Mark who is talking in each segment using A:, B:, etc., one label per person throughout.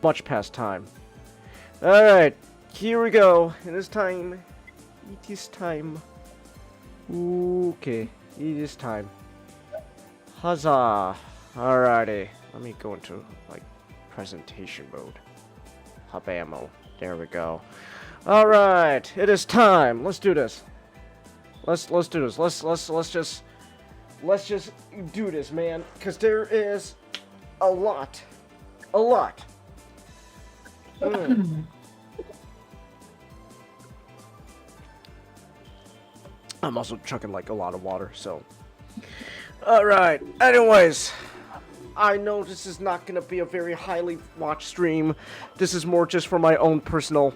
A: much past time. Alright, here we go. It is time. It is time. Okay, it is time. Huzzah! Alrighty, let me go into like presentation mode. Habamo. There we go. Alright, it is time. Let's do this. Let's do this. Let's just do this, man. Cause there is a lot. I'm also chugging like a lot of water, so. Alright, anyways. I know this is not gonna be a very highly watched stream. This is more just for my own personal,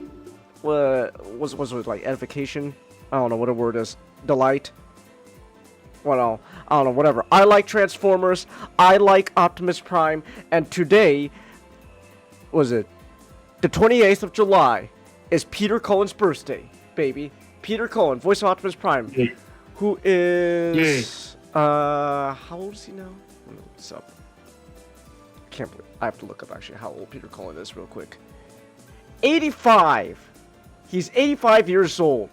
A: was it like edification? I don't know what the word is. Delight? Well, I don't know, whatever. I like Transformers, I like Optimus Prime, and today, was it, the 28th of July, is Peter Cullen's birthday, baby. Peter Cullen, voice of Optimus Prime, who is, how old is he now? What's up? Can't believe, I have to look up actually how old Peter Cullen is real quick. 85! He's 85 years old.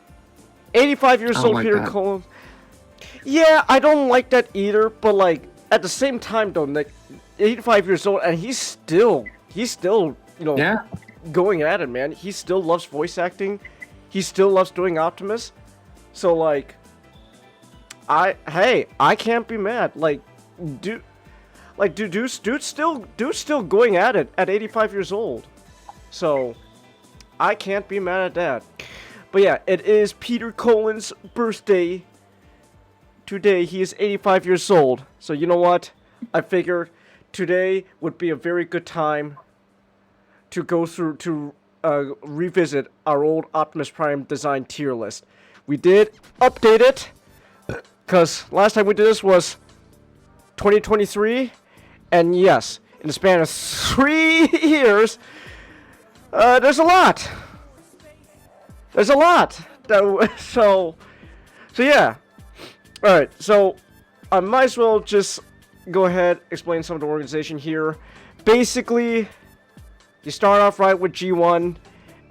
A: 85 years old, like Peter Cullen. Yeah, I don't like that either, but like, at the same time though, like, 85 years old, and he's still, you know, going at it, man. He still loves voice acting. He still loves doing Optimus. So like, I can't be mad. Like, dude's still going at it at 85 years old. So, I can't be mad at that. But yeah, it is Peter Cullen's birthday. Today, he is 85 years old. So you know what? I figured today would be a very good time to go through, to revisit our old Optimus Prime design tier list. We did update it, because last time we did this was 2023, and yes, in the span of 3 years, there's a lot. There's a lot. So yeah. Alright, so I might as well just go ahead, explain some of the organization here. Basically, you start off right with G1,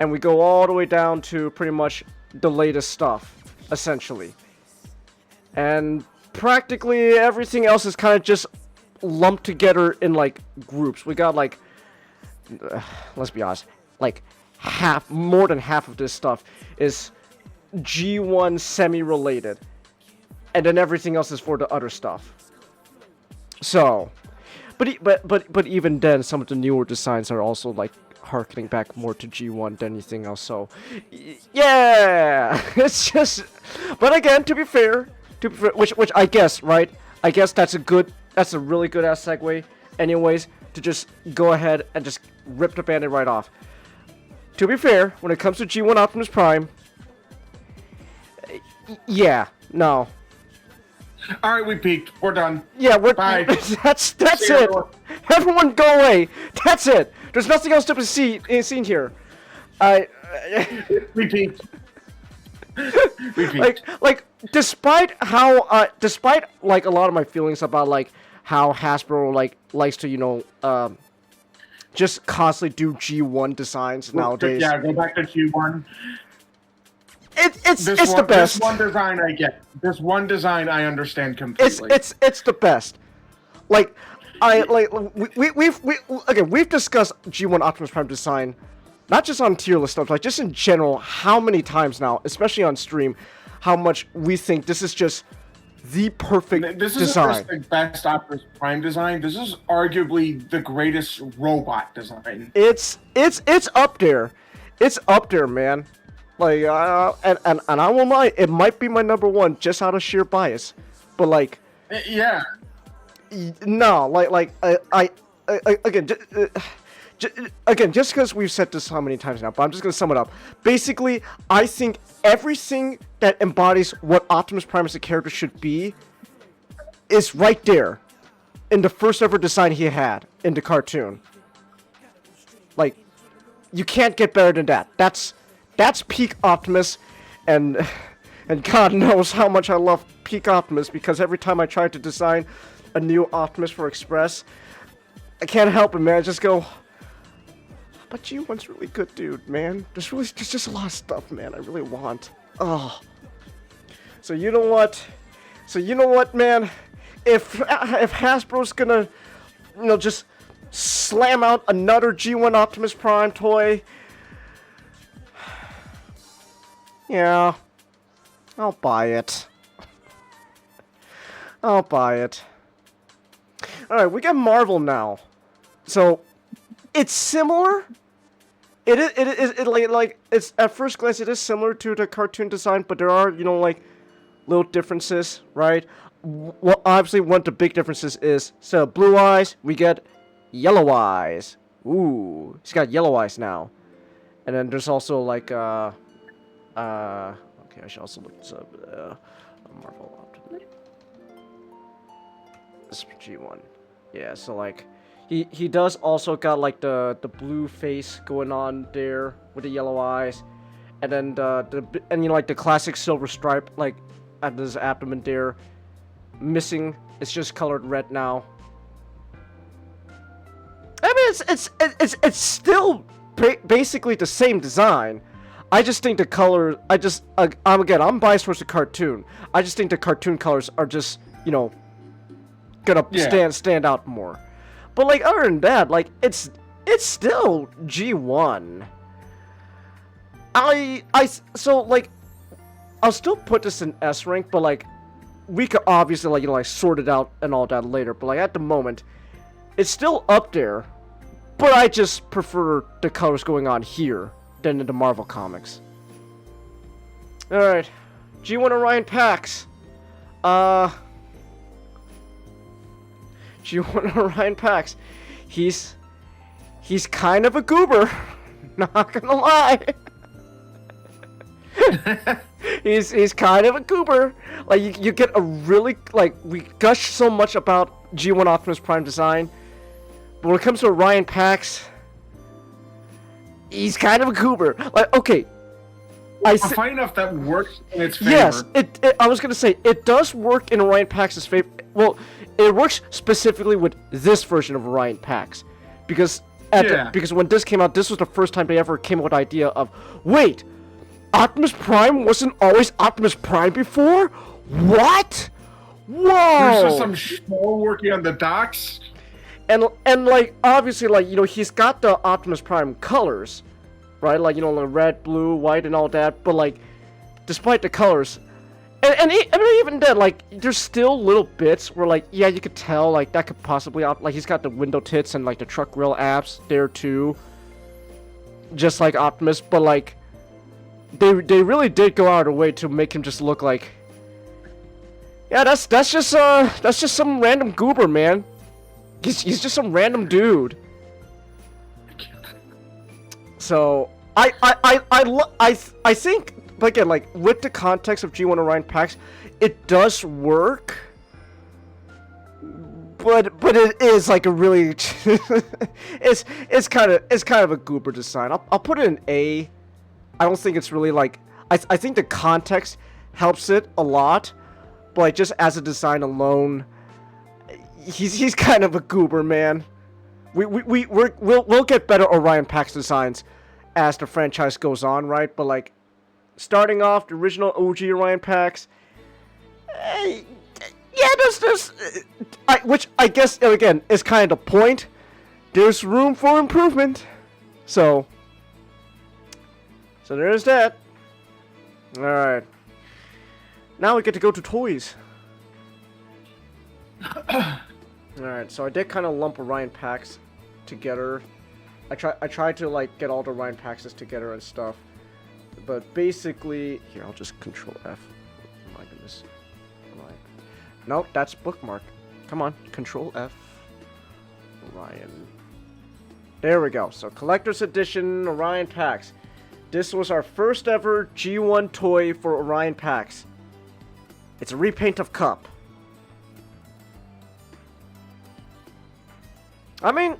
A: and we go all the way down to pretty much the latest stuff, essentially. And practically everything else is kind of just lumped together in, like, groups. We got, like, let's be honest, like, more than half of this stuff is G1 semi-related. And then everything else is for the other stuff. So, but even then, some of the newer designs are also like harkening back more to G1 than anything else. So, yeah, it's just. But again, to be fair, which I guess, right? I guess that's a really good ass segue. Anyways, to just go ahead and just rip the Band-Aid right off. To be fair, when it comes to G1 Optimus Prime, yeah, no.
B: All right, we peaked. We're done.
A: Yeah, we're
B: Bye.
A: That's it. Everyone, go away. That's it. There's nothing else to be seen here.
B: We peaked. We peaked.
A: Like, despite like a lot of my feelings about like how Hasbro like likes to, you know, just constantly do G1 designs nowadays.
B: Yeah, go back to G1.
A: It's the best.
B: This one design I get. This one design I understand completely.
A: It's the best. Like, we've discussed G1 Optimus Prime design, not just on tier list stuff, like just in general. How many times now, especially on stream, how much we think this is just the perfect
B: this
A: design.
B: This is the best Optimus Prime design. This is arguably the greatest robot design.
A: It's up there. It's up there, man. Like, and I won't lie, it might be my number one just out of sheer bias, but like,
B: yeah,
A: no, again, just because we've said this how many times now, but I'm just gonna sum it up. Basically, I think everything that embodies what Optimus Prime as a character should be is right there in the first ever design he had in the cartoon. Like, you can't get better than that. That's peak Optimus, and God knows how much I love peak Optimus, because every time I try to design a new Optimus for Express, I can't help it, man. I just go, But G1's really good, dude, man. There's just a lot of stuff, man, I really want. Oh. So you know what? Man? If Hasbro's gonna, just slam out another G1 Optimus Prime toy, yeah, I'll buy it. I'll buy it. Alright, we got Marvel now. So, it's similar. It's at first glance it is similar to the cartoon design, but there are, little differences, right? Well, obviously one of the big differences is, so blue eyes, we get yellow eyes. Ooh, he's got yellow eyes now. And then there's also like, okay, I should also look this up, Marvel Optimus. This is G1. Yeah, so like, he does also got like the blue face going on there with the yellow eyes. And then like the classic silver stripe, like, at his abdomen there. Missing, it's just colored red now. I mean, it's still basically the same design. I just think the color, I'm biased towards the cartoon. I just think the cartoon colors are just, gonna stand out more. But like, other than that, like, it's still G1. So like, I'll still put this in S rank, but like, we could obviously like sort it out and all that later. But like at the moment, it's still up there. But I just prefer the colors going on here than in the Marvel comics. All right, G1 Orion Pax. G1 Orion Pax. He's kind of a goober. Not gonna lie. He's kind of a goober. Like, you get a really, like, we gush so much about G1 Optimus Prime design, but when it comes to Orion Pax, he's kind of a goober. Like, okay,
B: funny enough, that works in its favor.
A: Yes, I was gonna say, it does work in Orion Pax's favor. Well, it works specifically with this version of Orion Pax, because because when this came out, this was the first time they ever came up with the idea of, wait, Optimus Prime wasn't always Optimus Prime before? What? Whoa!
B: There's just some schmo working on the docks.
A: And like, obviously, like, he's got the Optimus Prime colors, right? Like, like red, blue, white, and all that. But like, despite the colors, and even then, like, there's still little bits where, like, yeah, you could tell, like, that could possibly, like, he's got the window tits and like the truck grill apps there too, just like Optimus. But like, they really did go out of their way to make him just look like, yeah, that's just some random goober, man. He's just some random dude. So I think, again, like, with the context of G1 Orion Pax, it does work. But it is like a really it's kind of a goober design. I'll put it in A. I don't think it's really like, I think the context helps it a lot, but like, just as a design alone, he's kind of a goober, man. We'll get better Orion Pax designs as the franchise goes on, right? But like, starting off the original OG Orion Pax, yeah, there's which I guess again is kind of the point. There's room for improvement, so there's that. Alright. Now we get to go to toys. Alright, so I did kind of lump Orion Pax together. I tried to like get all the Orion Paxes together and stuff. But basically, here, I'll just Control F. Oh my goodness. Orion. Nope, that's bookmark. Come on, Control F. Orion. There we go. So Collector's Edition Orion Pax. This was our first ever G1 toy for Orion Pax. It's a repaint of Cup. I mean,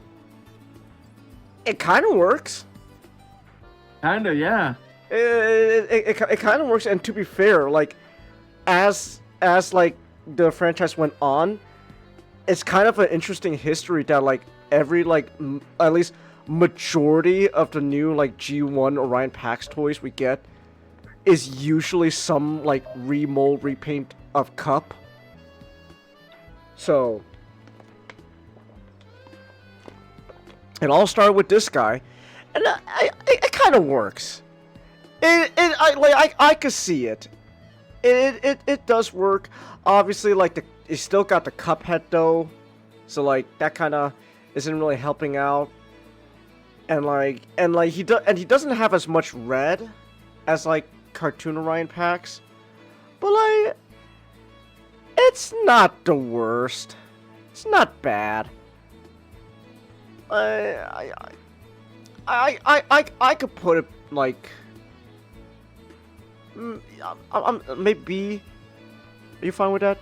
A: it kind of works.
B: Kinda, yeah.
A: It kind of works, and to be fair, like, as like the franchise went on, it's kind of an interesting history that like every like at least majority of the new like G1 Orion Pax toys we get is usually some like remold, repaint of Cup. So it all started with this guy, and it kind of works. I could see it. It does work. Obviously, like it still got the Cup head though, so like that kind of isn't really helping out. And he doesn't have as much red as like Cartoon Orion Pax, but like it's not the worst. It's not bad. I could put it like maybe. Are you fine with that?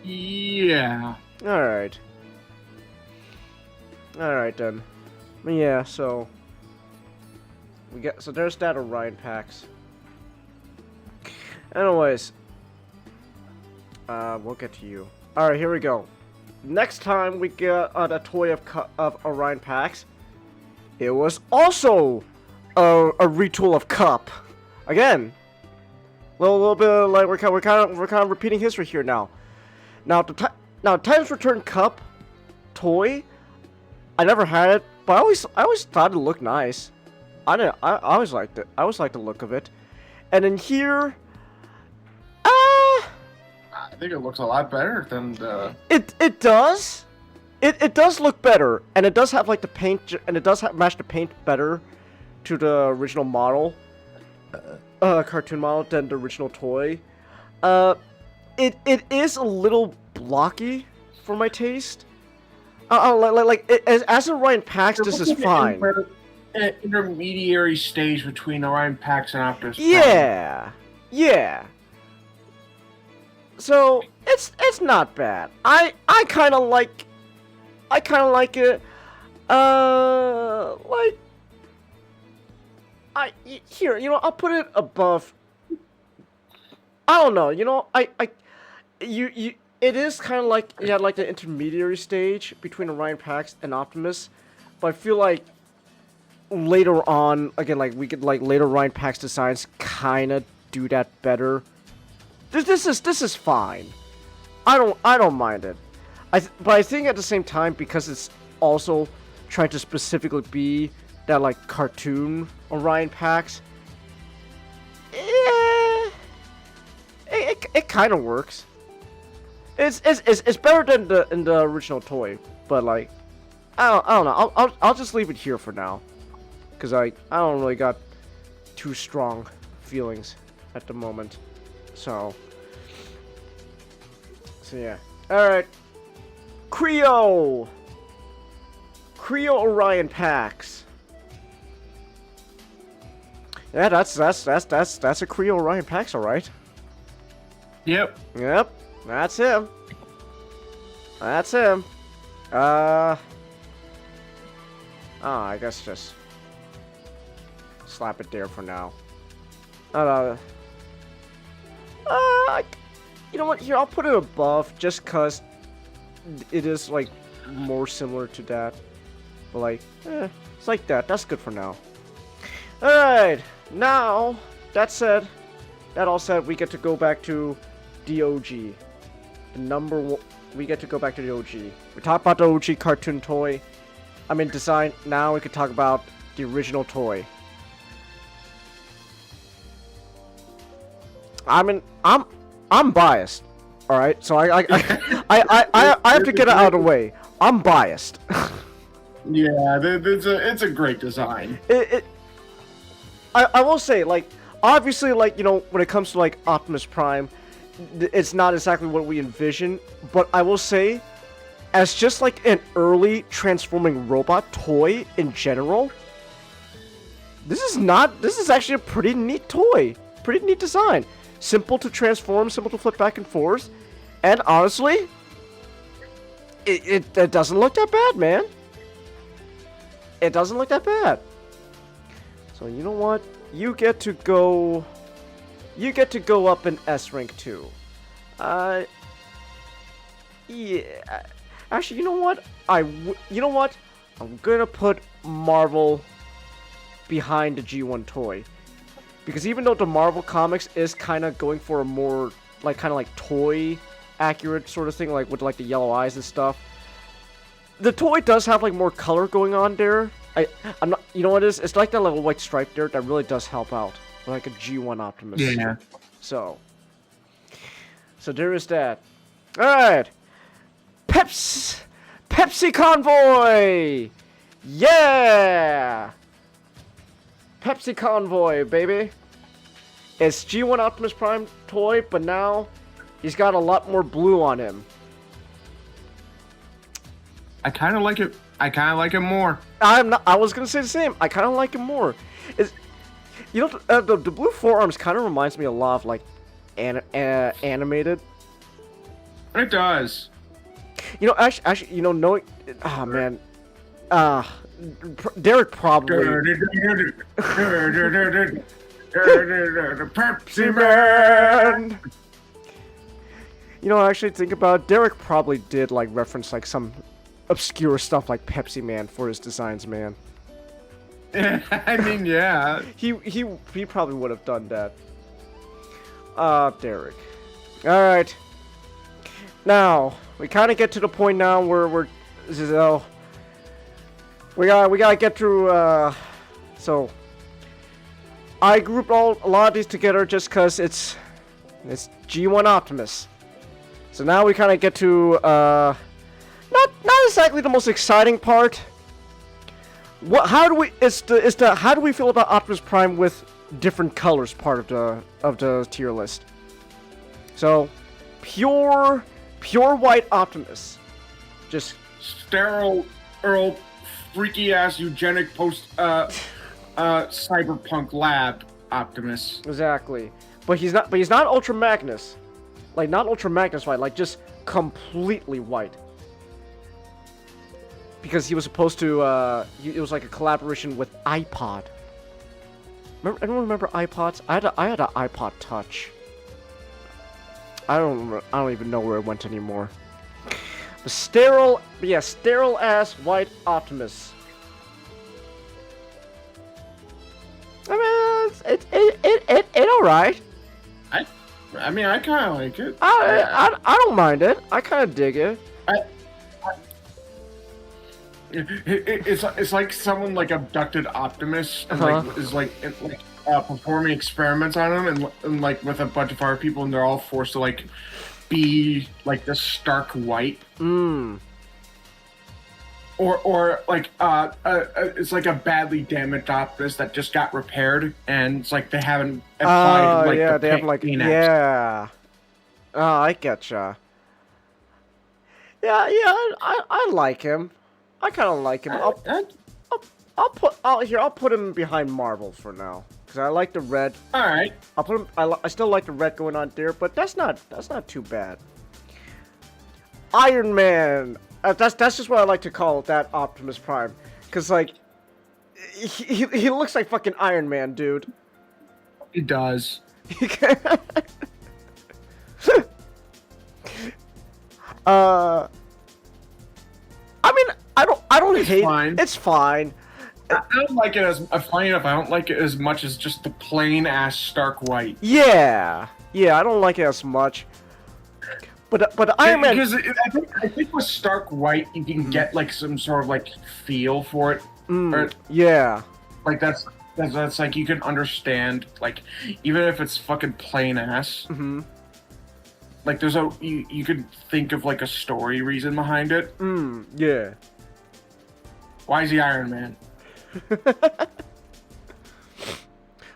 B: Yeah.
A: All right. All right then. Yeah. So there's that Orion Pax. Anyways, we'll get to you. All right, here we go. Next time we get a toy of Orion Pax, it was also a retool of Cup. Again, little bit of, like we're kind of repeating history here now. Now Titan's Return Cup toy, I never had it, but I always thought it looked nice. I always liked it. I always liked the look of it. And then here,
B: I think it looks a lot better than the...
A: It does. It does look better, and it does have like the paint, and it does match the paint better to the original model, cartoon model than the original toy. It is a little blocky for my taste. As a Orion Pax, this is fine.
B: An intermediary stage between Orion Pax and Optimus Prime.
A: Yeah. So it's not bad. I kind of like it. Here, I'll put it above. I don't know. It is kind of like like the intermediary stage between Orion Pax and Optimus, but I feel like later on, again, like we could later Orion Pax designs kind of do that better. This is fine. I don't mind it. But I think at the same time, because it's also trying to specifically be that like cartoon Orion Pax, it kind of works. It's better than the original toy, but like I don't know. I'll just leave it here for now, because I don't really got too strong feelings at the moment. So yeah. Alright. Creo Orion Pax. Yeah, that's a Creo Orion Pax, alright.
B: Yep.
A: That's him. I guess just slap it there for now. You know what? Here, I'll put it above, just cause it is like more similar to that. But like, it's like that. That's good for now. All right. Now that all said, we get to go back to the OG. The number one. We get to go back to the OG. We talked about the OG cartoon toy. I mean design. Now we could talk about the original toy. I'm biased, all right. So I have to get it out of the way. I'm biased.
B: Yeah, it's a great design.
A: I will say, like, obviously, like, when it comes to like Optimus Prime, it's not exactly what we envision. But I will say, as just like an early transforming robot toy in general, this is actually a pretty neat toy, pretty neat design. Simple to transform, simple to flip back and forth, and honestly, it doesn't look that bad, man. It doesn't look that bad. So you know what? You get to go up in S rank too. Yeah. Actually, you know what? I'm gonna put Marvel behind the G1 toy. Because even though the Marvel Comics is kind of going for a more, like, kind of like toy accurate sort of thing, like with like the yellow eyes and stuff, the toy does have like more color going on there. I'm not, you know what it is? It's like that little white stripe there that really does help out, like a G1 Optimus.
B: Yeah.
A: So there is that. All right, Pepsi Convoy. Yeah, Pepsi Convoy, baby. It's G1 Optimus Prime toy, but now he's got a lot more blue on him.
B: I kind of like it. I kind of like it more.
A: I was gonna say the same. I kind of like him more. You know, the blue forearms kind of reminds me a lot of like animated.
B: It does.
A: You know, actually, you know, knowing. Oh man. Derek probably.
B: Pepsi Man.
A: You know, I actually think about it, Derek probably did like reference like some obscure stuff like Pepsi Man for his designs, man.
B: I mean, yeah.
A: He probably would have done that. Derek. All right. Now we kind of get to the point now where we gotta get through. So I grouped a lot of these together just because it's G1 Optimus. So now we kind of get to not exactly the most exciting part. How do we feel about Optimus Prime with different colors part of the tier list? So pure white Optimus, just
B: sterile Earl freaky ass eugenic post cyberpunk lab Optimus.
A: Exactly. But he's not Ultra Magnus. Like not Ultra Magnus white, like just completely white. Because he was supposed to it was like a collaboration with iPod. Anyone remember iPods? I had an iPod Touch. I don't even know where it went anymore. The sterile ass white Optimus. I mean, it's alright.
B: I mean, I kind of like it.
A: I don't mind it. I kind of dig it.
B: It's like someone like abducted Optimus and performing experiments on him and like with a bunch of other people, and they're all forced to like be like this stark white. Or like it's like a badly damaged Optimus that just got repaired, and it's like they haven't applied like
A: yeah,
B: the
A: they have like
B: paint
A: yeah. Oh, I getcha. Yeah, I like him. I kind of like him. I'll put him behind Marvel for now because I like the red.
B: All right.
A: I'll put him. I still like the red going on there, but that's not too bad. Iron Man. That's just what I like to call that Optimus Prime, because like he looks like fucking Iron Man, dude.
B: He does.
A: I mean, I don't hate
B: fine.
A: it. It's fine.
B: I don't like it as funny enough. I don't like it as much as just the plain ass stark white.
A: Yeah, I don't like it as much. But Iron Man,
B: because I think with stark white you can get like some sort of like feel for it.
A: Yeah.
B: Like that's like you can understand, like even if it's fucking plain ass. Like there's you could think of like a story reason behind it.
A: Yeah.
B: Why is he Iron Man?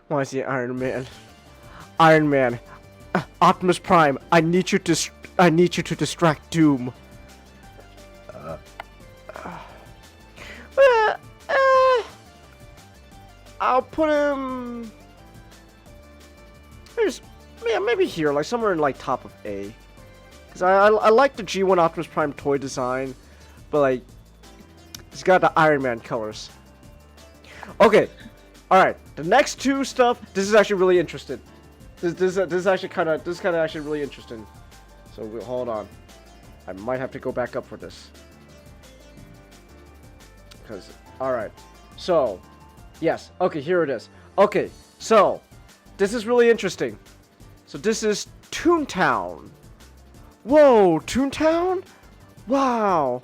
A: Why is he Iron Man? Iron Man, Optimus Prime, I need you to distract Doom. I'll put him. Maybe here, like somewhere in like top of A. Cause I like the G1 Optimus Prime toy design, but like it's got the Iron Man colors. Okay, all right. The next two stuff. This is actually really interesting. This is actually kind of actually really interesting. So hold on. I might have to go back up for this. Because, alright. So, yes. Okay, here it is. Okay, so, this is really interesting. So this is Toontown. Whoa, Toontown? Wow.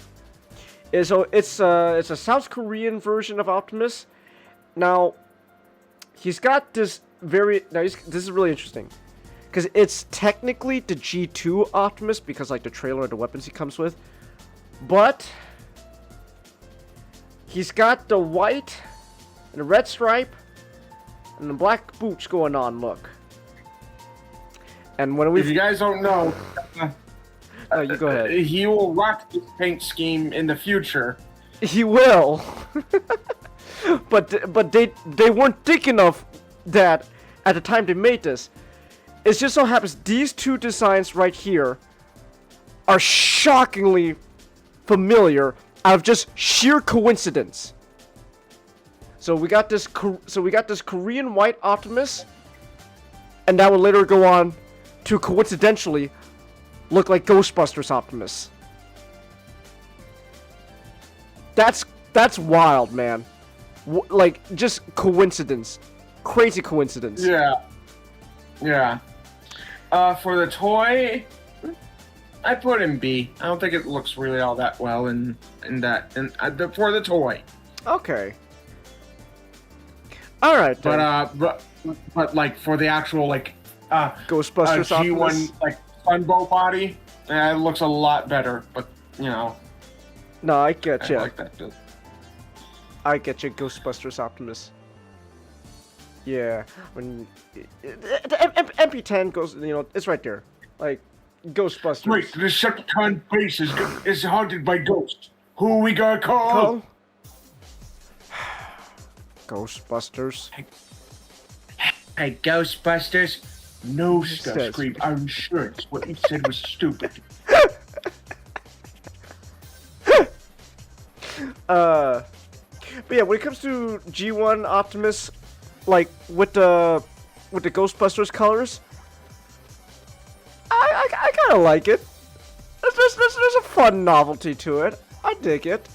A: So it's a South Korean version of Optimus. Now, he's got this this is really interesting. Because it's technically the G2 Optimus, because like the trailer and the weapons he comes with. But he's got the white and the red stripe and the black boots going on, look. And when
B: if you guys don't know,
A: no, you go ahead.
B: He will rock this paint scheme in the future.
A: He will. but they weren't thinking of that at the time they made this. It just so happens these two designs right here are shockingly familiar out of just sheer coincidence. So we got this Korean white Optimus, and that will later go on to coincidentally look like Ghostbusters Optimus. That's wild, man. Like just coincidence, crazy coincidence.
B: Yeah. Yeah. For the toy, I put in B. I don't think it looks really all that well in that. For the toy.
A: Okay. All right. Then.
B: But like for the actual like
A: Ghostbusters
B: G1
A: Optimus?
B: like Sunbow body, it looks a lot better. But you know.
A: No, I get you.
B: I like that too.
A: I get you, Ghostbusters Optimus. Yeah, when the MP10 goes, you know, it's right there, like Ghostbusters.
B: Wait, the Decepticon base is haunted by ghosts. Who we gonna call?
A: Ghostbusters.
B: Hey, Ghostbusters. No, Starscream. I'm sure it's what you said was stupid.
A: But yeah, when it comes to G1 Optimus, like with the Ghostbusters colors, I kind of like it. There's a fun novelty to it. I dig it.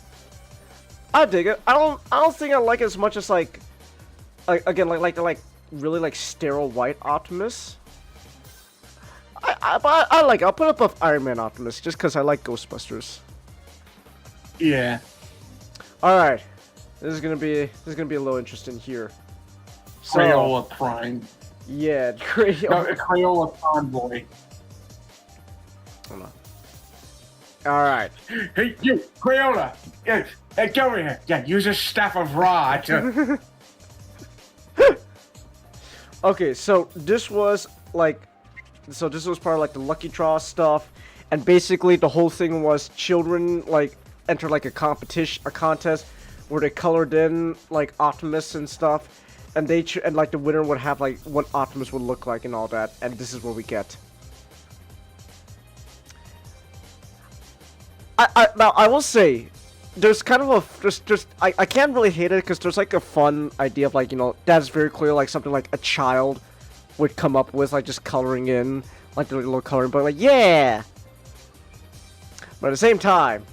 A: I don't think I like it as much as like again like really like sterile white Optimus. I like it. I'll put it above Iron Man Optimus just because I like Ghostbusters.
B: Yeah.
A: All right. This is gonna be a little interesting here. So,
B: Crayola Prime.
A: Yeah, Crayola.
B: No, Crayola Convoy.
A: Hold on. All right.
B: Hey, you, Crayola. Yeah, hey, come over here. Yeah, use a staff of Ra to...
A: Okay, so this was like, this was part of like the Lucky Draw stuff, and basically the whole thing was children like enter like a contest where they colored in like Optimus and stuff, and and like the winner would have like what Optimus would look like and all that, and this is what we get. Now I will say, there's kind of a I can't really hate it because there's like a fun idea of like, you know, that's very clear like something like a child would come up with, like just coloring in like the little coloring, but like yeah. But at the same time,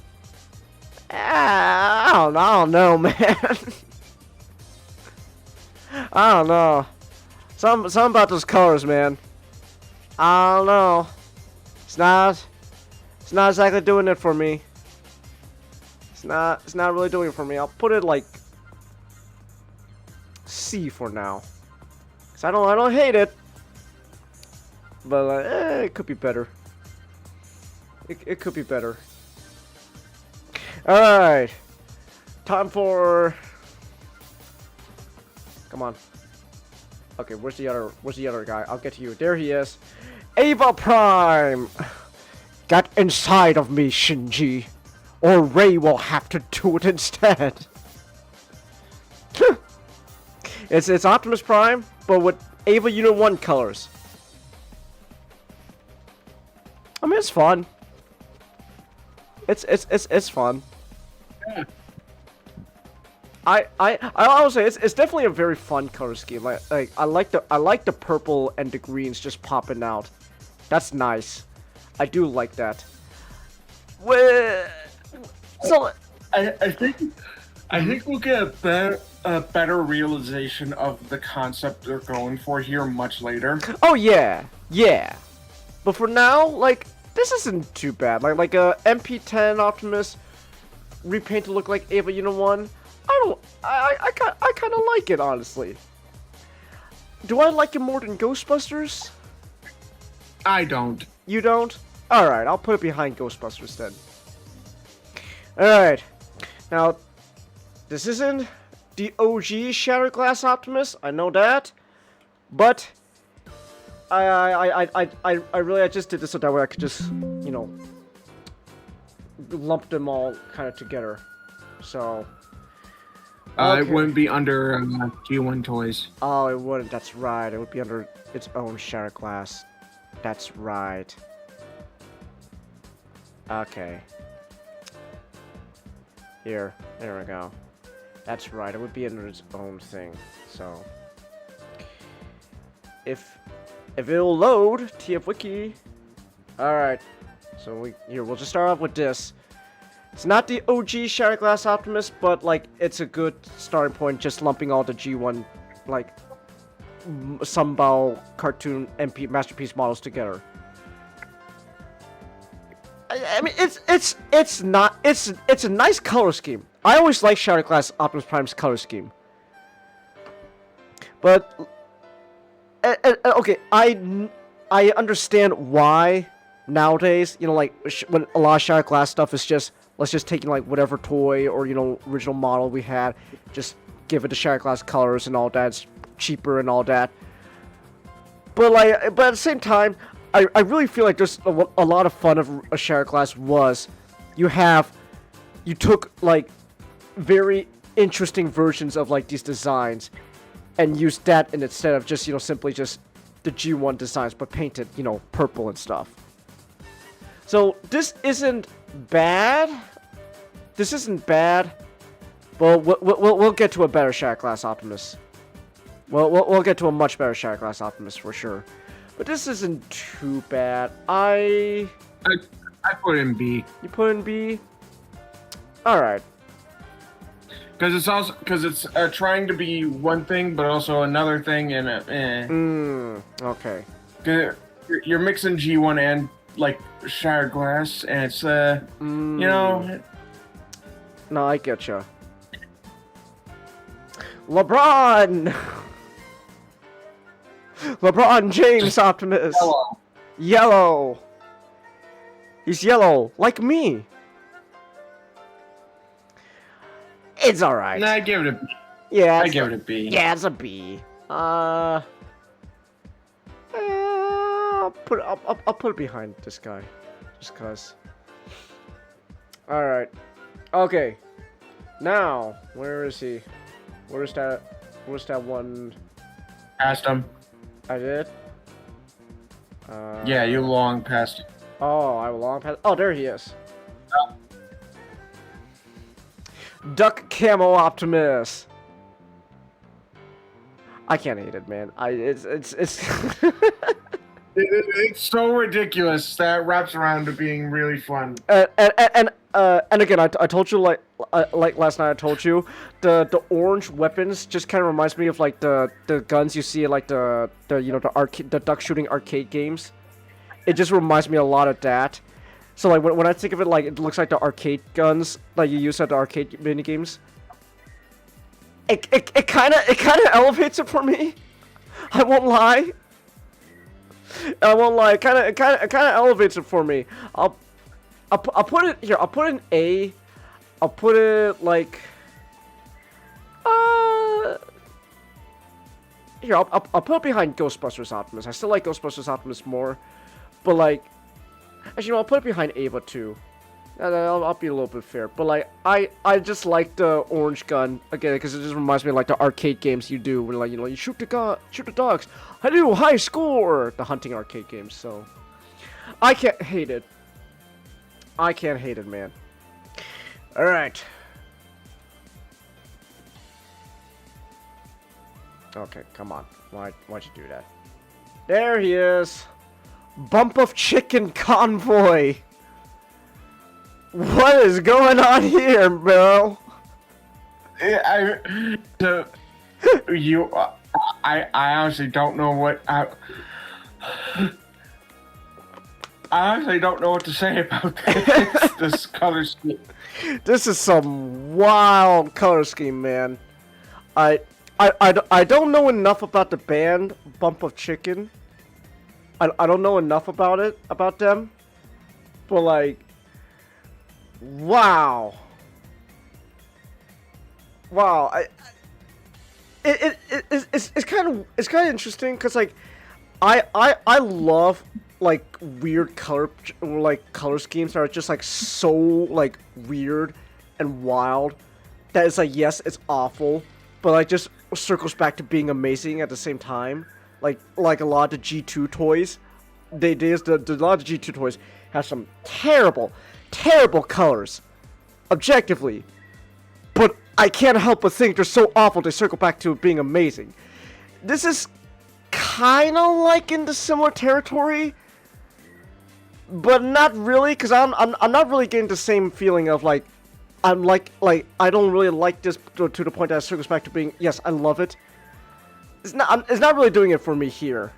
A: I don't know, man. I don't know. Something about those colors, man. I don't know. It's not exactly doing it for me. It's not really doing it for me. I'll put it like C for now. 'Cause I don't hate it. But it could be better. It could be better. Alright. Time for... Come on. Okay, where's the other guy? I'll get to you. There he is. Ava Prime! Get inside of me, Shinji. Or Rei will have to do it instead. It's Optimus Prime, but with Ava Unit 1 colors. I mean, it's fun. It's fun.
B: Yeah.
A: I would say it's definitely a very fun color scheme. Like I like the purple and the greens just popping out. That's nice. I do like that. So
B: I think I think we'll get a better realization of the concept they're going for here much later.
A: Oh yeah, yeah. But for now, like, this isn't too bad. Like a MP10 Optimus repaint to look like Ava Unit 1. I kind of like it, honestly. Do I like it more than Ghostbusters?
B: I don't.
A: You don't? Alright, I'll put it behind Ghostbusters then. Alright. Now, this isn't the OG Shattered Glass Optimus, I know that. But I just did this so that way I could just, you know, lump them all kind of together. So okay.
B: It wouldn't be under G1 Toys.
A: Oh, it wouldn't. That's right. It would be under its own Shattered Glass. That's right. Okay. Here. There we go. That's right. It would be under its own thing. So if it'll load TF Wiki. All right. So we'll just start off with this. It's not the OG Shattered Glass Optimus, but like it's a good starting point. Just lumping all the G1 like Sunbow cartoon MP masterpiece models together. I mean, it's a nice color scheme. I always like Shattered Glass Optimus Prime's color scheme. But okay, I understand why nowadays, you know, like when a lot of Shattered Glass stuff is just let's just take like whatever toy or original model we had, just give it the Shattered Glass colors and all that. It's cheaper and all that. But at the same time, I really feel like there's a lot of fun of a Shattered Glass was you took like very interesting versions of like these designs and used that instead of just simply just the G1 designs but painted purple and stuff. So this isn't bad. This isn't bad. But we'll get to a better Shattered Glass Optimus. We'll get to a much better Shattered Glass Optimus for sure. But this isn't too bad. I
B: put it in B.
A: You put it in B? Alright.
B: Because it's trying to be one thing, but also another thing, and
A: okay.
B: You're mixing G1 and like Shattered Glass, and it's
A: No, I getcha. LeBron James Optimus. Yellow. He's yellow, like me. It's alright.
B: Nah, I give it a B.
A: Yeah,
B: I give it a B.
A: Yeah, it's a B. I'll put it behind this guy, just cause. All right. Okay. Now, where is he? Where's that one?
B: Passed him.
A: I did.
B: Yeah, you long past him.
A: Oh, I long past. Oh, there he is. Duck Camo Optimus. I can't hate it, man. It's
B: It's so ridiculous that it wraps around to being really fun.
A: And again, I told you like last night. I told you the orange weapons just kind of reminds me of like the guns you see at like the duck shooting arcade games. It just reminds me a lot of that. So like when I think of it, like it looks like the arcade guns like you use at the arcade mini games. It kind of elevates it for me. I won't lie. It kind of elevates it for me. I'll put it here. I'll put it in A. I'll put it like here. I'll put it behind Ghostbusters Optimus. I still like Ghostbusters Optimus more, but like actually, I'll put it behind Ava too. I'll be a little bit fair, but like I just like the orange gun again because it just reminds me of like the arcade games you do when like you shoot the dogs. I do high score, the hunting arcade games. So I can't hate it. I can't hate it, man. All right. Okay, come on. Why'd you do that? There he is. Bump of Chicken Convoy. What is going on here, bro?
B: So you, I honestly don't know what I honestly don't know what to say about this color scheme.
A: This is some wild color scheme, man. I don't know enough about the band Bump of Chicken. I don't know enough about them, but like, wow, wow. It's kind of interesting because like I love like weird color schemes that are just like so like weird and wild that it's like, yes, it's awful, but like just circles back to being amazing at the same time. Like a lot of the G2 toys, a lot of the G2 toys have some terrible colors, objectively, but I can't help but think they're so awful they circle back to being amazing. This is kind of like in the similar territory, but not really, because I'm not really getting the same feeling of like I'm like I don't really like this to the point that it circles back to being, yes, I love it. It's not really doing it for me here.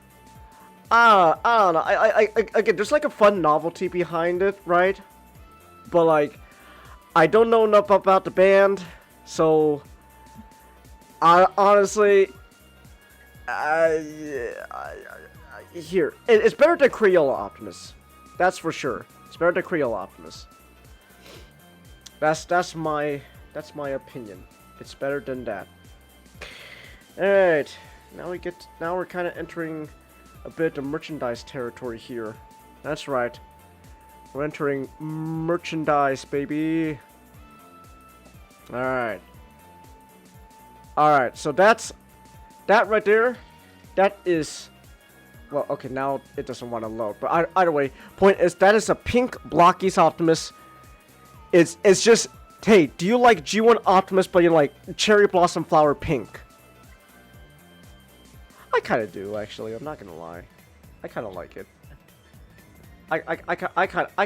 A: I don't know. I again, there's like a fun novelty behind it, right? But like, I don't know enough about the band, so I honestly, here it's better than Crayola Optimus. That's for sure. It's better than Crayola Optimus. That's my opinion. It's better than that. All right. Now we're kind of entering a bit of merchandise territory here. That's right. We're entering merchandise, baby. Alright. Alright, so that right there, that is, well, okay, now it doesn't want to load, but either way, point is, that is a pink Blockies Optimus. It's just, hey, do you like G1 Optimus, but you like Cherry Blossom Flower pink? I kind of do, actually. I'm not gonna lie. I kind of like it. I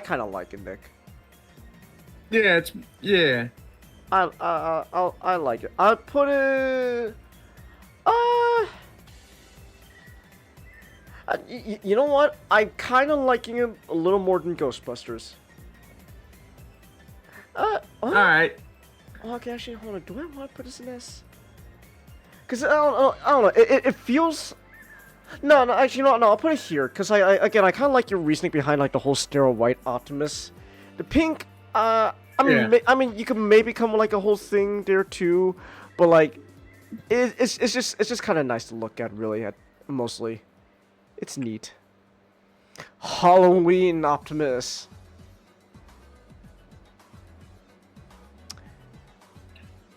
A: kind of like it, Nick.
B: Yeah, yeah.
A: I like it. I'd put it. You know what? I'm kind of liking it a little more than Ghostbusters.
B: All right.
A: Okay, actually, hold on. Do I want to put this in this? Cause I don't know. It feels. No, actually, no. I'll put it here. Cause I kind of like your reasoning behind like the whole sterile white Optimus. The pink. I mean, you could maybe come with like a whole thing there too, but like, it's just kind of nice to look at. Really, mostly, it's neat. Halloween Optimus.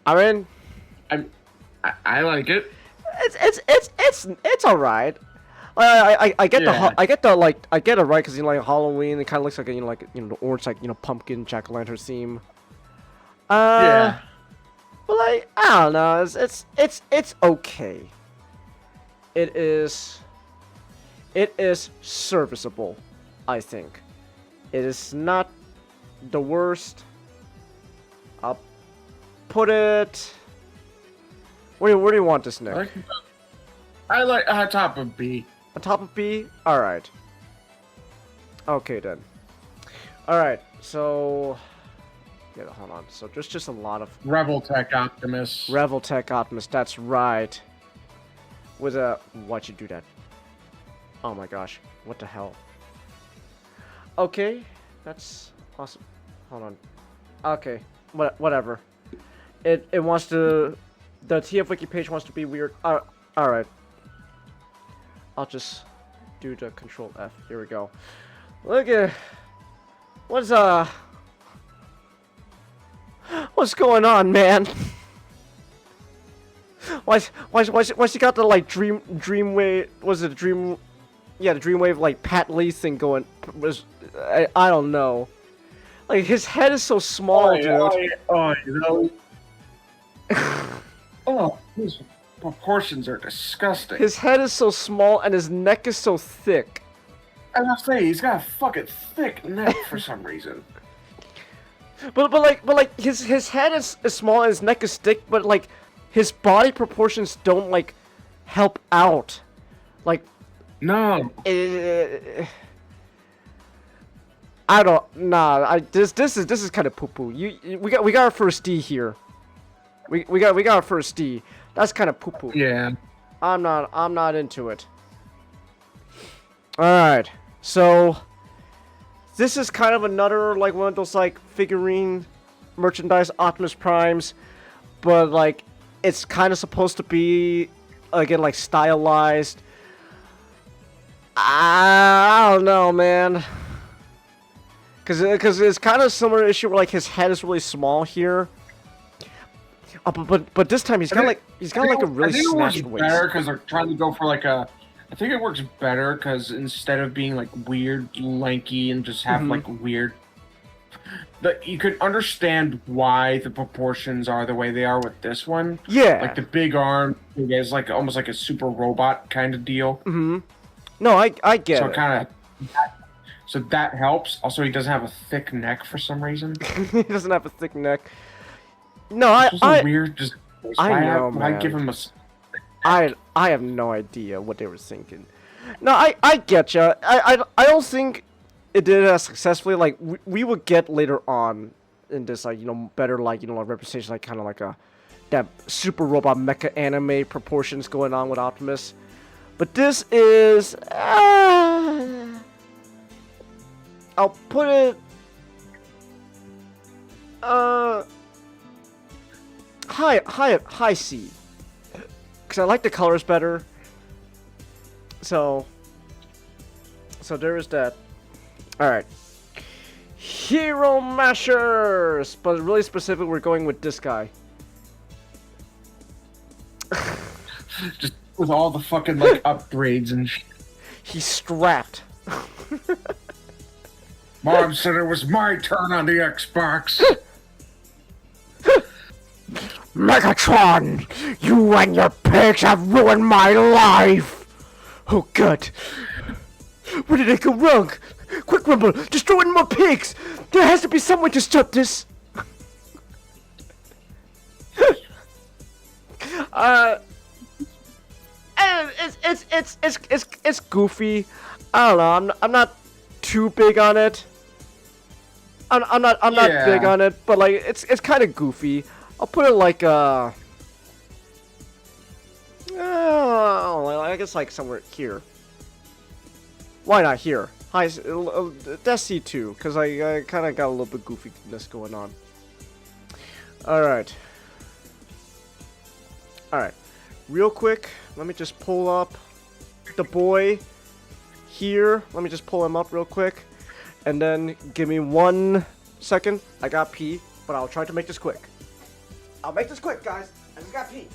A: I mean,
B: I like it.
A: It's alright. I get I get it right, because you know, like Halloween, it kind of looks like the orange, like, pumpkin jack-o'-lantern theme.
B: Yeah.
A: But like, I don't know, it's okay. It is serviceable, I think. It is not the worst. I'll put it. Where do you want this, Nick?
B: I like on top of B.
A: On top of B? Alright. Okay, then. Alright, so... yeah, hold on. So there's just a lot of...
B: Revoltech Optimus.
A: Revoltech Optimus, that's right. With a... Why'd you do that? Oh my gosh. What the hell? Okay. That's awesome. Hold on. Okay. Whatever. It wants to... The TF Wiki page wants to be weird. Alright. I'll just do the Control F. Here we go. Look at... What's going on, man? Why she got the like Dreamwave? Was it a Dream? Yeah, the Dreamwave like Pat Lee thing going. I don't know. Like his head is so small, dude.
B: Oh, his proportions are disgusting.
A: His head is so small and his neck is so thick.
B: I was gonna say, he's got a fucking thick neck for some reason.
A: But his head is small and his neck is thick, but like his body proportions don't like help out. Like
B: No.
A: I don't nah. This is kind of poo poo. We got our first D here. We got our first D. That's kind of poo poo.
B: Yeah.
A: I'm not into it. All right, so this is kind of another like one of those like figurine merchandise Optimus Primes, but like it's kind of supposed to be again like stylized. I don't know, man. Cause it's kind of similar issue where like his head is really small here. But this time he's got like a really snatched waist.
B: Better because they're trying to go for like a. I think it works better because instead of being like weird, lanky, and just have like weird, you could understand why the proportions are the way they are with this one.
A: Yeah,
B: like the big arm is like almost like a super robot kind of deal.
A: No, I get it.
B: So kind of. So that helps. Also, he doesn't have a thick neck for some reason.
A: He doesn't have a thick neck. No,
B: weird. Just
A: I know, man.
B: I give him a.
A: I have no idea what they were thinking. No, I get ya. I don't think it did as successfully. Like we would get later on in this, like better like like representation, like kind of like that super robot mecha anime proportions going on with Optimus. But this is I'll put it high C. Because I like the colors better. So there is that. Alright. Hero Mashers! But really specific, we're going with this guy.
B: Just with all the fucking like upgrades and shit.
A: He's strapped.
B: Mom said it was my turn on the Xbox.
A: Megatron! You and your pigs have ruined my life! Oh god. Where did I go wrong? Quick, Rumble! Destroy more pigs! There has to be some way to stop this! It's goofy. I don't know, I'm not too big on it. I'm not big on it, but like it's kind of goofy. I'll put it like I guess like somewhere here. Why not here? High, that's C2, because I kind of got a little bit goofiness going on. Alright. Alright. Real quick, let me just pull up the boy here. Let me just pull him up real quick. And then give me 1 second. I got pee, but I'll try to make this quick. I'll make this quick, guys. I just got pee.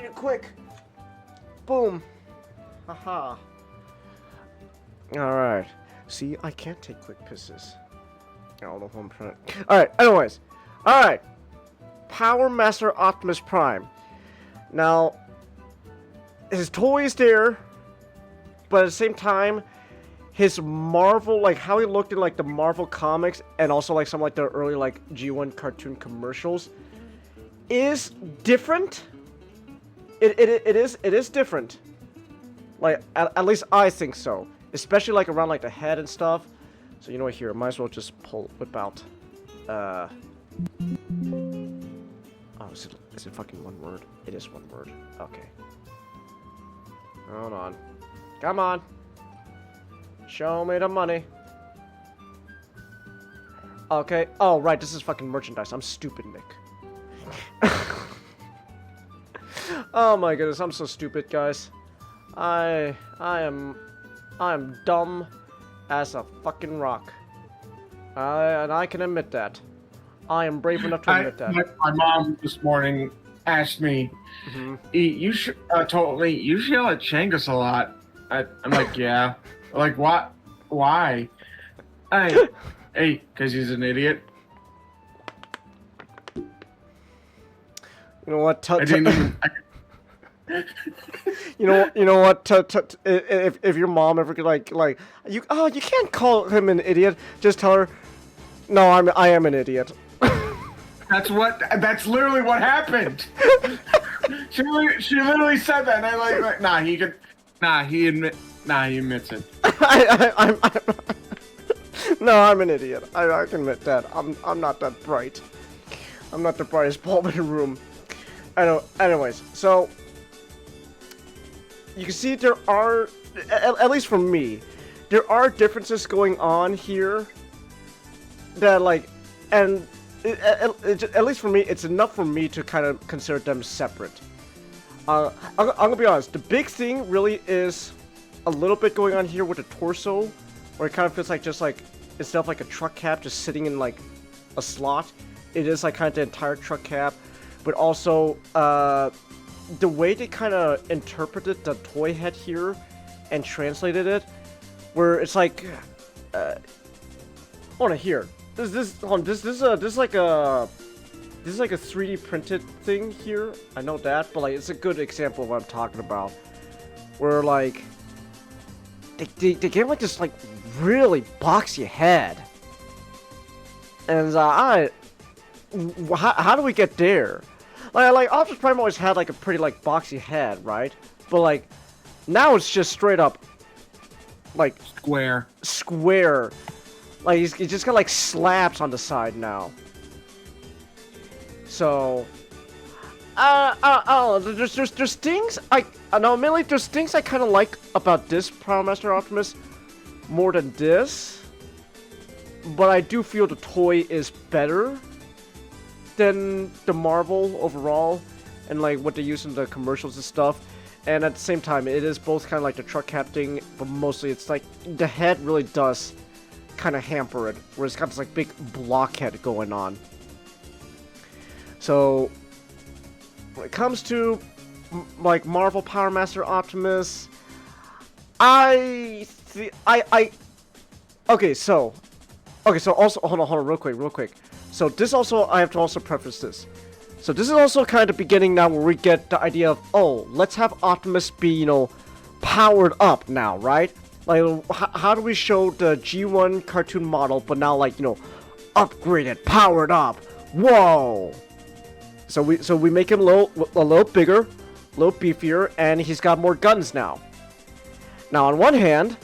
A: you quick. Boom. Haha. Alright. See, I can't take quick pisses. I don't know if I'm trying to... Alright, anyways. Alright. Power Master Optimus Prime. Now, his toy is there, but at the same time, his Marvel, like how he looked in like the Marvel comics and also like some like the early like G1 cartoon commercials is different. It is different. Like at least I think so. Especially like around like the head and stuff. So you know what, here, might as well just whip out. Oh, is it fucking one word? It is one word. Okay. Hold on. Come on. Show me the money. Okay. Oh, right. This is fucking merchandise. I'm stupid, Nick. Oh my goodness. I'm so stupid, guys. I am dumb as a fucking rock. And I can admit that. I am brave enough to admit that.
B: My mom this morning asked me, "You should you yell at Changus a lot." I'm like, yeah. Like, what? Why? Hey, because he's an idiot.
A: You know what?
B: I didn't even.
A: You know what? If your mom ever you can't call him an idiot. Just tell her, no, I am an idiot.
B: That's literally what happened. She literally said that, and I like, nah, he admits it.
A: I'm no, I'm an idiot. I can admit that. I'm not that bright. I'm not the brightest bulb in the room. I know. Anyways, so you can see there are, at least for me, there are differences going on here that like, and at least for me, it's enough for me to kind of consider them separate. I'm gonna be honest. The big thing really is a little bit going on here with the torso, where it kind of feels like just like instead of like a truck cab just sitting in like a slot, it is like kind of the entire truck cab, but also the way they kind of interpreted the toy head here and translated it, where it's like, hold on here. This is like a 3D printed thing here. I know that, but like it's a good example of what I'm talking about. Where like they gave like this like really boxy head, and how do we get there? Like Optimus Prime always had like a pretty like boxy head, right? But like now it's just straight up like square. Like he's just got like slabs on the side now. So there's things mainly there's things I kind of like about this Power Master Optimus more than this, but I do feel the toy is better than the Marvel overall, and like what they use in the commercials and stuff. And at the same time, it is both kind of like the truck cap thing, but mostly it's like the head really does kind of hamper it, where it's got this like big blockhead going on. So when it comes to like Marvel Power Master Optimus, okay, so also hold on real quick. So this also, I have to also preface this. So this is also kind of the beginning now where we get the idea of, oh, let's have Optimus be, you know, powered up now, right? Like, how do we show the G1 cartoon model, but now, like, you know, upgraded, powered up? Whoa! So we make him a little bigger, a little beefier, and he's got more guns now. Now, on one hand,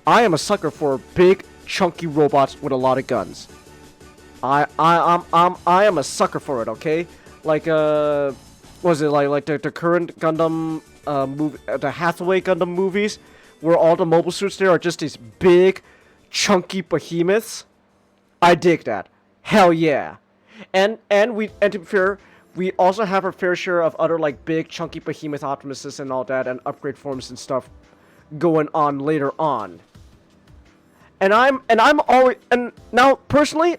A: I am a sucker for big, chunky robots with a lot of guns. I am a sucker for it. Okay, like was it like the current Gundam movie, the Hathaway Gundam movies, where all the mobile suits there are just these big, chunky behemoths? I dig that. Hell yeah. And to be fair, we also have our fair share of other like big, chunky behemoth Optimuses and all that, and upgrade forms and stuff going on later on. And now personally,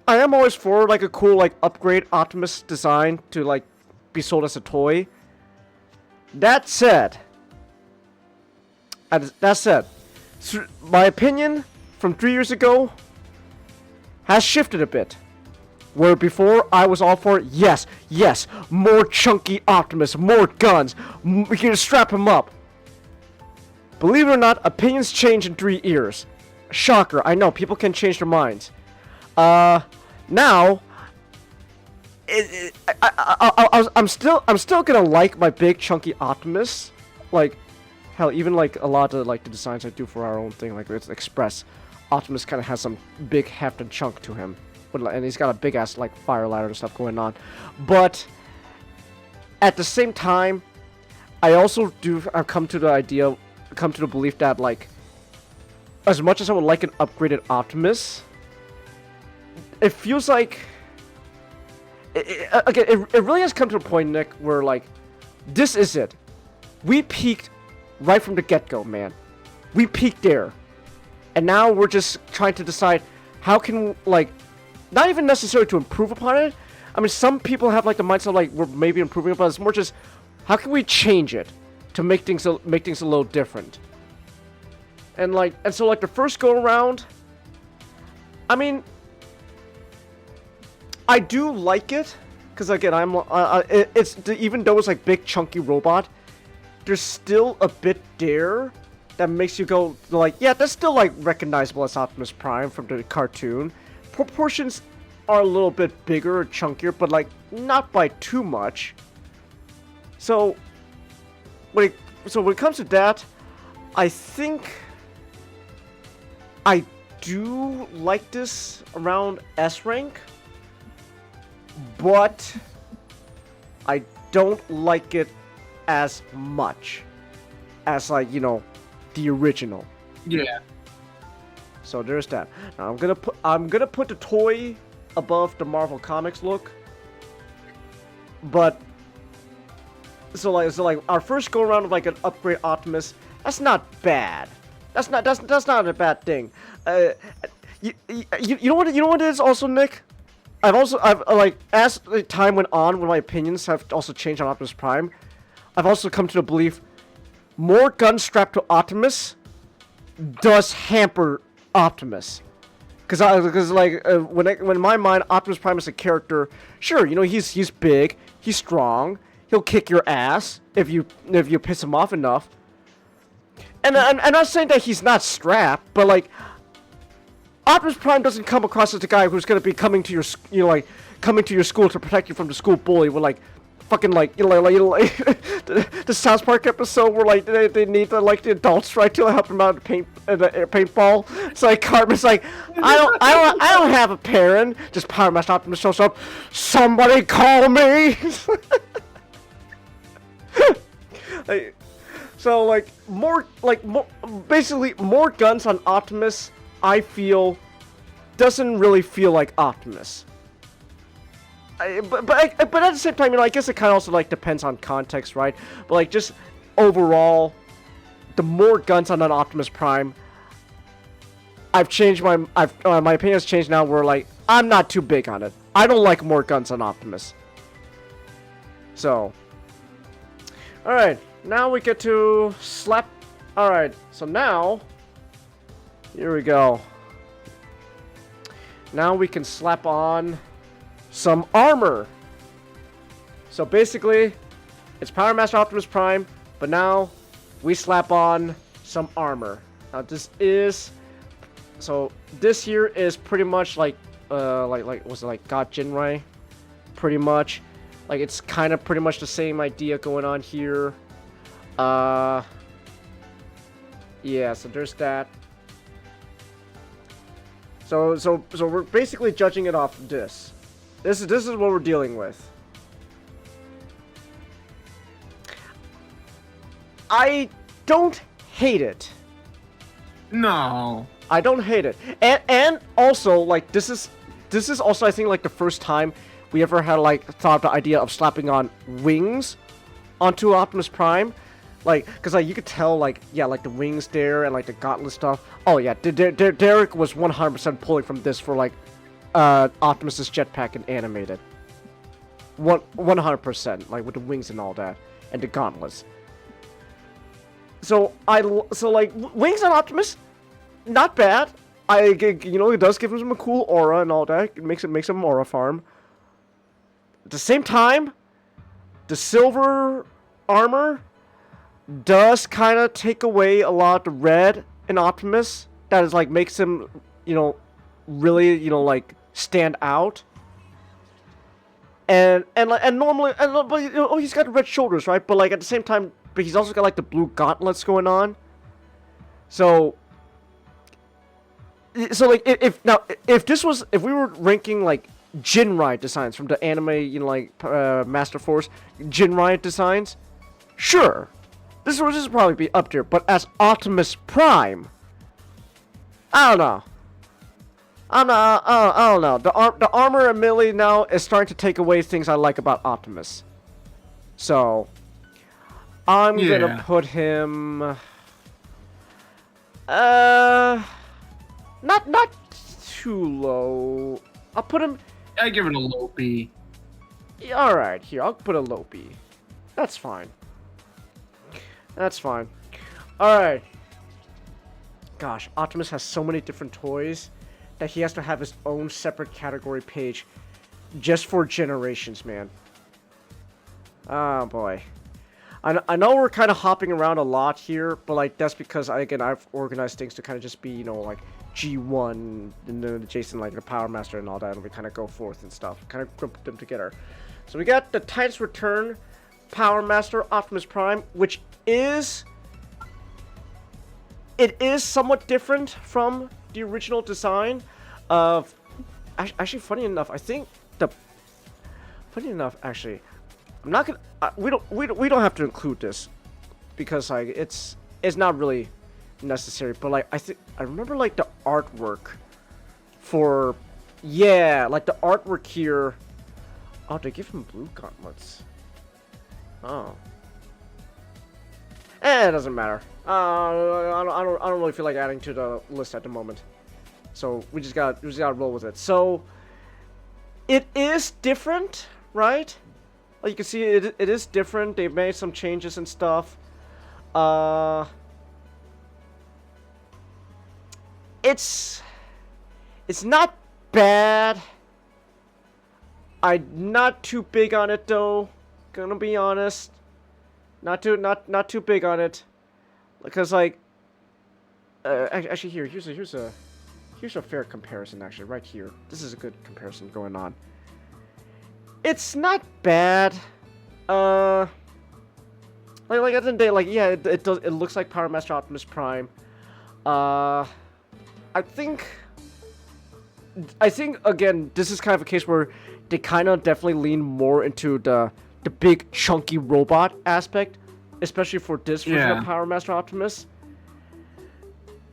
A: I am always for like a cool like upgrade Optimus design to like be sold as a toy. That said, my opinion from 3 years ago has shifted a bit. Where before I was all for yes, more chunky Optimus, more guns, we can strap him up. Believe it or not, opinions change in 3 years. Shocker, I know, people can change their minds. Now, I'm still gonna like my big chunky Optimus. Like, hell, even like a lot of like the designs I do for our own thing, like it's Express, Optimus kind of has some big heft and chunk to him, and he's got a big ass like fire ladder and stuff going on. But at the same time, I've come to the belief that like, as much as I would like an upgraded Optimus, it feels like it really has come to a point, Nick, where like, this is it. We peaked right from the get-go, man. We peaked there. And now we're just trying to decide how can, like, not even necessarily to improve upon it. I mean, some people have, like, the mindset, like, we're maybe improving upon it. It's more just, how can we change it to make things a little different? And, like, so, like, the first go-around, I mean, I do like it, because, again, even though it's, like, big, chunky robot, there's still a bit there that makes you go, like, yeah, that's still, like, recognizable as Optimus Prime from the cartoon. Proportions are a little bit bigger or chunkier, but, like, not by too much. So, when it comes to that, I think I do like this around S rank, but I don't like it as much as, like, you know, the original.
B: Yeah.
A: So there's that. Now I'm gonna put the toy above the Marvel Comics look. But so like our first go around of like an upgrade Optimus, that's not bad. That's not a bad thing. You know what it is also, Nick? I've like, as the time went on, when my opinions have also changed on Optimus Prime, I've also come to the belief more guns strapped to Optimus does hamper Optimus. Because like when in my mind, Optimus Prime is a character. Sure, you know, he's big, he's strong, he'll kick your ass if you piss him off enough. And I'm not saying that he's not strapped, but like, Optimus Prime doesn't come across as the guy who's gonna be coming to your coming to your school to protect you from the school bully with like fucking like the South Park episode where like they need the like the adults right to help him out with paintball. It's like Cartman's like, I don't have a parent. Just Power Master Optimus shows up. Somebody call me. Basically more guns on Optimus, I feel, doesn't really feel like Optimus. But at the same time, you know, I guess it kind of also like depends on context, right? But like just overall, the more guns on an Optimus Prime, I've changed my opinion has changed now. Where like I'm not too big on it. I don't like more guns on Optimus. So, all right, now we get to slap. All right, so now here we go. Now we can slap on some armor. So basically, it's Power Master Optimus Prime, but now we slap on some armor. Now this here is pretty much like was it like God Jinrai? Pretty much, like it's kind of pretty much the same idea going on here. Yeah, so there's that. So we're basically judging it off of this. This is what we're dealing with. I don't hate it.
B: No.
A: I don't hate it. And also, like, this is also, I think, like the first time we ever had like thought of the idea of slapping on wings onto Optimus Prime. Like, because like you could tell, like, yeah, like the wings there and like the gauntlet stuff. Oh yeah, Derek was 100% pulling from this for like Optimus's jetpack and animated. 100%, like with the wings and all that, and the gauntlets. So like wings on Optimus, not bad. It does give him a cool aura and all that. It makes him aura farm. At the same time, the silver armor does kind of take away a lot of the red in Optimus. That is like makes him, really, like stand out. And normally, but he's got the red shoulders, right? But like at the same time, but he's also got like the blue gauntlets going on. So like if we were ranking like Jinrai designs from the anime, Master Force Jinrai designs, sure, this would probably be up there. But as Optimus Prime, I don't know. I don't know. The armor immediately now is starting to take away things I like about Optimus. So I'm gonna put him. Not too low. I'll put him.
B: I give it a low B.
A: All right, here I'll put a low B. That's fine. That's fine. All right. Gosh, Optimus has so many different toys that he has to have his own separate category page just for generations, man. Oh boy. I know we're kind of hopping around a lot here, but like that's because I've organized things to kind of just be, like G1 and then adjacent like the Power Master and all that, and we kind of go forth and stuff, kind of group them together. So we got the Titan's Return Power Master Optimus Prime, which is somewhat different from the original design of. Actually, funny enough, actually, I'm not gonna. We don't have to include this because like it's not really necessary. But like I remember like the artwork for like the artwork here. Oh, they give him blue gauntlets. Oh. It doesn't matter. I don't really feel like adding to the list at the moment. So we just gotta roll with it. So it is different, right? Like you can see, it is different. They've made some changes and stuff. It's not bad. I'm not too big on it though. Gonna be honest. Not too big on it, because like, actually here's a fair comparison actually right here. This is a good comparison going on. It's not bad. Like at the end of the day, like yeah, it looks like Power Master Optimus Prime. I think again, this is kind of a case where they kind of definitely lean more into the big chunky robot aspect, especially for this version of Power Master Optimus.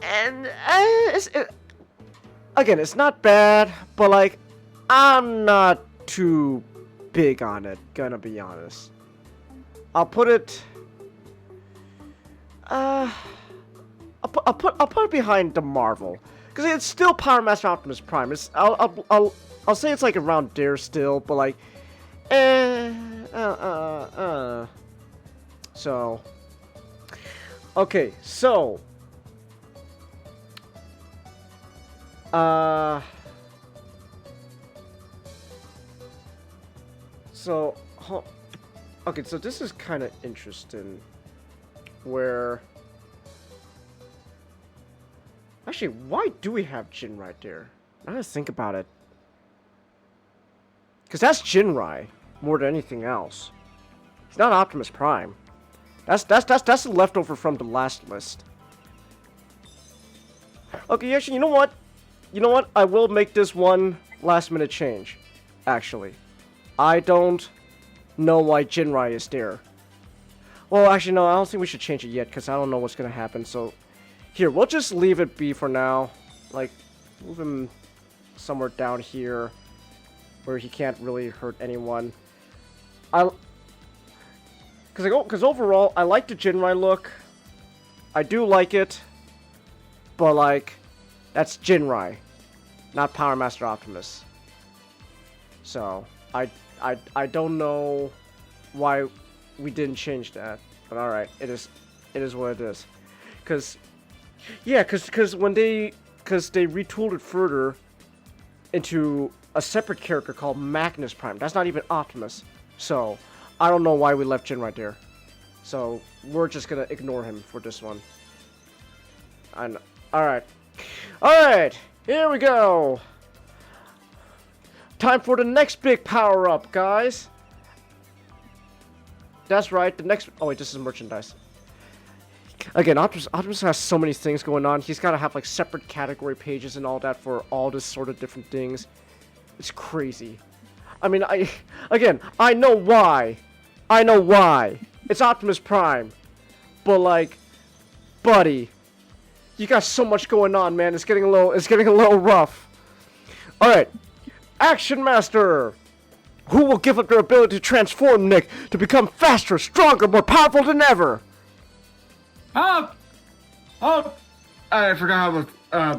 A: And again, it's not bad, but like I'm not too big on it, gonna be honest. I'll put it. I'll put it behind the Marvel, because it's still Power Master Optimus Prime. I'll say it's like around there still, but like, So, okay, so, okay, so this is kind of interesting, where, actually, why do we have Jin right there? I gotta think about it. Because that's Jinrai more than anything else. It's not Optimus Prime. That's a leftover from the last list. Okay, actually, you know what? I will make this one last minute change. Actually, I don't know why Jinrai is there. Well, actually, no, I don't think we should change it yet because I don't know what's gonna happen. So, here, we'll just leave it be for now. Like, move him somewhere down here where he can't really hurt anyone. Because overall, I like the Jinrai look. I do like it. But, like, that's Jinrai, not Power Master Optimus. So, I I don't know why we didn't change that, but all right, it is what it is. Cause when they retooled it further into a separate character called Magnus Prime. That's not even Optimus. So I don't know why we left Jin right there. So we're just gonna ignore him for this one. And all right, here we go. Time for the next big power-up, guys. That's right, the next... Oh, wait, this is merchandise. Again, Optimus has so many things going on. He's got to have, like, separate category pages and all that for all this sort of different things. It's crazy. I mean, I know why. It's Optimus Prime. But, like, buddy, you got so much going on, man. It's getting a little rough. All right. Action Master! Who will give up their ability to transform Nick to become faster, stronger, more powerful than ever?
B: I forgot how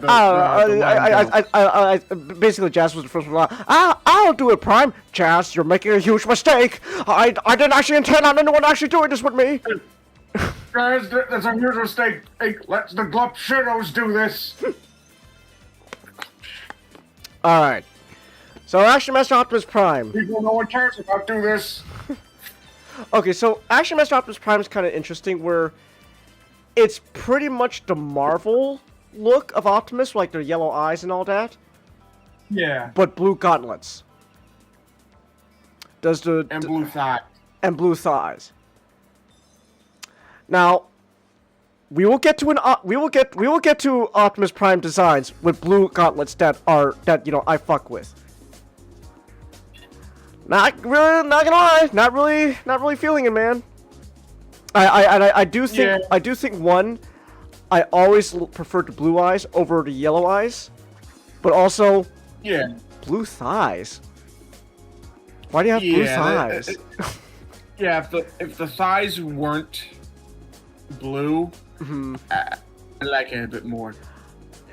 A: basically, Jazz was the first one. I'll do it, Prime. Jazz, you're making a huge mistake. I didn't actually intend on anyone actually doing this with me.
B: Guys, that's a huge mistake. Hey, let the Glup Shadows do this.
A: All right. So, Action Master Optimus Prime.
B: People no one cares about do this.
A: Okay, so Action Master Optimus Prime is kind of interesting, where it's pretty much the Marvel look of Optimus, like their yellow eyes and all that.
B: Yeah.
A: But blue gauntlets.
B: And blue thighs.
A: And blue thighs. Now, we will get to Optimus Prime designs with blue gauntlets that I fuck with. Not gonna lie, not really feeling it, man. I do think one, I always preferred the blue eyes over the yellow eyes, but also, blue thighs. Why do you have blue thighs?
B: If the thighs weren't blue, I like it a bit more.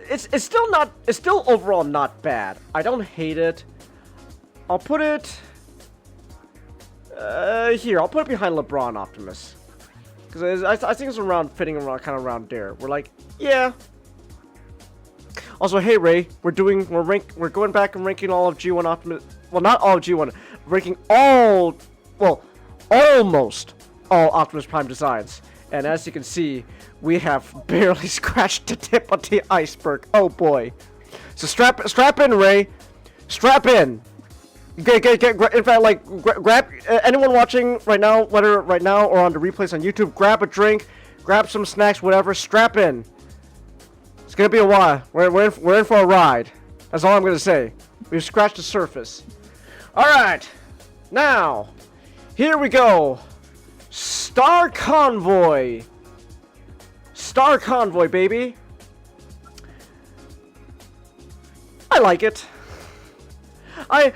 A: It's still overall not bad. I don't hate it. I'll put it here. I'll put it behind LeBron Optimus, because I think it's fitting around there. We're like, yeah. Also, hey Ray, we're going back and ranking all of G1 Optimus. Well, not all of G1, ranking almost all Optimus Prime designs. And as you can see, we have barely scratched the tip of the iceberg. Oh boy. So strap in, Ray. Strap in. In fact, like, grab anyone watching right now, whether right now or on the replays on YouTube, grab a drink, grab some snacks, whatever. Strap in. It's gonna be a while. We're in for a ride. That's all I'm gonna say. We've scratched the surface. All right. Now, here we go. Star Convoy. Star Convoy, baby. I like it. I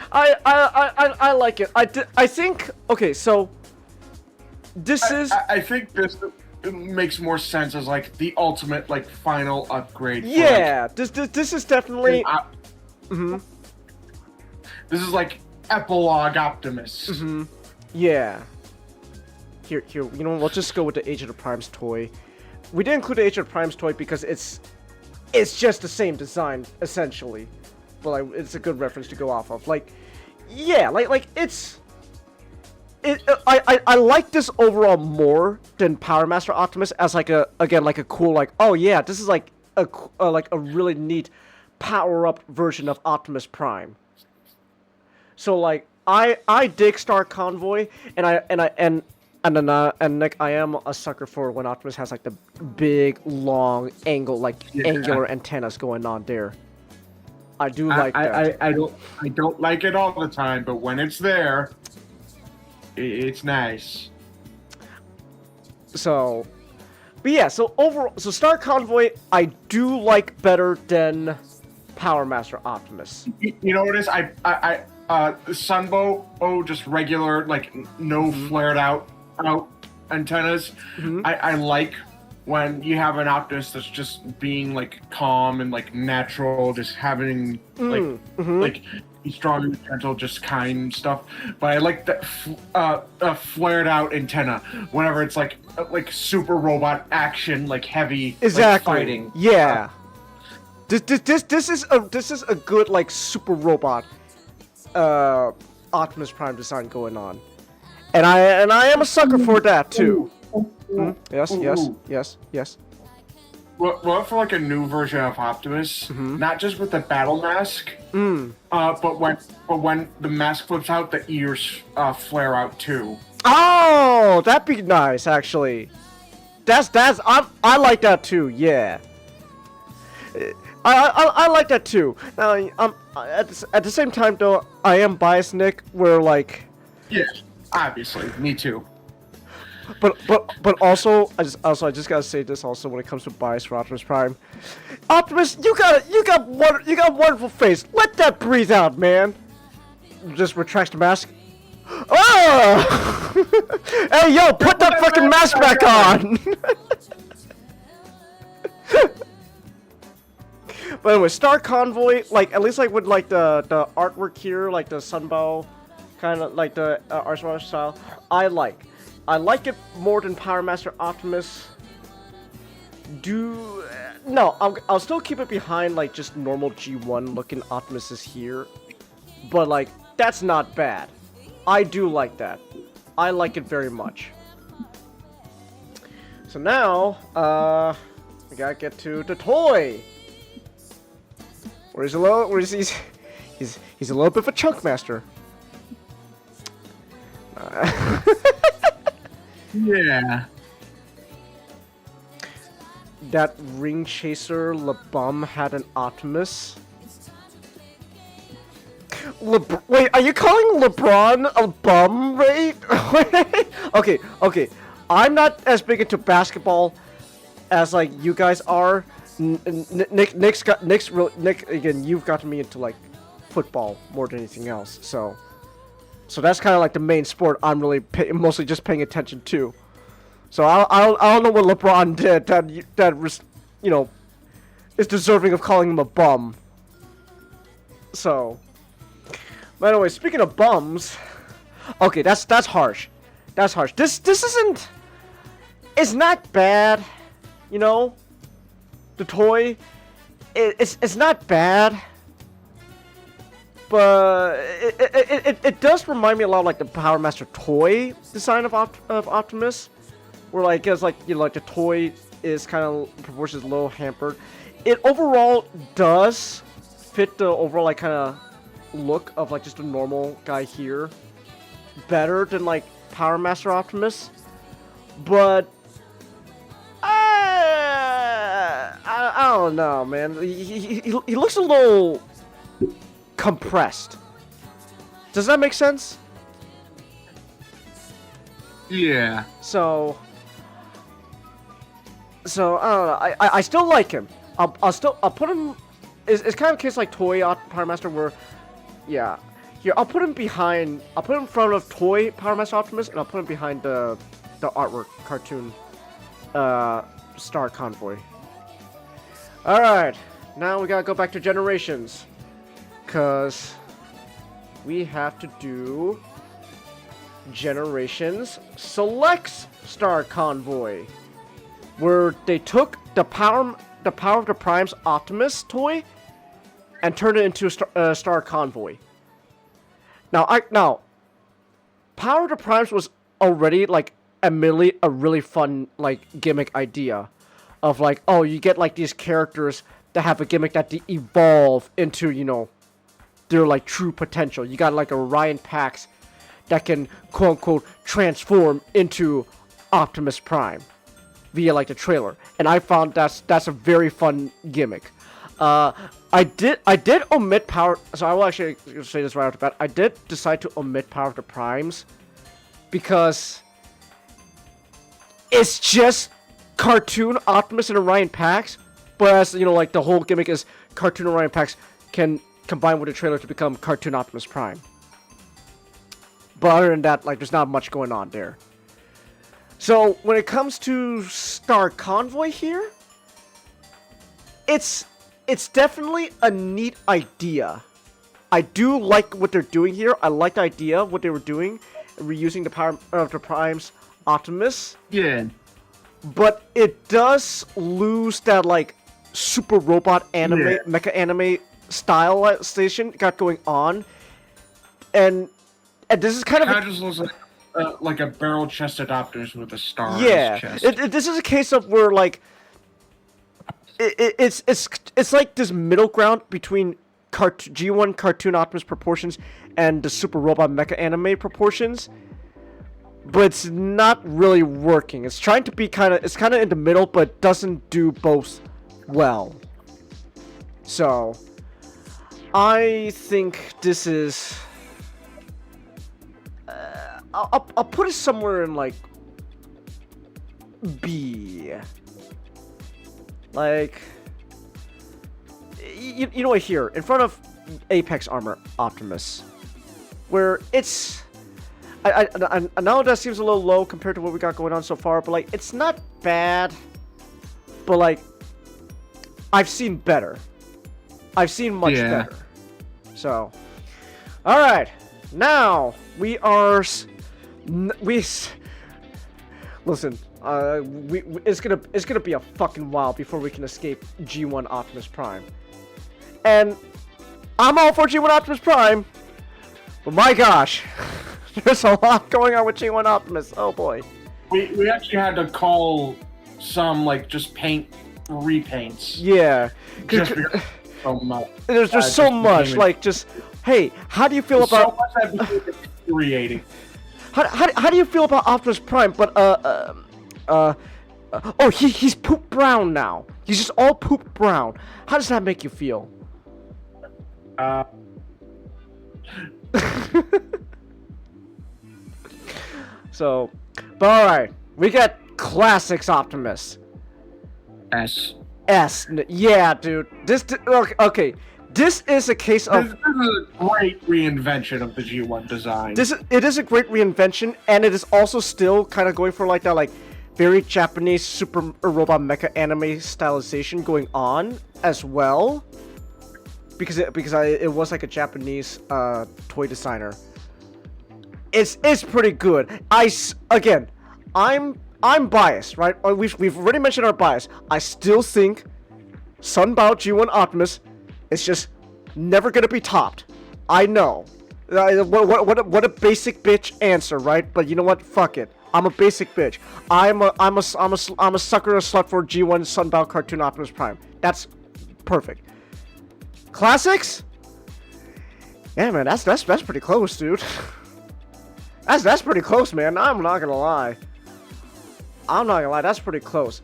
A: like it. I think, okay, so this is...
B: I think this makes more sense as, like, the ultimate, like, final upgrade.
A: Yeah, this is definitely...
B: This is, like, Epilogue Optimus.
A: Yeah. Here, you know, let's just go with the Age of the Primes toy. We didn't include the Age of the Primes toy because it's just the same design, essentially. But, like, it's a good reference to go off of. Like, yeah, I like this overall more than Power Master Optimus as, like, a cool, like, oh yeah, this is like a really neat power-up version of Optimus Prime. So, like, I dig Star Convoy, and Nick, I am a sucker for when Optimus has, like, the big, long angular antennas going on there. I do like that.
B: I don't like it all the time, but when it's there, it's nice.
A: So, but yeah, so overall, so Star Convoy, I do like better than Power Master Optimus.
B: You know what it is? Sunbow, just regular, like, no flared out antennas. I like when you have an Optimus that's just being, like, calm and, like, natural, just having, like, be strong and gentle, just kind stuff. But I like that flared out antenna whenever it's like super robot action, like heavy,
A: Exactly.
B: like fighting.
A: Yeah. This is a good like super robot Optimus Prime design going on, and I am a sucker for that too. Yes, yes, yes, yes.
B: Well, for like a new version of Optimus, not just with the battle mask, but when the mask flips out, the ears flare out too.
A: Oh, that'd be nice actually. I like that too. Yeah. I like that too. Now, at the same time though, I am biased, Nick. Where like,
B: yeah, obviously, me too.
A: But also I just gotta say this also when it comes to bias for Optimus Prime. Optimus, you got a wonderful face. Let that breathe out, man. Just retracts the mask. Oh! Hey yo, put that fucking mask back on. But anyway, Star Convoy, like at least like with like the artwork here, like the Sunbow, kind of like the Arsenal style, I like it more than Power Master Optimus. I'll still keep it behind like just normal G1 looking Optimuses here, but like that's not bad. I do like that. I like it very much. So now, we gotta get to the toy. He's a little bit of a chunk master.
B: Yeah.
A: That ring chaser LeBum had an Optimus. Wait, are you calling LeBron a bum, right? Okay. I'm not as big into basketball as like you guys are. Nick again. You've gotten me into like football more than anything else. So that's kind of like the main sport I'm really mostly just paying attention to. So I don't know what LeBron did that was, you know, is deserving of calling him a bum. So, by the way, speaking of bums, okay, that's harsh. That's harsh. This isn't. It's not bad, you know. The toy, it's not bad, but it does remind me a lot of like the Power Master toy design of Optimus, where like it's like, you know, like the toy is kind of proportions low hampered. It overall does fit the overall like kind of look of like just a normal guy here better than like Power Master Optimus, but I don't know, man. He looks a little compressed. Does that make sense?
B: Yeah.
A: So I don't know. I still like him. I'll put him. It's kind of a case like Toy Power Master where, yeah. Here, I'll put him behind. I'll put him in front of Toy Power Master Optimus, and I'll put him behind the artwork cartoon Star Convoy. Alright, now we gotta go back to Generations, cause we have to do Generations Selects Star Convoy, where they took the Power of the Prime's Optimus toy and turned it into a Star Convoy. Now, Power of the Primes was already like admittedly a really fun like gimmick idea. Of like, oh, you get like these characters that have a gimmick that they evolve into, you know, their like true potential. You got like a Orion Pax that can quote unquote transform into Optimus Prime via like the trailer, and I found that's a very fun gimmick. I did omit Power, so I will actually say this right off the bat. I did decide to omit Power of the Primes because it's just cartoon Optimus and Orion Pax, but as you know, like the whole gimmick is cartoon Orion Pax can combine with the trailer to become cartoon Optimus Prime. But other than that, like there's not much going on there. So when it comes to Star Convoy here, it's definitely a neat idea. I do like what they're doing here. I like the idea of what they were doing, reusing the power of the Prime's Optimus.
B: Yeah.
A: But it does lose that like super robot anime,
B: Yeah.
A: mecha anime stylization got going on, and this is kind of
B: Kind of just looks like a barrel-chested Optimus with a star on
A: yeah.
B: his chest.
A: This is a case of where like it's like this middle ground between G1 cartoon Optimus proportions and the super robot mecha anime proportions. But it's not really working. It's trying to be kind of in the middle, but doesn't do both well. So, I think this is. I'll put it somewhere in like B. Like, you know what? Here in front of Apex Armor Optimus, where it's. I know that seems a little low compared to what we got going on so far, but like it's not bad. But like I've seen better. I've seen much better. So, all right, now we are listen. It's gonna be a fucking while before we can escape G1 Optimus Prime, and I'm all for G1 Optimus Prime, but my gosh. There's a lot going on with G1 Optimus. Oh boy.
B: We actually had to call some like just paint repaints.
A: Yeah.
B: Just because so much.
A: There's just so much. Like just hey, how do you feel about
B: so much that became infuriating.
A: How do you feel about Optimus Prime? But oh he's poop brown now. He's just all poop brown. How does that make you feel? So, but alright, we got Classics Optimus.
B: S.
A: Yeah, dude. Okay. This is a case of.
B: This is a great reinvention of the G1 design.
A: It is a great reinvention, and it is also still kind of going for like that, like very Japanese super robot mecha anime stylization going on as well. Because it was like a Japanese toy designer. It's pretty good. I'm biased, right? We've already mentioned our bias. I still think Sunbow G1 Optimus is just never gonna be topped. I know. What a basic bitch answer, right? But you know what? Fuck it. I'm a basic bitch. I'm a sucker, a slut for G1 Sunbow cartoon Optimus Prime. That's perfect. Classics? Yeah, man, that's pretty close, dude. That's pretty close, man. I'm not gonna lie. That's pretty close.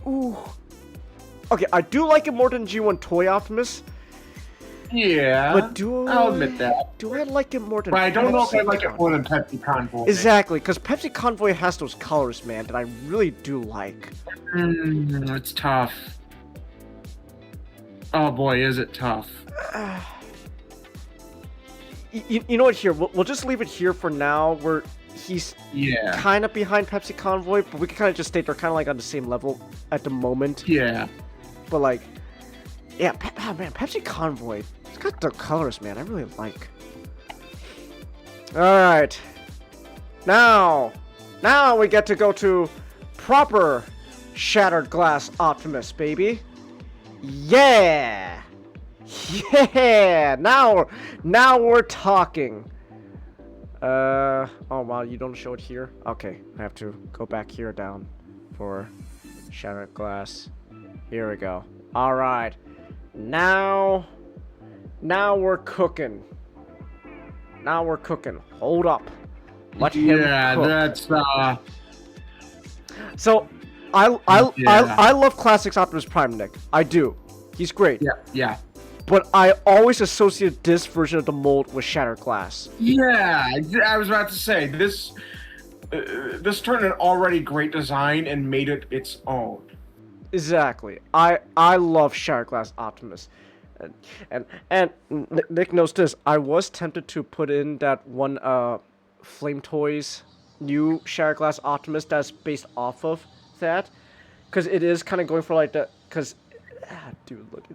A: Ooh. Okay, I do like it more than G1 Toy Optimus.
B: Yeah.
A: But
B: I'll admit that.
A: Do I like it more than?
B: But I don't know if I
A: Pepsi
B: like it more than Pepsi Convoy.
A: Exactly, because Pepsi Convoy has those colors, man, that I really do like.
B: It's tough. Oh boy, is it tough.
A: You know what? Here, we'll just leave it here for now. Where he's kind of behind Pepsi Convoy, but we can kind of just state they're kind of like on the same level at the moment.
B: Yeah.
A: But like, yeah, man, Pepsi Convoy. It's got the colors, man. I really like. All right. Now we get to go to proper Shattered Glass Optimus, baby. Yeah. Yeah. Now we're talking. Oh wow, you don't show it here? Okay, I have to go back here down for Shattered Glass. Here we go. All right. Now we're cooking. Hold up. Let him cook.
B: That's
A: So, I love Classics Optimus Prime, Nick. I do. He's great.
B: Yeah.
A: But I always associate this version of the mold with Shattered Glass.
B: Yeah, I was about to say this turned an already great design and made it its own.
A: Exactly. I love Shattered Glass Optimus. And Nick knows this. I was tempted to put in that one Flame Toys new Shattered Glass Optimus that's based off of that, because it is kind of going for like that. Because, dude, look,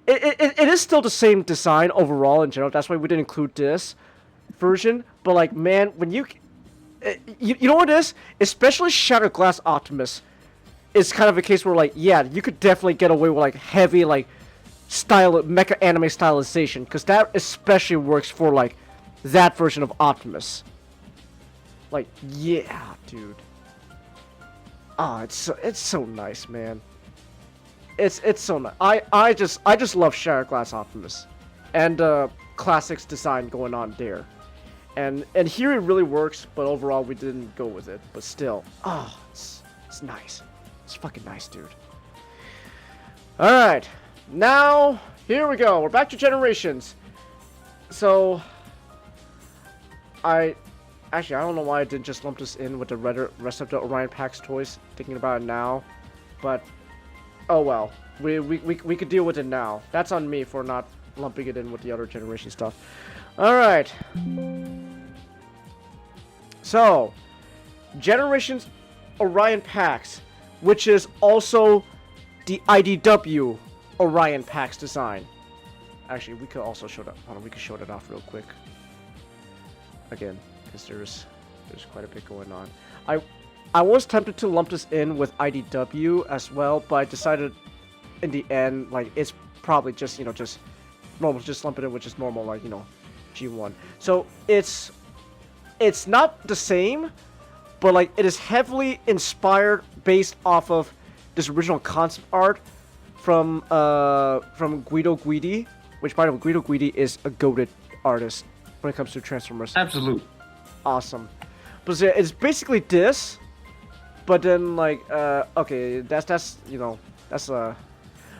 A: it is still the same design overall in general. That's why we didn't include this version. But like, man, when you know what it is? Especially Shattered Glass Optimus is kind of a case where, like, yeah, you could definitely get away with, like, heavy, like, mecha anime stylization, because that especially works for, like, that version of Optimus. Like, yeah, dude. Ah, it's so nice, man. It's so nice. I just love Shattered Glass Optimus, and Classics design going on there. And here it really works, but overall we didn't go with it. But still, it's nice. It's fucking nice, dude. All right, now here we go. We're back to Generations. So, I don't know why I didn't just lump this in with the rest of the Orion Pax toys. Thinking about it now, but oh well. We could deal with it now. That's on me for not lumping it in with the other Generation stuff. All right. So, Generations Orion Pax, which is also the IDW Orion Pax design. Actually, we could also show that. Hold on, we could show that off real quick. Again, because there's quite a bit going on. I was tempted to lump this in with IDW as well, but I decided in the end, like, it's probably just, just normal, just lump it in with just normal, like, G1. So it's not the same, but like it is heavily inspired based off of this original concept art from Guido Guidi, which, by the way, Guido Guidi is a goated artist when it comes to Transformers.
B: Absolute.
A: Awesome. But it's basically this, but then like okay, that's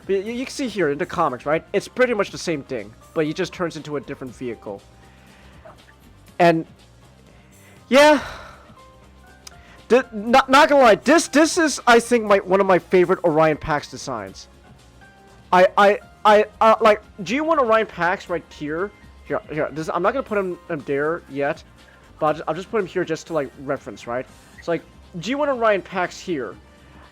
A: but you can see here in the comics, right? It's pretty much the same thing, but he just turns into a different vehicle. And yeah, not gonna lie, this is, I think, one of my favorite Orion Pax designs. I like G1 Orion Pax right here. Here. I'm not gonna put him there yet, but I'll just put him here just to like reference, right? So like G1 Orion Pax here.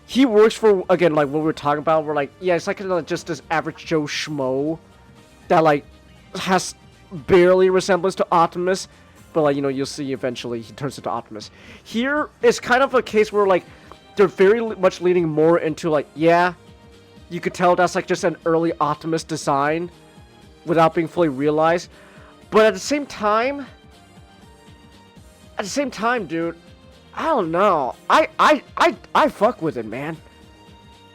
A: He works for, again, like what we were talking about. We're like, yeah, it's like just this average Joe schmo that like has barely resemblance to Optimus, but like, you'll see eventually he turns into Optimus. Here is kind of a case where like they're very much leaning more into like, yeah, you could tell that's like just an early Optimus design without being fully realized. But at the same time, dude, I don't know. I fuck with it, man.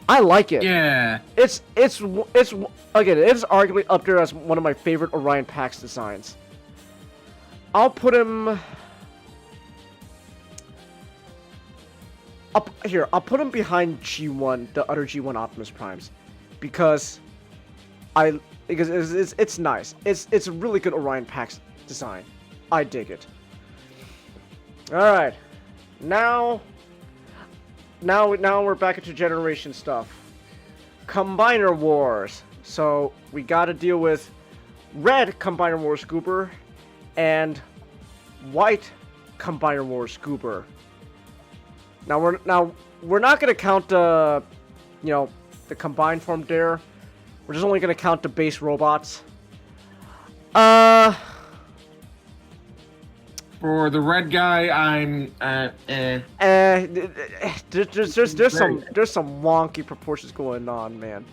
A: I like it.
B: Yeah.
A: It's again, it is arguably up there as one of my favorite Orion Pax designs. I'll put him up here. I'll put him behind G1, the other G1 Optimus Primes, because it's nice. It's a really good Orion Pax design. I dig it. All right. Now we're back into Generation stuff. Combiner Wars. So we gotta deal with Red Combiner Wars Goober and White Combiner Wars Goober. Now we're not gonna count the the combined form there. We're just only gonna count the base robots.
B: For the red guy, I'm
A: there's some wonky proportions going on, man.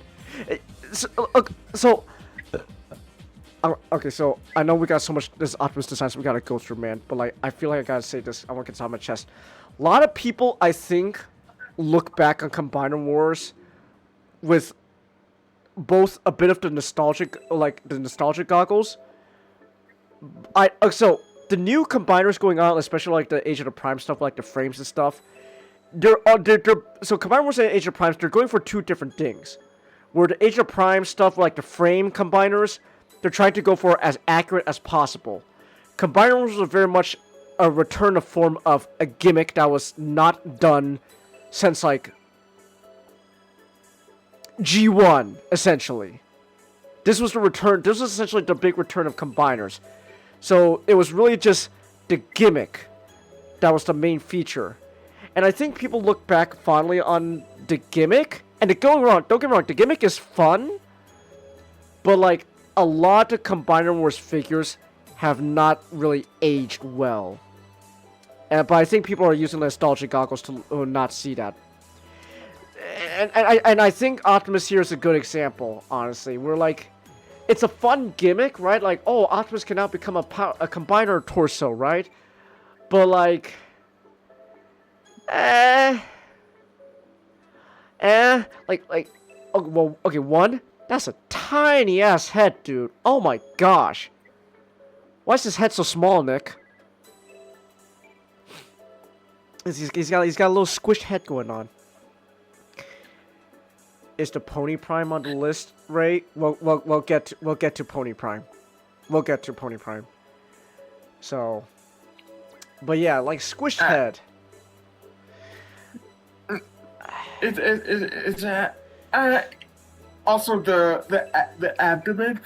A: Okay, so I know we got so much this Optimus design, so we gotta go through, man. But like, I feel like I gotta say this. I want to get this out of my chest. A lot of people, I think, look back on Combiner Wars with both a bit of the nostalgic goggles. So the new combiners going on, especially like the Age of the Prime stuff, like the frames and stuff. So Combiner Wars and Age of the Primes, they're going for two different things. Where the Age of Prime stuff, like the frame combiners, they're trying to go for as accurate as possible. Combiner Wars was very much a return of form of a gimmick that was not done since like G1, essentially. This was the return. This was essentially the big return of combiners. So it was really just the gimmick that was the main feature. And I think people look back fondly on the gimmick. And don't get me wrong, the gimmick is fun. but like a lot of Combiner Wars figures have not really aged well. But I think people are using nostalgia goggles to not see that. And I think Optimus here is a good example, honestly. We're like, it's a fun gimmick, right? Like, oh, Optimus can now become a Combiner torso, right? But like, like, oh, well, okay, one, that's a tiny ass head, dude. Oh my gosh. Why is his head so small, Nick? He's got a little squished head going on. Is the Pony Prime on the list, Ray? We'll get to Pony Prime. We'll get to Pony Prime. So, but yeah, like squished head.
B: It's also the abdomen,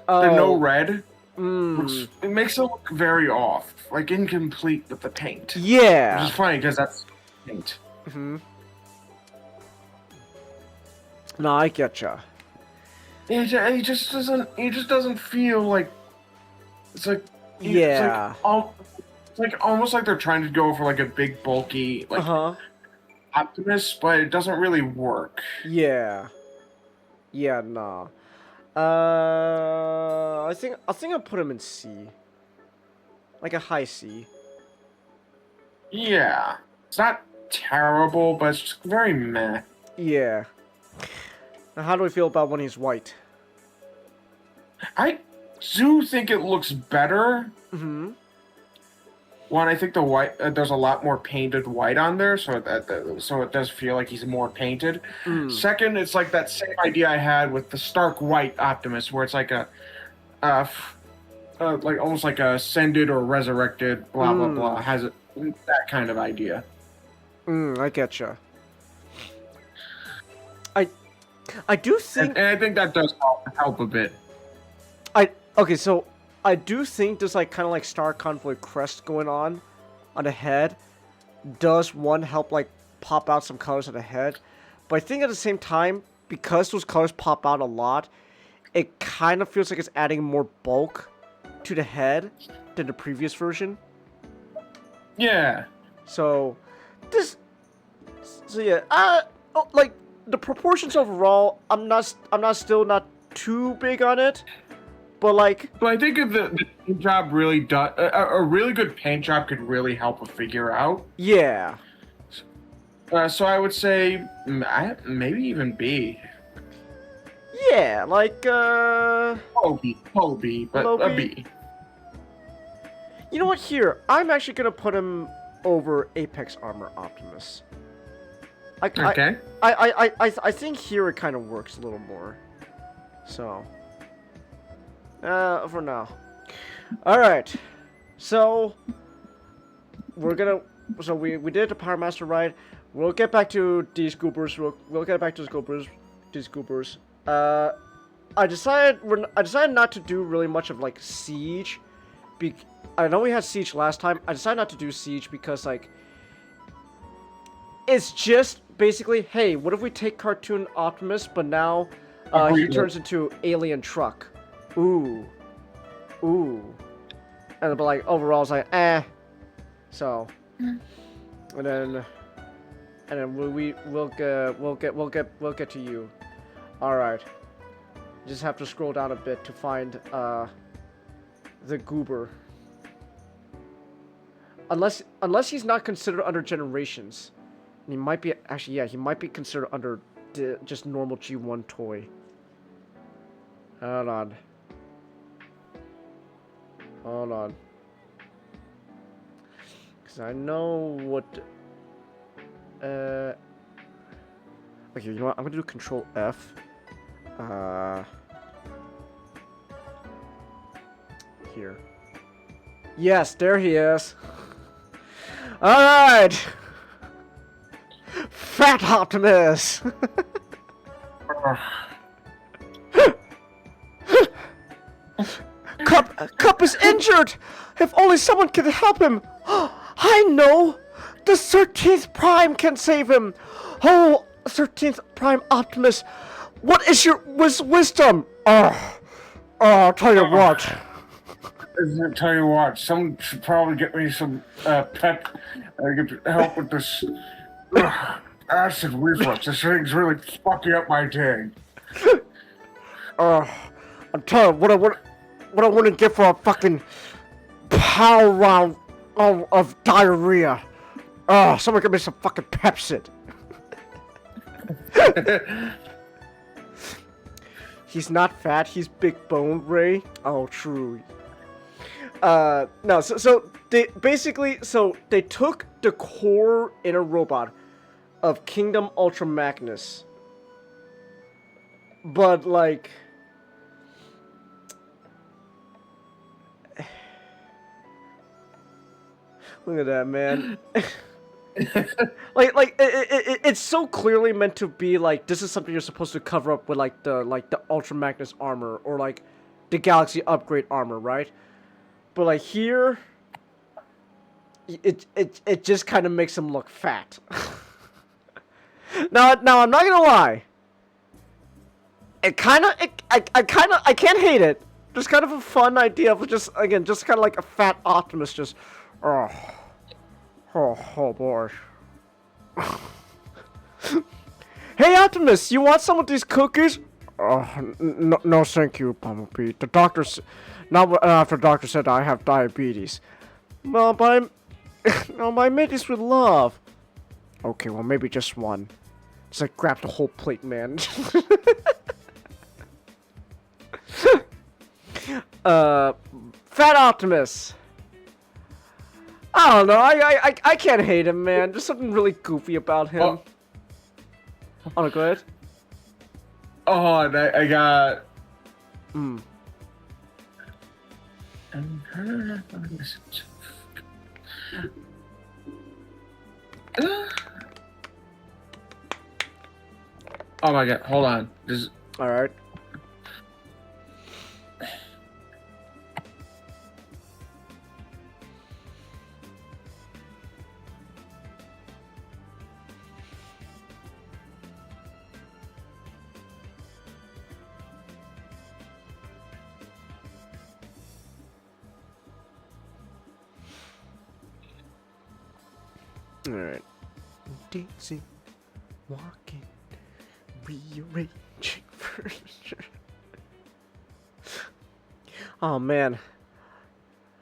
B: the no red, which it makes it look very off, like incomplete with the paint.
A: Yeah,
B: which is funny because that's paint.
A: No, I getcha.
B: He just doesn't feel like it's like
A: yeah.
B: It's like almost like they're trying to go for like a big bulky like Optimus, but it doesn't really work.
A: Yeah. Yeah, nah. I think I'll put him in C. Like a high C.
B: Yeah. It's not terrible, but it's just very meh.
A: Yeah. Now, how do we feel about when he's white?
B: I do think it looks better. One, I think the white there's a lot more painted white on there, so it does feel like he's more painted. Second, it's like that same idea I had with the stark white Optimus, where it's like like almost like a ascended or resurrected, blah blah blah, has that kind of idea.
A: I getcha. I do think,
B: and I think that does help a bit.
A: Okay, so I do think there's like kind of like Star Convoy crest going on the head. Does one help like pop out some colors on the head? But I think at the same time, because those colors pop out a lot, it kind of feels like it's adding more bulk to the head than the previous version.
B: Yeah.
A: So yeah, like the proportions overall, I'm still not too big on it. But like,
B: but I think if the paint job really does, a really good paint job could really help a figure out.
A: Yeah.
B: So I would say maybe even B.
A: Yeah, like
B: low B, but
A: low
B: a
A: B?
B: B.
A: You know what? Here, I'm actually gonna put him over Apex Armor Optimus.
B: Okay.
A: I think here it kind of works a little more. So. For now. Alright. So we did the Power Master ride. We'll get back to these goobers. We'll get back to these goobers. I decided not to do really much of like Siege. I know we had Siege last time. I decided not to do Siege because like it's just basically, hey, what if we take cartoon Optimus, but now he turns into alien truck. Ooh. And but like overall it's like So and then we'll get to you. Alright. Just have to scroll down a bit to find the goober. Unless he's not considered under generations. He might be actually, yeah, he might be considered under just normal G1 toy. Hold on. Because I know what... Okay, you know what? I'm going to do Control F. Here. Yes, there he is. Alright! Fat Optimus! Cup is injured! If only someone could help him! I know! The 13th Prime can save him! Oh, 13th Prime Optimus! What is your wisdom? I'll tell you what.
B: I'll tell you what, someone should probably get me some pep help with this acid reflux. This thing's really fucking up my day.
A: I'm telling you what I want to get for a fucking power round of diarrhea. Someone give me some fucking Pepsid. He's not fat, he's big boned, Ray. Oh, true. No, so they basically, they took the core inner robot of Kingdom Ultra Magnus. But, like, look at that, man. It's so clearly meant to be like this is something you're supposed to cover up with like the Ultra Magnus armor or like the Galaxy Upgrade armor, right? But like here, it just kind of makes him look fat. now I'm not gonna lie. I can't hate it. Just kind of a fun idea of just kind of like a fat Optimus just. Oh boy. Hey Optimus, you want some of these cookies? No thank you, Bumblebee. The doctor's not after the doctor said I have diabetes. Well, but I made this with love. Okay, well maybe just one. Just like grab the whole plate, man. Fat Optimus. I don't know. I can't hate him, man. There's something really goofy about him. Oh, no, go ahead.
B: Oh, I got. Oh my god! Hold on.
A: All right. Alright. Dancing, walking, rearranging furniture. Oh man,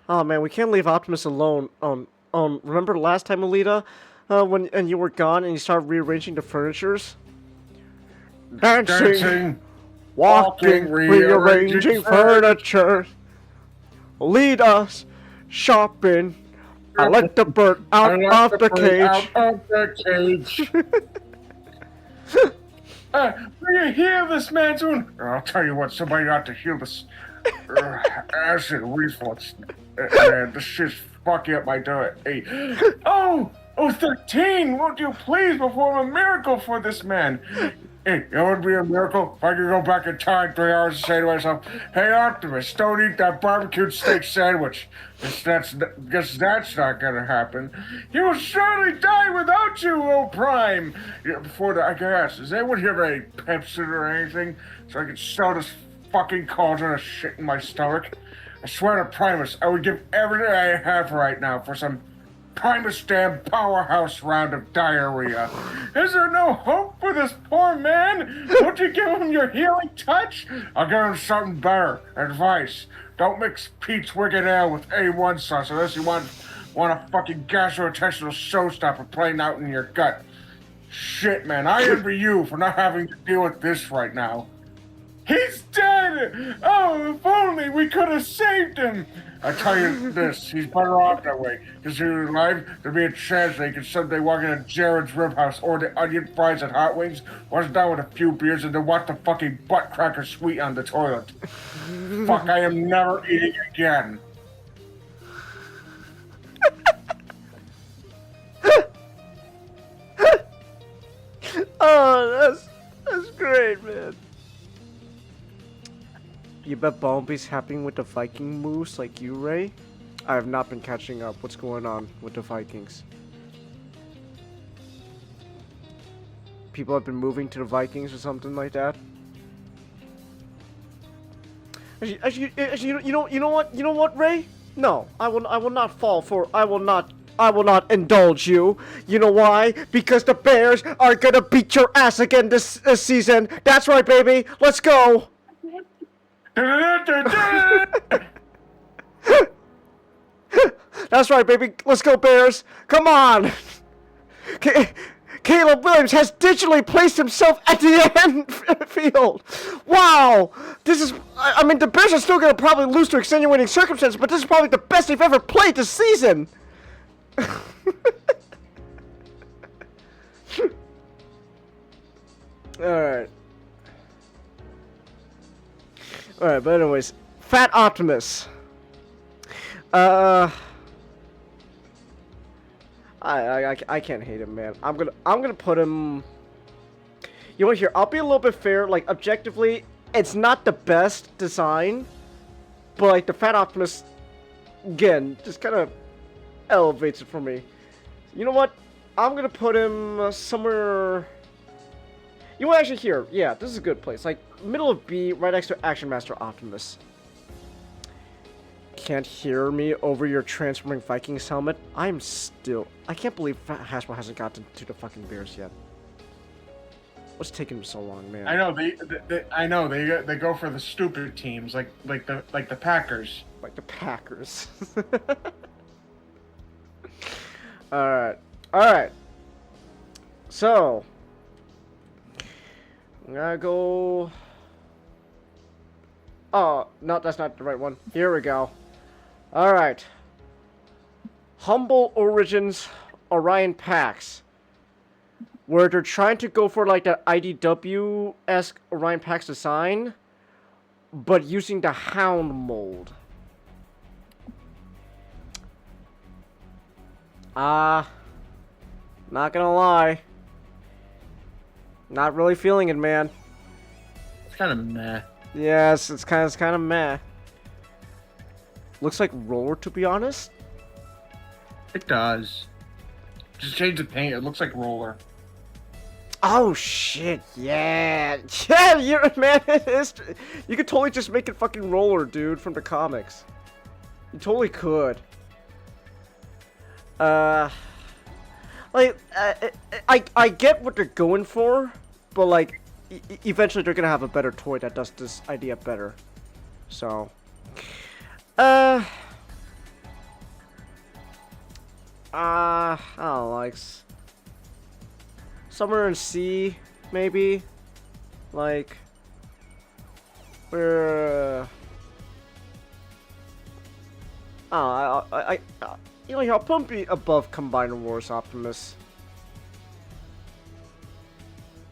A: we can't leave Optimus alone. Remember last time, Alita, when you were gone and you started rearranging the furnitures? Dancing, walking, rearranging furniture. Lead us shopping. I let the bird out of the cage.
B: Will you heal this man soon? I'll tell you what, somebody ought to heal this acid reflux. Man, this shit's fucking up my diet. Hey. Oh, 13! Won't you please perform a miracle for this man? Hey, it would be a miracle if I could go back in time 3 hours and say to myself, hey Optimus, don't eat that barbecued steak sandwich. Guess that's not gonna happen. He will surely die without you, O Prime! Before that, I guess, does anyone here have any Pepsi or anything? So I can sell this fucking cauldron of shit in my stomach? I swear to Primus, I would give everything I have right now for some Primus damn powerhouse round of diarrhea. Is there no hope for this poor man? Won't you give him your healing touch? I'll give him something better. Advice. Don't mix Pete's Wicked Ale with A1 sauce unless you want a fucking gastrointestinal showstopper playing out in your gut. Shit, man, I envy you for not having to deal with this right now. He's dead! Oh, if only we could have saved him! I tell you this, he's better off that way. Because he was alive, there'd be a chance that he could someday walk into Jared's Rib House or the onion fries at Hot Wings, wash down with a few beers, and then watch the fucking butt cracker sweet on the toilet. Fuck, I am never eating again.
A: Oh, that's great, man. You bet Bumblebee's happy with the Viking moves like you, Ray? I have not been catching up. What's going on with the Vikings? People have been moving to the Vikings or something like that? You know what, Ray? No, I will not fall for. I will not indulge you. You know why? Because the Bears are gonna beat your ass again this season. That's right, baby. Let's go. That's right, baby. Let's go, Bears. Come on. Caleb Williams has digitally placed himself at the end field. Wow. This is... I mean, the Bears are still going to probably lose to extenuating circumstances, but this is probably the best they've ever played this season. Alright. Alright, but anyways. Fat Optimus. I can't hate him, man. I'm gonna put him. You know what? Here, I'll be a little bit fair. Like objectively, it's not the best design, but like the Fat Optimus, again, just kind of elevates it for me. You know what? I'm gonna put him somewhere. You know what? Actually, here, yeah, this is a good place. Like middle of B, right next to Action Master Optimus. Can't hear me over your transforming Vikings helmet. I can't believe Hasbro hasn't gotten to the fucking Bears yet. What's taking them so long, man?
B: I know they go for the stupid teams like the Packers.
A: Like the Packers. All right. So I'm gonna go. Oh no, that's not the right one. Here we go. Alright. Humble Origins Orion Pax. Where they're trying to go for like that IDW-esque Orion Pax design, but using the Hound mold. Not gonna lie. Not really feeling it, man.
B: It's kind of meh.
A: Yes, it's kind of meh. Looks like roller, to be honest.
B: It does. Just change the paint. It looks like roller.
A: Oh shit! Yeah, yeah, you're man. It is. You could totally just make it fucking roller, dude, from the comics. You totally could. Like, I get what they're going for, but like, eventually they're gonna have a better toy that does this idea better. So. I don't know, like somewhere in C, maybe, like where. You know, I'll put him above Combiner Wars Optimus.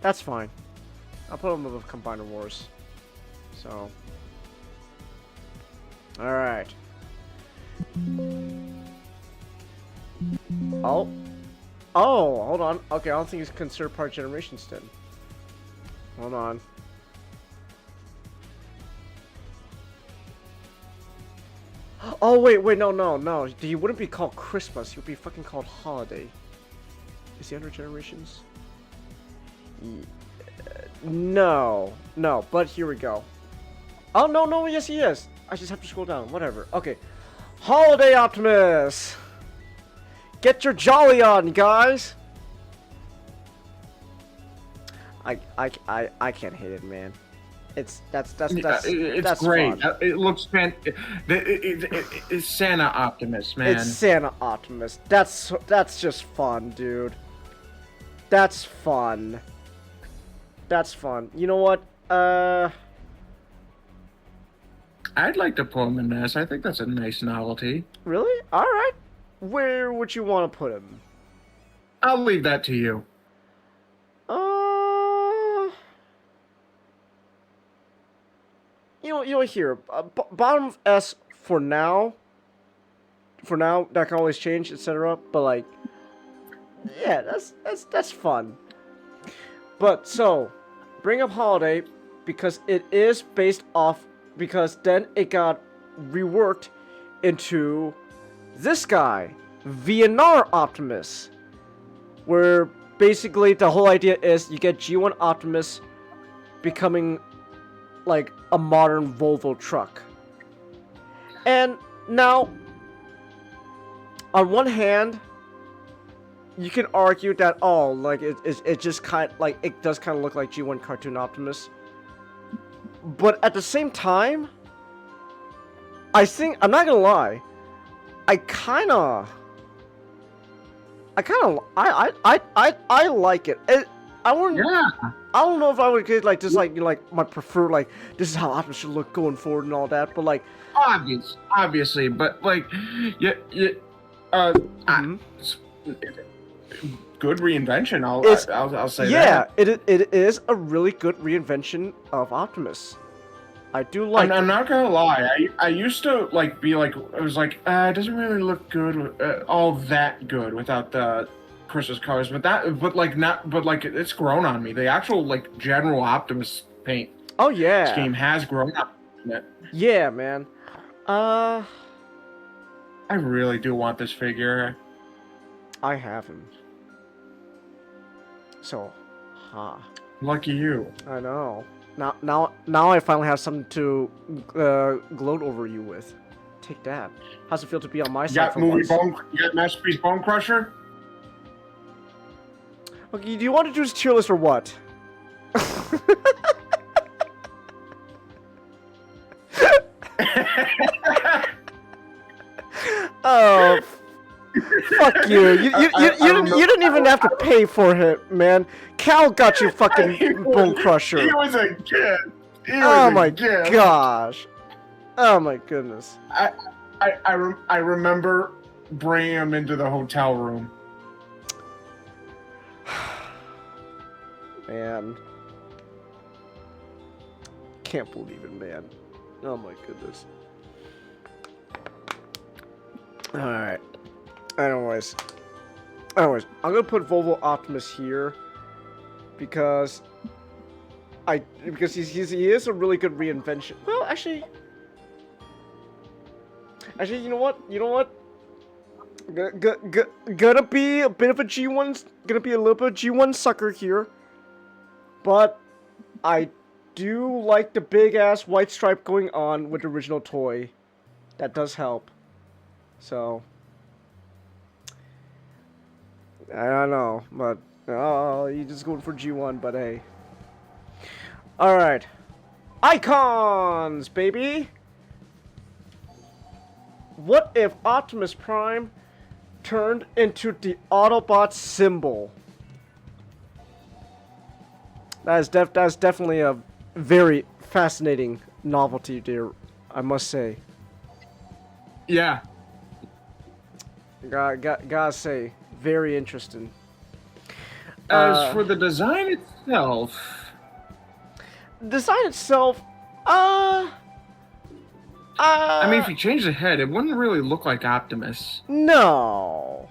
A: That's fine. I'll put him above Combiner Wars. So. Alright. Oh, hold on. Okay, I don't think he's considered part Generation Stin. Hold on. Oh, wait, no. He wouldn't be called Christmas. He would be fucking called Holiday. Is he under Generations? No, but here we go. Oh, no, yes he is. I just have to scroll down. Whatever. Okay. Holiday Optimus! Get your jolly on, guys! I can't hate it, man. That's
B: great.
A: Fun.
B: It looks it's Santa Optimus, man.
A: It's Santa Optimus. That's just fun, dude. That's fun. You know what?
B: I'd like to put him in this. I think that's a nice novelty.
A: Really? All right. Where would you want to put him?
B: I'll leave that to you.
A: You know, here, bottom of S for now. For now, that can always change, etc. But like, yeah, that's fun. But so, bring up Holiday because it is based off. Because then it got reworked into this guy, VNR Optimus, where basically the whole idea is you get G1 Optimus becoming like a modern Volvo truck. And now, on one hand, you can argue that like it just kind like it does kind of look like G1 cartoon Optimus. But at the same time, I think I'm not gonna lie, I like it. I wouldn't.
B: Yeah.
A: I don't know if I would get like just like like my preferred like this is how Optimus should look going forward and all that. But like
B: Obviously, but like, yeah, good reinvention. I'll say that.
A: Yeah, it is a really good reinvention of Optimus. I do like.
B: I'm not gonna lie. I used to like be like I was like it doesn't really look good, all that good without the Christmas colors. But like it's grown on me. The actual like general Optimus paint.
A: Oh yeah.
B: Scheme has grown on me.
A: Yeah, man.
B: I really do want this figure.
A: I have him. So,
B: Lucky you.
A: I know. Now I finally have something to gloat over you with. Take that. How's it feel to be on my side for once?
B: You got Masterpiece Bone Crusher?
A: Okay, do you want to do this tier list or what? Oh, fuck you! You didn't even have to pay for it, man. Cal got you fucking Bone Crusher.
B: He was a kid.
A: Oh my gosh! Oh my goodness!
B: I remember bringing him into the hotel room.
A: Man, can't believe it, man. Oh my goodness. Alright. Anyways, I'm gonna put Volvo Optimus here because he is a really good reinvention. Well, actually, you know what? Gonna be a bit of a G1, gonna be a little bit of G1 sucker here, but I do like the big ass white stripe going on with the original toy. That does help. So, I don't know, but you just going for G1, but hey. Alright. Icons, baby! What if Optimus Prime turned into the Autobot symbol? That's definitely a very fascinating novelty there, I must say.
B: Yeah.
A: Gotta say, very interesting.
B: As for the design itself... I mean, if you change the head, it wouldn't really look like Optimus.
A: No,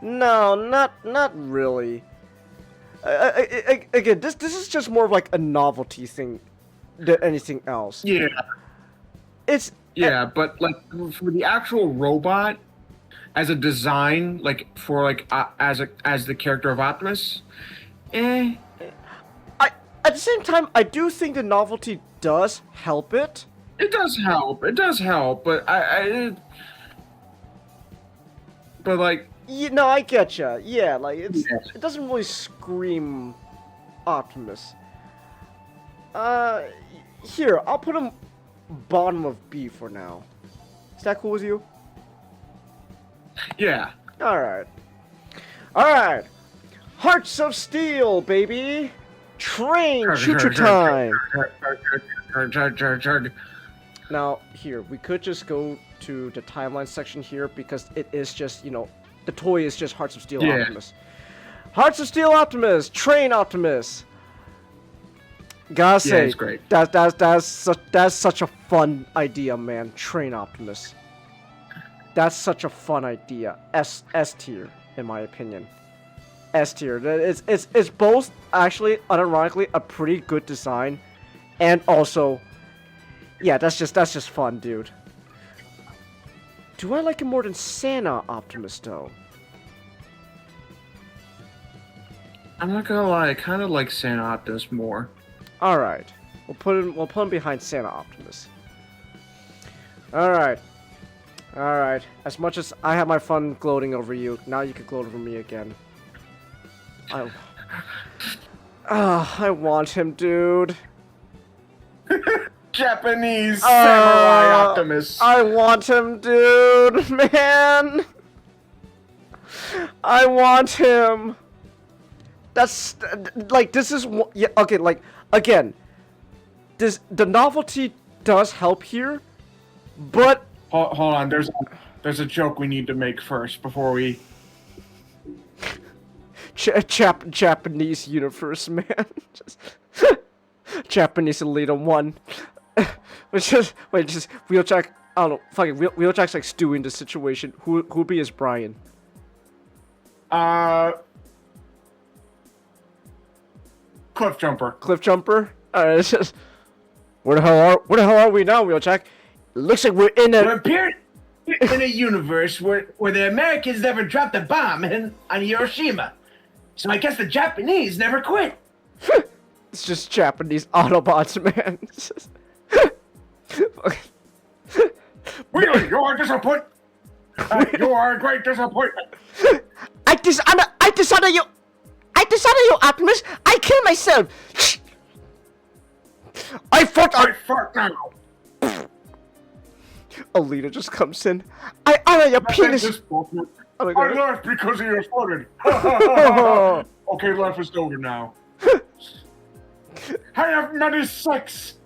A: not really. Again, this is just more of like a novelty thing than anything else.
B: Yeah.
A: Yeah,
B: but like for the actual robot, as a design, like for like as the character of Optimus,
A: at the same time, I do think the novelty does help it.
B: It does help, but but like...
A: I getcha. Yeah, like, it doesn't really scream Optimus. Here, I'll put him bottom of B for now. Is that cool with you?
B: Yeah.
A: Alright. Hearts of Steel, baby! Train choo-choo time! Now, here, we could just go to the timeline section here because it is just, the toy is just Hearts of Steel Optimus. Hearts of Steel Optimus! Train Optimus! Gotta say,
B: it's great.
A: That's such a fun idea, man. Train Optimus. That's such a fun idea. S tier, in my opinion. S tier. It's both actually, unironically, a pretty good design, and also, yeah, that's just fun, dude. Do I like him more than Santa Optimus, though?
B: I'm not gonna lie, I kind of like Santa Optimus more.
A: Alright. We'll put him behind Santa Optimus. Alright. Alright. As much as I have my fun gloating over you, now you can gloat over me again. I want him, dude.
B: Japanese samurai Optimus.
A: I want him, dude, man. I want him. That's like this is yeah okay like again. The novelty does help here, but
B: hold on. There's a joke we need to make first before we.
A: Japanese universe, man. Japanese Elite 1. Just Wheeljack. I don't know. Fucking Wheeljack's like stewing the situation. Who'd be his Brian?
B: Cliff jumper.
A: Cliff jumper. Alright, it's just where the hell are we now, Wheeljack? It looks like we're in a.
C: We're appearing in a universe where the Americans never dropped a bomb on Hiroshima, so I guess the Japanese never quit.
A: It's just Japanese Autobots, man.
B: Really, you are disappointed. You are a great disappointment.
A: I dishonor you, Optimus. I kill myself. I fought
B: now.
A: Alita just comes in. I honor your penis.
B: I laughed because of your farted. Okay, laugh is over now. I have many sex.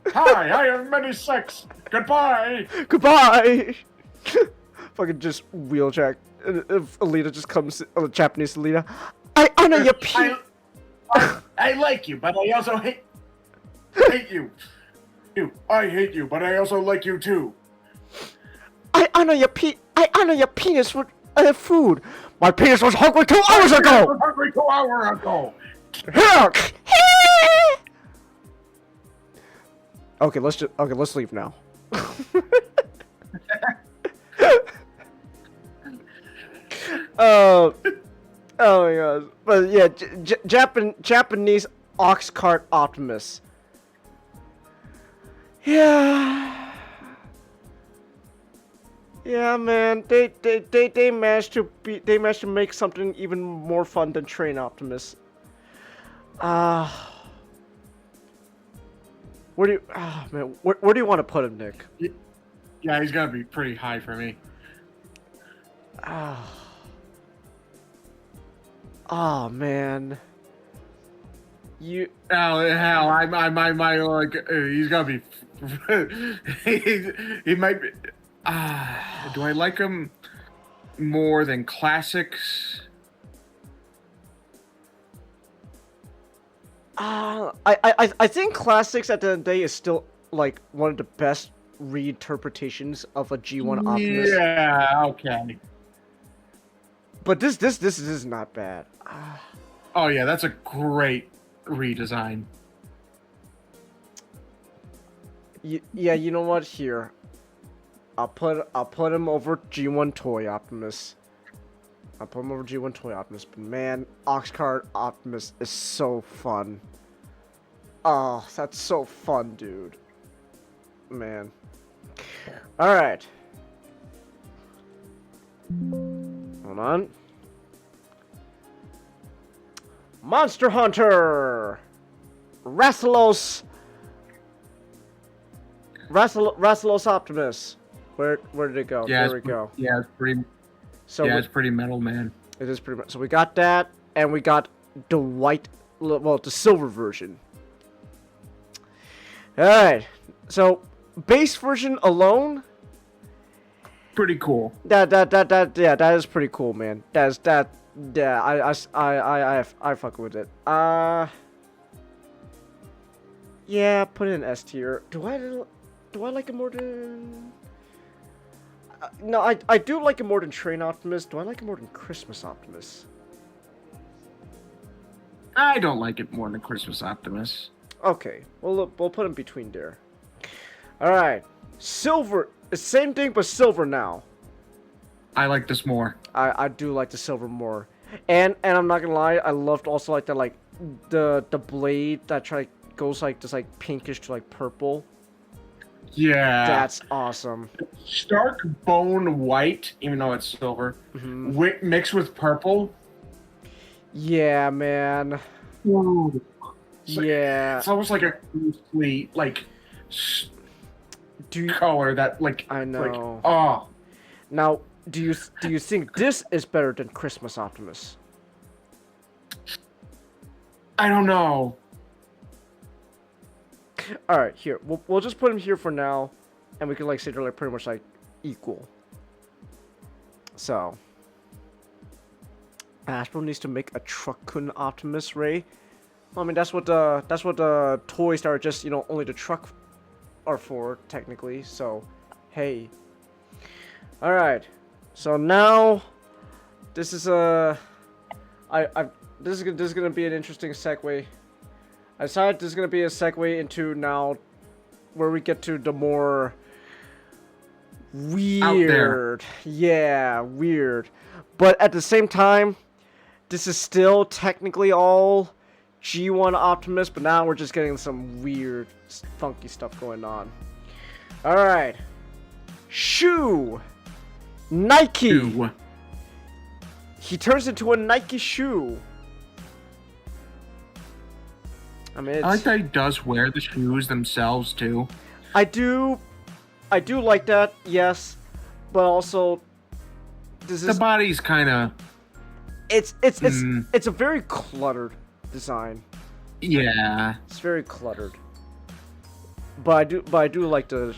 B: Hi, I have many sex. Goodbye.
A: Goodbye. Fucking just Wheeljack. If Alita just comes, Japanese Alita. I honor your penis.
C: I like you, but I also hate
B: you. I hate you, but I also like you too.
A: I honor your penis with food. My penis was hungry 2 hours ago. Okay, let's leave now. Oh my god. But yeah, Japanese ox cart Optimus. Yeah. Yeah, man. They managed to make something even more fun than Train Optimus. Where do you man, where do you want to put him, Nick?
B: Yeah, he's gotta be pretty high for me.
A: Oh man. You
B: hell, I like he's gotta be he might be do I like him more than classics?
A: I think classics at the end of the day is still like one of the best reinterpretations of a G1 Optimus.
B: Yeah, okay.
A: But this is not bad.
B: Oh yeah, that's a great redesign.
A: Yeah, you know what? Here, I'll put him over G1 Toy Optimus. I'll put him over G1 Toy Optimus. But man, Oxcart Optimus is so fun. Oh, that's so fun, dude. Man. All right. Hold on. Monster Hunter! Rasselos Optimus. Where did it go?
B: Yeah,
A: there we go.
B: Yeah, it's pretty.
A: So
B: yeah, it's pretty metal, man.
A: It is pretty much. So we got that, and we got the white, well, the silver version. All right. So base version alone.
B: Pretty cool.
A: Yeah, that is pretty cool, man. Yeah, I fuck with it. Yeah, put it in S tier. Do I like it more than? No, I do like it more than Train Optimus. Do I like it more than Christmas Optimus?
B: I don't like it more than Christmas Optimus.
A: Okay, we'll put him between there. All right, silver. Same thing, but silver now.
B: I like this more.
A: I do like the silver more, and I'm not gonna lie, I loved also like the blade that goes like just like pinkish to like purple.
B: Yeah.
A: That's awesome.
B: Stark bone white, even though it's silver, mixed with purple.
A: Yeah, man.
B: Ooh.
A: Yeah.
B: It's almost like a complete like color that like
A: I know.
B: Like, oh.
A: Now, do you think this is better than Christmas Optimus?
B: I don't know.
A: All right, here we'll just put him here for now, and we can like say they're like pretty much like equal. So, Hasbro needs to make a Truck-kun Optimus Ray. Well, I mean that's what the toys that are just only the truck are for technically. So, hey. All right. So now, this is this is gonna be an interesting segue. I decided this is gonna be a segue into now, where we get to the more weird, yeah, weird, but at the same time, this is still technically all G1 Optimus, but now we're just getting some weird, funky stuff going on. All right, shoe, Nike.
B: Shoe.
A: He turns into a Nike shoe. I mean,
B: I like that he does wear the shoes themselves too.
A: I do like that, yes, but also
B: the body's kind of.
A: It's a very cluttered design.
B: Yeah.
A: It's very cluttered. But I do like the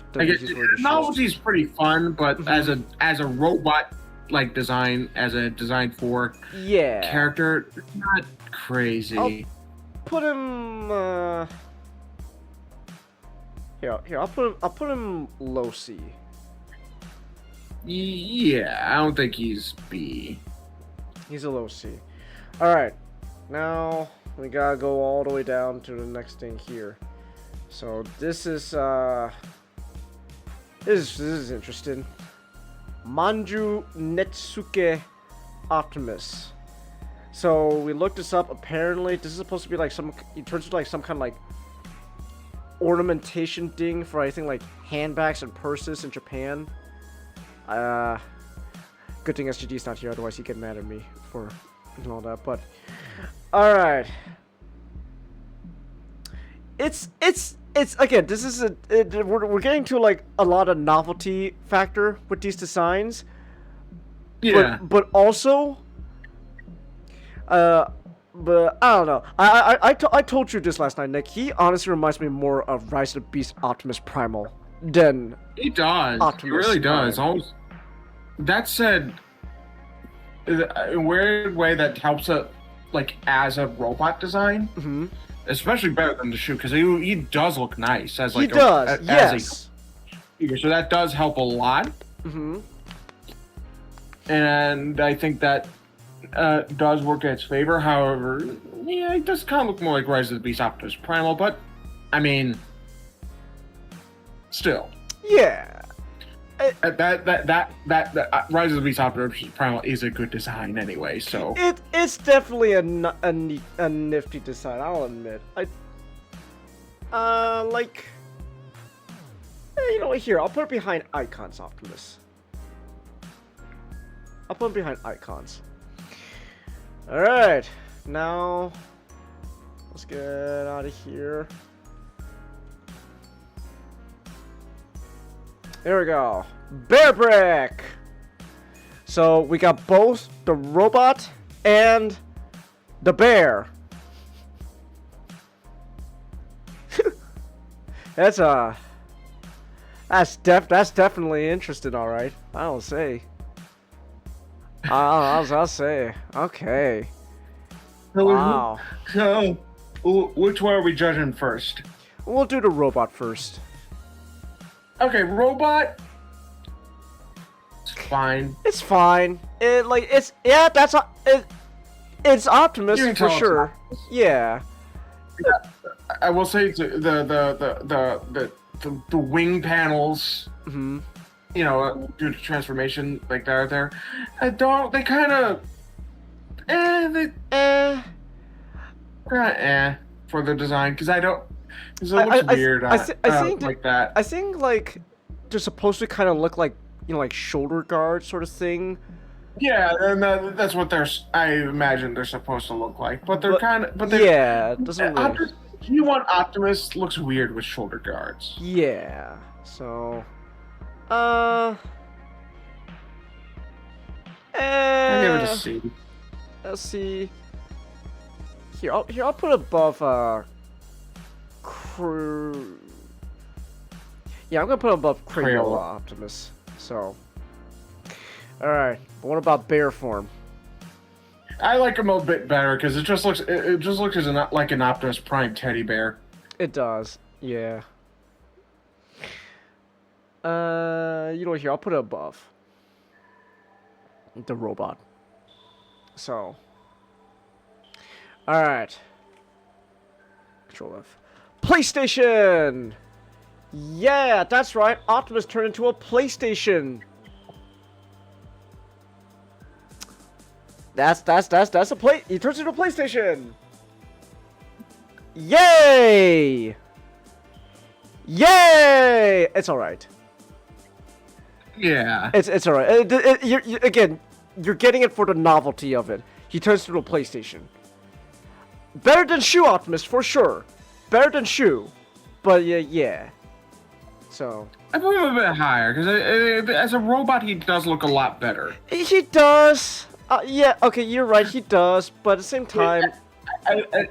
B: novelty's pretty fun, but as a robot like design, as a design for character, not crazy.
A: I'll put him here. I'll put him low C.
B: Yeah, I don't think he's B.
A: He's a low C. All right, now we gotta go all the way down to the next thing here. So this is this is interesting. Manju Netsuke Optimus. So we looked this up. Apparently, this is supposed to be like he turns into like some kind of like ornamentation thing for I think like handbags and purses in Japan. Good thing SGD's not here, otherwise he'd get mad at me for all that. But all right, it's again. This is we're getting to like a lot of novelty factor with these designs.
B: Yeah,
A: but also. But I don't know. I told you this last night, Nick. He honestly reminds me more of Rise of the Beast Optimus Primal than
B: he does.
A: Optimus
B: he really does.
A: Prime.
B: That said, in a weird way that helps it, like as a robot design, especially better than the shoe because he does look nice as like
A: yes.
B: So that does help a lot. And I think that. Does work in its favor. However, yeah, it does kind of look more like Rise of the Beast Optimus Primal, but I mean, still,
A: yeah.
B: That Rise of the Beast Optimus Primal is a good design anyway. So
A: it's definitely a nifty design. I'll admit. Like, here I'll put it behind Icons Optimus. I'll put it behind Icons. Alright, now let's get out of here. There we go. Bear Brick! So we got both the robot and the bear. That's definitely interesting, alright. I'll say. I'll say. Okay. Wow.
B: So, which one are we judging first?
A: We'll do the robot first.
B: Okay, robot. It's fine.
A: It's fine. It's Optimus for sure. Yeah.
B: I will say the wing panels. Due to transformation like that are there, they kind of for the design because I don't Because it looks weird.
A: I think
B: like that.
A: I think like they're supposed to kind of look like like shoulder guard sort of thing.
B: Yeah, and that's what I imagine they're supposed to look like. But they're kind of.
A: Yeah, it doesn't really.
B: G1 Optimus looks weird with shoulder guards.
A: Yeah. So.
B: I give it a C.
A: Let's see. Here, I'll put above Yeah, I'm gonna put above Crayola Optimus. So. All right. But what about bear form?
B: I like him a bit better because it just looks as like an Optimus Prime teddy bear.
A: It does. Yeah. You know what? Here, I'll put it above the robot. So. All right. Control F. PlayStation. Yeah, that's right. Optimus turned into a PlayStation. That's a play. He turns into a PlayStation. Yay! Yay! It's all right.
B: Yeah.
A: It's all right. Again, you're getting it for the novelty of it. He turns into a PlayStation. Better than Shoe Optimus for sure. Better than Shoe, but yeah. So
B: I put him a bit higher because as a robot, he does look a lot better.
A: he does. Yeah. Okay, you're right. He does, but at the same time.
B: Okay.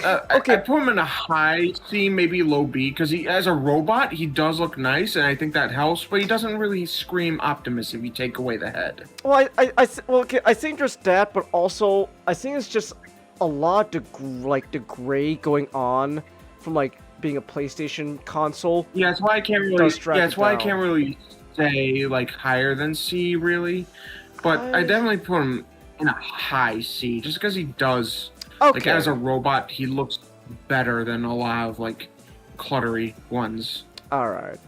B: I put him in a high C, maybe low B, because as a robot, he does look nice, and I think that helps. But he doesn't really scream Optimus if you take away the head.
A: Well, okay. I think there's that, but also I think it's just a lot the gray going on from like being a PlayStation console.
B: Yeah, that's why I can't really. I can't really say like higher than C, really. But I definitely put him in a high C, just because he does.
A: Okay.
B: Like, as a robot, he looks better than a lot of, like, cluttery ones.
A: Alright.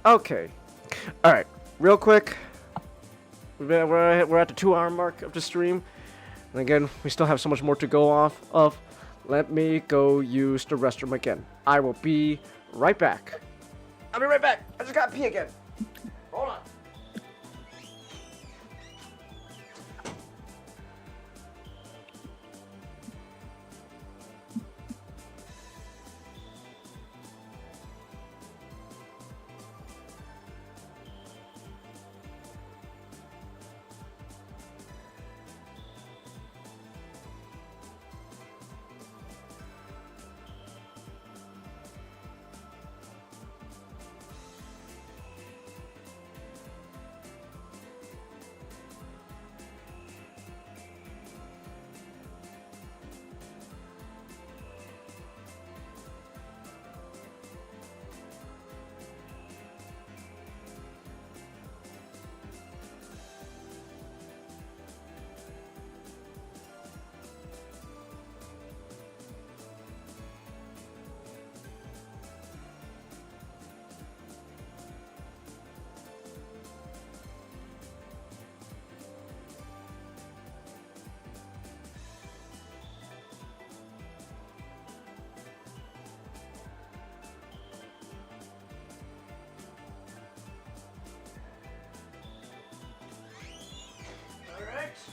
A: Okay. Alright. Real quick. We're at the 2-hour mark of the stream. And again, we still have so much more to go off of. Let me go use the restroom again. I will be right back. I'll be right back. I just gotta pee again. Hold on.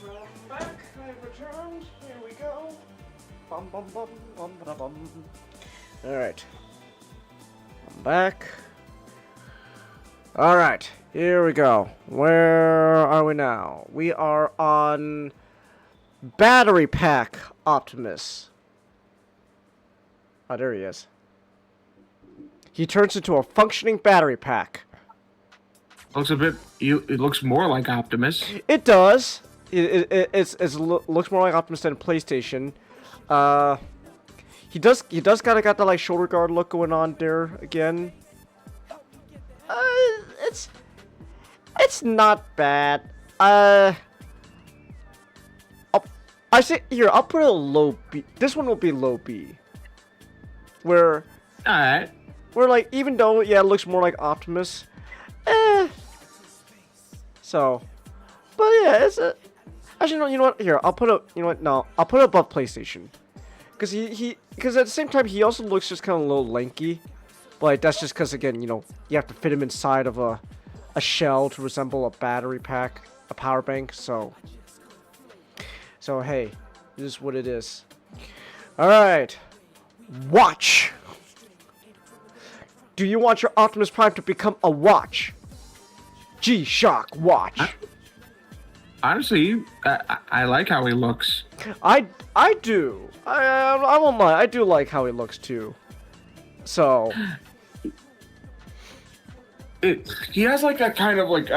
A: I'm back. I've returned. Here we go. Bum bum bum bum ba bum. All right. I'm back. All right. Here we go. Where are we now? We are on Battery Pack Optimus. Oh, there he is. He turns into a functioning battery pack.
B: Looks a bit. It looks more like Optimus.
A: It does. It looks more like Optimus than PlayStation. He does kind of got the like shoulder guard look going on there again. It's not bad. I say here I'll put it a low B. This one will be low B. Where
B: Alright.
A: Where like even though it looks more like Optimus, So, but yeah, it's a. Actually, no. You know what? Here, I'll put it. You know what? No, I'll put it above PlayStation, because at the same time he also looks just kind of a little lanky, but like, that's just because again, you know, you have to fit him inside of a shell to resemble a battery pack, a power bank. So hey, this is what it is. All right, watch. Do you want your Optimus Prime to become a watch? G-Shock watch.
B: Honestly, I like how he looks.
A: I do. I won't lie. I do like how he looks too. So
B: he has like that kind of like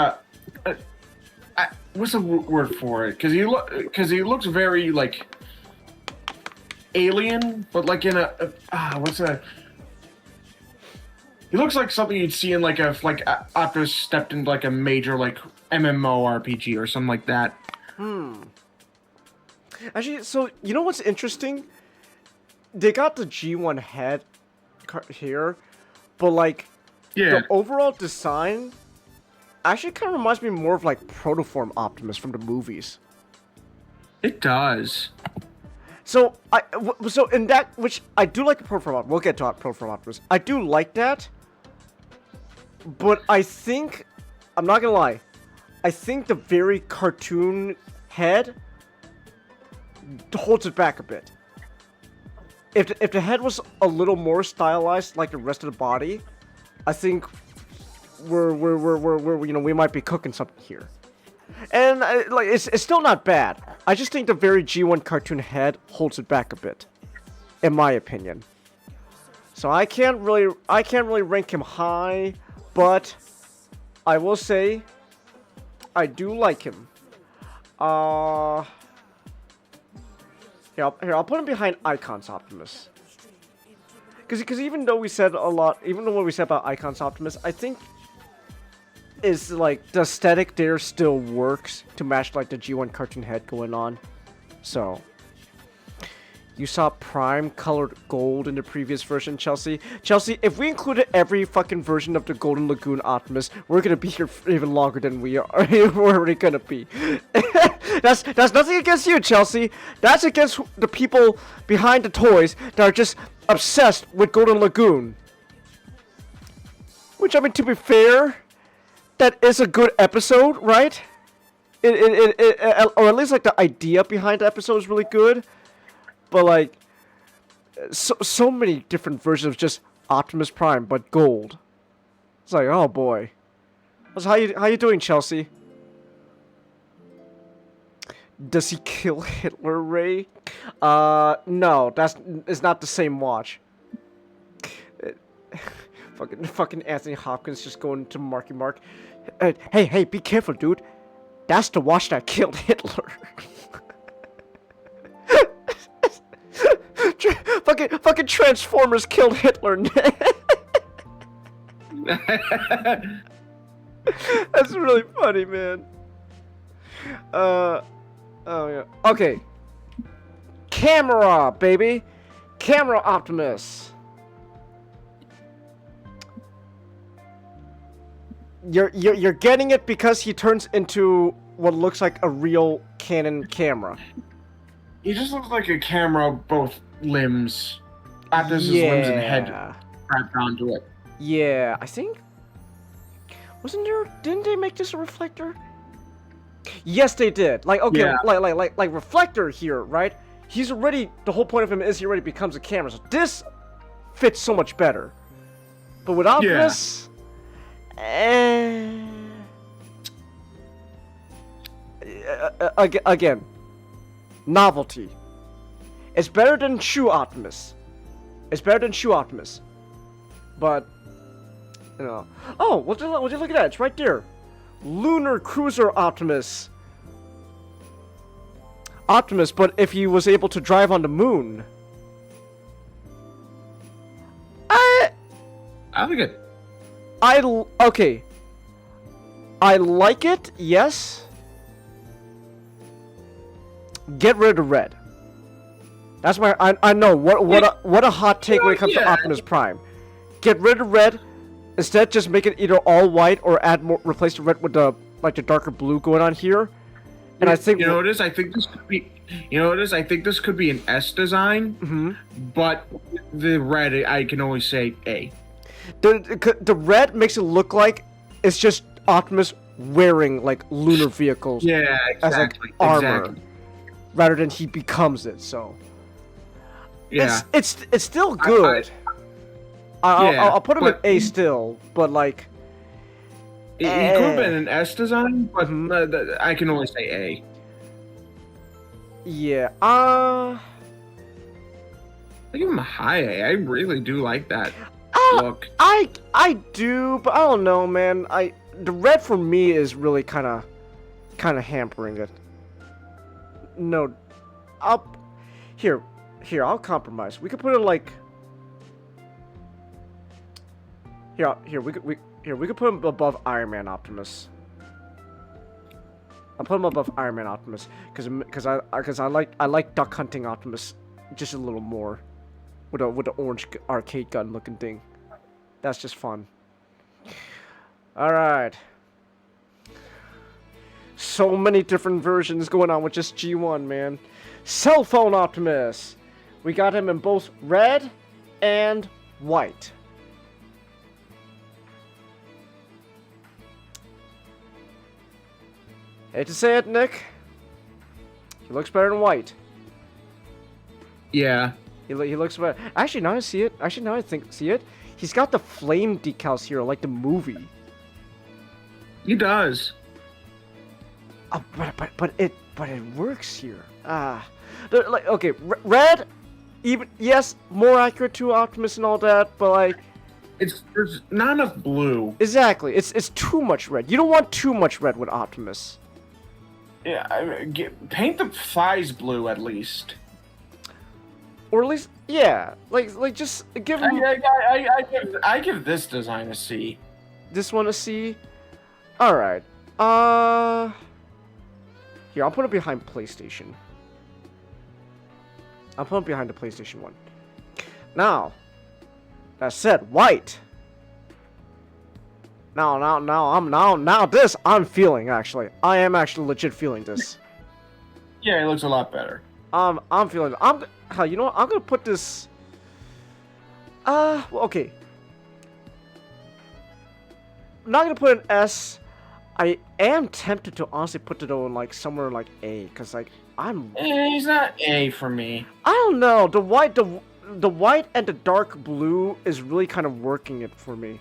B: what's the word for it? Because he looks very like alien, but like in what's that? He looks like something you'd see in like Optimus stepped into like a major like MMORPG or something like that.
A: Actually, so you know what's interesting? They got the G1 head here, but like the overall design actually kind of reminds me more of like Protoform Optimus from the movies.
B: It does.
A: So so in that, which I do like the Protoform Optimus. We'll get to Protoform Optimus. I do like that, but I think I'm not gonna lie. I think the very cartoon head holds it back a bit. If the head was a little more stylized like the rest of the body, I think we're you know, we might be cooking something here. And like it's still not bad. I just think the very G1 cartoon head holds it back a bit, in my opinion. So I can't really rank him high, but I will say I do like him. Here, I'll put him behind Icons Optimus. Because even though we said a lot, even though what we said about Icons Optimus, I think is like the aesthetic there still works to match like the G1 cartoon head going on. So you saw Prime colored gold in the previous version, Chelsea. Chelsea, if we included every fucking version of the Golden Lagoon Optimus, we're gonna be here even longer than we are. We're already gonna be. That's nothing against you, Chelsea. That's against the people behind the toys that are just obsessed with Golden Lagoon. Which, I mean, to be fair, that is a good episode, right? Or at least like the idea behind the episode is really good. But like, so many different versions of just Optimus Prime, but gold. It's like, oh boy. So how you doing, Chelsea? Does he kill Hitler, Ray? No, it's not the same watch. Fucking Anthony Hopkins just going to Marky Mark. Hey, be careful, dude. That's the watch that killed Hitler. Fucking Transformers killed Hitler. That's really funny, man. Oh yeah. Okay. Camera, baby. Camera Optimus. You're getting it because he turns into what looks like a real Canon camera.
B: He just looks like a camera, both limbs. Optimus's limbs and head wrapped onto it.
A: Yeah, I think. Didn't they make this a reflector? Yes, they did. Like, okay,
B: Yeah.
A: like reflector here, right? He's already, the whole point of him is he already becomes a camera. So this fits so much better. But with Optimus, again, novelty. It's better than Shoe Optimus. But, you know. Oh, would you look at that? It's right there. Lunar Cruiser Optimus. But if he was able to drive on the moon. I
B: think it.
A: Okay. I like it, yes. Get rid of red. That's my. I know what a hot take when it comes to Optimus Prime. Get rid of red. Instead, just make it either all white or replace the red with the darker blue going on here. And I think
B: you know what it is. I think this could be. You know what it is. I think this could be an S design, but the red I can only say A.
A: the red makes it look like it's just Optimus wearing like lunar vehicles
B: Yeah,
A: as like
B: exactly.
A: armor,
B: Exactly.
A: rather than he becomes it. So
B: Yeah.
A: it's still good. I'll put him in A still, but like
B: He could have been an S design, but I can only say A.
A: yeah.
B: I give him a high A. I really do like that look.
A: I do, but I don't know, man. The red for me is really kind of hampering it. No, here I'll compromise. We could put it like here we could put him above Iron Man Optimus. I'll put him above Iron Man Optimus because I like duck hunting Optimus just a little more with the orange arcade gun looking thing. That's just fun. All right. So many different versions going on with just G1, man. Cell phone Optimus. We got him in both red and white. Hate to say it, Nick. He looks better in white.
B: Yeah.
A: He looks better. Actually, now I see it. See it. He's got the flame decals here, like the movie.
B: He does.
A: Oh, but it works here. Like okay, red, even yes, more accurate to Optimus and all that, but like
B: There's not enough blue.
A: exactly, it's too much red. You don't want too much red with Optimus.
B: Yeah, paint the thighs blue at least.
A: Or at least, yeah, like just give him
B: I give this design a C.
A: this one a C. All right. Here, I'll put it behind PlayStation. I'll put it behind the PlayStation 1. Now, that said, white. Now this I'm feeling actually. I am actually legit feeling this.
B: Yeah, it looks a lot better.
A: I'm feeling. Hell, you know what? I'm gonna put this. Well, okay. I'm not gonna put an S. I am tempted to honestly put it on like somewhere like A, cause like
B: He's not A for me.
A: I don't know. The white and the dark blue is really kind of working it for me.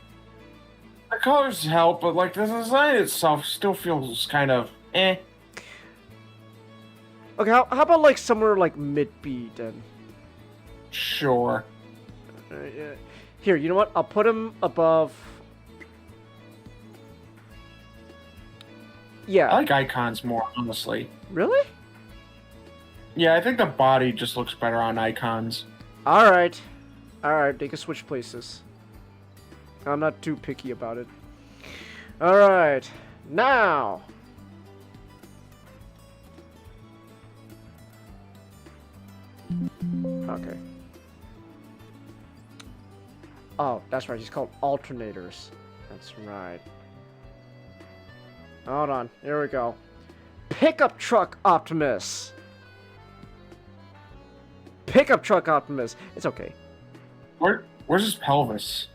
B: The colors help, but like the design itself still feels kind of eh.
A: Okay, how about like somewhere like mid B then?
B: Sure.
A: Here, you know what? I'll put him above. Yeah.
B: I like icons more, honestly.
A: Really?
B: Yeah, I think the body just looks better on icons.
A: Alright. Alright, they can switch places. I'm not too picky about it. Alright. Now. Okay. Oh, that's right. He's called alternators. That's right. Hold on. Here we go. Pickup truck Optimus. Pickup truck Optimus. It's okay.
B: Where's his pelvis?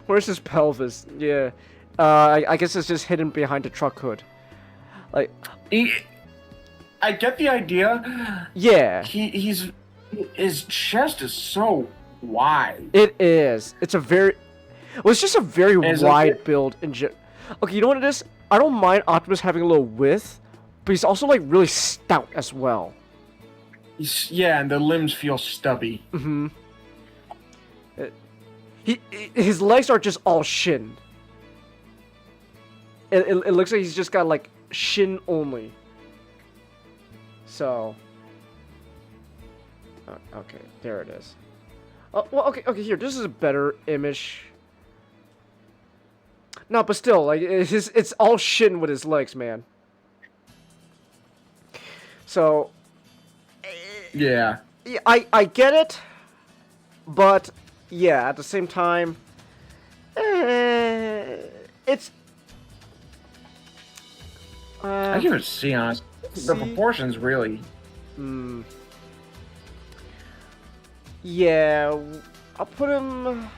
A: Where's his pelvis? Yeah. I guess it's just hidden behind the truck hood. Like.
B: I get the idea.
A: Yeah.
B: His chest is so wide.
A: It is. It's a very. Well, it's just a very wide build in Okay, you know what it is? I don't mind Optimus having a little width, but he's also like really stout as well.
B: Yeah, and the limbs feel stubby.
A: Mm-hmm. His legs are just all shin. It looks like he's just got like shin only. So. Okay, there it is. Oh, well, okay, here. This is a better image. No, but still, like, it's all shin with his legs, man. So.
B: Yeah.
A: I get it, but yeah, at the same time, it's
B: I give it a C, honestly. The
A: C?
B: proportions really.
A: Hmm. Yeah, I'll put him.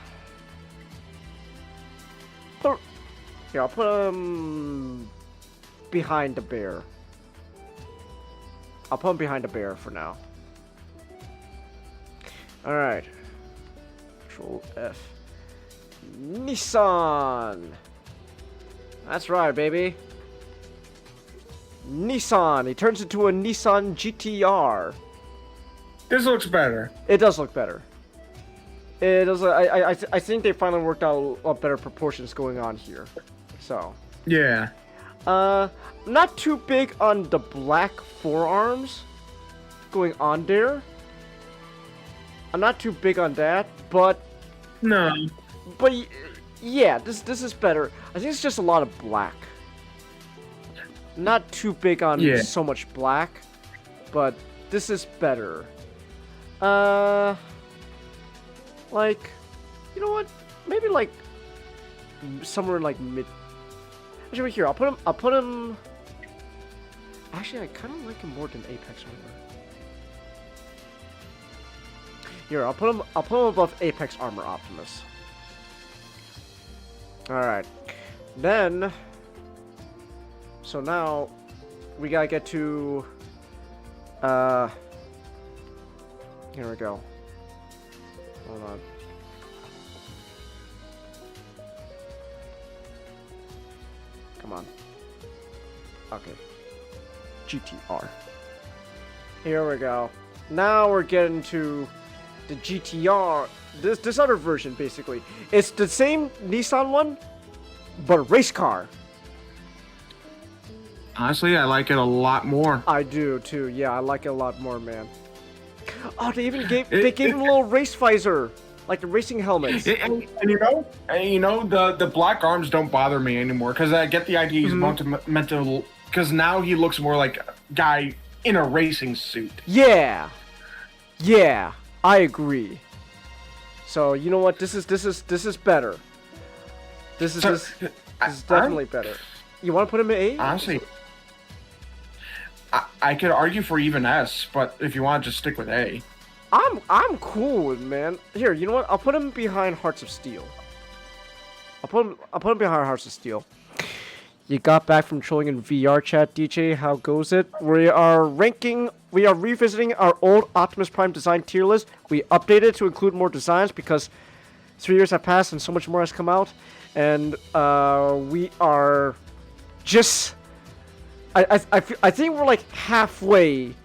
A: I'll put him behind the bear. I'll put him behind the bear for now. All right. Control F. Nissan. That's right, baby. Nissan. He turns into a Nissan GTR.
B: This looks better.
A: It does look better. It does. I think they finally worked out a lot better proportions going on here. So.
B: Yeah.
A: Not too big on the black forearms going on there. I'm not too big on that, but
B: No.
A: Yeah, this is better. I think it's just a lot of black. Not too big on so much black, but this is better. Like, you know what? Maybe like somewhere like mid. Actually, right here, I'll put him. Actually, I kind of like him more than Apex Armor. Here, I'll put him above Apex Armor Optimus. All right, then. So now we gotta get to. Here we go. Hold on. Come on. Okay. GTR. Here we go. Now we're getting to the GTR. This other version, basically. It's the same Nissan one, but a race car.
B: Honestly, I like it a lot more.
A: I do too. Yeah, I like it a lot more, man. Oh, they even gave him a little race visor, like the racing helmets.
B: And you know, the black arms don't bother me anymore because I get the idea he's meant to, because now he looks more like a guy in a racing suit.
A: Yeah, I agree. So you know what? This is better. This is definitely better. You want to put him in A?
B: Honestly, I could argue for even S, but if you want, just stick with A.
A: I'm cool with, man. Here, you know what? I'll put him behind Hearts of Steel. I'll put him behind Hearts of Steel. You got back from trolling in VR chat, DJ. How goes it? We are revisiting our old Optimus Prime design tier list. We updated to include more designs because 3 years have passed and so much more has come out. And we are just. I think we're like halfway,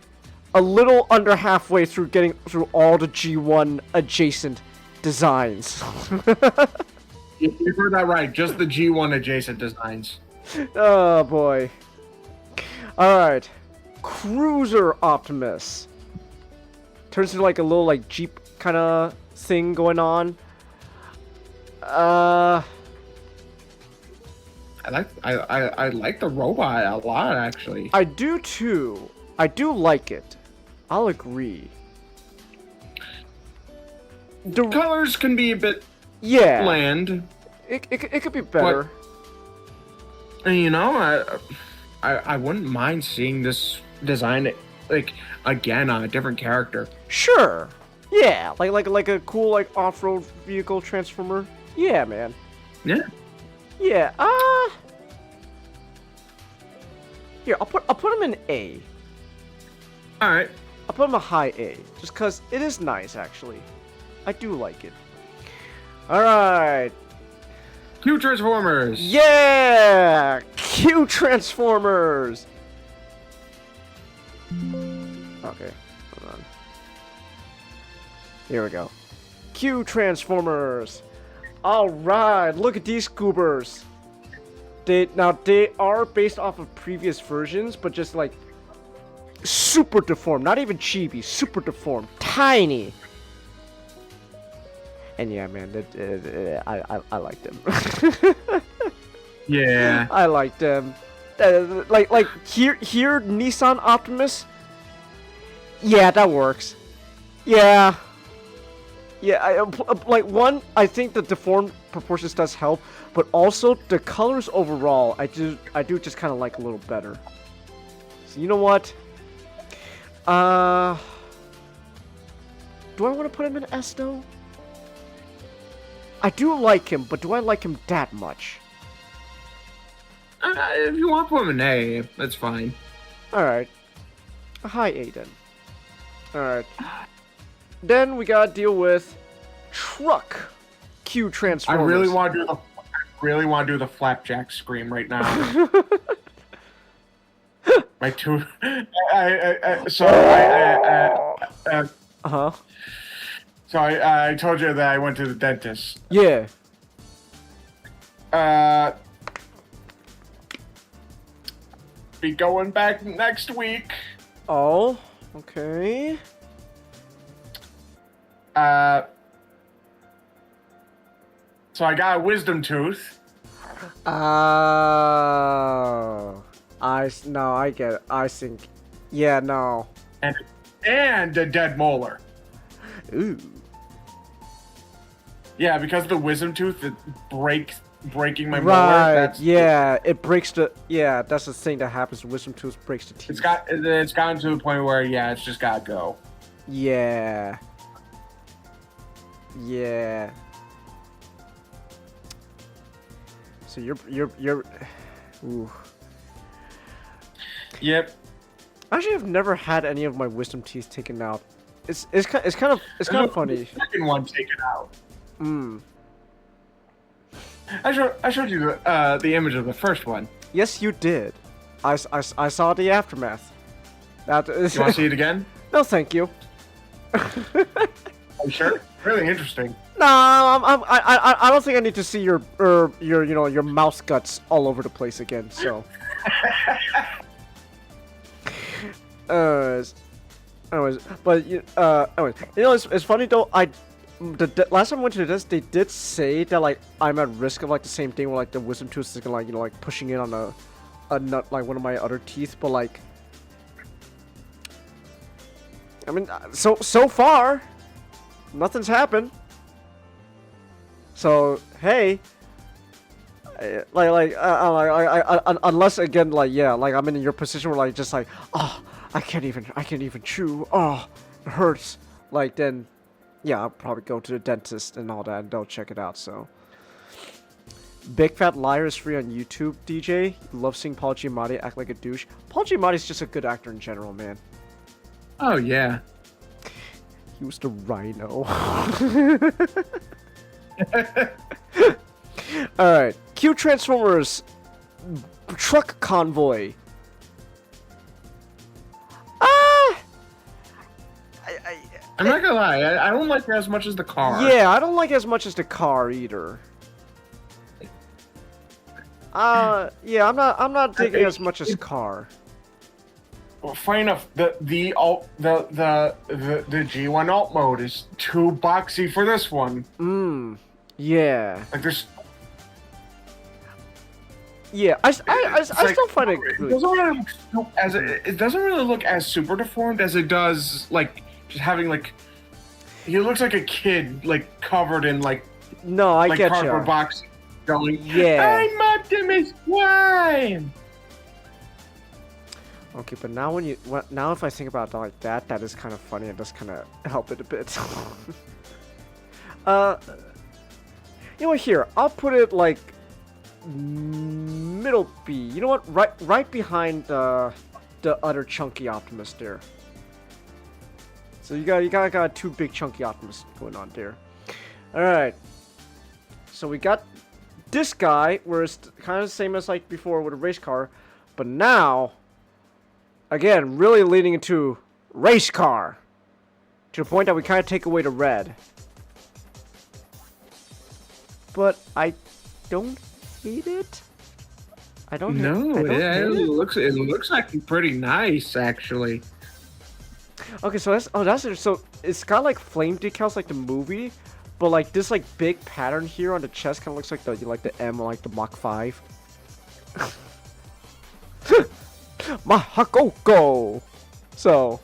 A: a little under halfway through getting through all the G1 adjacent designs.
B: You heard that right. Just the G1 adjacent designs.
A: Oh boy. Alright. Cruiser Optimus. Turns into like a little like Jeep kind of thing going on.
B: I like the robot a lot, actually.
A: I do too. I do like it. I'll agree.
B: The colors can be a bit bland.
A: It could be better.
B: But, you know, I wouldn't mind seeing this design like again on a different character.
A: Sure. Yeah, like a cool like off-road vehicle transformer. Yeah, man.
B: Yeah.
A: Yeah. Here, I'll put him in A.
B: All right.
A: I'll put him a high A, just cause it is nice actually. I do like it. All right.
B: Q Transformers.
A: Yeah, Q Transformers. Okay, hold on. Here we go. Q Transformers. All right, look at these goobers. They are based off of previous versions, but just like super deformed, not even chibi, super deformed, tiny. And yeah, man, I like them.
B: Yeah,
A: I like them. Like here, Nissan Optimus. Yeah, that works. Yeah. Yeah, I think the deformed proportions does help, but also the colors overall, I do just kind of like a little better. So you know what? Do I want to put him in S though? I do like him, but do I like him that much?
B: If you want to put him in A, that's fine.
A: Alright. Hi, Aiden. Alright. Then we gotta deal with Truck Q
B: I
A: Transformers.
B: really want to do the flapjack scream right now. My two. So
A: Uh-huh.
B: So I told you that I went to the dentist.
A: Yeah.
B: Be going back next week.
A: Oh, okay.
B: So I got a wisdom tooth.
A: No, I get it. I think, yeah, no.
B: And a dead molar.
A: Ooh.
B: Yeah, because the wisdom tooth, it breaking my molar.
A: Right, yeah, it breaks the, yeah, that's the thing that happens. Wisdom tooth breaks the teeth.
B: It's gotten to the point where, yeah, it's just gotta go.
A: Yeah. Yeah. So you're, ooh.
B: Yep.
A: Actually, I've never had any of my wisdom teeth taken out. It's kind of funny.
B: The second one taken out.
A: Mm.
B: I showed you the image of the first one.
A: Yes, you did. I saw the aftermath. That is.
B: You want to see it again?
A: No, thank you.
B: Are you sure? Really interesting.
A: No, I don't think I need to see your your mouse guts all over the place again. So. Anyways, but anyways, it's funny though. The last time I went to this, they did say that like I'm at risk of like the same thing where like the wisdom tooth is like like pushing in on a nut like one of my other teeth, but like I mean so far nothing's happened. So hey, unless again like yeah like I'm in your position where like just like oh I can't even chew, oh it hurts, like then. Yeah, I'll probably go to the dentist and all that, and they'll check it out, so. Big Fat Liar is free on YouTube, DJ. Love seeing Paul Giamatti act like a douche. Paul Giamatti's just a good actor in general, man.
B: Oh, yeah.
A: He was the Rhino. Alright, Q Transformers Truck Convoy.
B: I'm not gonna lie, I don't like it as much as the car.
A: Yeah, I don't like it as much as the car either. Yeah, I'm not digging as much as car.
B: Well, funny enough, the G1 alt mode is too boxy for this one.
A: Yeah.
B: Like there's.
A: Yeah, I still find it.
B: It doesn't really look as super deformed as it does like. Just having like, he looks like a kid, like covered in like,
A: no, I
B: like
A: get
B: cardboard
A: you.
B: box, going,
A: yeah.
B: I'm Optimus Prime.
A: Okay, but now now if I think about it like that, that is kind of funny and does kind of help it a bit. You know what? Here, I'll put it like middle B. You know what? Right behind the other chunky Optimus there. So you got two big chunky Optimus going on there. All right. So we got this guy, where it's kind of the same as like before with a race car, but now, again, really leading into race car, to the point that we kind of take away the red. But I don't hate it. I don't.
B: No,
A: hate
B: it looks like pretty nice actually.
A: Okay, so that's it. So it's got like flame decals like the movie, but like this like big pattern here on the chest kind of looks like the M like the Mach 5. Mahakoko. So.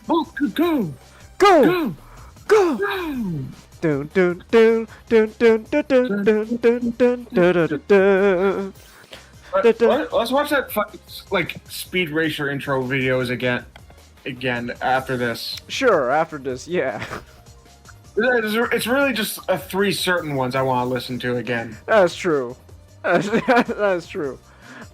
B: Go.
A: Go. Go. Dun dun dun dun dun dun dun dun dun dun dun dun.
B: Let's watch that like Speed Racer intro videos again after this.
A: Sure, after this, yeah.
B: It's really just 3 certain ones I want to listen to again.
A: That's true. That's true.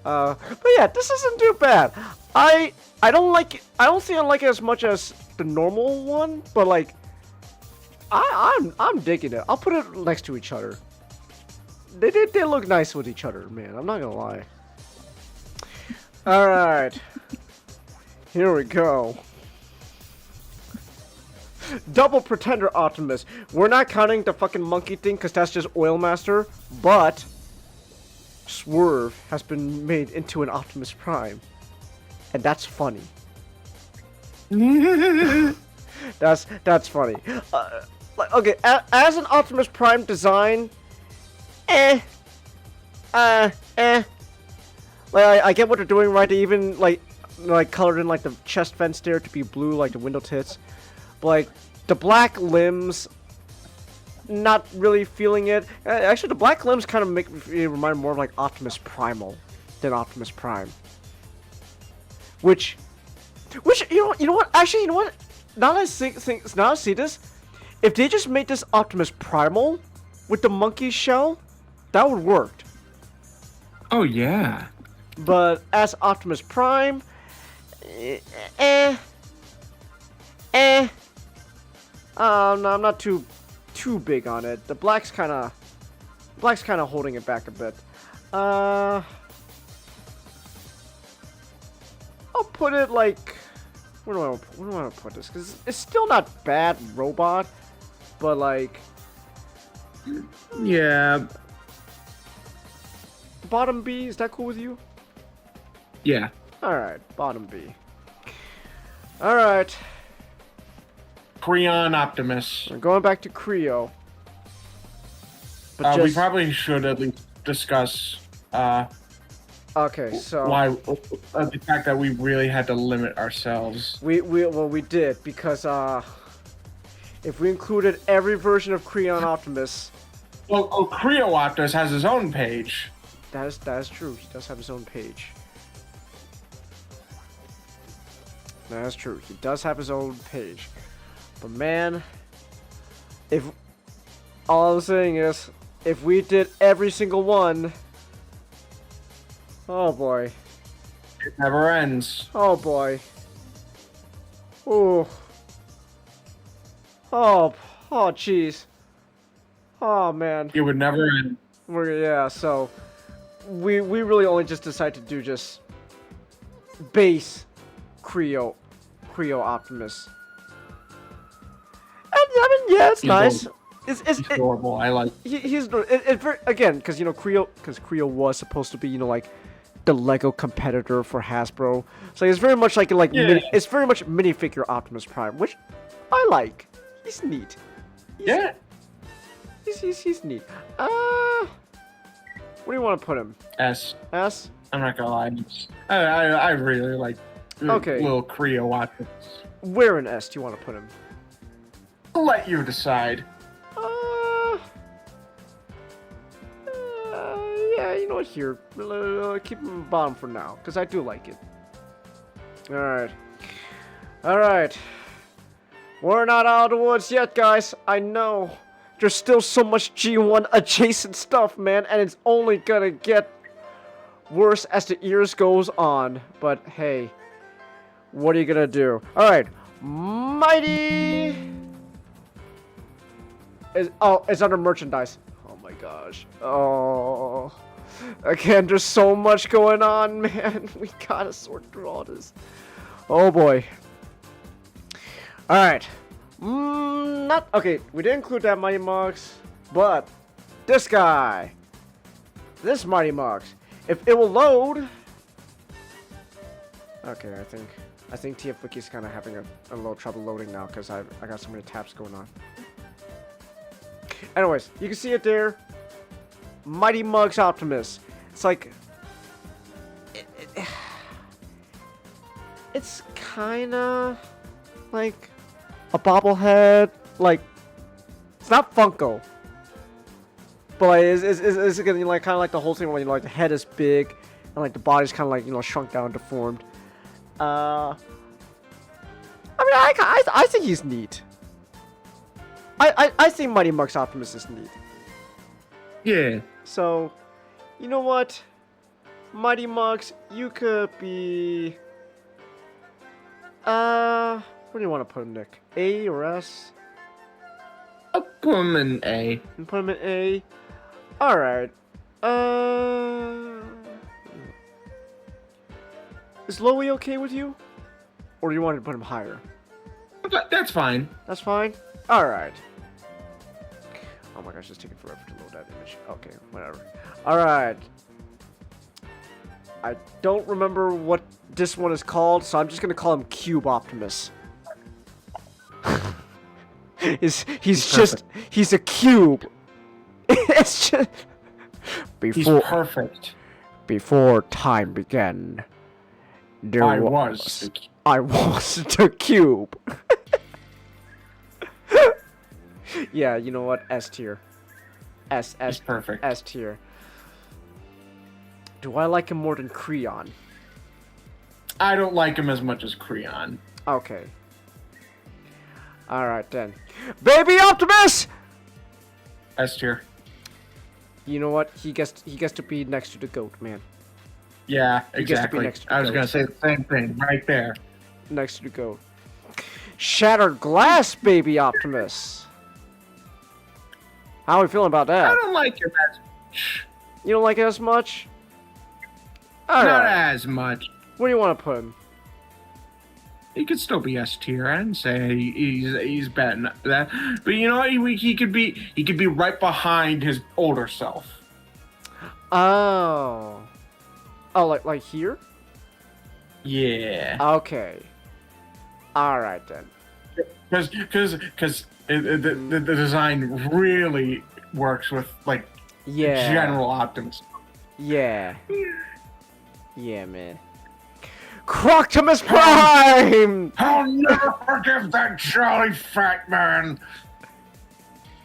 A: But yeah, this isn't too bad. I don't like it. I don't think I like it as much as the normal one, but like, I'm digging it. I'll put it next to each other. They look nice with each other, man. I'm not gonna lie. All right, here we go. Double Pretender Optimus. We're not counting the fucking monkey thing because that's just Oil Master, but Swerve has been made into an Optimus Prime, and that's funny. That's funny. Like, okay, as an Optimus Prime design, Like I get what they're doing, right? They even like colored in like the chest vents there to be blue, like the window tits. But like the black limbs, not really feeling it. Actually, the black limbs kind of make me remind more of like Optimus Primal than Optimus Prime. Which you know what? Actually, you know what? Now that I see this, if they just made this Optimus Primal with the monkey shell, that would work.
B: Oh yeah.
A: But as Optimus Prime, no, I'm not too big on it. The black's kind of holding it back a bit. I'll put it like, where do I want to put this? Because it's still not bad robot, but like,
B: yeah.
A: Bottom B, is that cool with you?
B: Yeah.
A: Alright, bottom B. Alright.
B: Creon Optimus.
A: We're going back to Creo. But
B: we probably should at least discuss
A: okay, so
B: why the fact that we really had to limit ourselves.
A: we did because if we included every version of Creon Optimus,
B: Well, Creo Optimus has his own page.
A: that is true. He does have his own page. That's true. He does have his own page. But man, if all I'm saying is, if we did every single one, oh boy.
B: It never ends.
A: Oh boy. Ooh. Oh jeez. Oh man.
B: It would never end.
A: Yeah, so we really only just decided to do just base Creo Optimus. And I mean, yeah, it's nice. It's
B: adorable. I like.
A: He's very, again, because you know Creo was supposed to be, you know, like the Lego competitor for Hasbro. So it's very much like
B: Yeah.
A: it's very much minifigure Optimus Prime, which I like. He's neat.
B: Yeah.
A: He's neat. Where do you want to put him?
B: S.
A: S?
B: I'm not gonna lie. I really like.
A: Okay.
B: Little Creo Optimus.
A: Where in S do you want to put him?
B: I'll let you decide.
A: Yeah, you know what? Here, keep him bottom for now, because I do like it. All right. We're not out of the woods yet, guys. I know. There's still so much G1 adjacent stuff, man, and it's only gonna get worse as the years goes on. But hey, what are you gonna do? All right, Mighty. It's under merchandise. Oh my gosh. Oh. Again, there's so much going on, man. We gotta sort through all this. Oh boy. Alright. Not okay, we didn't include that Mighty Mugs, but this guy. This Mighty Mugs. If it will load. Okay, I think TF Wiki's kinda having a little trouble loading now because I got so many tabs going on. Anyways, you can see it there. Mighty Mugs Optimus. It's like... It's kinda... like... a bobblehead. Like... It's not Funko. But like, it's gonna like, kinda like the whole thing where, you know, like, the head is big. and like the body's kind of like shrunk down, deformed. I mean, I think he's neat. I think Mighty Muck's Optimus is neat.
B: Yeah.
A: So, you know what? Mighty Mugs, you could be... where do you want to put him, Nick? A or S?
B: I'll put him in A.
A: And put him in A? Alright. Is Loey okay with you? Or do you want to put him higher?
B: That's fine.
A: That's fine? Alright. Oh my gosh, it's taking forever to load that image. Okay, whatever. Alright. I don't remember what this one is called, so I'm just gonna call him Cube Optimus. he's a cube. It's just
B: He's perfect.
A: Before time began,
B: I was
A: the cube. Yeah, you know what? S tier. S.
B: He's perfect.
A: S tier. Do I like him more than Creon?
B: I don't like him as much as Creon.
A: Okay. Alright then. Baby Optimus!
B: S tier.
A: You know what? He gets to be next to the goat, man.
B: Yeah,
A: He gets to be
B: exactly.
A: next to
B: I was
A: the
B: gonna
A: goat.
B: say the same thing right there.
A: Next to the goat. Shattered glass, baby Optimus. How are we feeling about
B: I
A: that?
B: don't like him as much.
A: You don't like it as much?
B: Not
A: Alright.
B: as much.
A: Where do you want to put him?
B: He could still be S tier. I didn't say he's bad enough for that. But you know what? He could be right behind his older self.
A: Oh. Oh, like here?
B: Yeah.
A: Okay. Alright then.
B: Because the design really works with like
A: Yeah.
B: general Optimus.
A: Yeah. Yeah, man. Croctimus Prime!
B: I'll never forgive that jolly fat man.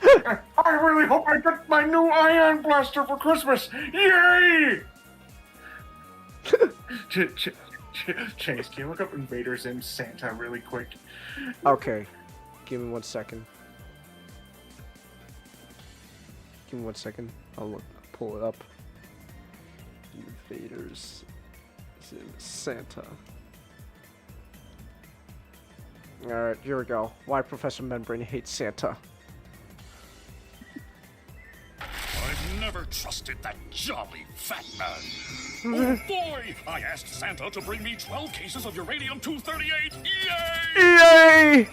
B: I really hope I get my new ion blaster for Christmas. Yay! Chase, can you look up Invader Zim Santa really quick?
A: Okay. Give me 1 second. Give me 1 second. I'll pull it up. Invaders. Santa. Alright, here we go. Why Professor Membrane hates Santa.
D: I've never trusted that jolly fat man. Oh boy! I asked Santa to bring me 12 cases of uranium-238. Yay!
A: Yay!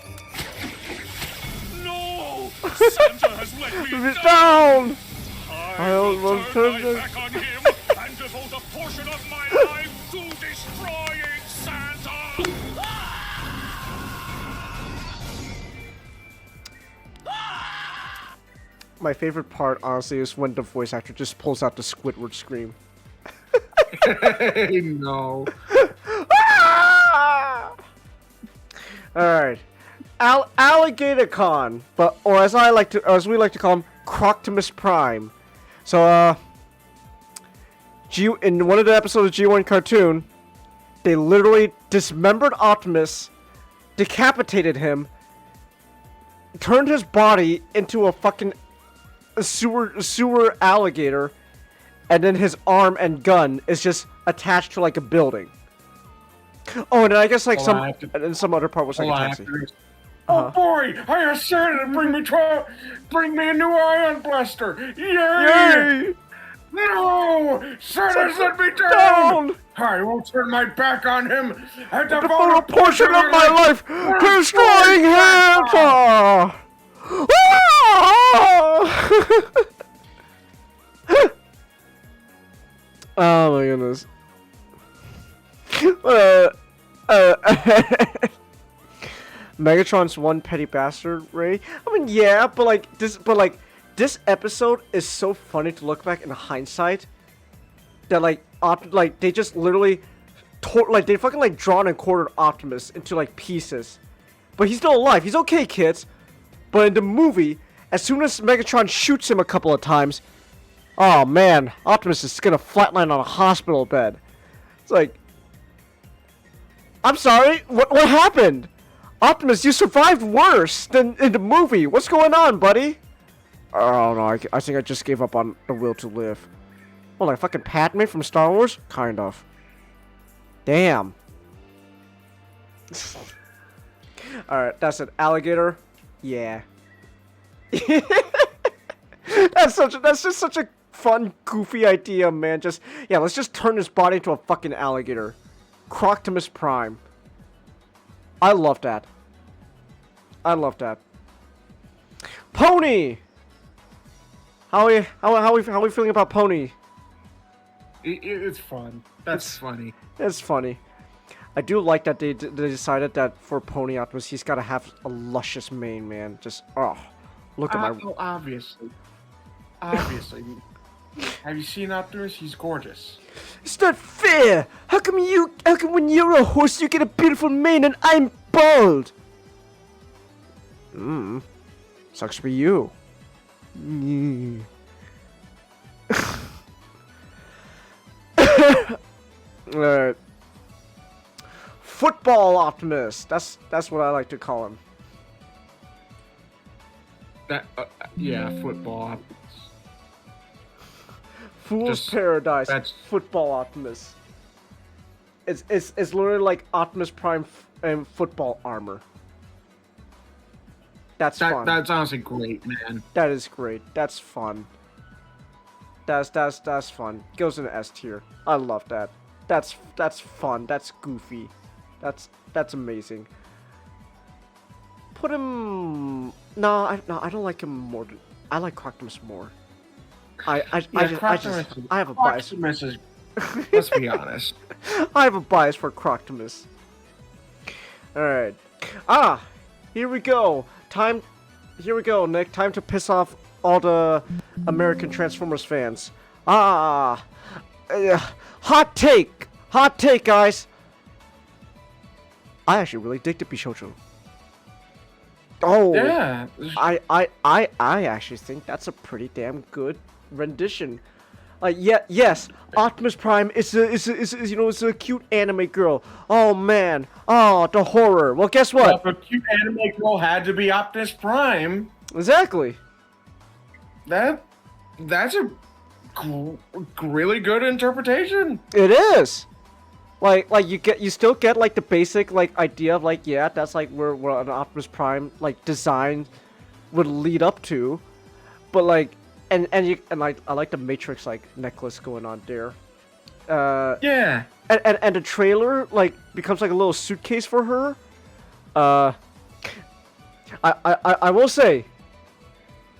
D: No! Santa has let me
A: Down!
D: I will turn my back on him and devote a portion of my life to destroying Santa!
A: My favorite part, honestly, is when the voice actor just pulls out the Squidward scream.
B: No.
A: Alright. Alligator Con, or as we like to call him, Croctimus Prime. So, in one of the episodes of G1 Cartoon, they literally dismembered Optimus, decapitated him, turned his body into a fucking sewer alligator, and then his arm and gun is just attached to like a building. Oh, and then I guess like and then some other part was like a taxi.
B: Oh boy! I asked Santa to bring me a new ion blaster! Yay! No! Santa's let me down! I won't turn my back on him and devote a portion of my life
A: destroying him! Oh my goodness. Megatron's one petty bastard, Ray. I mean, yeah, but this episode is so funny to look back in hindsight. That they just literally they fucking drawn and quartered Optimus into like pieces. But he's still alive. He's okay, kids. But in the movie, as soon as Megatron shoots him a couple of times, oh man, Optimus is gonna flatline on a hospital bed. It's like, I'm sorry, what happened? Optimus, you survived worse than in the movie. What's going on, buddy? Oh no, I think I just gave up on the will to live. Oh, like fucking Padme from Star Wars? Kind of. Damn. Alright, that's an alligator. Yeah. That's just such a fun, goofy idea, man. Let's just turn his body into a fucking alligator. Croctimus Prime. I love that. I love that. Pony! How are we feeling about Pony?
B: It's fun. That's funny.
A: It's funny. I do like that they decided that for Pony Optimus, he's got to have a luscious mane, man. Just, oh, look at my...
B: Oh, obviously. Have you seen Optimus? He's gorgeous.
A: It's not fair! How come when you're a horse, you get a beautiful mane and I'm bald? Sucks for you. Alright. Football Optimus. That's what I like to call him.
B: Yeah, football.
A: Fool's Paradise. Football Optimus. It's literally like Optimus Prime and football armor. That's fun.
B: That's honestly great, man.
A: That is great. That's fun. That's fun. Goes in the S tier. I love that. That's fun. That's goofy. That's amazing. Put him. No, I don't like him more. I like Croctimus more. I have a bias.
B: Croctimus is, let's be honest.
A: I have a bias for Croctimus. Alright. Here we go. Here we go, Nick. Time to piss off all the American Transformers fans. Hot take! Hot take, guys! I actually really dig the Bishojo. Oh!
B: Yeah.
A: I actually think that's a pretty damn good rendition. Yes, Optimus Prime is a cute anime girl. Oh man, the horror. Well, guess what?
B: Well, if a cute anime girl had to be Optimus Prime.
A: Exactly.
B: That's a really good interpretation.
A: It is. Like you still get like the basic like idea of like that's like where an Optimus Prime like design would lead up to, but like. And I like the Matrix like necklace going on there.
B: Yeah.
A: And the trailer like becomes like a little suitcase for her. I will say,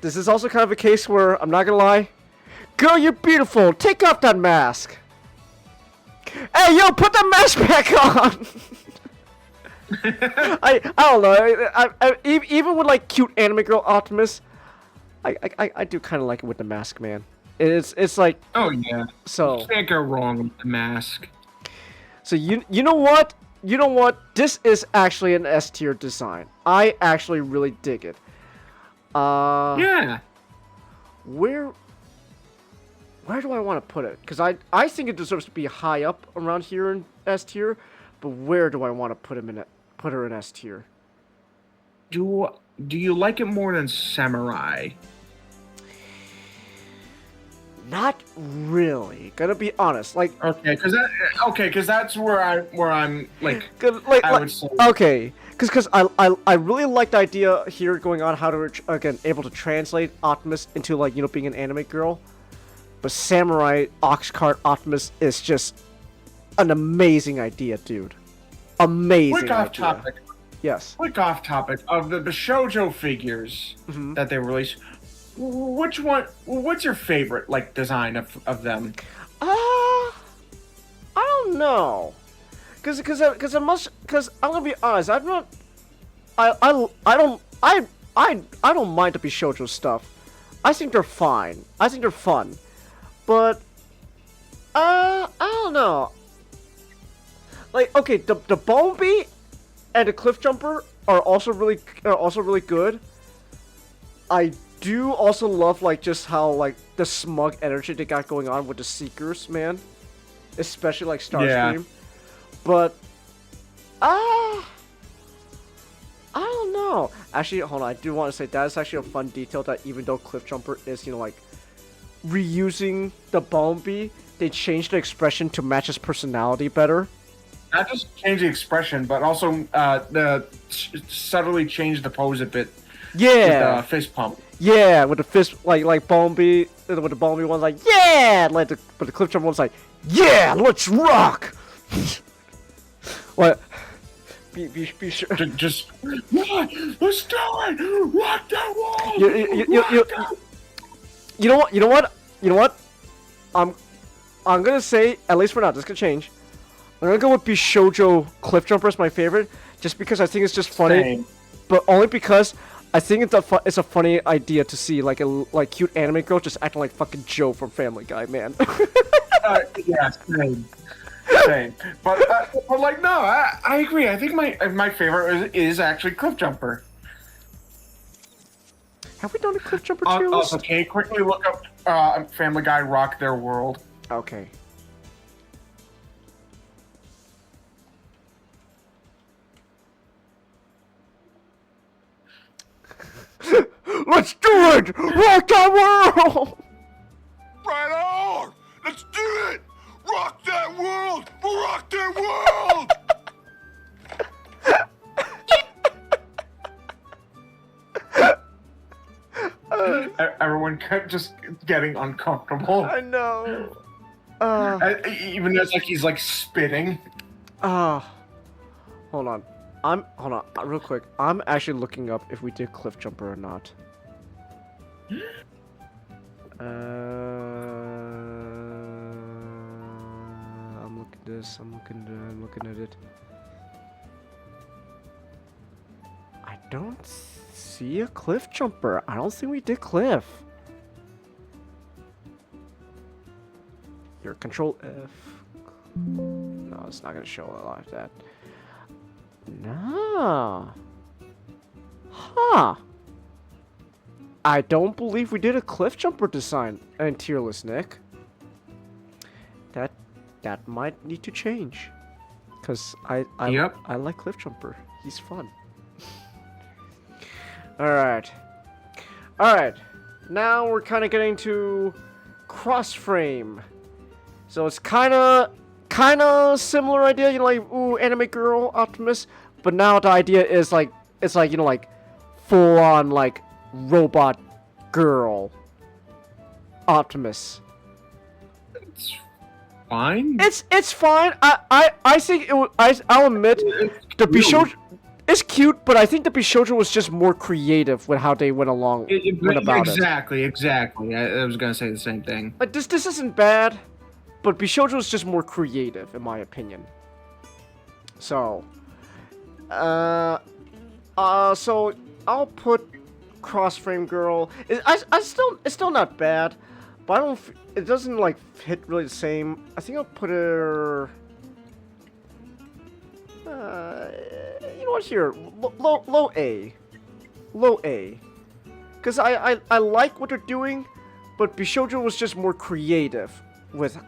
A: this is also kind of a case where I'm not gonna lie, girl, you're beautiful. Take off that mask. Hey, yo, put that mask back on. I don't know. Even with like cute anime girl Optimus. I do kind of like it with the mask, man. It's like,
B: oh yeah.
A: So
B: you can't go wrong with the mask.
A: So you know what? This is actually an S tier design. I actually really dig it.
B: Yeah.
A: Where do I want to put it? Because I think it deserves to be high up around here in S tier, but where do I want to put her in S tier?
B: Do you like it more than Samurai?
A: Not really. Gonna be honest. Like
B: okay, because that's where I'm like I would say.
A: Okay, because I really like the idea here going on how to again able to translate Optimus into like being an anime girl, but Samurai Oxcart Optimus is just an amazing idea, dude. Amazing.
B: Quick off topic.
A: Yes.
B: Quick off topic of the shoujo figures that they released. Which one? What's your favorite like design of them?
A: I don't know, cause I'm gonna be honest. I'm not. I don't mind the Bishojo stuff. I think they're fine. I think they're fun, but I don't know. Like okay, the Bumblebee and the Cliff Jumper are also really good. I do also love like just how like the smug energy they got going on with the Seekers, man. especially like Starscream. But I don't know. Actually, hold on. I do want to say that is actually a fun detail that even though Cliffjumper is, like reusing the Bumblebee, they changed the expression to match his personality better.
B: Not just change the expression, but also subtly change the pose a bit.
A: Yeah.
B: With the fist pump.
A: Yeah, with the fist, like Bumblebee, with the Bumblebee one's like, yeah! But the Cliffjumper one's like, yeah, let's rock! What? Be sure.
B: Just what? Let's do it! Rock that wall!
A: You know what? I'm gonna say, at least for now, this could change. I'm gonna go with Bishoujo Cliffjumper as my favorite, just because I think it's just funny.
B: Same.
A: But only because I think it's a funny idea to see like a cute anime girl just acting like fucking Joe from Family Guy, man.
B: Yeah, same. But like, no, I agree. I think my favorite is actually Cliffjumper.
A: Have we done a Cliffjumper tier list?
B: Also, can you quickly look up Family Guy Rock Their World?
A: Okay. Let's do it! Rock that world!
D: Right on! Let's do it! Rock that world! Rock that world!
B: Everyone kept just getting uncomfortable.
A: I know.
B: Even as like he's like spitting.
A: Hold on. Hold on, real quick. I'm actually looking up if we did Cliffjumper or not. I'm looking at this. I'm looking at it. I don't see a Cliffjumper. I don't think we did Cliff. Your Control F. No, it's not gonna show it like that. No. Huh. I don't believe we did a Cliffjumper design and tier list, Nick. That might need to change. Cause I like Cliffjumper. He's fun. Alright. Now we're kinda getting to Crossframe. So it's kinda similar idea, like, ooh, anime girl, Optimus, but now the idea is like, it's like, like, full on, like, robot girl Optimus.
B: It's fine.
A: It's fine. I think I'll admit the Bishoujo is cute, but I think the Bishoujo was just more creative with how they went about it.
B: Exactly. I was gonna say the same thing.
A: Like this isn't bad. But Bishoujo is just more creative, in my opinion. So, so I'll put Crossframe Girl. It's still not bad, but it doesn't like hit really the same. I think I'll put her. You know what? Here, low A, because I like what they're doing, but Bishoujo was just more creative with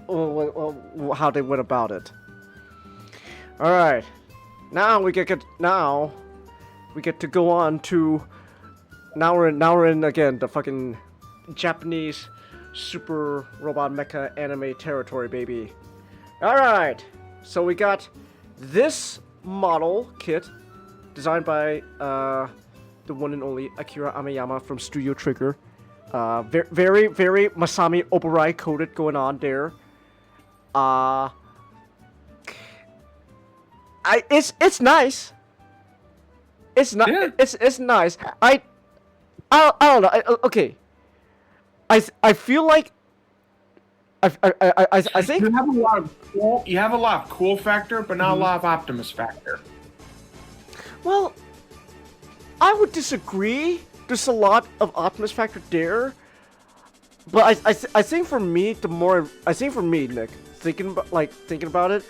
A: how they went about it. All right, now we get to go on to now we're in again the fucking Japanese super robot mecha anime territory, baby. All right, so we got this model kit designed by the one and only Akira Ameyama from Studio Trigger. Very Masami Oburai coded going on there. It's nice. It's not.
B: Yeah.
A: It's nice. I don't know. Okay. I feel like. I think
B: you have a lot of cool factor, but not a lot of Optimus factor.
A: Well, I would disagree. There's a lot of Optimus factor there, but I think for me, Nick, thinking about it,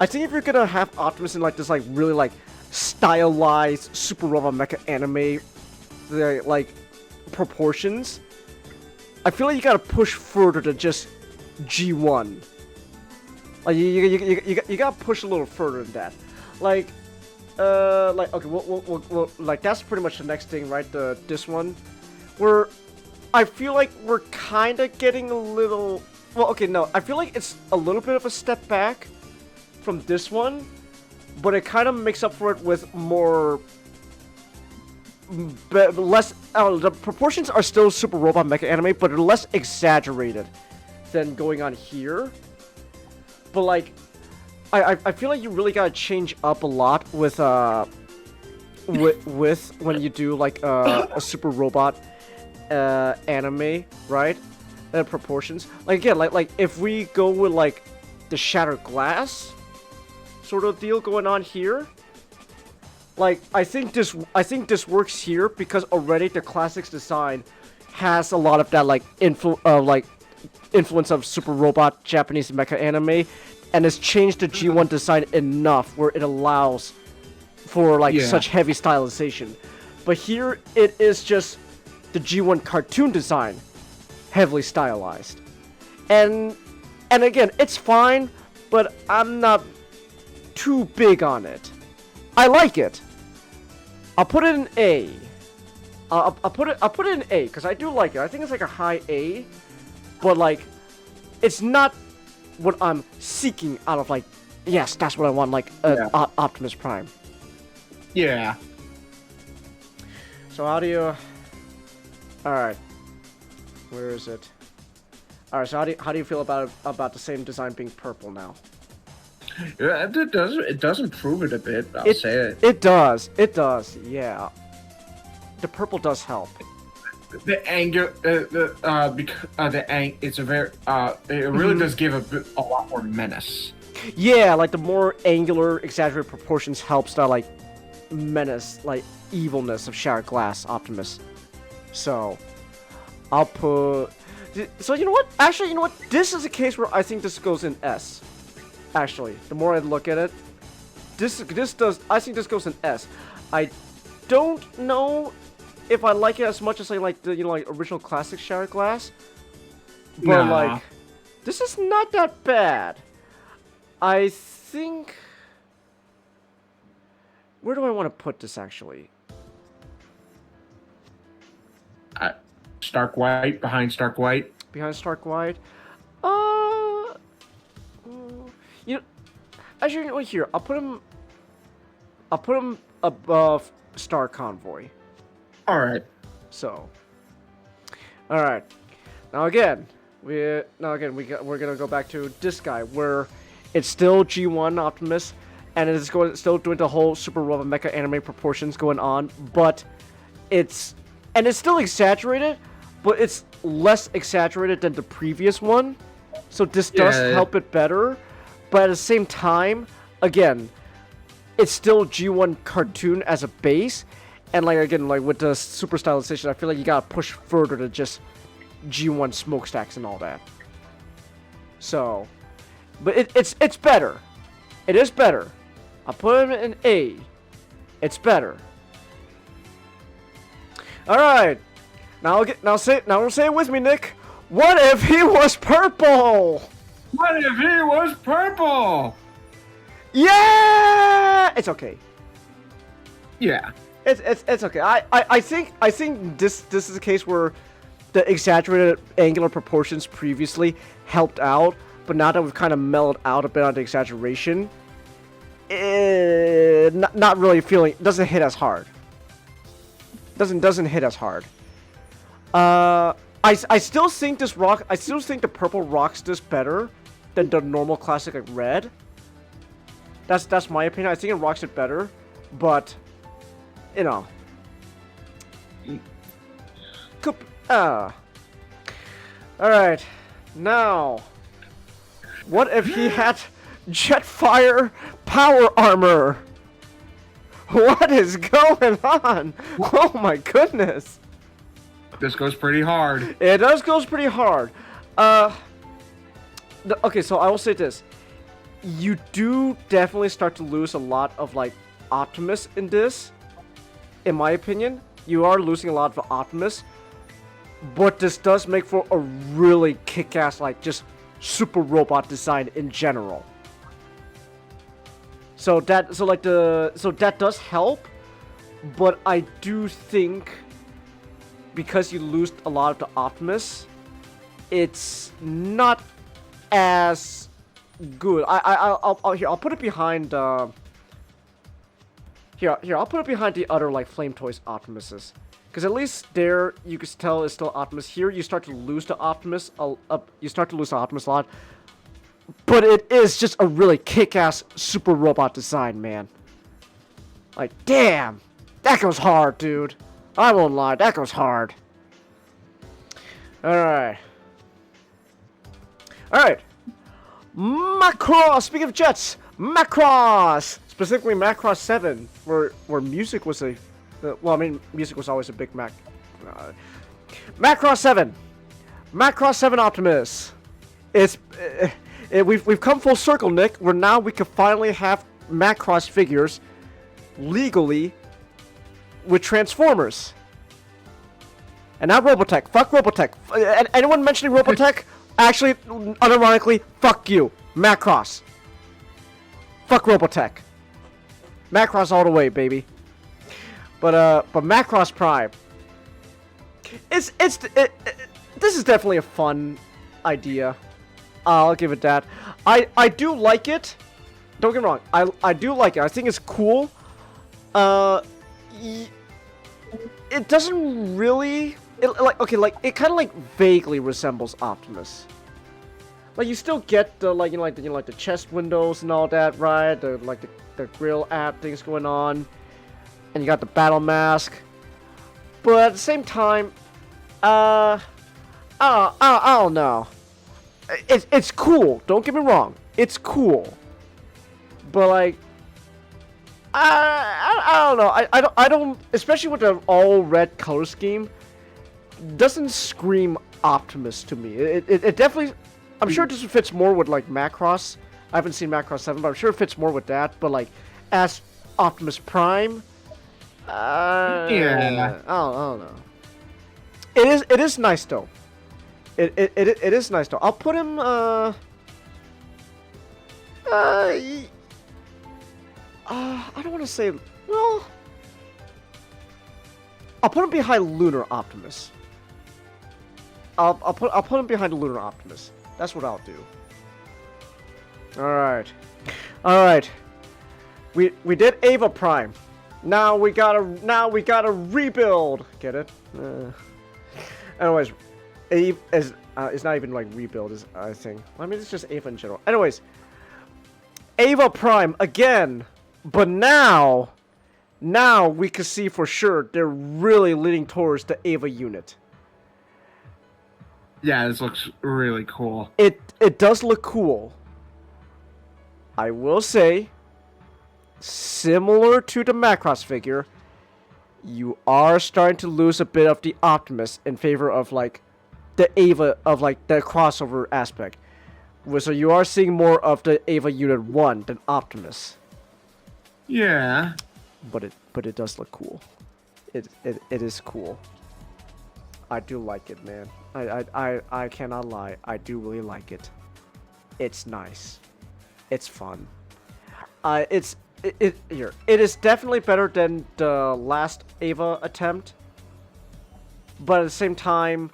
A: I think if you're gonna have Optimus in like this like really like stylized super robot mecha anime, like proportions, I feel like you gotta push further than just G1. Like you gotta push a little further than that. Like okay, we'll like that's pretty much the next thing, right? This one, where I feel like we're kind of getting a little. Well, okay, no, I feel like it's a little bit of a step back from this one, but it kind of makes up for it with more. Less. The proportions are still Super Robot Mecha Anime, but they're less exaggerated than going on here. But like, I feel like you really gotta change up a lot with when you do like a Super Robot anime, right? Proportions. Like again, like if we go with like the Shattered Glass sort of deal going on here. Like I think this works here because already the Classics design has a lot of that like influence of Super Robot Japanese mecha anime, and has changed the G1 design enough where it allows for like such heavy stylization. But here it is just the G1 cartoon design, heavily stylized, and again it's fine, but I'm not too big on it. I like it. I'll put it in A. I'll put it in A because I do like it. I think it's like a high A, but like, it's not what I'm seeking out of like. Yes, that's what I want. Like Optimus Prime.
B: Yeah.
A: So how do you? All right. Where is it? All right. So how do you feel about the same design being purple now?
B: Yeah, it does improve it a bit. I'll say it.
A: It does. It does. Yeah. The purple does help.
B: The anger, it's a very, it really does give a lot more menace.
A: Yeah, like the more angular, exaggerated proportions helps that like menace, like evilness of Shattered Glass Optimus. So, I'll put. So you know what? Actually, you know what? This is a case where I think this goes in S. Actually, the more I look at it, this does. I think this goes in S. I don't know if I like it as much as I like the like original classic Shattered Glass, but like this is not that bad. I think. Where do I want to put this actually?
B: Stark White, behind Stark White.
A: Behind Stark White. You know, actually, you know what, here, I'll put him above Star Convoy.
B: Alright.
A: So. Alright. Now again, we're gonna go back to this guy, where it's still G1 Optimus, and it's still doing the whole Super Robot Mecha anime proportions going on, but it's still exaggerated, but it's less exaggerated than the previous one. So this does help it better. But at the same time, again, it's still G1 cartoon as a base, and like again, like with the super stylization, I feel like you gotta push further to just G1 smokestacks and all that. So, but it's better. It is better. I'll put it in A. It's better. All right, now say it with me, Nick. What if he was purple?
B: What if he was purple?
A: Yeah, it's okay.
B: Yeah,
A: it's okay. I think this is a case where the exaggerated angular proportions previously helped out, but now that we've kind of mellowed out a bit on the exaggeration, not really feeling, doesn't hit as hard. Doesn't hit as hard. I still think the purple rocks this better than the normal classic like red. That's my opinion. I think it rocks it better, but you know. Alright. Now, what if he had Jetfire power armor? What is going on? Oh my goodness.
B: this goes pretty hard.
A: It does goes pretty hard. Okay, so I will say this. You do definitely start to lose a lot of like Optimus in this. In my opinion, you are losing a lot of Optimus. But this does make for a really kick-ass, like, just super robot design in general. So that does help, but I do think because you lose a lot of the Optimus, it's not as good. I'll put it behind I'll put it behind the other like Flame Toys Optimuses. Because at least there, you can tell it's still Optimus. Here, you start to lose the Optimus. A lot. But it is just a really kick-ass super robot design, man. Like, damn! That goes hard, dude. I won't lie, that goes hard. Alright. Alright. Macross! Speaking of jets, Macross! Specifically Macross 7, where music was a... well, I mean, music was always a big Mac. Macross 7. Macross 7 Optimus. We've come full circle, Nick, where now we can finally have Macross figures legally with Transformers. And not Robotech. Fuck Robotech. Anyone mentioning Robotech? Actually, unironically, fuck you. Macross. Fuck Robotech. Macross all the way, baby. But Macross Prime. This is definitely a fun idea. I'll give it that. I do like it. Don't get me wrong. I do like it. I think it's cool. It doesn't really. It kind of like vaguely resembles Optimus. Like you still get the the chest windows and all that, right? The grill app things going on, and you got the battle mask. But at the same time, I don't know. It's cool. Don't get me wrong. It's cool. But like, I don't know. I don't. Especially with the all red color scheme, doesn't scream Optimus to me. It definitely. I'm sure this fits more with like Macross. I haven't seen Macross 7, but I'm sure it fits more with that. But like, as Optimus Prime,
B: Yeah.
A: I don't know. It is nice though. It is nice though. I'll put him I don't want to say, well, I'll put him behind Lunar Optimus. I'll put him behind Lunar Optimus. That's what I'll do. All right. We did Ava Prime. Now we gotta rebuild. Get it? Anyways, Ava is it's not even like rebuild. Is I think. I mean, it's just Ava in general. Anyways, Ava Prime again, but now we can see for sure they're really leaning towards the Ava unit.
B: Yeah, this looks really cool.
A: It does look cool. I will say, similar to the Macross figure, you are starting to lose a bit of the Optimus in favor of like the Ava, of like the crossover aspect. So you are seeing more of the Ava Unit 1 than Optimus.
B: Yeah.
A: But it does look cool. It is cool. I do like it, man. I cannot lie. I do really like it. It's nice. It's fun. It is definitely better than the last Ava attempt. But at the same time,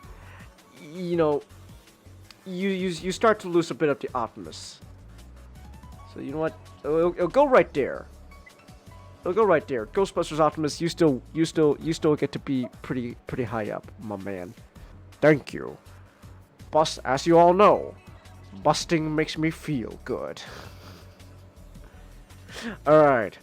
A: you know, you start to lose a bit of the Optimus. So you know what? It'll go right there. It'll go right there. Ghostbusters Optimus, you still get to be pretty high up, my man. Thank you. As you all know, busting makes me feel good. All right.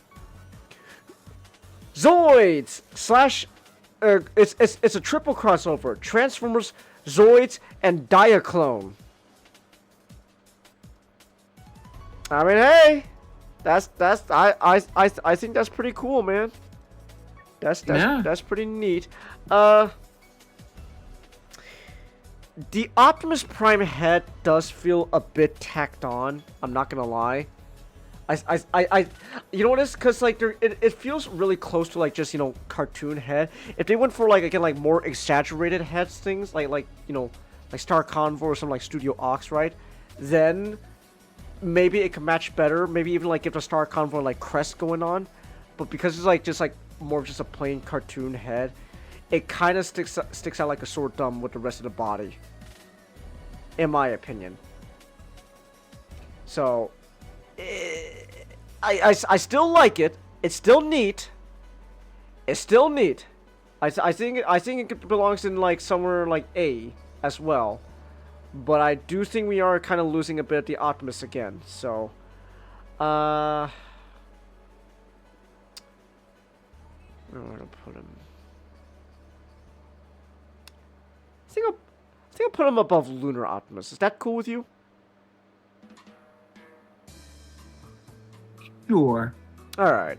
A: Zoids / it's a triple crossover. Transformers, Zoids, and Diaclone. I mean, hey, I think that's pretty cool, man. That's pretty neat. The Optimus Prime head does feel a bit tacked on. I'm not gonna lie. You know what it is? Cause like it feels really close to like just, you know, cartoon head. If they went for like again like more exaggerated heads things like you know like Star Convoy or some like Studio Ox, right? Then maybe it could match better. Maybe even like give the Star Convoy like crest going on, but because it's like just like more of just a plain cartoon head, it kind of sticks out like a sore thumb with the rest of the body, in my opinion. So, I still like it. It's still neat. It's still neat. I think it belongs in like somewhere like A as well. But I do think we are kind of losing a bit of the Optimus again. So, where am I gonna put him? I think I'll put him above Lunar Optimus. Is that cool with you?
B: Sure.
A: All right.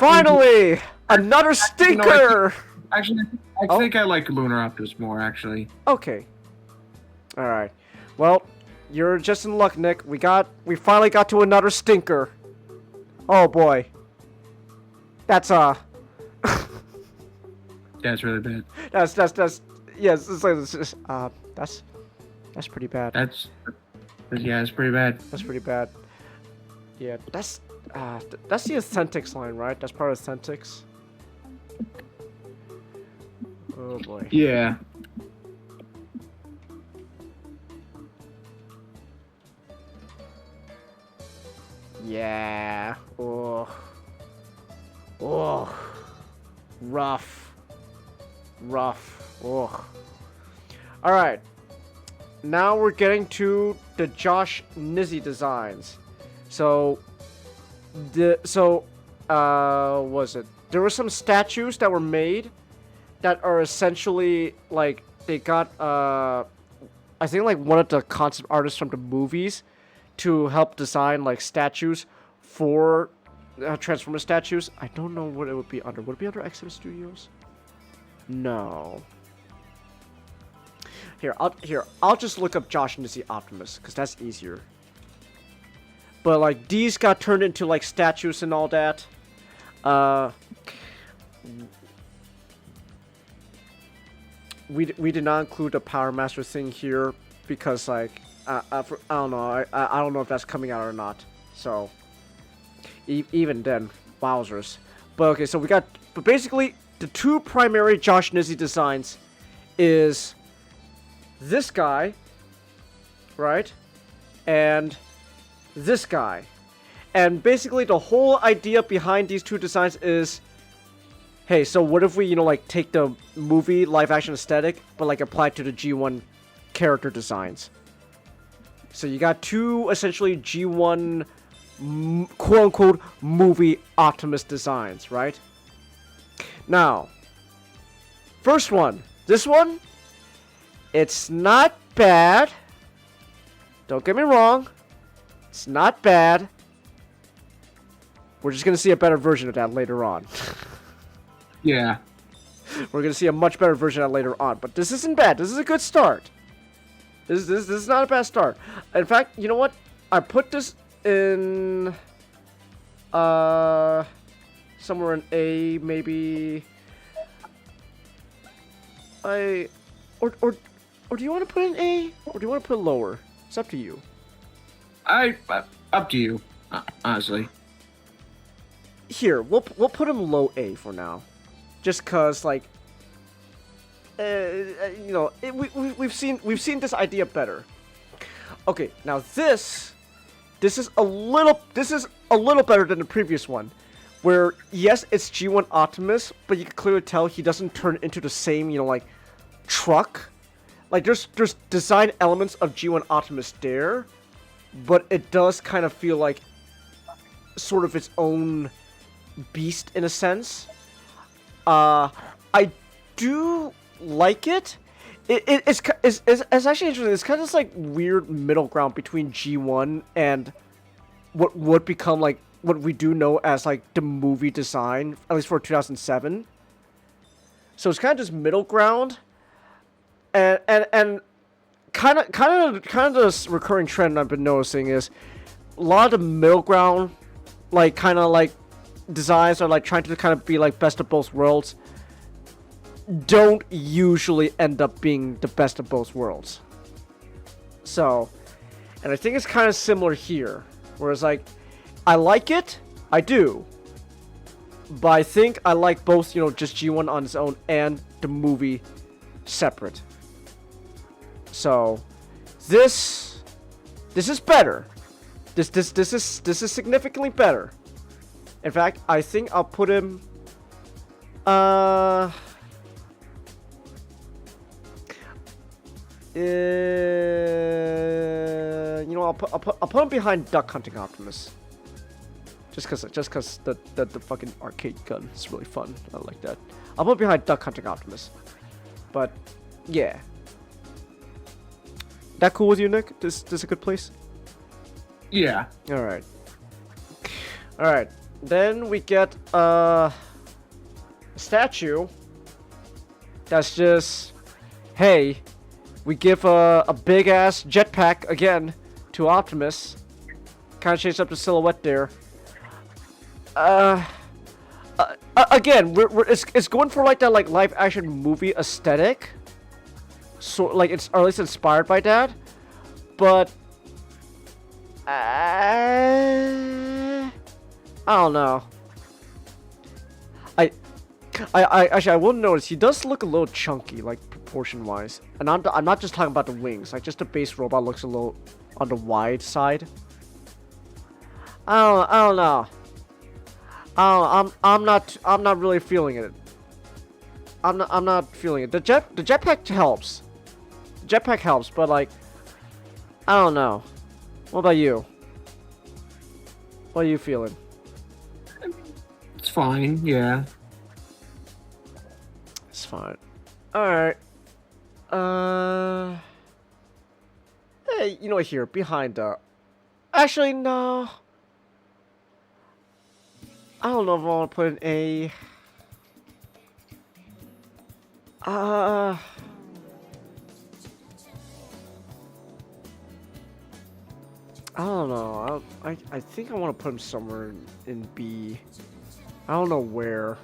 A: Finally, another stinker.
B: Actually, I think I like Lunar Optimus more. Actually.
A: Okay. All right. Well, you're just in luck, Nick. We finally got to another stinker. Oh boy. That's
B: That's really bad.
A: That's yes. That's pretty bad.
B: It's pretty bad.
A: That's pretty bad. Yeah, that's the Authentics line, right? That's part of Authentics. Oh boy.
B: Yeah.
A: Yeah. Oh. Rough. Oh. All right. Now we're getting to the Josh Nizzy designs. So, was it? There were some statues that were made that are essentially like they got I think like one of the concept artists from the movies to help design like statues for Transformers statues. I don't know what it would be under. Would it be under Exodus Studios? No. I'll just look up Josh Nizzy Optimus because that's easier. But like these got turned into like statues and all that. We did not include the Power Master thing here because like I don't know I don't know if that's coming out or not. So even then, wowzers. But okay, so but basically the two primary Josh Nizzy designs is this guy, right, and this guy. And basically the whole idea behind these two designs is, hey, so what if we, like take the movie live action aesthetic, but like apply it to the G1 character designs. So you got two essentially G1 quote unquote movie Optimus designs, right? Now, first one, this one, it's not bad. Don't get me wrong. It's not bad. We're just going to see a better version of that later on.
B: Yeah.
A: We're going to see a much better version of that later on. But this isn't bad. This is a good start. This is not a bad start. In fact, you know what? I put this in somewhere in A, maybe. Or do you want to put it in A? Or do you want to put it lower? It's up to you.
B: Up to you, honestly.
A: Here, we'll put him low A for now, just cause like, we've seen this idea better. Okay, now this is a little better than the previous one, where yes, it's G1 Optimus, but you can clearly tell he doesn't turn into the same like truck. Like there's design elements of G1 Optimus there, but it does kind of feel like sort of its own beast in a sense. I do like it. It's actually interesting. It's kind of this like weird middle ground between G1 and what would become like what we do know as like the movie design, at least for 2007. So it's kind of this middle ground, and kind of this recurring trend I've been noticing is a lot of the middle ground, like kind of like designs are like trying to kind of be like best of both worlds, don't usually end up being the best of both worlds. So, and I think it's kind of similar here. Whereas, like, I like it, I do. But I think I like both, you know, just G1 on its own and the movie separate. So, this is better. This is significantly better. In fact, I think I'll put him. You know, I'll put him behind Duck Hunting Optimus. Just cause the fucking arcade gun is really fun. I like that. I'll put him behind Duck Hunting Optimus. But yeah. That cool with you, Nick? This a good place?
B: Yeah.
A: Alright. Alright. Then we get a statue that's just, hey, we give a big ass jetpack again to Optimus. Kind of changes up the silhouette there. Again, it's going for like that like live action movie aesthetic. So like it's, or at least inspired by that. But I don't know. I actually I will notice he does look a little chunky, like proportion wise, and I'm not just talking about the wings. Like just the base robot looks a little on the wide side. I don't know. I'm not really feeling it. I'm not feeling it. The jetpack helps. The jetpack helps, but like I don't know. What about you? What are you feeling?
B: It's fine, yeah.
A: It's fine. Alright. Hey, you know what, here, behind actually no. I don't know if I want to put in a I don't know. I think I want to put him somewhere in B. I don't know where.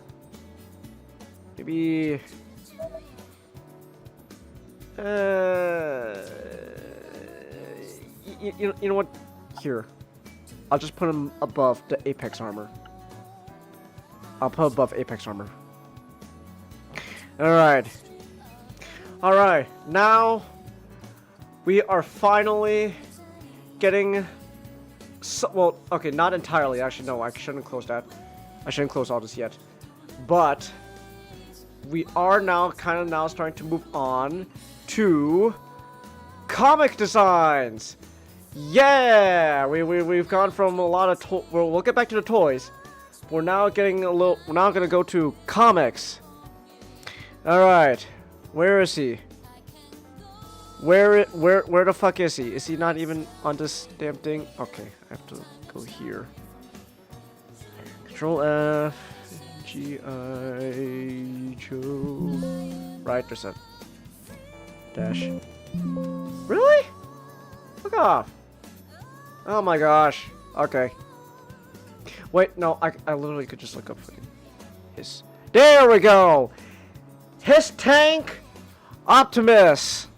A: Maybe. You know what? Here, I'll just put him above the Apex armor. I'll put above Apex armor. All right. All right. Now we are finally getting. Well, okay, not entirely. Actually, no. I shouldn't close that. I shouldn't close all this yet. But we are now kind of now starting to move on to comic designs. Yeah, we've gone from a lot of we'll get back to the toys. We're now getting a little. We're now gonna go to comics. All right, where is he? Where the fuck is he? Is he not even on this damn thing? Okay, I have to go here. Control F. G.I. Joe. Right, there's a dash. Really? Fuck off. Oh my gosh. Okay. Wait, no, I literally could just look up for his. There we go! His tank Optimus!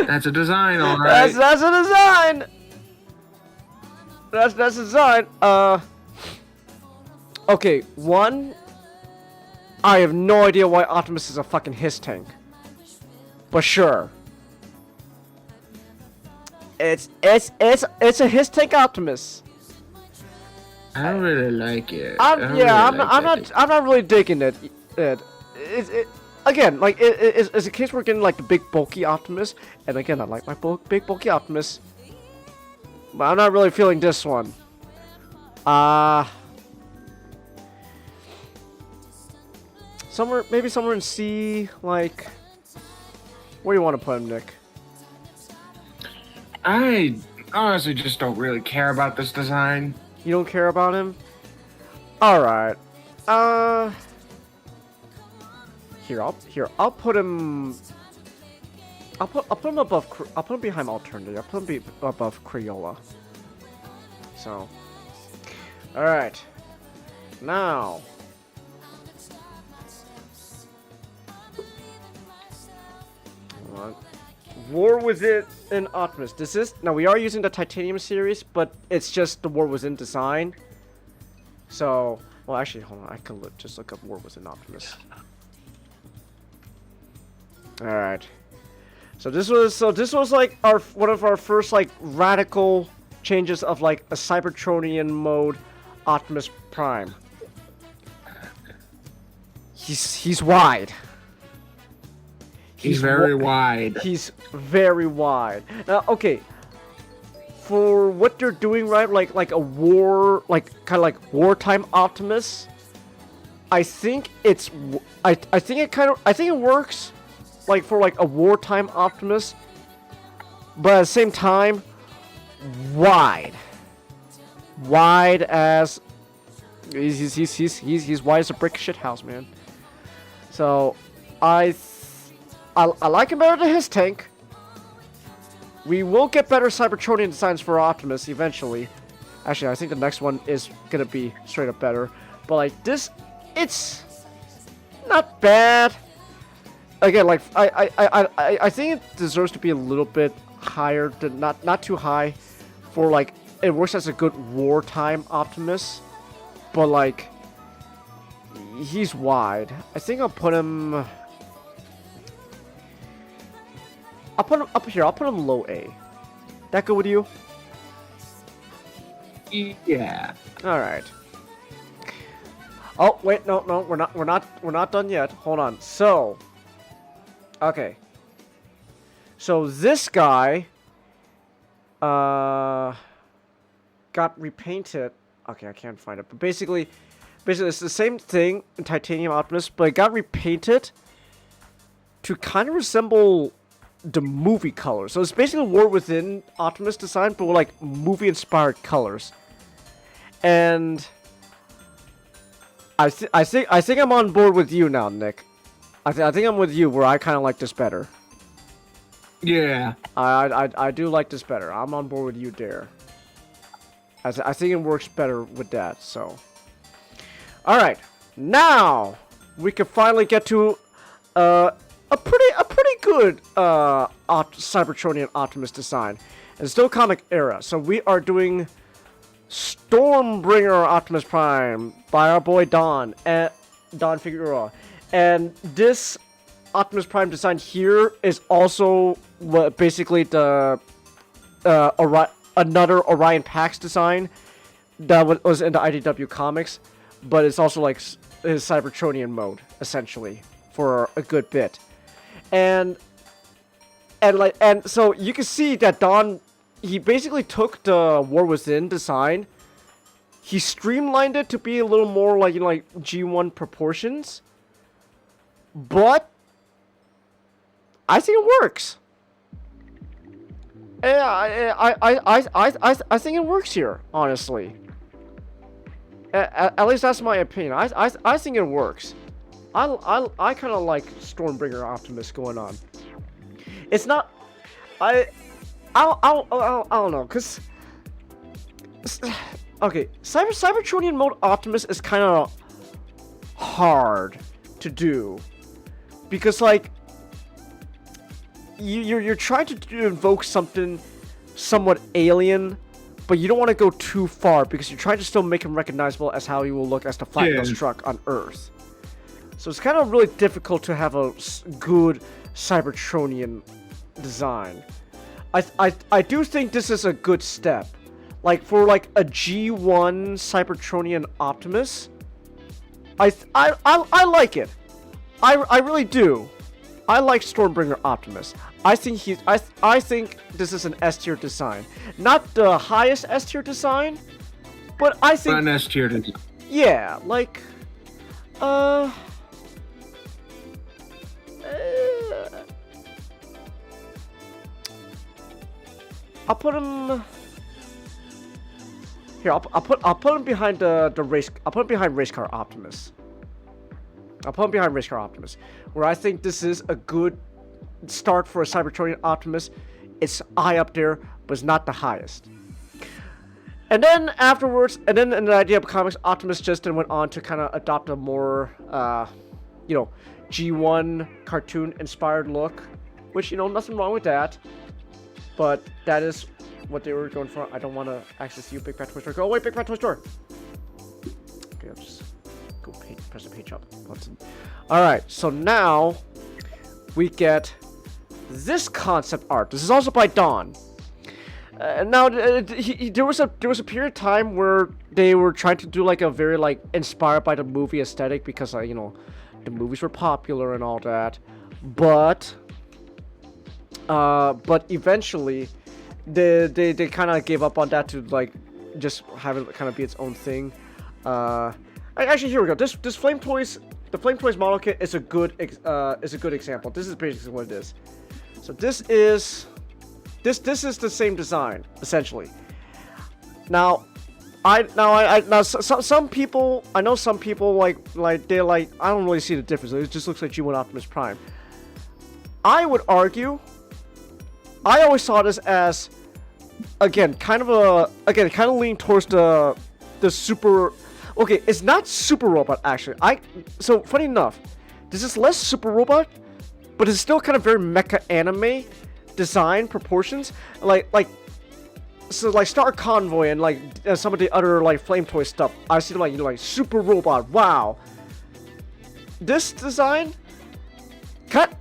B: That's a design, alright.
A: That's a design! That's a design. Okay, one. I have no idea why Optimus is a fucking his tank. But sure. It's a his tank Optimus.
B: I don't really like it.
A: I'm not really digging it. Again, like it's a case we're getting like the big bulky Optimus, and again I like my big bulky Optimus. But I'm not really feeling this one. Maybe somewhere in C, like, where do you want to put him, Nick?
B: I honestly just don't really care about this design.
A: You don't care about him? Alright. I'll put him. I'll put him above. I'll put him behind Alternative. I'll put him above Crayola. So, all right. Now, on. War Within Optimus. This is now we are using the Titanium series, but it's just the War Within design. So, well, actually, hold on. I can just look up War Within Optimus. All right. So this was like one of our first like radical changes of like a Cybertronian mode Optimus Prime. He's wide.
B: He's very wide.
A: He's very wide. Now, okay. For what they're doing, right? Like a war, like kind of like wartime Optimus. I think it's. I think it works, like for like a wartime Optimus. But at the same time, wide. Wide as. He's wide as a brick shit house, man. So, I like him better than his tank. We will get better Cybertronian designs for Optimus eventually. Actually, I think the next one is gonna be straight up better. But like this, it's not bad. Again, like I think it deserves to be a little bit higher, not too high, for like it works as a good wartime Optimus. But like he's wide. I think I'll put him. I'll put him up here. I'll put him low A. That good with you?
B: Yeah.
A: All right. Oh wait, no, we're not done yet. Hold on. So, okay. So this guy, got repainted. Okay, I can't find it. But basically, it's the same thing in Titanium Optimus, but it got repainted to kind of resemble the movie colors. So it's basically War Within Optimus design, but with like movie-inspired colors. And I think I'm on board with you now, Nick. I think I'm with you, where I kind of like this better.
B: Yeah.
A: I do like this better. I'm on board with you there. I think it works better with that. So, all right, now we can finally get to a pretty good Cybertronian Optimus design. It's still comic era, so we are doing Stormbringer Optimus Prime by our boy Don Figueroa, and this Optimus Prime design here is also basically the another Orion Pax design that was in the IDW comics, but it's also like his Cybertronian mode essentially for a good bit. And so you can see that Don, he basically took the War Within design, he streamlined it to be a little more like, you know, like G1 proportions, but I think it works. Yeah, I think it works here, honestly. At least that's my opinion. I think it works. I kind of like Stormbringer Optimus going on. It's not. I don't know, cause. Okay, Cybertronian mode Optimus is kind of hard to do, because like you're trying to invoke something somewhat alien, but you don't want to go too far because you're trying to still make him recognizable as how he will look as the Flat Nose truck on Earth. So it's kind of really difficult to have a good Cybertronian design. I do think this is a good step. Like for like a G1 Cybertronian Optimus, I like it. I really do. I like Stormbringer Optimus. I think this is an S tier design. Not the highest S tier design, but I think
B: Not an S tier design.
A: Yeah, like I'll put him here. I'll put him behind the race. I'll put him behind Race Car Optimus. Where I think this is a good start for a Cybertronian Optimus. It's high up there, but it's not the highest. And then afterwards, and then in the idea of comics, Optimus just then went on to kind of adopt a more, G1 cartoon inspired look. which, you know, nothing wrong with that. But that is what they were going for. I don't want to access you, Big Fat Toy Store. Go away, Big Fat Toy Store. Okay, I'll just go press the page up button. Alright, so now we get this concept art. This is also by Dawn. Now, there was a period of time where they were trying to do like a very like inspired by the movie aesthetic because you know, the movies were popular and all that, but eventually they kind of gave up on that to like just have it kind of be its own thing. Actually, here we go. This Flame Toys, the Flame Toys model kit is a good example. This is basically what it is. So this is the same design essentially. Now, some people, I know some people like they're like, I don't really see the difference. It just looks like G1 Optimus Prime. I would argue, I always saw this as, again, kind of leaning towards the super. Okay, it's not Super Robot actually. So funny enough, this is less Super Robot, but it's still kind of very mecha anime design proportions, like Star Convoy and like some of the other like Flame Toy stuff. I see them like, you know, like Super Robot. Wow, this design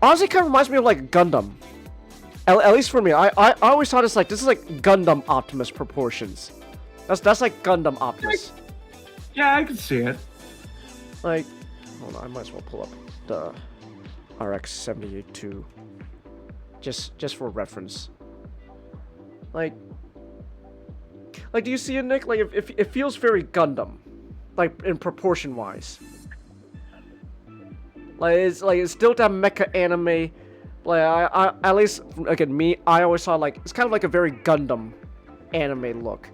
A: honestly kind of reminds me of like Gundam. At least for me, I always thought this is like Gundam Optimus proportions. That's like Gundam Optimus.
B: Yeah, I can see it.
A: Like, hold on, I might as well pull up the RX-78-2 just for reference. Like, do you see it, Nick? Like, it feels very Gundam, like in proportion wise. Like it's still that mecha anime. Like I at least again me, I always saw like it's kind of like a very Gundam anime look.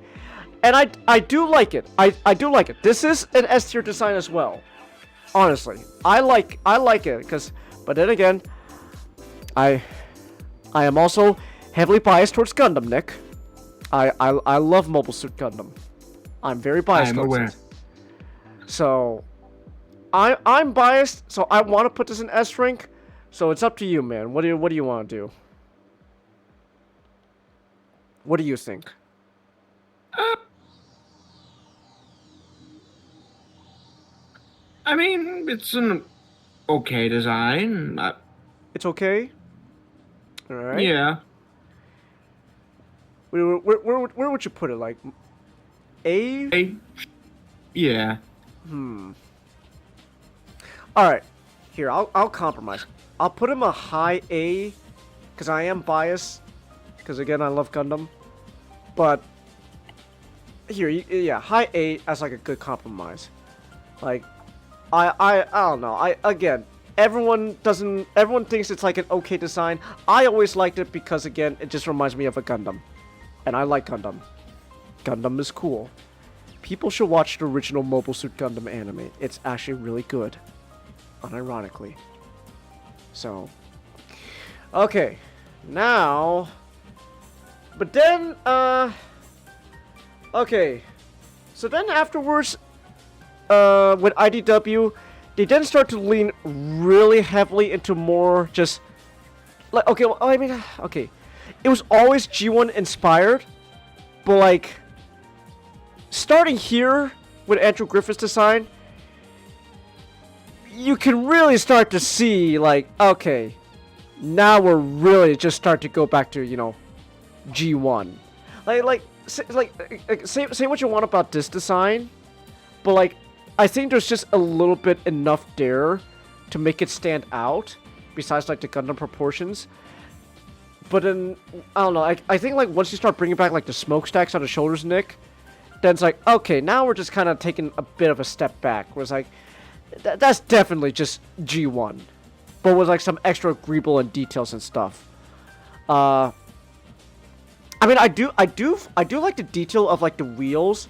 A: And I do like it. I do like it. This is an S tier design as well. Honestly, I like it because, but then again, I am also heavily biased towards Gundam, Nick. I love Mobile Suit Gundam. I'm very biased towards it. So I'm biased. So I want to put this in S rank. So it's up to you, man. What do you want to do? What do you think?
B: I mean, it's an okay design.
A: It's okay. All right.
B: Yeah.
A: Where would you put it? Like A?
B: Yeah.
A: All right. Here, I'll compromise. I'll put him a high A, because I am biased. Because again, I love Gundam. But here, yeah, high A as like a good compromise. Like, I don't know. Everyone thinks it's like an okay design. I always liked it because again, it just reminds me of a Gundam, and I like Gundam. Gundam is cool. People should watch the original Mobile Suit Gundam anime. It's actually really good, unironically. So, okay, now, but then okay, so then afterwards. With IDW, they then start to lean really heavily into more just like okay, well, I mean, okay, it was always G1 inspired, but like starting here with Andrew Griffith's design, you can really start to see like okay, now we're really just start to go back to, you know, G1. Say what you want about this design, but like. I think there's just a little bit enough there to make it stand out, besides like the Gundam proportions. But then, I don't know, I think like once you start bringing back like the smokestacks on the shoulders, Nick, then it's like, okay, now we're just kind of taking a bit of a step back. Where it's like, that's definitely just G1. But with like some extra greeble and details and stuff. I mean, I do like the detail of like the wheels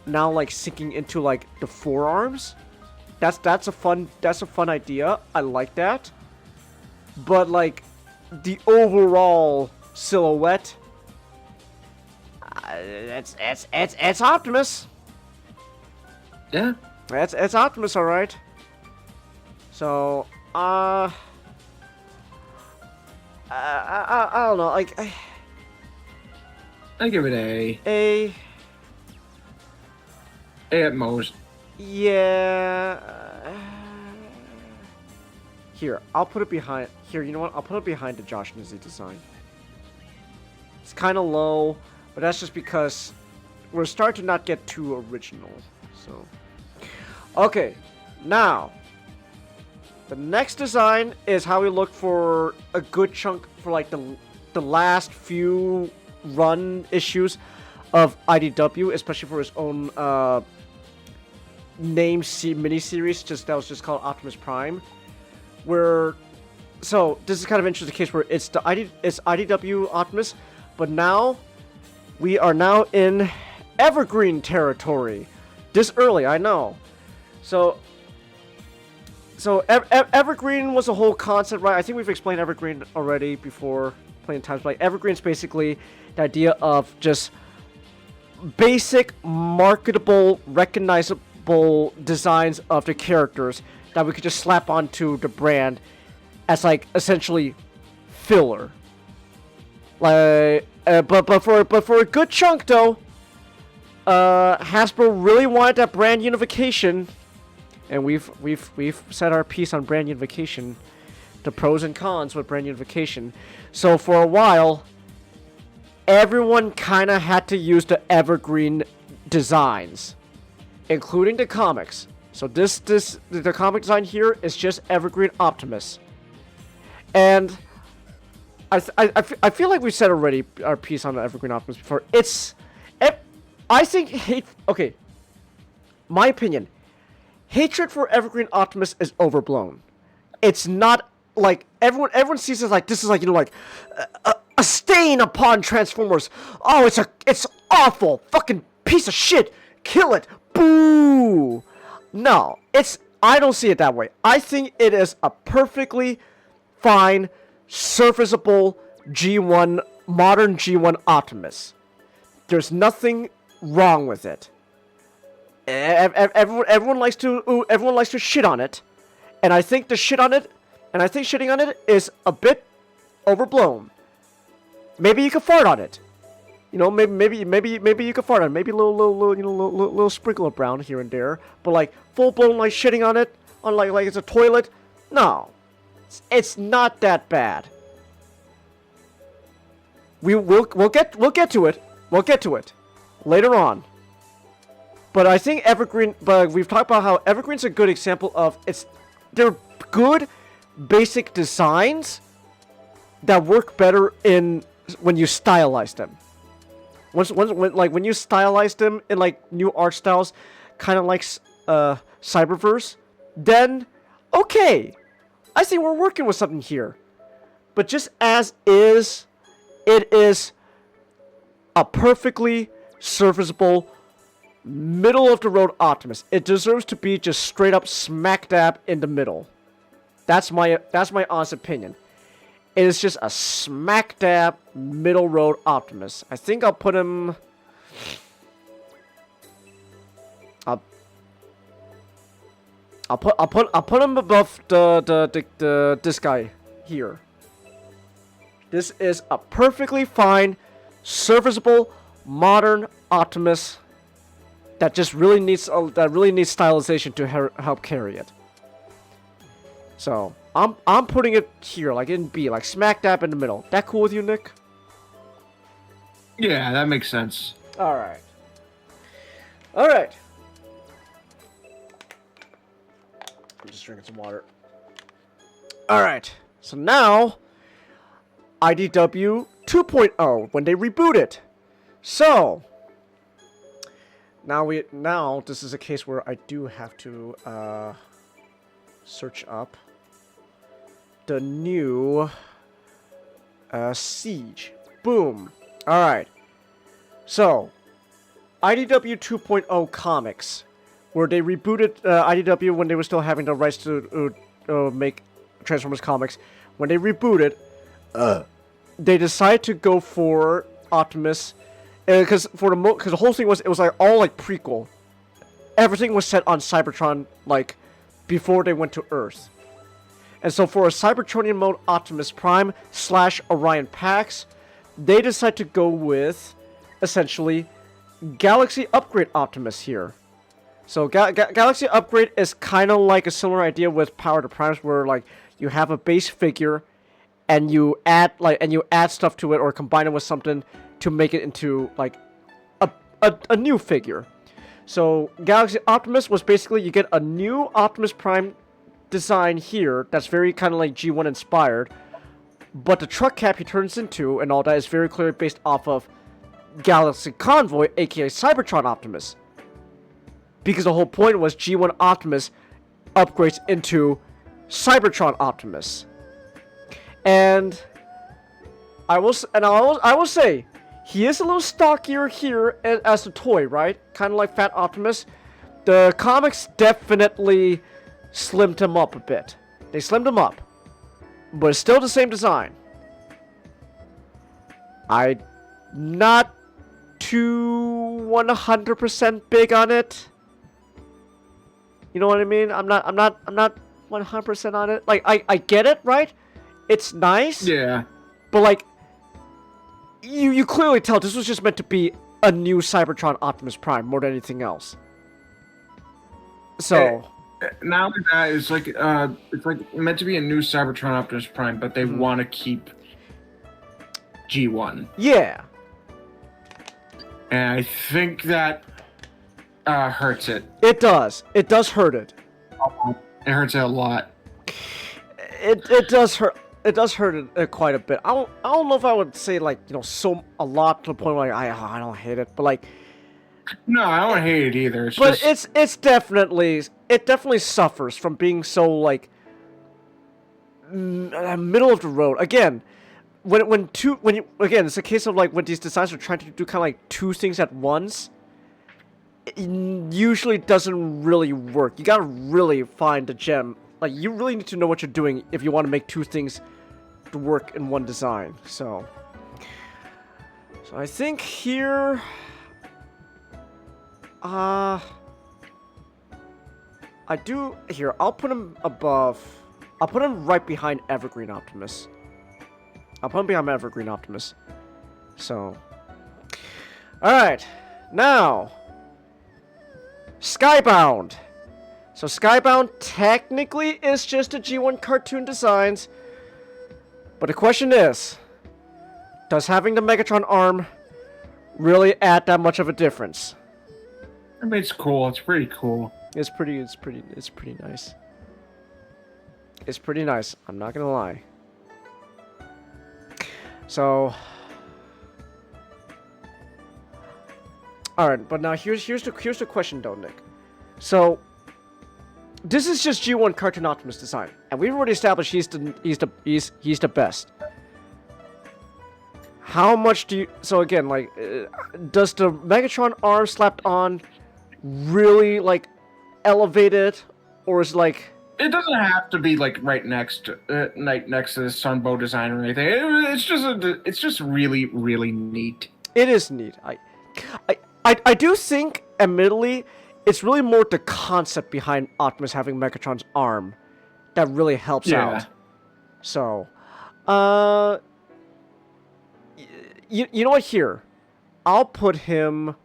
A: now like sinking into like the forearms. That's a fun idea. I like that. But like the overall silhouette, it's Optimus.
B: Yeah.
A: It's Optimus, all right. So I don't know, like
B: I give it A.
A: A.
B: A at most.
A: Yeah. Here, I'll put it behind. Here, you know what? I'll put it behind the Josh Nizzy design. It's kind of low, but that's just because we're starting to not get too original. So, okay, now the next design is how we look for a good chunk for like the last few run issues of IDW, especially for his own mini-series, that was just called Optimus Prime. So this is kind of interesting case where it's IDW Optimus, but now we are now in Evergreen territory. This early, I know. So Evergreen was a whole concept, right? I think we've explained Evergreen already before plenty of times. But like Evergreen's basically the idea of just basic, marketable, recognizable designs of the characters that we could just slap onto the brand as like essentially filler. Like, but for a good chunk though, Hasbro really wanted that brand unification, and we've said our piece on brand unification, the pros and cons with brand unification. So for a while, everyone kind of had to use the Evergreen designs, including the comics. So the comic design here is just Evergreen Optimus. And I feel like we said already our piece on the Evergreen Optimus before. I think okay, my opinion, hatred for Evergreen Optimus is overblown. It's not like everyone sees it like this is like, you know, like a stain upon Transformers. Oh, it's awful, fucking piece of shit. Kill it. Boo. No, I don't see it that way. I think it is a perfectly fine, serviceable modern G1 Optimus. There's nothing wrong with it. Everyone likes to shit on it, and I think shitting on it is a bit overblown. Maybe you can fart on it. You know, maybe you could fart on it. Maybe a little sprinkle of brown here and there. But like full blown like shitting on it, on like it's a toilet. No, it's not that bad. We'll get to it. We'll get to it later on. But I think Evergreen. But we've talked about how Evergreen's a good example of they're good basic designs that work better when you stylize them. When you stylize them in like new art styles, kind of like Cyberverse, then okay, I see we're working with something here. But just as is, it is a perfectly serviceable, middle of the road Optimus. It deserves to be just straight up smack dab in the middle. That's my honest opinion. It is just a smack dab middle road Optimus. I think I'll put him. I'll put him above this guy here. This is a perfectly fine, serviceable, modern Optimus that just really needs stylization to help carry it. So I'm putting it here, like in B, like smack dab in the middle. That cool with you, Nick?
B: Yeah, that makes sense.
A: All right. All right. I'm just drinking some water. All right. So now, IDW 2.0 when they reboot it. So now this is a case where I do have to search up the new Siege. Boom. Alright. So, IDW 2.0 comics, where they rebooted IDW when they were still having the rights to make Transformers comics. When they rebooted, they decided to go for Optimus, because the whole thing was like all like prequel. Everything was set on Cybertron, like before they went to Earth. And so for a Cybertronian mode Optimus Prime / Orion Pax, they decide to go with, essentially, Galaxy Upgrade Optimus here. So Galaxy Upgrade is kind of like a similar idea with Power to Primes, where like you have a base figure, and you add stuff to it or combine it with something to make it into like a new figure. So Galaxy Optimus was basically you get a new Optimus Prime design here that's very kind of like G1 inspired, but the truck cap he turns into and all that is very clearly based off of Galaxy Convoy, aka Cybertron Optimus. Because the whole point was G1 Optimus upgrades into Cybertron Optimus. And I will say, he is a little stockier here as a toy, right? Kind of like Fat Optimus. The comics definitely slimmed him up a bit. They slimmed him up. But it's still the same design. I'm not too 100% big on it. You know what I mean? I'm not 100% on it. Like, I get it, right? It's nice.
B: Yeah.
A: But, like, you clearly tell this was just meant to be a new Cybertron Optimus Prime more than anything else. So...
B: Now that it's like meant to be a new Cybertron Optimus Prime, but they want to keep G1.
A: Yeah.
B: And I think that hurts it.
A: It does. It does hurt it.
B: It hurts it a lot.
A: It does hurt. It does hurt it quite a bit. I don't know if I would say like a lot to the point where like, I don't hate it, but like.
B: No, I don't hate it either.
A: It definitely suffers from being so like middle of the road. Again, it's a case of like when these designs are trying to do kind of like two things at once. It usually doesn't really work. You gotta really find the gem. Like you really need to know what you're doing if you want to make two things to work in one design. So I think here. I do... Here, I'll put him above... I'll put him right behind Evergreen Optimus. I'll put him behind Evergreen Optimus. So... Alright. Now... Skybound. So Skybound technically is just a G1 cartoon designs. But the question is... Does having the Megatron arm really add that much of a difference?
B: I mean, it's cool. It's pretty cool.
A: It's pretty nice. It's pretty nice. I'm not gonna lie. So, all right, but now here's the question though, Nick. So, this is just G1 Cartoon Optimus design, and we've already established he's the best. How much do you? So again, like, does the Megatron arm slapped on really like elevate it, or is like
B: it doesn't have to be like right next to the Sunbow design or anything. It's just really neat.
A: It is neat. I do think, admittedly, it's really more the concept behind Optimus having Megatron's arm that really helps out. So, you know what? Here, I'll put him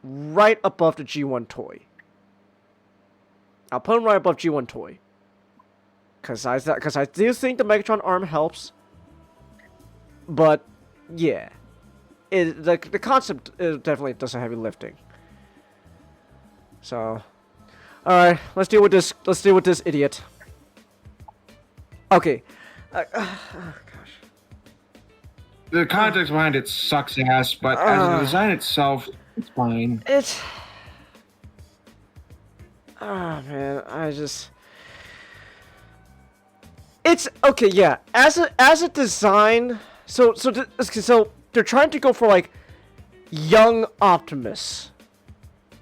A: right above the G1 toy. I'll put him right above G1 toy. Because I do think the Megatron arm helps. But, yeah. The concept definitely does some heavy lifting. So, alright, let's deal with this. Let's deal with this idiot. Okay. Gosh.
B: The context behind it sucks ass, but as the design itself, it's fine.
A: It's... Oh, man, It's... Okay, yeah. As a design... So they're trying to go for, like, young Optimus.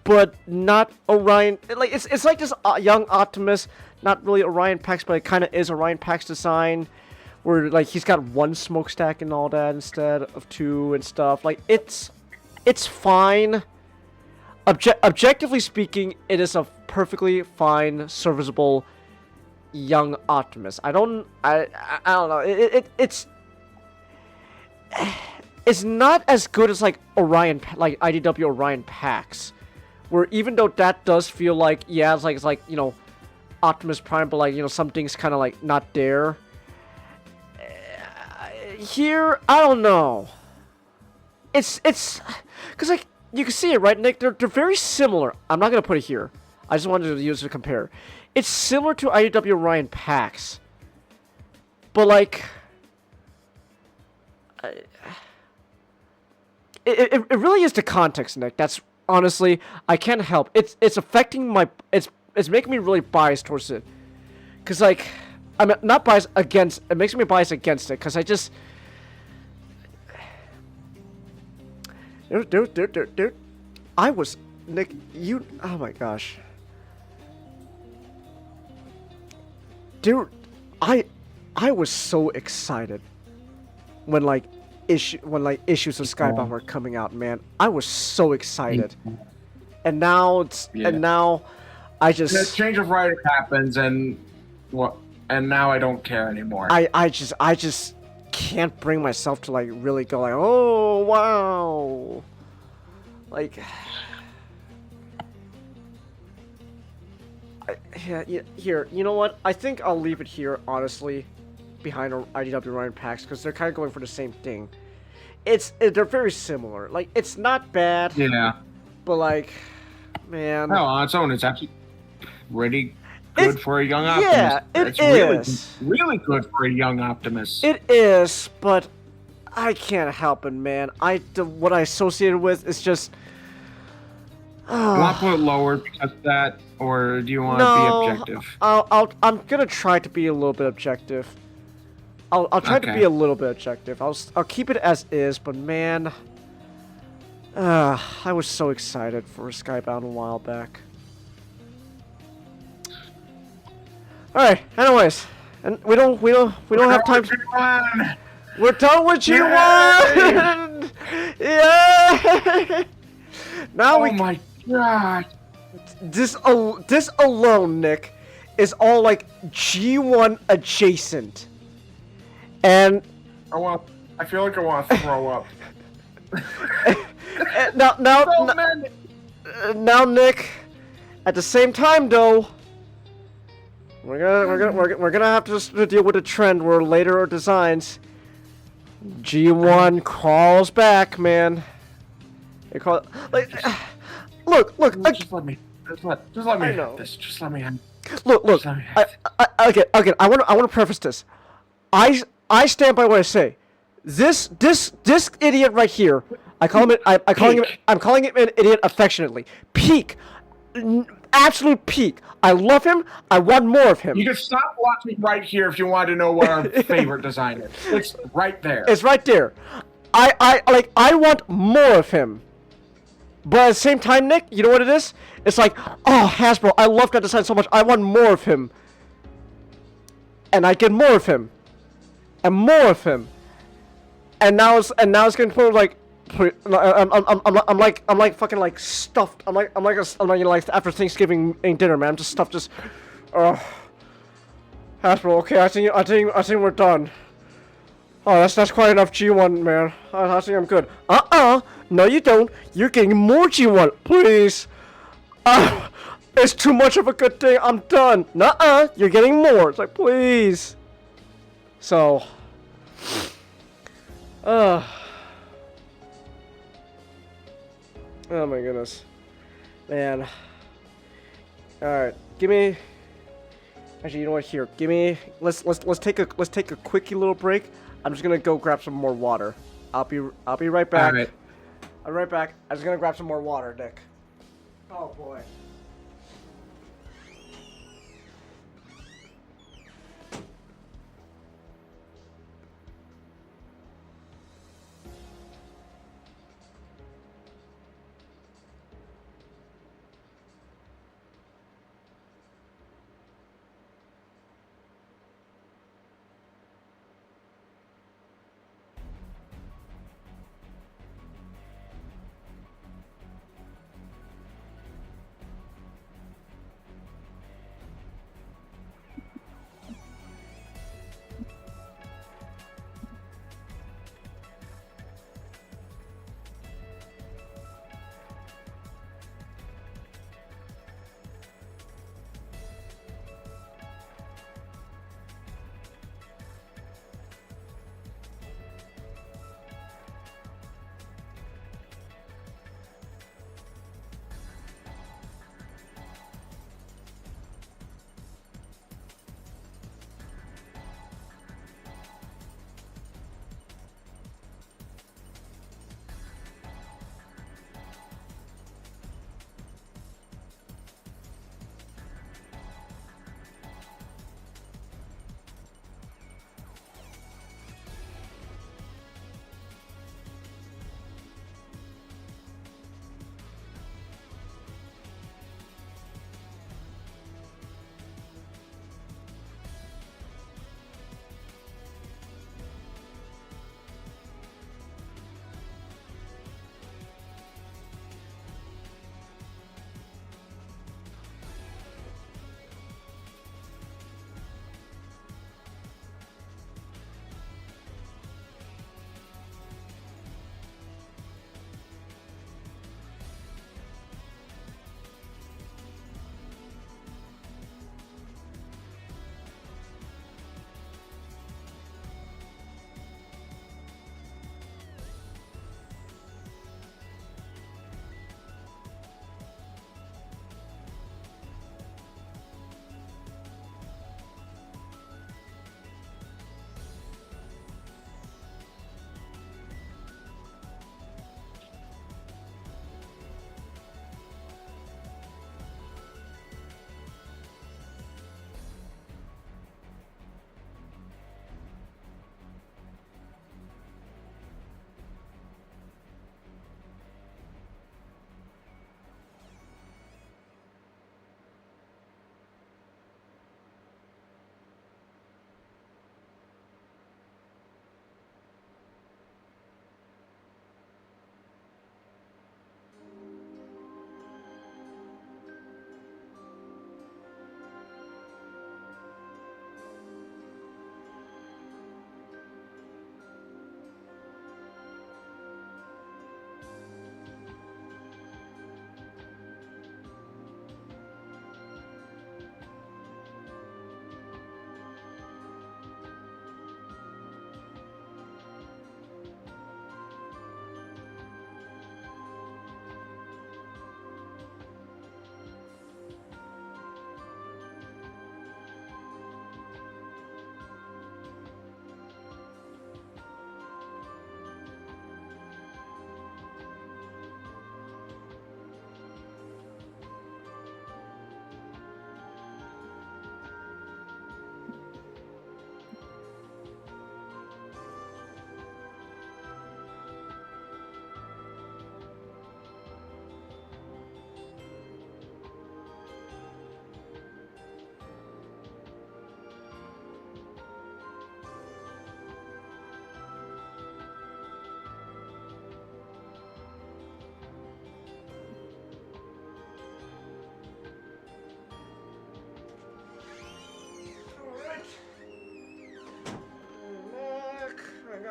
A: But not Orion... Like, it's like this young Optimus, not really Orion Pax, but it kind of is Orion Pax design. Where, like, he's got one smokestack and all that instead of two and stuff. Like, it's fine. Objectively speaking, it is a perfectly fine, serviceable young Optimus. I don't know. It's not as good as like like IDW Orion packs, where even though that does feel like it's like you know Optimus Prime, but like you know some things kind of like not there. Here, I don't know. It's because like you can see it right, Nick. They're very similar. I'm not gonna put it here. I just wanted to use it to compare. It's similar to IDW Orion packs, but like. It really is the context, Nick. That's honestly, I can't help. It's affecting my. It's making me really biased towards it, cause like I'm not biased against. It makes me biased against it, cause I just. Dude. I was Nick. You. Oh my gosh. Dude, I was so excited when like. Issues of Skybound were coming out, man. I was so excited. And now I just
B: The change of writer happens, and now I don't care anymore.
A: I just can't bring myself to like really go like, oh wow, like here. You know what? I think I'll leave it here, honestly, behind IDW Orion packs, because they're kind of going for the same thing. They're very similar. Like, it's not bad.
B: Yeah.
A: But like, man.
B: No, on its own, it's actually pretty good for a young Optimus.
A: Yeah,
B: it's
A: is.
B: really good for a young Optimus.
A: It is, but I can't help it, man. What I associated with is just.
B: You want to put it lower because of that, or do you want to be objective?
A: I'm gonna try to be a little bit objective. I'll try to be a little bit objective. I'll keep it as is, but man, I was so excited for Skybound a while back. All right. Anyways, and we don't have time. We're done with G1. Yeah. Now
B: oh my god.
A: This alone, Nick, is all like G1 adjacent. And
B: I feel like I want to throw up.
A: now, Nick. At the same time, though, we're gonna have to deal with a trend where later designs, G1 crawls back, man. They call like, look.
B: Just let me have this. Just let me have.
A: Look. Okay. I want to preface this. I stand by what I say. This idiot right here. I'm calling him an idiot affectionately. Peak, absolute peak. I love him. I want more of him.
B: You can stop watching right here if you want to know what our favorite design is. It's right there.
A: It's right there. I want more of him. But at the same time, Nick, you know what it is? It's like, oh, Hasbro, I love that design so much. I want more of him. And I get more of him. And more of him. And now it's getting put like, I'm like fucking like stuffed. I'm like after Thanksgiving dinner, man. I'm just stuffed. Hasbro, okay, I think we're done. Oh, that's quite enough G1, man. I think I'm good. No, you don't. You're getting more G1, please. It's too much of a good thing. I'm done. Nuh-uh. You're getting more. It's like, please. So. Oh my goodness. Man. Alright. Give me. Actually, you know what? Here. Give me. Let's take a quickie little break. I'm just gonna go grab some more water. I'll be right back.
B: All right.
A: I'll be right back. I'm just gonna grab some more water, Nick. Oh boy.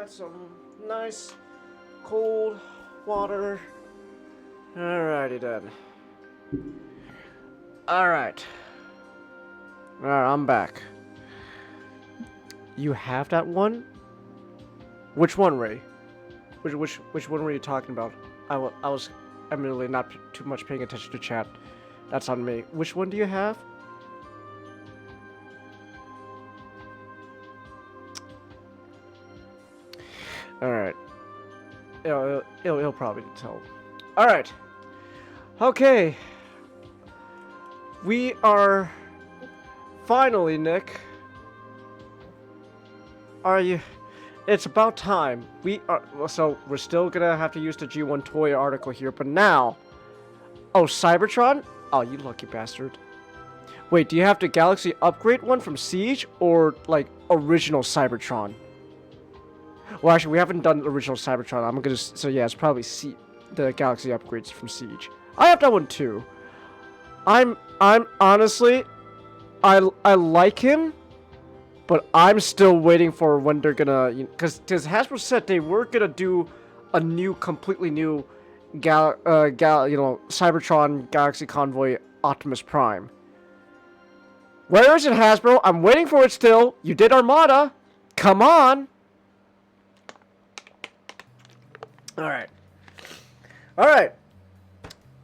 A: got some nice cold water. Alrighty then. Alright. Alright, I'm back. You have that one? Which one, Ray? Which one were you talking about? I was admittedly not too much paying attention to chat. That's on me. Which one do you have? Alright. He'll probably tell. Alright. Okay. We are... Finally, Nick. Are you... It's about time. We are... So, we're still gonna have to use the G1 toy article here, but now... Oh, Cybertron? Oh, you lucky bastard. Wait, do you have the Galaxy upgrade one from Siege, or, like, original Cybertron? Well, actually, we haven't done original Cybertron. I'm gonna... So, yeah, it's probably the Galaxy upgrades from Siege. I have that one, too. I'm honestly... I like him, but I'm still waiting for when they're gonna... Because Hasbro said they were gonna do a completely new... Cybertron Galaxy Convoy Optimus Prime. Where is it, Hasbro? I'm waiting for it still. You did Armada. Come on. Alright. Alright.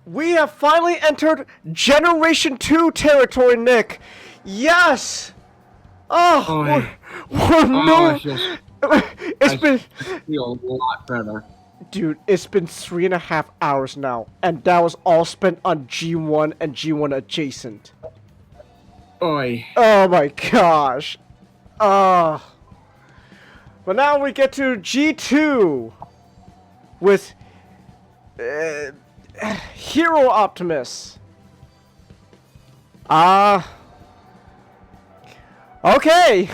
A: We have finally entered Generation 2 territory, Nick. Yes! Oh, no. It's been...
B: I feel a lot better.
A: Dude, it's been 3.5 hours now, and that was all spent on G1 and G1 adjacent.
B: Oi.
A: Oh my gosh. But now we get to G2 with Hero Optimus. Okay.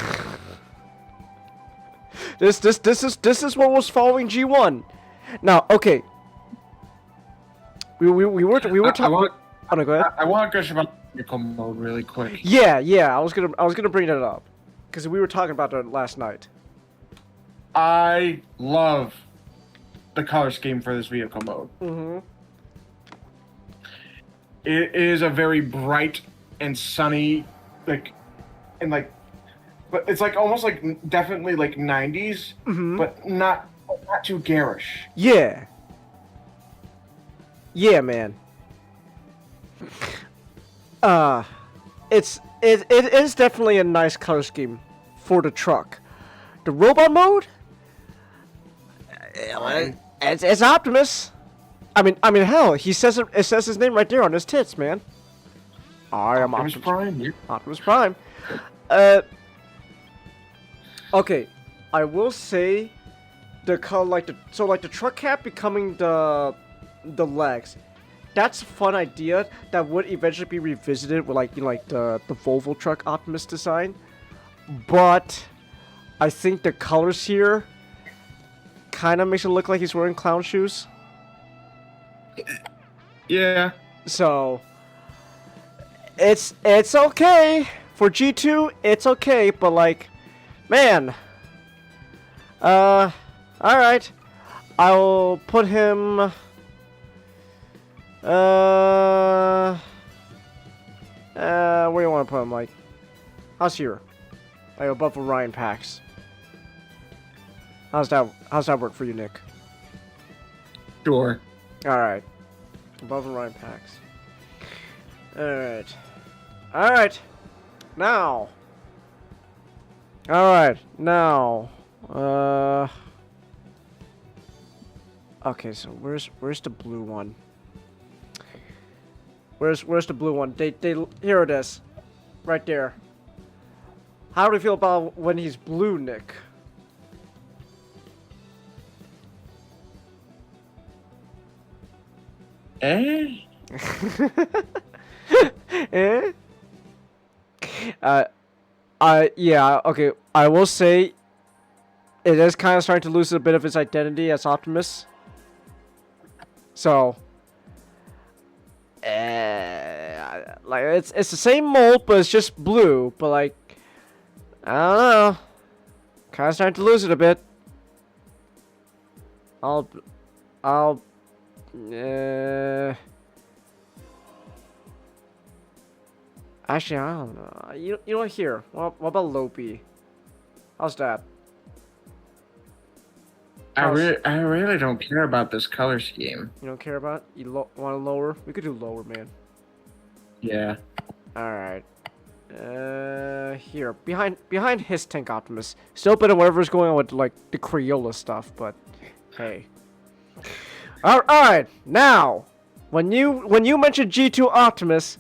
A: This is what was following G1. Now, okay. We were talking. Oh no, go ahead.
B: I want to gush about vehicle mode really quick.
A: Yeah. I was gonna bring that up because we were talking about that last night.
B: I love the color scheme for this vehicle mode.
A: Mm-hmm.
B: It is a very bright and sunny, but it's like almost like definitely like 90s, but not too garish.
A: Yeah. Yeah, man. It is definitely a nice color scheme for the truck. The robot mode? It's Optimus. I mean, hell, it says his name right there on his tits, man. I am Optimus
B: Prime. Yeah.
A: Optimus Prime. Okay, I will say the color, the truck cap becoming the legs. That's a fun idea that would eventually be revisited with the Volvo truck Optimus design. But I think the colors here kind of makes it look like he's wearing clown shoes.
B: Yeah.
A: So it's okay for G2. It's okay, but like, man. All right. I'll put him. Where do you want to put him? Like, how's here? Like above Orion packs. How's that work for you, Nick?
B: Sure.
A: All right. Above Orion packs. All right. All right. Now. All right. Now. Okay. So where's the blue one? Where's the blue one? They here it is, right there. How do you feel about when he's blue, Nick?
B: Eh?
A: Eh? Yeah, okay. I will say it is kind of starting to lose a bit of its identity as Optimus. So, like it's the same mold, but it's just blue. But like, I don't know, kind of starting to lose it a bit. I'll, uh, actually, I don't know. You know what? Here, what about Lopi? How's that?
B: I really don't care about this color scheme.
A: You don't care about it? You want to lower? We could do lower, man.
B: Yeah.
A: All right. Here, behind his tank Optimus. Still better than whatever's going on with like the Crayola stuff, but hey. All right, now when you mention G2 Optimus,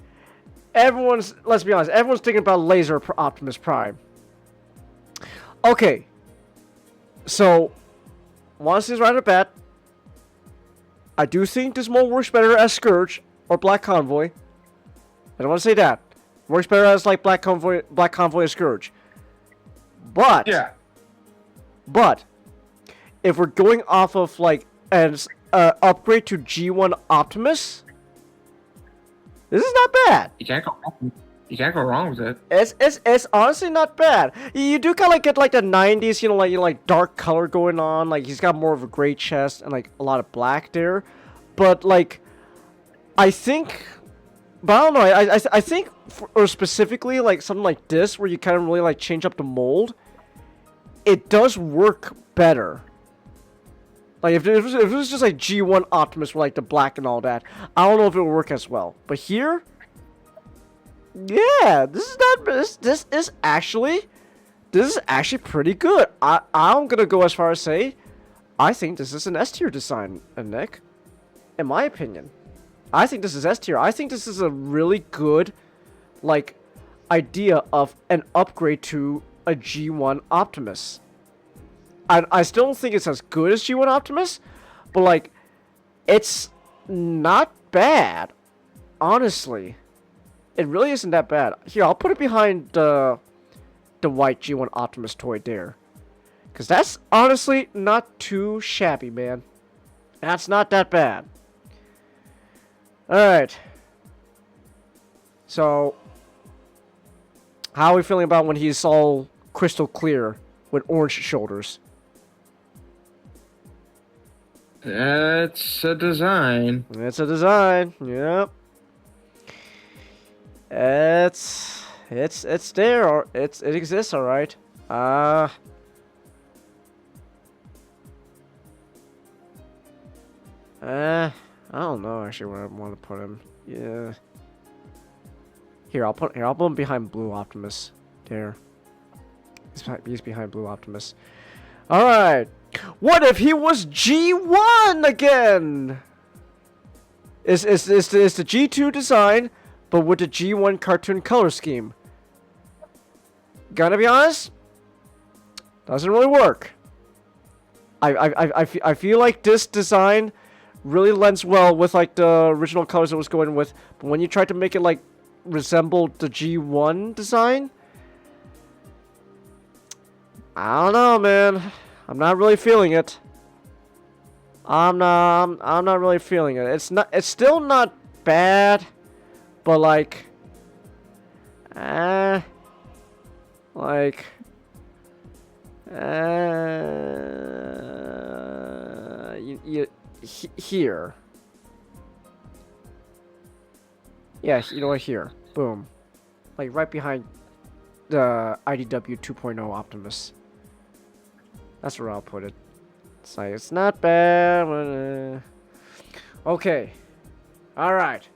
A: let's be honest, everyone's thinking about Laser Optimus Prime. Okay. So, once is right at the bat, I do think this mold works better as Scourge or Black Convoy. I don't want to say that. Works better as like Black Convoy or Scourge. But But if we're going off of like an upgrade to G1 Optimus, this is not bad.
B: You can't go wrong with it.
A: It's honestly not bad. You do kind of like get like the 90s, like dark color going on. Like he's got more of a gray chest and like a lot of black there. But like, I think, but I don't know. I think or specifically like something like this where you kind of really like change up the mold, it does work better. Like if it was just like G1 Optimus with like the black and all that, I don't know if it would work as well. But here, yeah, this is actually pretty good. I'm gonna go as far as say, I think this is an S tier design, Nick. In my opinion, I think this is S tier. I think this is a really good, like, idea of an upgrade to a G1 Optimus. I still don't think it's as good as G1 Optimus, but like, it's not bad, honestly. It really isn't that bad. Here, I'll put it behind the white G1 Optimus toy there. Because that's honestly not too shabby, man. That's not that bad. Alright. So, how are we feeling about when he's all crystal clear with orange shoulders?
B: It's a design.
A: It's a design, yep. It's there, or it exists, alright. I don't know actually where I want to put him. Yeah. Here, I'll put him behind Blue Optimus. There. He's behind Blue Optimus. Alright. What if he was G1 again? It's the G2 design, but with the G1 cartoon color scheme. Gotta be honest, doesn't really work. I feel like this design really lends well with like the original colors it was going with, but when you try to make it like resemble the G1 design, I don't know, man. I'm not really feeling it. I'm not really feeling it. It's still not bad, but like, here. Yeah, you know what, here. Boom. Like right behind the IDW 2.0 Optimus. That's where I'll put it. It's like, it's not bad. But, okay. Alright.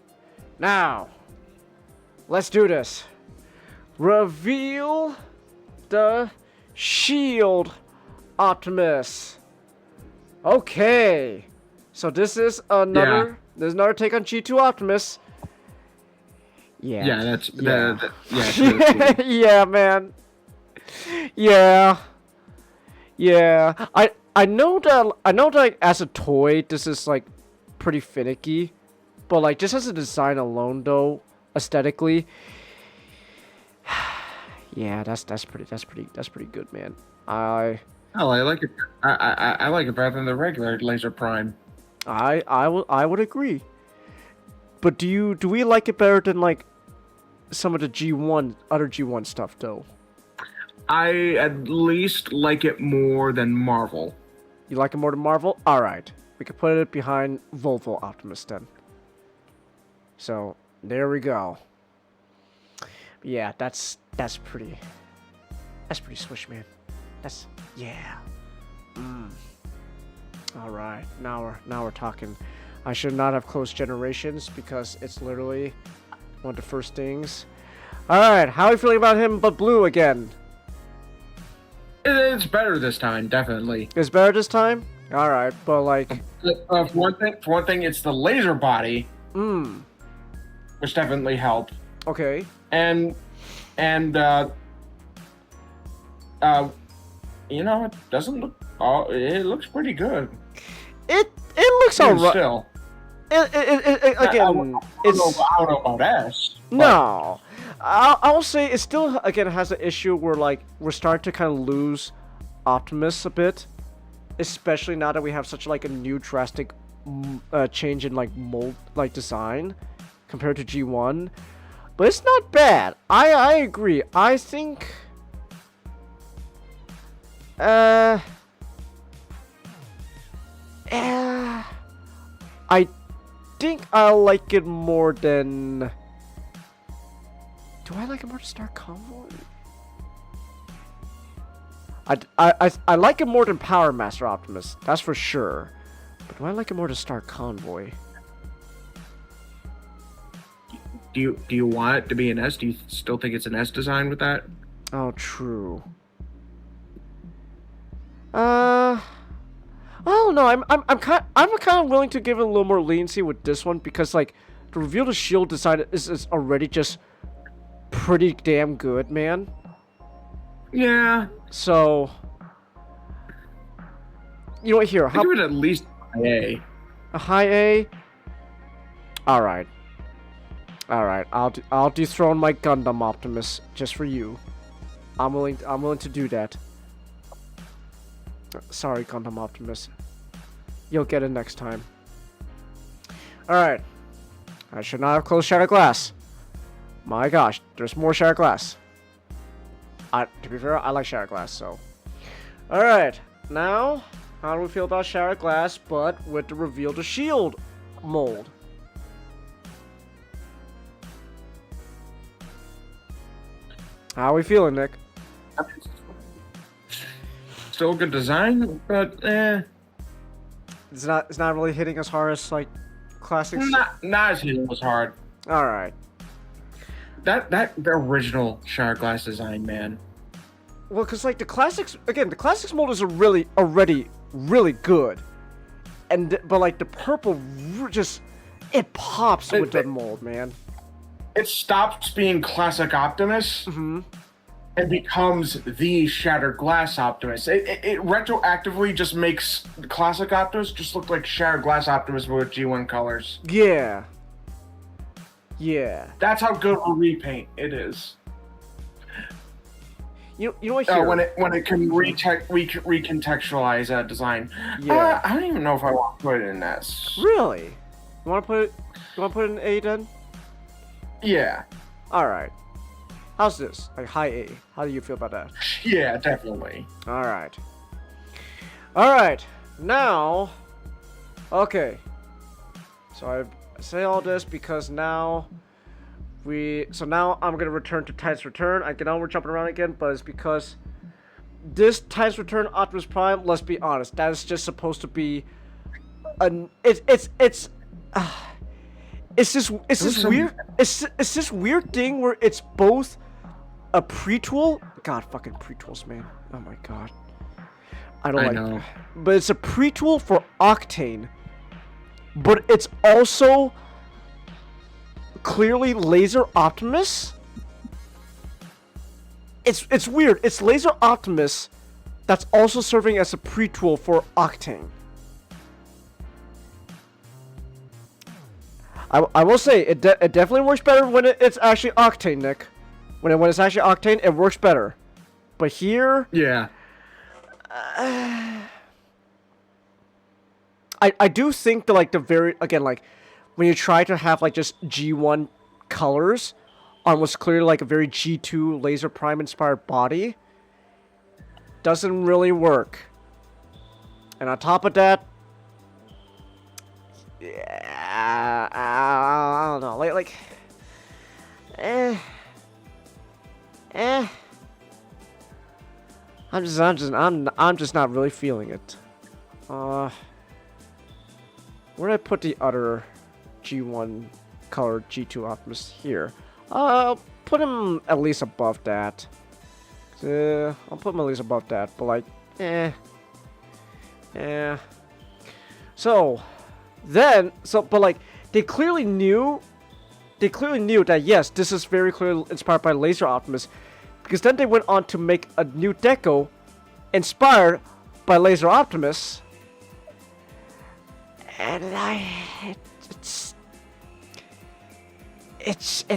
A: Now, let's do this. Reveal the shield, Optimus. Okay. So this is another... There's another take on G2 Optimus. Yeah.
B: Yeah, that's...
A: Yeah,
B: yeah,
A: yeah, man. Yeah. Yeah. I know that as a toy, this is like pretty finicky, but like just as a design alone, though, aesthetically, yeah, that's pretty good, man. I
B: like it. I like it better than the regular Laser Prime.
A: I would agree. But do we like it better than like some of the other G1 stuff, though?
B: I at least like it more than Marvel.
A: You like it more than Marvel? Alright. We can put it behind Volvo Optimus then. So, there we go. Yeah, that's pretty swish, man. That's, yeah. Alright, now we're talking. I should not have closed Generations because it's literally one of the first things. Alright, how are you feeling about him but blue again?
B: It's better this time, definitely.
A: It's better this time? Alright, but like...
B: For one thing, it's the laser body. Which definitely helped.
A: Okay.
B: And you know, it doesn't look... Oh, it looks pretty good.
A: It looks alright.
B: Still.
A: Again,
B: I don't know about S.
A: No. I'll say it still, again, has an issue where, like, we're starting to kind of lose Optimus a bit. Especially now that we have such, like, a new drastic change in, like, mold, like, design compared to G1. But it's not bad. I agree. I think... I think I like it more than... Do I like it more than Star Convoy? I like it more than Power Master Optimus, that's for sure. But do I like it more than Star Convoy?
B: Do you want it to be an S? Do you still think it's an S design with that?
A: Oh, true. I don't know. I'm kind of willing to give it a little more leniency with this one because, like, the reveal the shield design is already just pretty damn good, man.
B: Yeah.
A: So, you know what? Here,
B: I give it at least an A.
A: A high A. All right. I'll dethrone my Gundam Optimus just for you. I'm willing to do that. Sorry, Gundam Optimus. You'll get it next time. Alright. I should not have closed Shattered Glass. My gosh, there's more Shattered Glass. To be fair, I like Shattered Glass, so. Alright. Now, how do we feel about Shattered Glass, but with the reveal the shield mold? How are we feeling, Nick?
B: Still a good design, but
A: It's not really hitting as hard as like classics.
B: not as hitting was hard.
A: All right.
B: The original Shattered Glass design, man.
A: Well, because like the classics mold is already really good, but like the purple just it pops with that mold, man.
B: It stops being classic Optimus and becomes the Shattered Glass Optimus. It retroactively just makes classic Optimus just look like Shattered Glass Optimus with G1 colors.
A: Yeah. Yeah.
B: That's how good a repaint it is.
A: You know what? Here,
B: when it can recontextualize a design.
A: Yeah.
B: I don't even know if I want to put it in S.
A: Really? You want to put it in A then?
B: Yeah.
A: All right. How's this? Like high A. How do you feel about that?
B: Yeah, definitely.
A: All right. All right. Now, okay. So I say all this because now now I'm gonna return to Titan's Return. I know we're jumping around again, but it's because this Titan's Return Optimus Prime. Let's be honest, that is just supposed to be it's this weird thing where it's both a pre-tool. God, fucking pre-tools, man. Oh my god. I know. But it's a pre-tool for Octane. But it's also clearly Laser Optimus. It's weird. It's Laser Optimus that's also serving as a pre-tool for Octane. I will say it definitely works better when it's actually Octane, Nick. When it's actually Octane, it works better. But here,
B: yeah,
A: I do think that like when you try to have like just G1 colors on what's clearly like a very G2 Laser Prime inspired body, doesn't really work. And on top of that, yeah, I don't know, like, eh. I'm just not really feeling it. Where did I put the other G1 colored G2 Optimus? Here. I'll put him at least above that. I'll put him at least above that, but like, So, but like, they clearly knew that yes, this is very clearly inspired by Laser Optimus, because then they went on to make a new deco inspired by Laser Optimus, and it's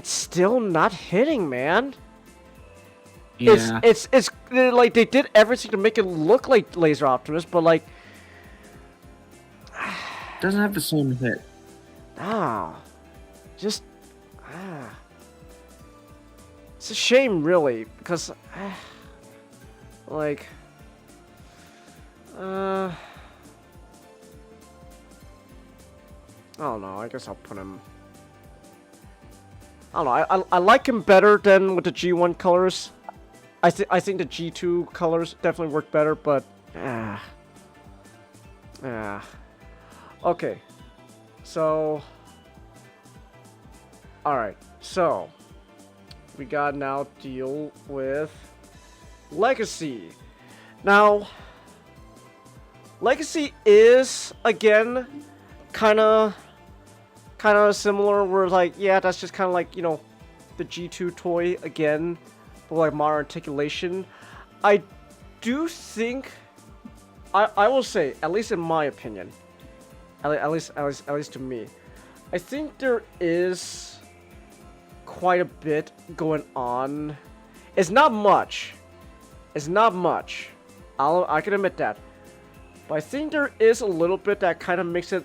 A: still not hitting, man.
B: Yeah.
A: It's like they did everything to make it look like Laser Optimus, but like,
B: Doesn't have the same hit.
A: just it's a shame, really, because like I don't know. I guess I'll put him. I don't know. I like him better than with the G1 colors. I think the G2 colors definitely work better, but okay. So all right. So we got now deal with Legacy. Now Legacy is again kind of similar, where like, yeah, that's just kind of like, you know, the G2 toy again, but like modern articulation. I do think, I will say, at least in my opinion, at least to me, I think there is quite a bit going on. It's not much. I can admit that. But I think there is a little bit that kind of makes it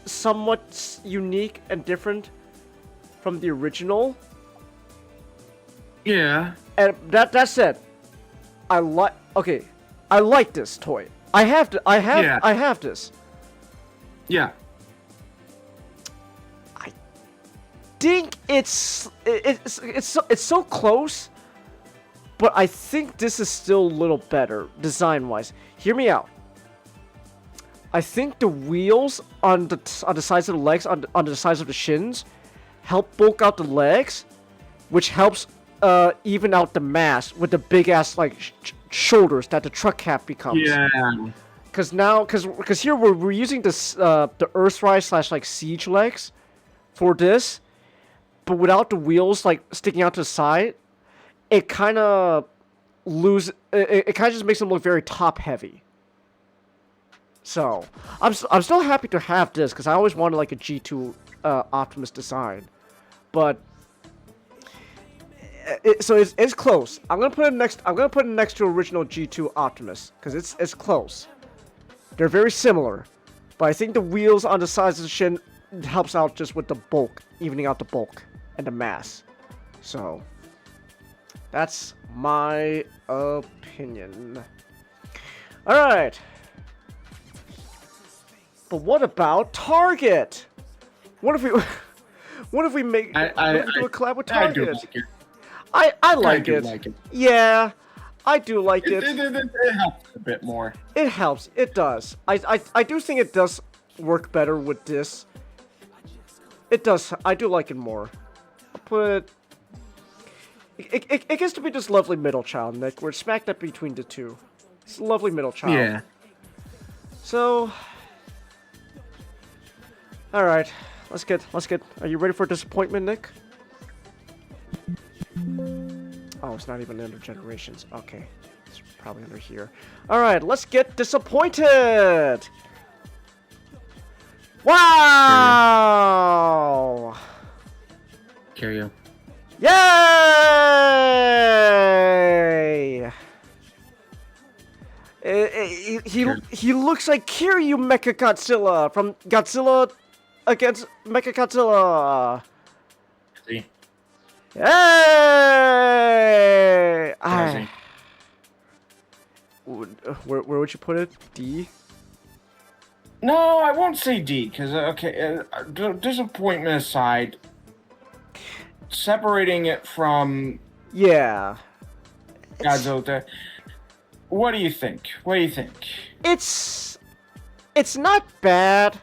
A: somewhat unique and different from the original.
B: Yeah.
A: And that said, I like this toy. I have this.
B: Yeah.
A: I think it's so close, but I think this is still a little better design-wise. Hear me out. I think the wheels on the sides of the legs, on the sides of the shins, help bulk out the legs, which helps even out the mass with the big ass like shoulders that the truck cap becomes.
B: Yeah.
A: Because here we're using this the Earthrise / like Siege legs for this, but without the wheels like sticking out to the side, it kind of just makes them look very top heavy. So I'm still happy to have this, because I always wanted like a G2 Optimus design, but it's close. I'm gonna put it next to original G2 Optimus, because it's close. They're very similar, but I think the wheels on the sides of the shin helps out just with the bulk, evening out the bulk and the mass. So that's my opinion. All right. But what about Target? What if we make do a collab with Target? I like it. Yeah, I do like it.
B: It helps a bit more.
A: It helps. It does. I do think it does work better with this. It does. I do like it more. I'll put it gets to be this lovely middle child, Nick. We're smacked up between the two. It's a lovely middle child.
B: Yeah.
A: So, all right, let's get. Are you ready for disappointment, Nick? Oh, it's not even under generations. Okay, it's probably under here. All right, let's get disappointed. Wow!
B: Carry on.
A: Yay! He looks like Kiryu Mecha Godzilla from Godzilla against Mecha Godzilla.
B: See?
A: Hey! Where would you put it? D?
B: No, I won't say D, because, disappointment aside, separating it from
A: Yeah.
B: Godzilla, what do you think? What do you think?
A: It's not bad.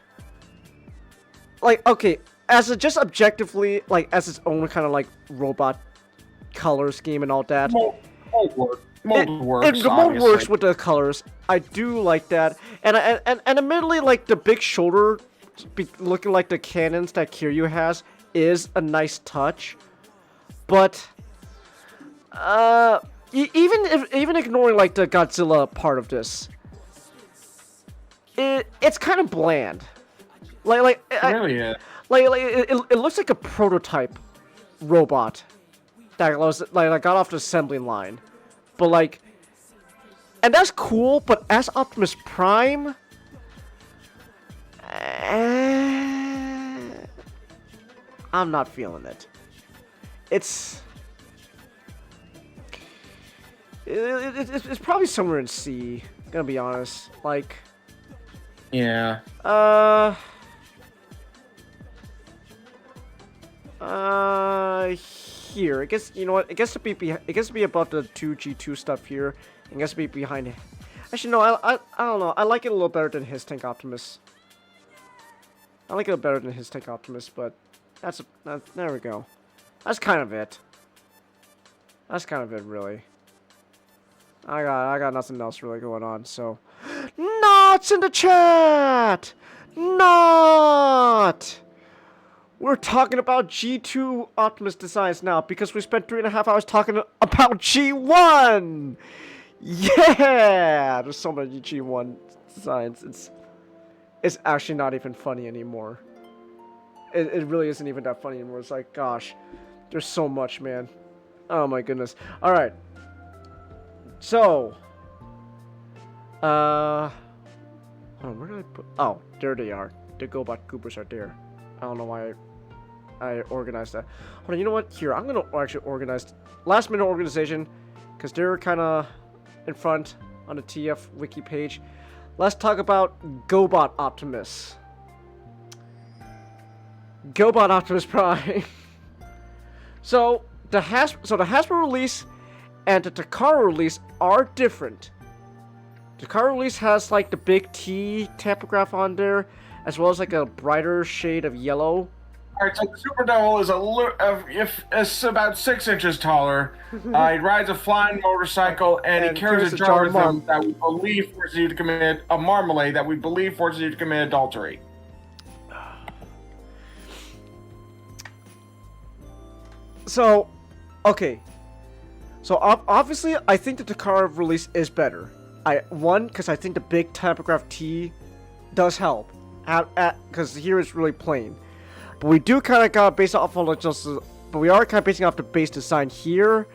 A: Like, okay, just objectively, like, as its own kind of, like, robot color scheme and all that.
B: Mold works.
A: The mold works with the colors. I do like that. And admittedly, like, the big shoulder looking like the cannons that Kiryu has is a nice touch. But, even ignoring, like, the Godzilla part of this, it's kind of bland. Like it looks like a prototype robot that got off the assembly line, but like, and that's cool. But as Optimus Prime, I'm not feeling it. It's probably somewhere in C. Gonna be honest, like.
B: Yeah.
A: Here. I guess, you know what? It gets to be above the 2G2 stuff here. It gets to be behind it. Actually, no, I don't know. I like it a little better than his Tank Optimus. I like it better than his Tank Optimus, but there we go. That's kind of it. That's kind of it, really. I got nothing else really going on, so. Not in the chat! Not! We're talking about G2 Optimus designs now because we spent 3.5 hours talking about G1! Yeah! There's so many G1 designs. It's actually not even funny anymore. It really isn't even that funny anymore. It's like, gosh, there's so much, man. Oh my goodness. Alright. So, oh, where did I put? Oh, there they are. The GoBot Goobers are there. I don't know why I organized that. Hold on, you know what? Here, I'm gonna actually organize last minute organization because they're kind of in front on the TF wiki page. Let's talk about GoBot Optimus. GoBot Optimus Prime. So the Hasbro release and the Takara release are different. The Takara release has like the big T typograph on there, as well as like a brighter shade of yellow.
B: Alright, so the Super Devil is it's about 6 inches taller. He rides a flying motorcycle and he carries a jar with him that we believe forces you to commit a marmalade that we believe forces you to commit adultery.
A: So, okay. So obviously, I think the Takara release is better. Because I think the big typograph T does help. Because here it's really plain. But we do kind of got based off of just. But we are kind of basing off the base design here.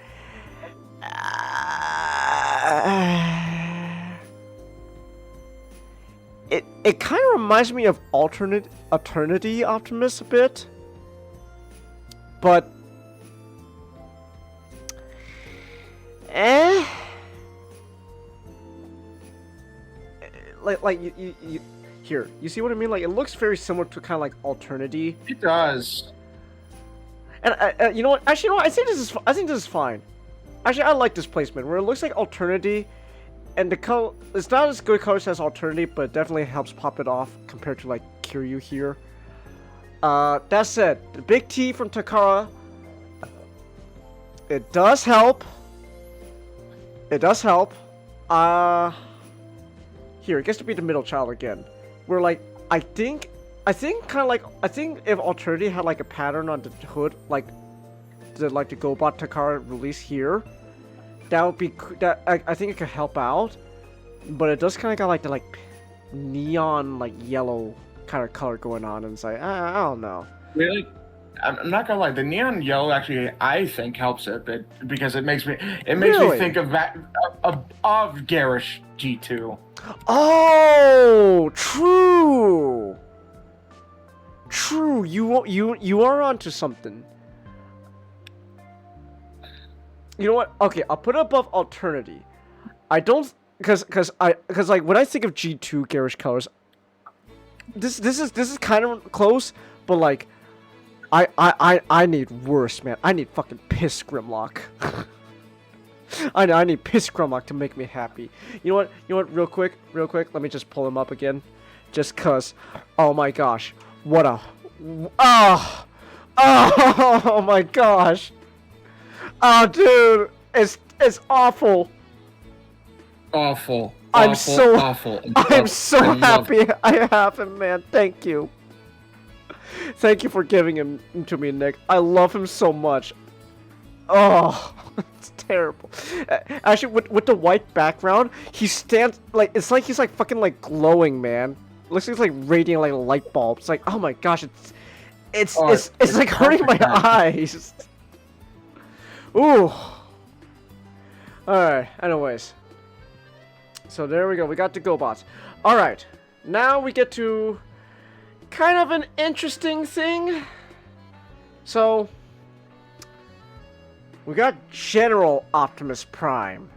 A: It kind of reminds me of Eternity Optimus a bit. But. Like you here, you see what I mean? Like, it looks very similar to kind of like Alternity.
B: It does.
A: And you know what? Actually, you know what? I think this is fine. Actually, I like this placement where it looks like Alternity, and the color it's not as good colors as Alternity, but it definitely helps pop it off compared to like Kiryu here. That said, the big T from Takara, it does help. It does help. Here, it gets to be the middle child again. Where like, I think if Alternity had like a pattern on the hood, like the GoBot Takara release here, that would be I think it could help out. But it does kind of got like the neon yellow kind of color going on, and it's like I don't know.
B: Really? I'm not gonna lie. The neon yellow actually, I think, helps it, because it makes me think of Garish G2.
A: Oh, true. True. You are onto something. You know what? Okay, I'll put it above Alternity. I don't because like when I think of G2 garish colors, this is kind of close, but like I need worse, man. I need fucking piss Grimlock. I need piss Grimlock to make me happy. You know what? Real quick. Let me just pull him up again, just cause. Oh my gosh, what a. Oh my gosh. Oh dude, it's awful.
B: Awful.
A: I'm
B: awful,
A: so
B: awful.
A: I'm so
B: I love-
A: happy I have him, man. Thank you. Thank you for giving him to me, Nick. I love him so much. Oh, it's terrible. Actually, with the white background, he stands like it's like he's like fucking like glowing, man. Looks like he's like radiating like a light bulb. It's like, oh my gosh, it's like hurting my eyes. Ooh. Alright, anyways. So there we go, we got the GoBots. Alright, now we get to kind of an interesting thing. So, we got General Optimus Prime.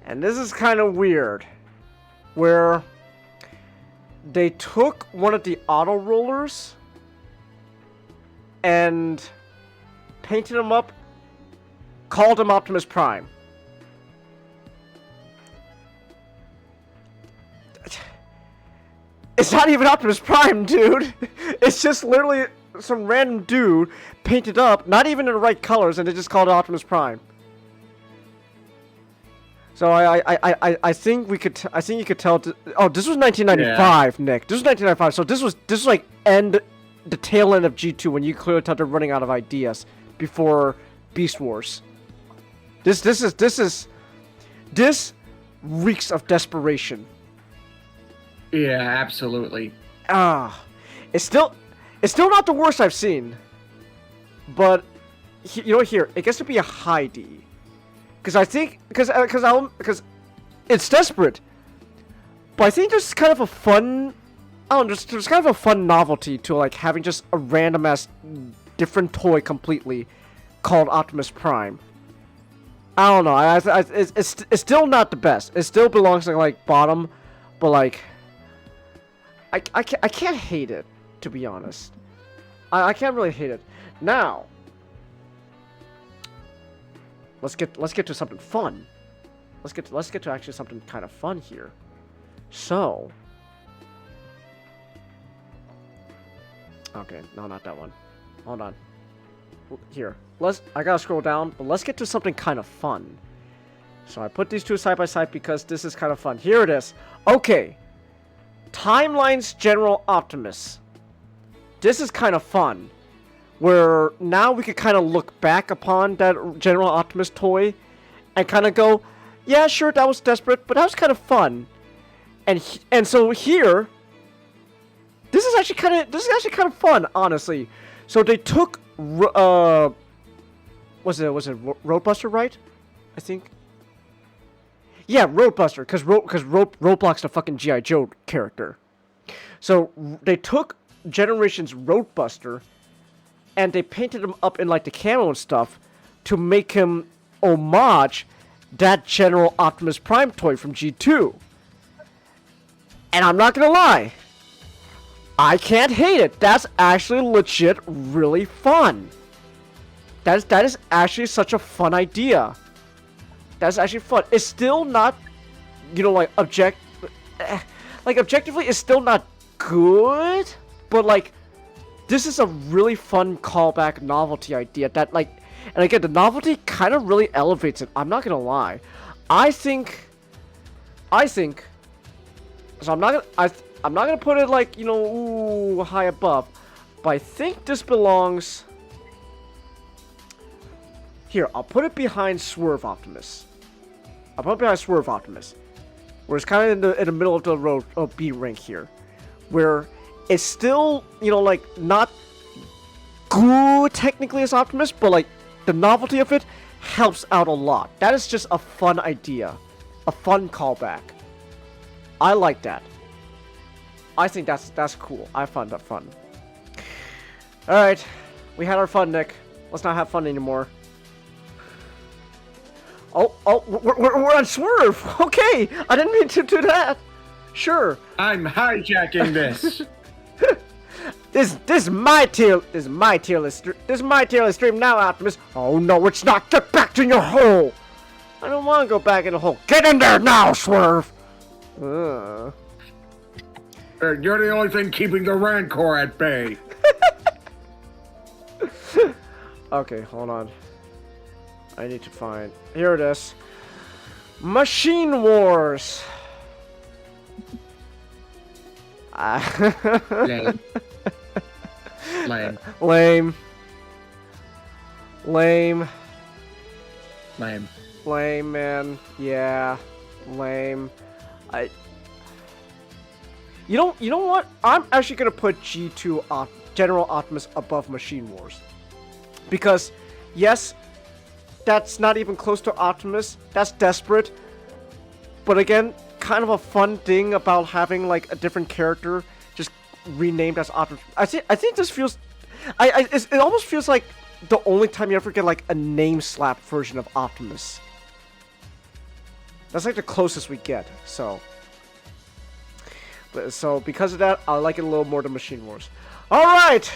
A: And this is kind of weird. Where they took one of the auto rollers and painted him up, called him Optimus Prime. It's not even Optimus Prime, dude. It's just literally some random dude painted up, not even in the right colors, and they just called it Optimus Prime. So I think we could I think you could tell. Oh, this was 1995, yeah. Nick. This was 1995. So this was like the tail end of G2 when you clearly thought they're running out of ideas before Beast Wars. This reeks of desperation.
B: Yeah, absolutely.
A: It's still not the worst I've seen. But you know, here it gets to be a high D. Because I think, because it's desperate, but I think there's kind of a fun, I don't know, there's kind of a fun novelty to like having just a random ass different toy completely called Optimus Prime. I don't know, it's still not the best. It still belongs to like bottom, but like I can't hate it, to be honest. I can't really hate it. Now, let's get to something fun. Let's get to actually something kind of fun here. So, okay, no, not that one. Hold on. Here, I gotta scroll down, but let's get to something kind of fun. So I put these two side by side because this is kind of fun. Here it is. Okay, Timeline's General Optimus. This is kind of fun. Where now we could kind of look back upon that General Optimus toy and kind of go, yeah, sure, that was desperate, but that was kind of fun. And so here, this is actually kind of fun, honestly. So they took was it Roadbuster, right? I think. Yeah, Roadbuster, because Roadblock's the fucking G.I. Joe character. So they took Generation's Roadbuster and they painted him up in like the camo and stuff to make him homage that General Optimus Prime toy from G2. And I'm not gonna lie, I can't hate it. That's actually legit really fun. That is actually such a fun idea. That's actually fun. It's still not, you know, like objectively, it's still not good, but like, this is a really fun callback novelty idea that like, and again, the novelty kind of really elevates it. I'm not gonna lie. I think, so I'm not gonna put it like, you know, ooh, high above, but I think this belongs here. I'll put it behind Swerve Optimus. Where it's kind of in the middle of the road of B rank here, where it's still, you know, like, not good technically as Optimus, but, like, the novelty of it helps out a lot. That is just a fun idea. A fun callback. I like that. I think that's cool. I find that fun. Alright. We had our fun, Nick. Let's not have fun anymore. we're on Swerve. Okay, I didn't mean to do that. Sure.
B: I'm hijacking this.
A: This is my tier. This is my tier list. This is my tier list stream now, Optimus. Oh no, it's not. Get back to your hole. I don't want to go back in the hole. Get in there now, Swerve.
B: You're the only thing keeping the Rancor at bay.
A: Okay, hold on. I need to find. Here it is. Machine Wars.
B: Lame. Lame.
A: Lame. Lame.
B: Lame.
A: Lame, man. Yeah. Lame. You know what? I'm actually gonna put G2 General Optimus above Machine Wars. Because, yes, that's not even close to Optimus. That's desperate. But again, kind of a fun thing about having like a different character just renamed as Optimus. I think this feels, it almost feels like the only time you ever get like a name slap version of Optimus. That's like the closest we get. So because of that, I like it a little more than Machine Wars. All right,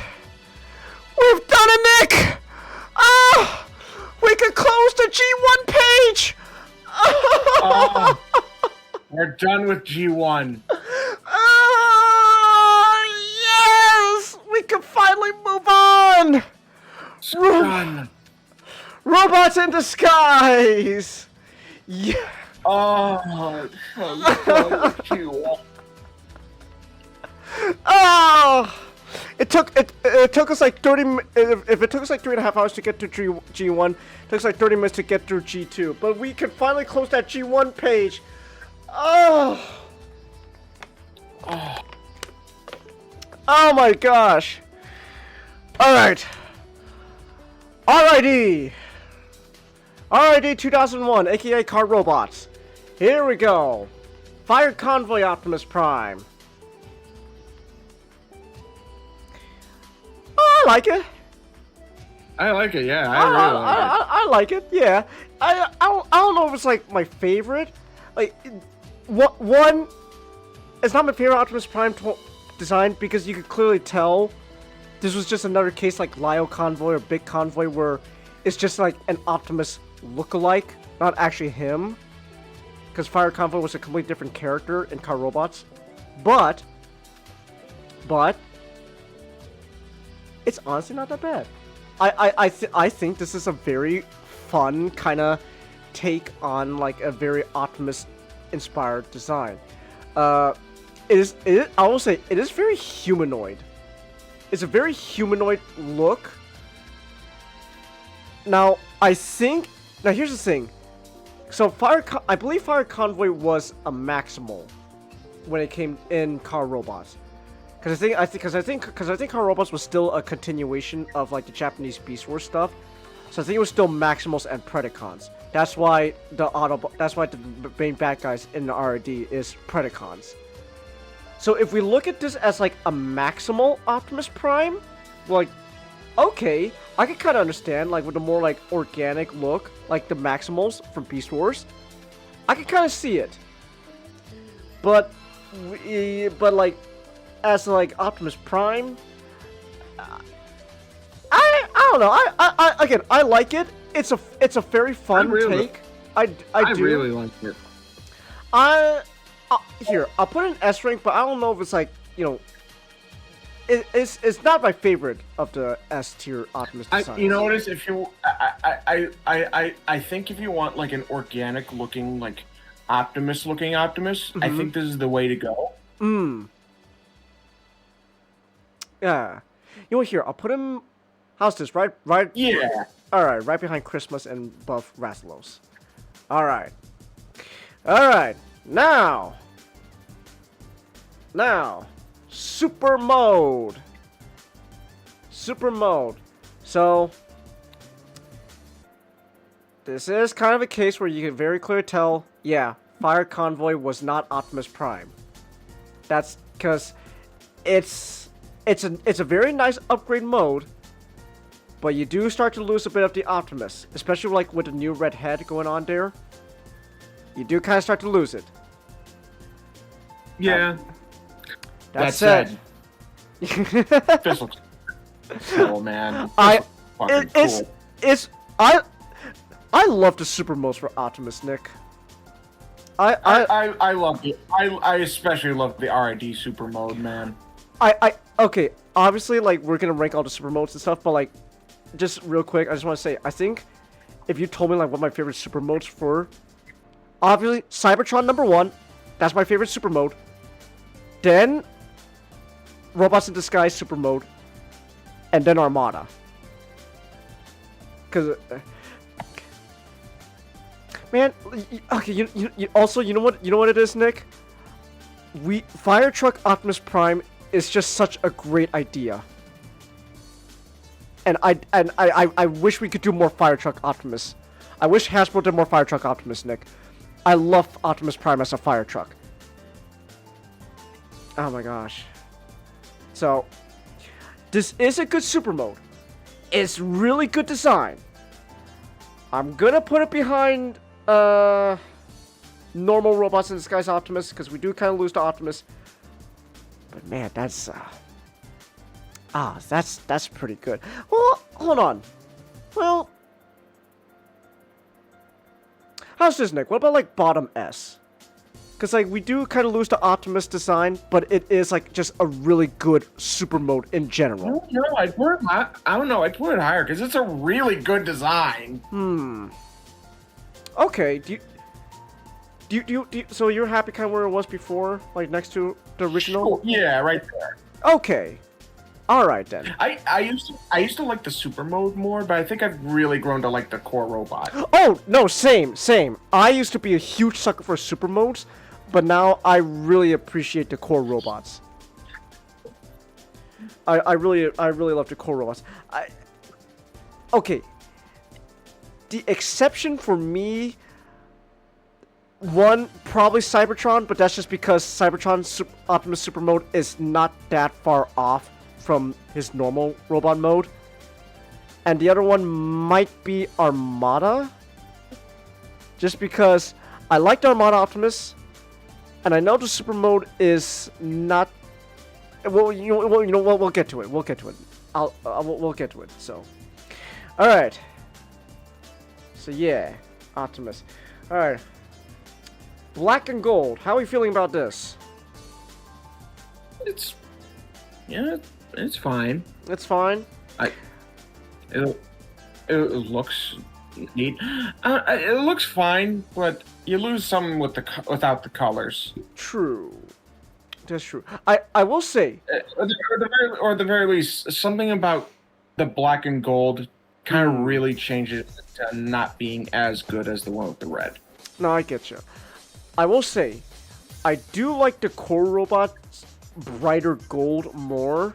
A: we've done it, Nick. Ah, we can close the G1 page.
B: We're done with G1.
A: Yes! We can finally move on!
B: Done.
A: Robots in disguise! Yeah.
B: Oh, G1.
A: Oh! It took us like 30 if it took us like 3.5 hours to get to G1, it took us like 30 minutes to get through G2. But we can finally close that G1 page. Oh. Oh my gosh. Alright. RID 2001, aka Car Robots. Here we go. Fire Convoy Optimus Prime. Oh, I like it.
B: I like it, yeah. I really like it.
A: I like it, yeah. I don't know if it's like my favorite. Like, one, it's not my favorite Optimus Prime design because you could clearly tell this was just another case like Lio Convoy or Big Convoy where it's just like an Optimus look-alike, not actually him. Because Fire Convoy was a completely different character in Car Robots. But it's honestly not that bad. I think this is a very fun kind of take on like a very Optimus inspired design. I will say it is very humanoid. It's a very humanoid look. Now here's the thing. So I believe Fire Convoy was a maximal when it came in Car Robots. Because I think Car Robots was still a continuation of like the Japanese Beast Wars stuff, so I think it was still Maximals and Predacons. That's why the main bad guys in the RD is Predacons. So if we look at this as like a Maximal Optimus Prime, like, okay, I can kind of understand like with a more like organic look, like the Maximals from Beast Wars. I can kind of see it, but like. As like Optimus Prime, I don't know. I like it. It's a very fun take. I do.
B: I really like it.
A: Here, I'll put an S rank, but I don't know if it's like, you know, it's not my favorite of the S tier Optimus designs.
B: You know what it is? If you, I think if you want like an organic looking like Optimus,
A: Mm-hmm.
B: I think this is the way to go.
A: Yeah. You know what, here, I'll put him... How's this? Right?
B: Yeah.
A: Alright, right behind Christmas and above Raslos. Alright. Alright. Now, Super Mode. So, this is kind of a case where you can very clearly tell, yeah, Fire Convoy was not Optimus Prime. That's because it's a very nice upgrade mode, but you do start to lose a bit of the Optimus, especially like with the new red head going on there. You do kind of start to lose it.
B: Yeah.
A: That said,
B: This looks cool, man.
A: I love the super modes for Optimus, Nick.
B: I love it. I especially love the RID super mode, man.
A: Okay, obviously, like, we're gonna rank all the super modes and stuff, but, like, just real quick, I just want to say, I think if you told me, like, what my favorite super modes were, obviously, Cybertron #1, that's my favorite super mode. Then, Robots in Disguise super mode, and then Armada. Because, man, okay, you also, you know what it is, Nick? Fire Truck Optimus Prime is just such a great idea. And I wish we could do more Fire Truck Optimus. I wish Hasbro did more Fire Truck Optimus, Nick. I love Optimus Prime as a fire truck. Oh my gosh. So, this is a good super mode. It's really good design. I'm gonna put it behind normal Robots in Disguise Optimus, because we do kind of lose to Optimus. But man, that's pretty good. Well, hold on. Well, how's this, Nick? What about like bottom S? Because like we do kind of lose the Optimus design, but it is like just a really good super mode in general.
B: No, I'd put it, I don't know. I'd put it higher because it's a really good design.
A: Okay. So you're happy kind of where it was before, like next to the original?
B: Oh, yeah, right there.
A: Okay. All right then.
B: I used to like the super mode more, but I think I've really grown to like the core robot.
A: Oh no, same. I used to be a huge sucker for super modes, but now I really appreciate the core robots. I really love the core robots. Okay. The exception for me, one, probably Cybertron, but that's just because Cybertron Optimus Super Mode is not that far off from his normal robot mode. And the other one might be Armada. Just because I liked Armada Optimus, and I know the Super Mode is not... Well, we'll get to it. We'll get to it. We'll get to it, so... Alright. So yeah, Optimus. Alright. Black and gold. How are you feeling about this?
B: It's fine.
A: It's fine.
B: It looks neat. It looks fine, but you lose some without the colors.
A: True. That's true. I will say,
B: or the very least, something about the black and gold kind of really changes it to not being as good as the one with the red.
A: No, I get you. I will say, I do like the core robot's brighter gold more,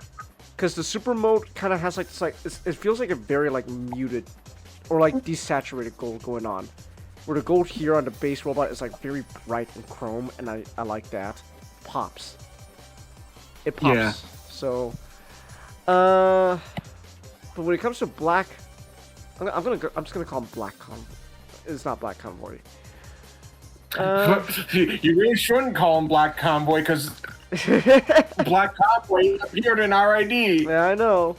A: because the super mode kind of has like this, like it feels like a very like muted or like desaturated gold going on, where the gold here on the base robot is like very bright and chrome, and I like that. Pops. It pops.
B: Yeah.
A: So, but when it comes to black, I'm just gonna call him Black Convoy. It's not Black Convoy.
B: You really shouldn't call him Black Convoy, because Black Convoy appeared in RID.
A: Yeah, I know.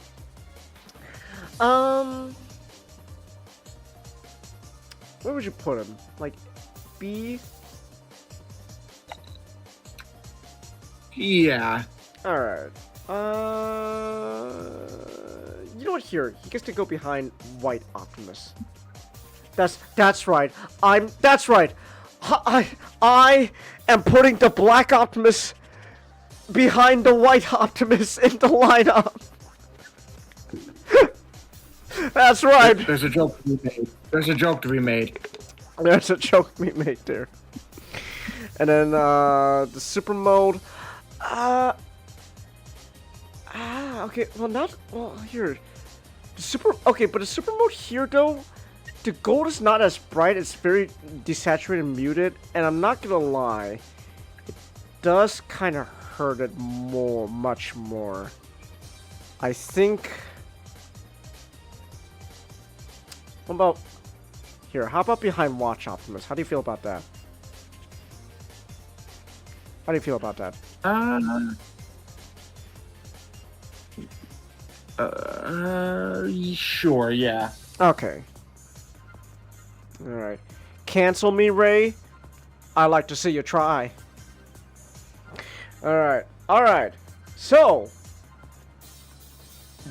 A: Where would you put him? Like, B?
B: Yeah.
A: Alright. You know what? Here, he gets to go behind White Optimus. That's right. That's right. I am putting the Black Optimus behind the White Optimus in the lineup. That's right.
B: There's a joke to be made. There's a joke to be made.
A: There's a joke to be made there. And then the super mode. Okay. Well, here. Okay, but the super mode here though, the gold is not as bright. It's very desaturated and muted. And I'm not gonna lie, it does kind of hurt it much more. I think What about here? How about behind Watch Optimus? How do you feel about that? How do you feel about that?
B: Sure, yeah.
A: Okay. All right. Cancel me, Ray. I like to see you try. All right. All right. So,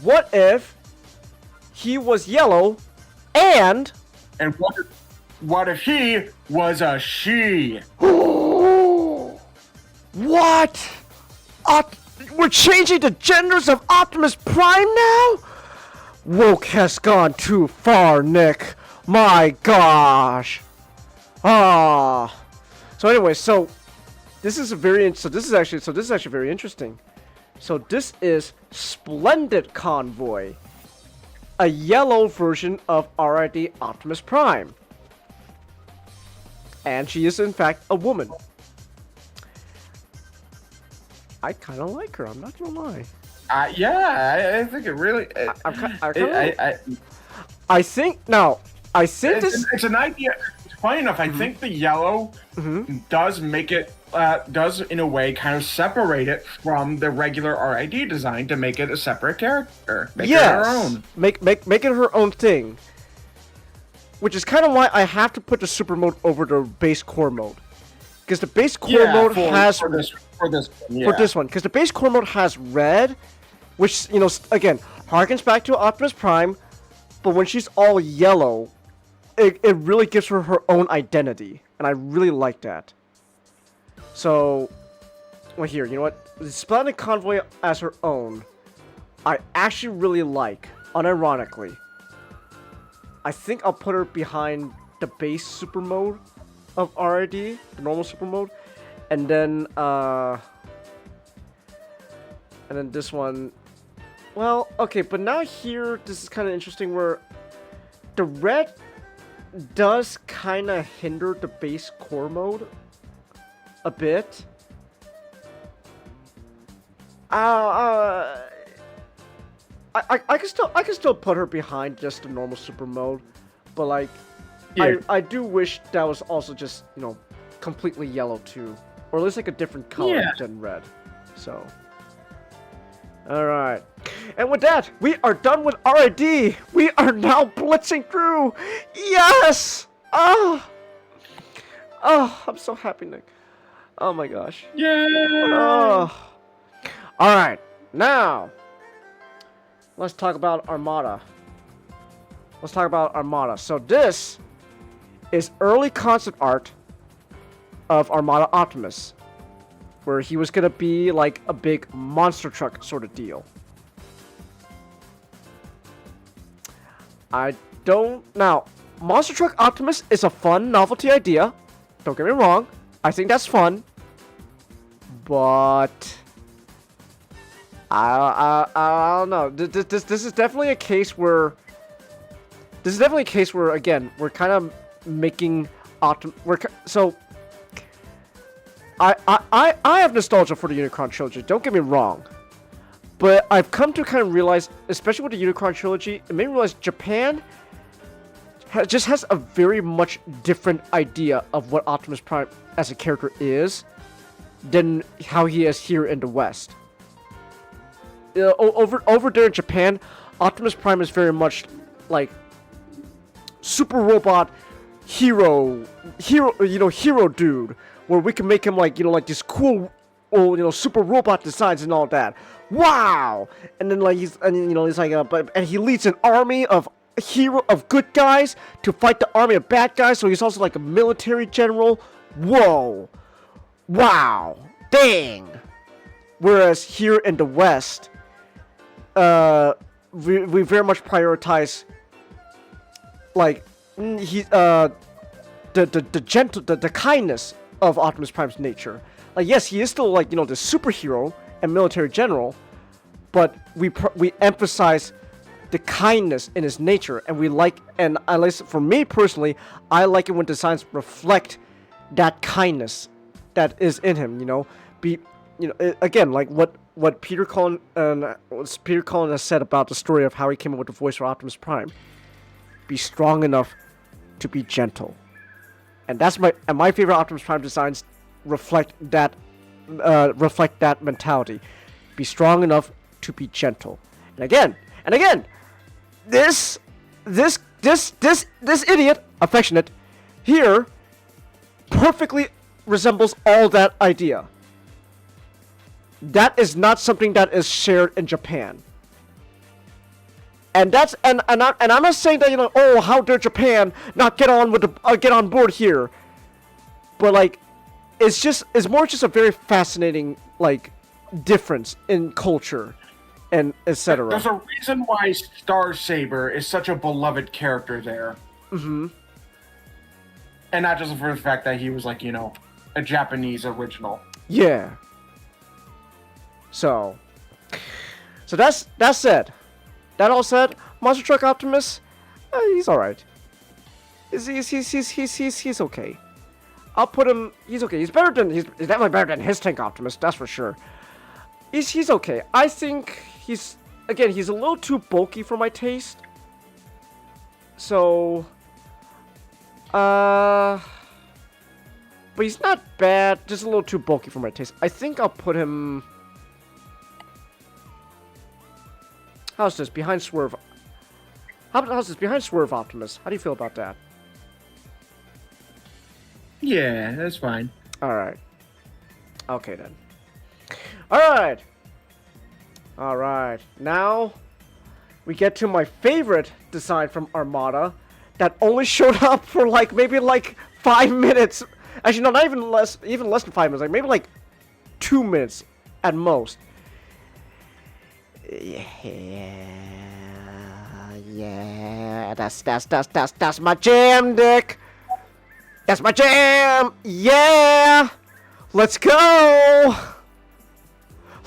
A: what if he was yellow and
B: And what if he was a she?
A: what? We're changing the genders of Optimus Prime now? Woke has gone too far, Nick. My gosh. Ah. So anyway, so this is actually very interesting. So this is Splendid Convoy, a yellow version of RID Optimus Prime. And she is in fact a woman. I kind of like her, I'm not gonna lie.
B: Yeah, I think it really.
A: I think this.
B: It's an idea. Funny enough, I think the yellow does make it, does in a way kind of separate it from the regular RID design to make it a separate character. Make it her own.
A: Make it her own thing. Which is kind of why I have to put the super mode over the base core mode. Because the base core mode has
B: for this
A: one. Because the base core mode has red, which, you know, again, harkens back to Optimus Prime, but when she's all yellow, it really gives her her own identity, and I really like that. So, well, here, you know what? The Splendid Convoy as her own, I actually really like, unironically. I think I'll put her behind the base super mode of RID, the normal super mode, and then this one. Well, okay, but now here, this is kind of interesting where the red does kind of hinder the base core mode a bit. I can still put her behind just the normal super mode, but like, yeah. I do wish that was also just, you know, completely yellow too, or at least like a different color than red. So, all right, and with that, we are done with RID. We are now blitzing through. Yes! Oh, I'm so happy, Nick. Oh my gosh.
B: Yeah.
A: Oh. All right, now let's talk about Armada. So this is early concept art of Armada Optimus, where he was gonna be like a big monster truck sort of deal. Now, Monster Truck Optimus is a fun novelty idea. Don't get me wrong. I think that's fun. But I don't know. This is definitely a case where again, we're kind of making so I have nostalgia for the Unicron trilogy. Don't get me wrong. But I've come to kind of realize, especially with the Unicron trilogy, it made me realize Japan just has a very much different idea of what Optimus Prime as a character is than how he is here in the West. Over there in Japan, Optimus Prime is very much like super robot hero dude, where we can make him like, you know, like this cool, super robot designs and all that. Wow! And then like he's like, and he leads an army of good guys to fight the army of bad guys. So he's also like a military general. Whoa! Wow! Dang! Whereas here in the West, we very much prioritize like the kindness of Optimus Prime's nature. Like, yes, he is still like, you know, the superhero and military general, but we emphasize the kindness in his nature, and at least for me personally, I like it when designs reflect that kindness that is in him. You know, again, like what Peter Cullen has said about the story of how he came up with the voice for Optimus Prime. be strong enough to be gentle. And that's my favorite Optimus Prime designs reflect that mentality. Be strong enough to be gentle. And again, this idiot, affectionate, here perfectly resembles all that idea. That is not something that is shared in Japan. And I'm not saying that, oh, how dare Japan not get on board here. But like, it's more just a very fascinating like difference in culture and etc.
B: There's a reason why Star Saber is such a beloved character there.
A: Mm-hmm.
B: And not just for the fact that he was like, a Japanese original.
A: Yeah. So that's said. That all said, Monster Truck Optimus, he's all right. He's okay. I'll put him. He's okay. He's definitely better than his Tank Optimus. That's for sure. He's okay. I think he's a little too bulky for my taste. So, but he's not bad. Just a little too bulky for my taste. I think I'll put him. How's this? Behind Swerve. How's this? Behind Swerve Optimus. How do you feel about that?
C: Yeah, that's fine.
A: Alright. Okay then. Alright. Alright. Now, we get to my favorite design from Armada that only showed up for maybe 5 minutes. Actually, no, not even less than 5 minutes. Maybe 2 minutes at most. Yeah, that's my jam, Dick. That's my jam. Yeah, let's go.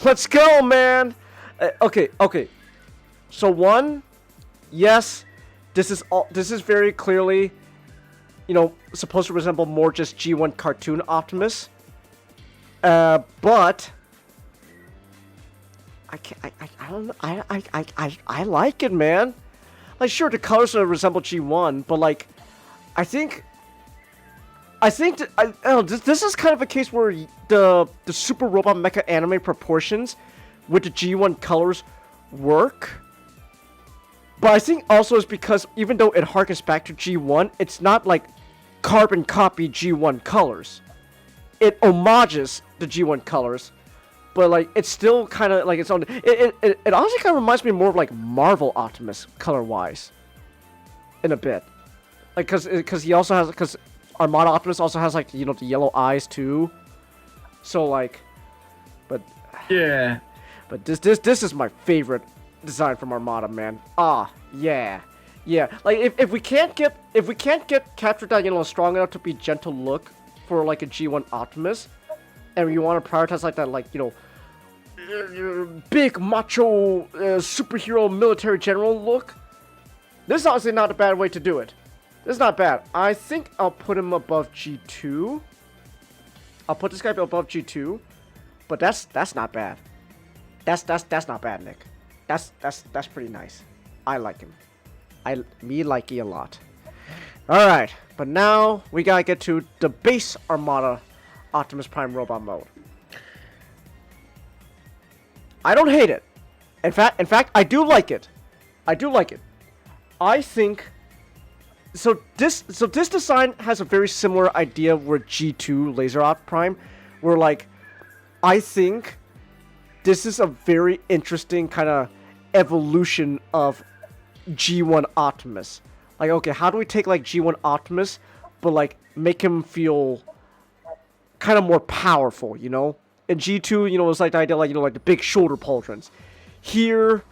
A: Let's go, man. Okay. So one, yes, this is very clearly, supposed to resemble more just G1 cartoon Optimus. But I don't know. I like it, man. Sure, the colors resemble G1, but I think this is kind of a case where the Super Robot Mecha anime proportions with the G1 colors work. But I think also it's because even though it harkens back to G1, it's not carbon copy G1 colors. It homages the G1 colors. But it's still kind of its own. It honestly kind of reminds me more of Marvel Optimus color wise, in a bit, because Armada Optimus also has the yellow eyes too. So but
C: Yeah.
A: But this is my favorite design from Armada, man. Yeah. If we can't get captured that strong enough to be gentle look for a G1 Optimus, and you want to prioritize that big macho superhero military general look, this is honestly not a bad way to do it. This is not bad. I think I'll put him above G2. I'll put this guy above G2, but that's not bad. That's not bad, Nick. That's pretty nice. I like him. Me like he a lot. All right, but now we gotta get to the base Armada Optimus Prime robot mode. I don't hate it. In fact, I do like it. I think so this design has a very similar idea with G2 Laser Op Prime, where I think this is a very interesting kind of evolution of G1 Optimus. Okay, how do we take G1 Optimus, but make him feel kind of more powerful, In G2, it's the idea the big shoulder pauldrons. Here,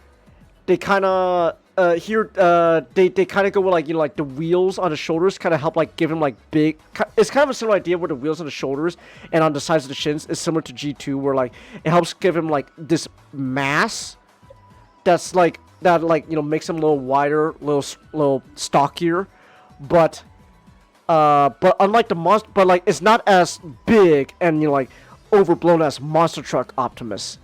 A: they kind of they kind of go with the wheels on the shoulders kind of help give him big. It's kind of a similar idea where the wheels on the shoulders and on the sides of the shins is similar to G2, where it helps give him this mass that's that makes him a little wider, little stockier, but unlike the monster, but it's not as big and overblown as Monster Truck Optimus.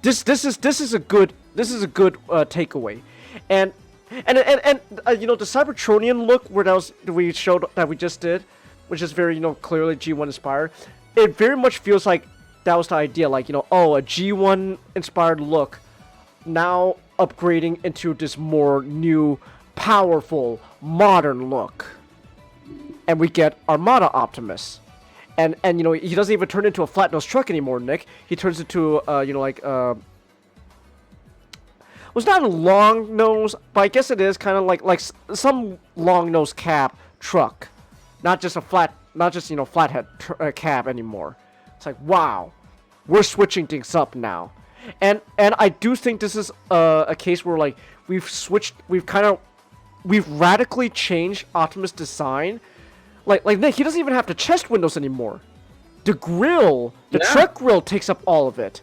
A: This is a good takeaway, and And you know, the Cybertronian look where we just did, which is very, you know, clearly G1 inspired. It very much feels like that was the idea, like, you know, oh, a G1 inspired look, now upgrading into this more new, powerful, modern look. And we get Armada Optimus. And you know, he doesn't even turn into a flat nose truck anymore, Nick. He turns into you know, like was not a long nose, but I guess it is kind of like some long nose cab truck, not just you know, flathead cab anymore. It's like, wow, we're switching things up now, and I do think this is a case where like we've radically changed Optimus' design. Like Nick, he doesn't even have the chest windows anymore. The grill, the truck grill takes up all of it.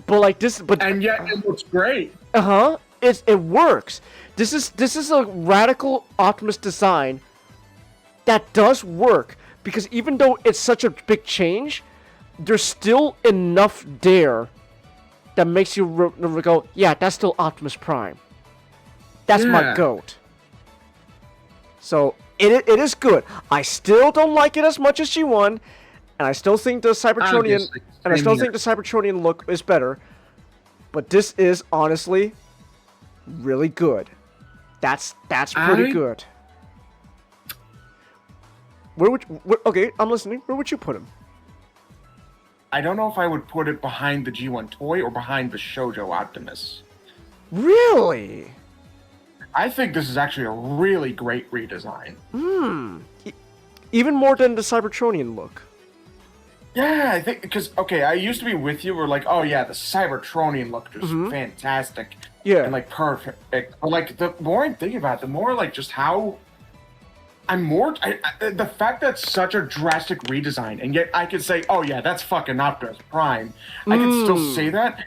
A: But like this,
B: and yet it looks great.
A: It works. This is a radical Optimus design that does work, because even though it's such a big change, there's still enough there that makes you go, yeah, that's still Optimus Prime. That's my goat. So it is good. I still don't like it as much as G1, and I still think the Cybertronian look is better. But this is honestly really good. That's pretty good. Okay, I'm listening. Where would you put him?
B: I don't know if I would put it behind the G1 toy or behind the Shoujo Optimus.
A: Really?
B: I think this is actually a really great redesign.
A: Even more than the Cybertronian look.
B: Yeah, I think, because, okay, I used to be with you, we're like, oh yeah, the Cybertronian look is fantastic.
A: Yeah.
B: And like perfect. But like, the more I'm thinking about it, the more like just how the fact that it's such a drastic redesign, and yet I could say, oh yeah, that's fucking Optimus Prime. I can still say that.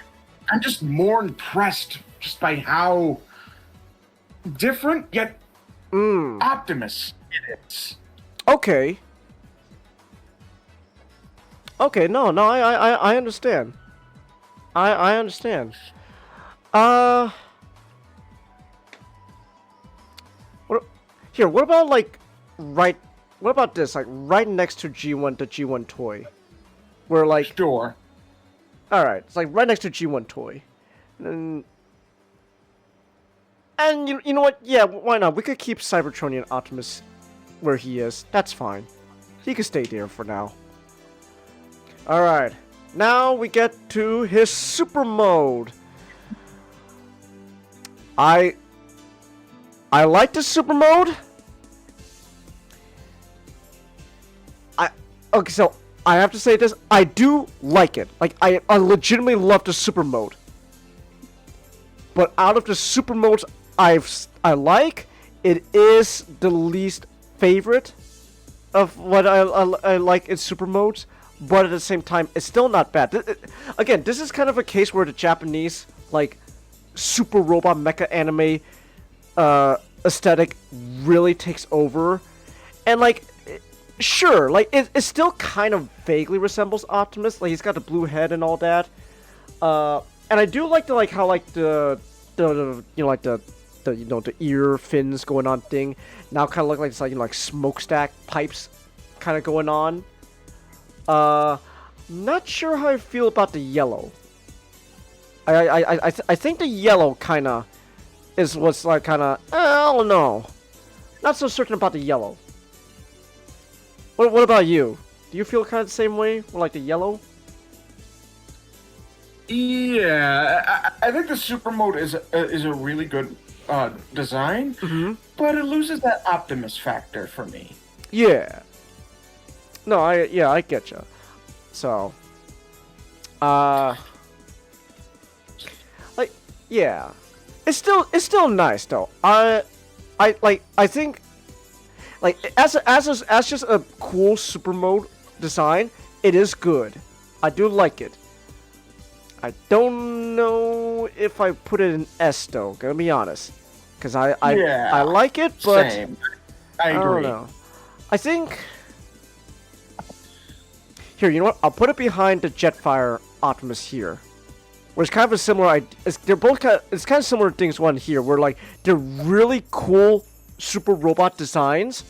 B: I'm just more impressed just by how different yet Optimus it is.
A: Okay. Okay, no, I understand. I understand. What about like what about this? Like right next to G1, the G1 toy. Where like
B: Sure.
A: Alright, it's like right next to G1 toy. And you know what? Yeah, why not? We could keep Cybertronian Optimus where he is. That's fine. He can stay there for now. Alright. Now we get to his super mode. I like the super mode. Okay, so I have to say this. I do like it. Like, I legitimately love the super mode. But out of the super modes I like, it is the least favorite of what I like in super modes. But at the same time, it's still not bad. Again, this is kind of a case where the Japanese, like, super robot mecha anime aesthetic really takes over. And, like, sure, like, it still kind of vaguely resembles Optimus. Like, he's got the blue head and all that. And I do like the, like, how, like, the you know, like, the you know, the ear fins going on thing now kind of look like it's like, you know, like smokestack pipes kind of going on. Not sure how I feel about the yellow. I think the yellow kind of is what's like kind of, I don't know. Not so certain about the yellow. What about you? Do you feel kind of the same way with like the yellow?
B: Yeah, I think the super mode is a really good design, but it loses that Optimus factor for me.
A: Yeah. No, I get you. So, like, yeah, it's still nice though. I think, like, as just a cool super mode design, it is good. I do like it. I don't know if I put it in S though. Gonna be honest, because I like it, but
B: same. I agree.
A: don't know. I think. Here, you know what? I'll put it behind the Jetfire Optimus here. Where it's kind of a similar. They're both kind. It's kind of similar things. One here, where like they're really cool super robot designs,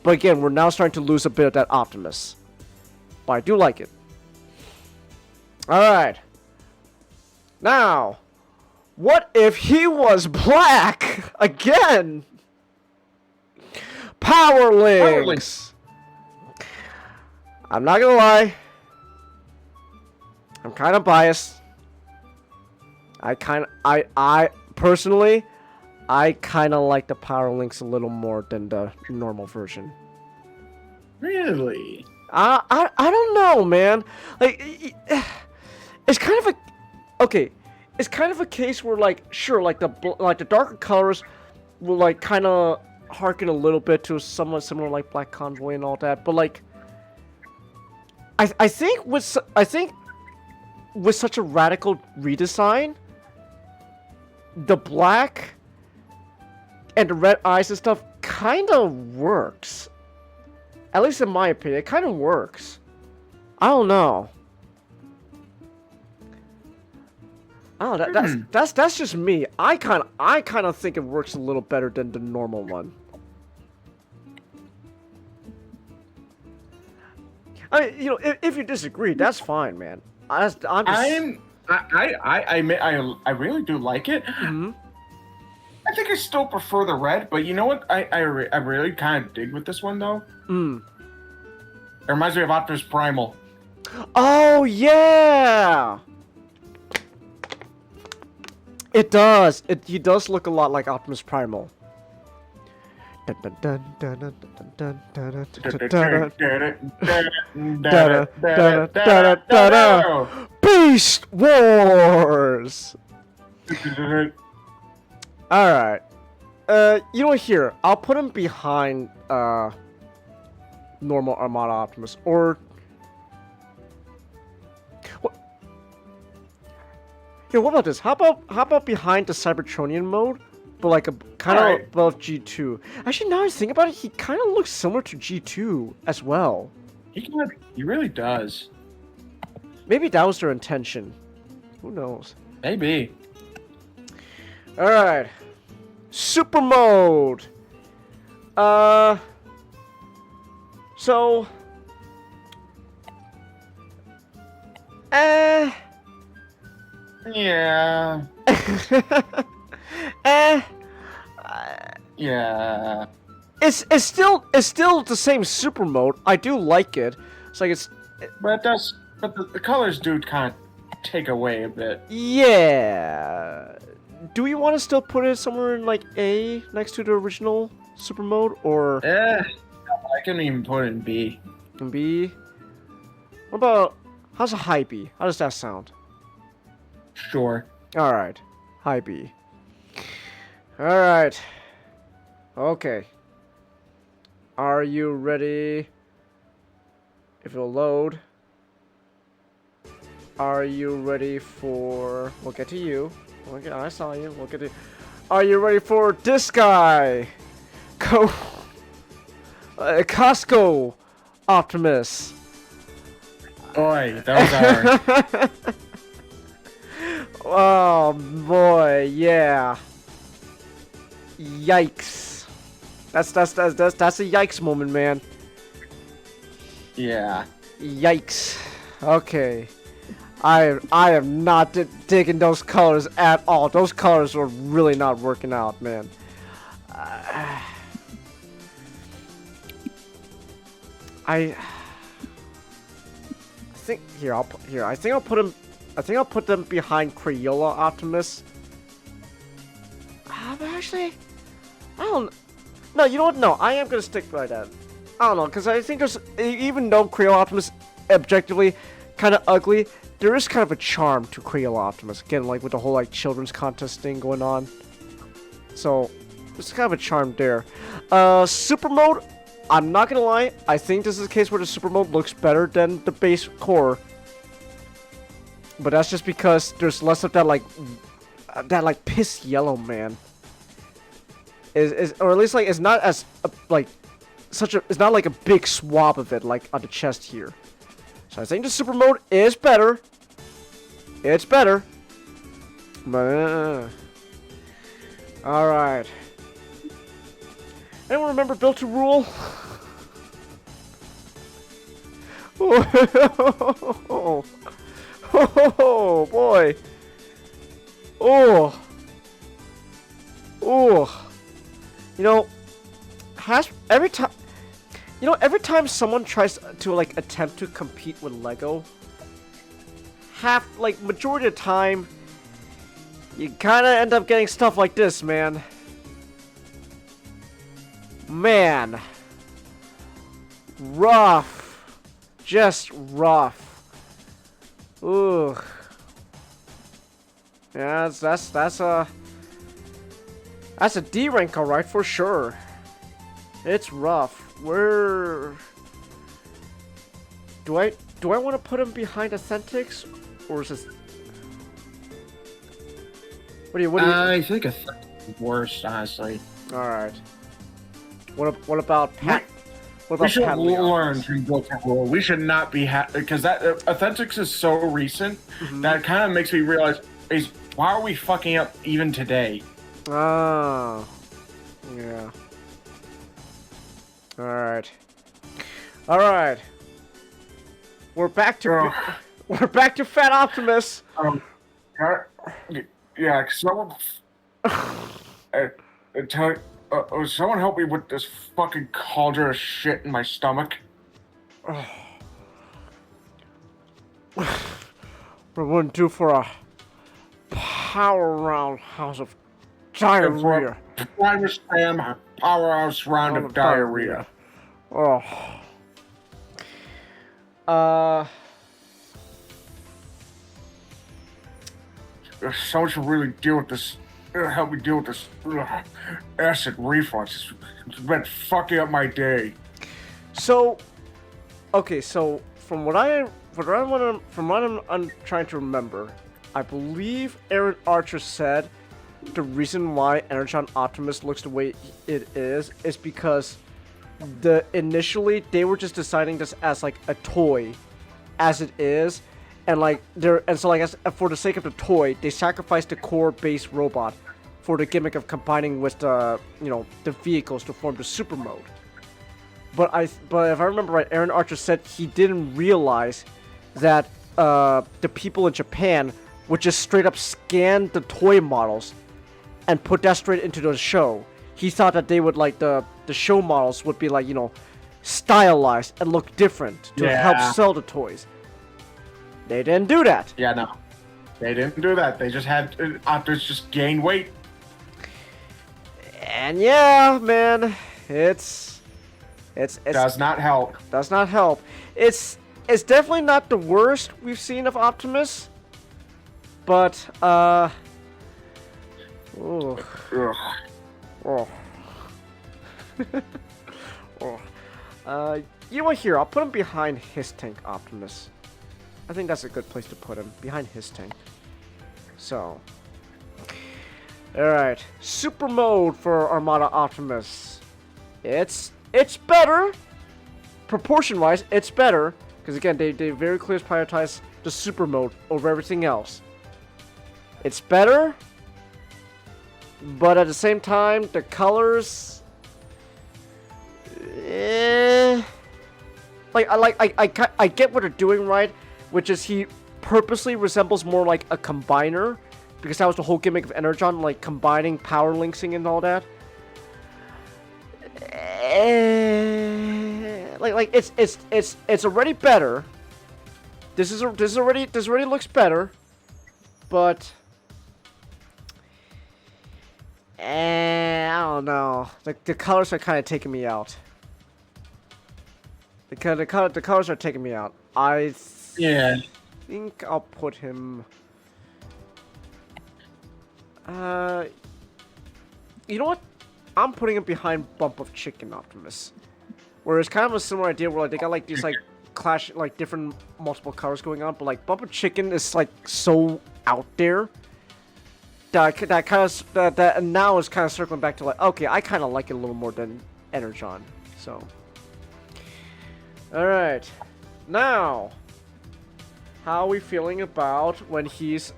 A: but again, we're now starting to lose a bit of that Optimus. But I do like it. All right. Now, what if he was black again? Power Links. I'm not gonna lie. I'm kind of biased. I personally, I kind of like the Power Links a little more than the normal version.
C: Really?
A: I don't know, man. Like, it's kind of a, okay, it's kind of a case where like, sure, like the darker colors will like kind of harken a little bit to somewhat similar like Black Convoy and all that, but like, I think with such a radical redesign, the black and the red eyes and stuff kind of works. At least in my opinion, it kind of works. I don't know. Oh, that's just me. I kind of think it works a little better than the normal one. I mean, you know, if you disagree, that's fine, man. I
B: really do like it.
A: Mm-hmm.
B: I think I still prefer the red, but you know what? I really kind of dig with this one though. It reminds me of Optimus Primal.
A: Oh yeah, it does. He does look a lot like Optimus Primal. Beast Wars. All right. You know what? Here, I'll put him behind normal Armada Optimus, or what? Yeah, what about this? How about behind the Cybertronian mode, but like a kind of above G2? Actually, now I think about it, he kind of looks similar to G2 as well.
B: He really does.
A: Maybe that was their intention. Who knows?
B: Maybe.
A: All right. Super mode. So.
B: Yeah. Yeah.
A: It's still the same super mode. I do like it. It's like
B: But the colors do kind of take away a bit.
A: Yeah. Do we want to still put it somewhere in like A next to the original super mode, or?
B: I can even put it in B.
A: In B. What about how's a high B? How does that sound?
B: Sure.
A: All right, high B. All right. Okay. Are you ready? If it'll load. Are you ready for? We'll get to you. Okay, I saw you. We'll get to. Are you ready for this guy? Costco Optimus.
B: Boy, that was hard.
A: Oh boy, yeah. Yikes. That's a yikes moment, man.
B: Yeah.
A: Yikes. Okay. I am not digging those colors at all. Those colors are really not working out, man. I think here I think I'll put them behind Crayola Optimus. But actually, I don't. No, you know what? No, I am gonna stick by that. I don't know, because I think there's, even though Crayola Optimus objectively kind of ugly, there is kind of a charm to Crayola Optimus. Again, like with the whole like children's contest thing going on. So there's kind of a charm there. Super mode. I'm not gonna lie. I think this is a case where the super mode looks better than the base core. But that's just because there's less of that like piss yellow, man. Or at least like it's not as like it's not like a big swab of it like on the chest here. So I think the super mode is better. It's better. But, alright. Anyone remember Built to Rule? Oh, boy. Oh. Oh. You know, every time someone tries to like attempt to compete with Lego, majority of the time, you kind of end up getting stuff like this, man. Man. Rough. Just rough. Ooh. Yeah, that's a D rank, alright, for sure. It's rough. Where do I want to put him behind Authentics, or is this? What do you?
B: I think Authentics is worse, honestly.
A: All right. What about Pat? What about
B: We should
A: Pat Leon?
B: learn from Built to Rule. We should not be because that Authentics is so recent that kind of makes me realize why are we fucking up even today?
A: Oh. Yeah. Alright. Alright. We're back to Fat Optimus.
B: Yeah, someone someone help me with this fucking cauldron of shit in my stomach.
A: We're going to do for a power round house of diarrhea.
B: Prime Spam powerhouse round of diarrhea.
A: Oh.
B: Someone should really deal with this. Help me deal with this acid reflux. It's been fucking up my day.
A: So, okay, so from what I'm trying to remember, I believe Aaron Archer said the reason why Energon Optimus looks the way it is because initially they were just deciding this as like a toy, as it is, and so as for the sake of the toy, they sacrificed the core base robot for the gimmick of combining with the vehicles to form the super mode. But if I remember right, Aaron Archer said he didn't realize that the people in Japan would just straight up scan the toy models and put that straight into the show. He thought that they would the show models would be stylized and look different to help sell the toys. They didn't do that.
B: Yeah, no. They didn't do that. They just had Optimus just gain weight.
A: And yeah, man, it's
B: does not help.
A: Does not help. It's definitely not the worst we've seen of Optimus, but oh. You know what? Here, I'll put him behind his tank, Optimus. I think that's a good place to put him, behind his tank. So, alright, super mode for Armada Optimus. It's better, proportion-wise. It's better because again, they very clearly prioritize the super mode over everything else. It's better, but at the same time, the colors. I get what they're doing, right? Which is he purposely resembles more like a combiner, because that was the whole gimmick of Energon, like combining power linksing and all that. It's already better. This already looks better, but I don't know. The colors are kind of taking me out. The colors are taking me out. I think I'll put him. You know what? I'm putting him behind Bump of Chicken Optimus, where it's kind of a similar idea where they got these clash different multiple colors going on, but Bump of Chicken is so out there that now is kind of circling back to okay, I kind of like it a little more than Energon. So, all right, now how are we feeling about when he's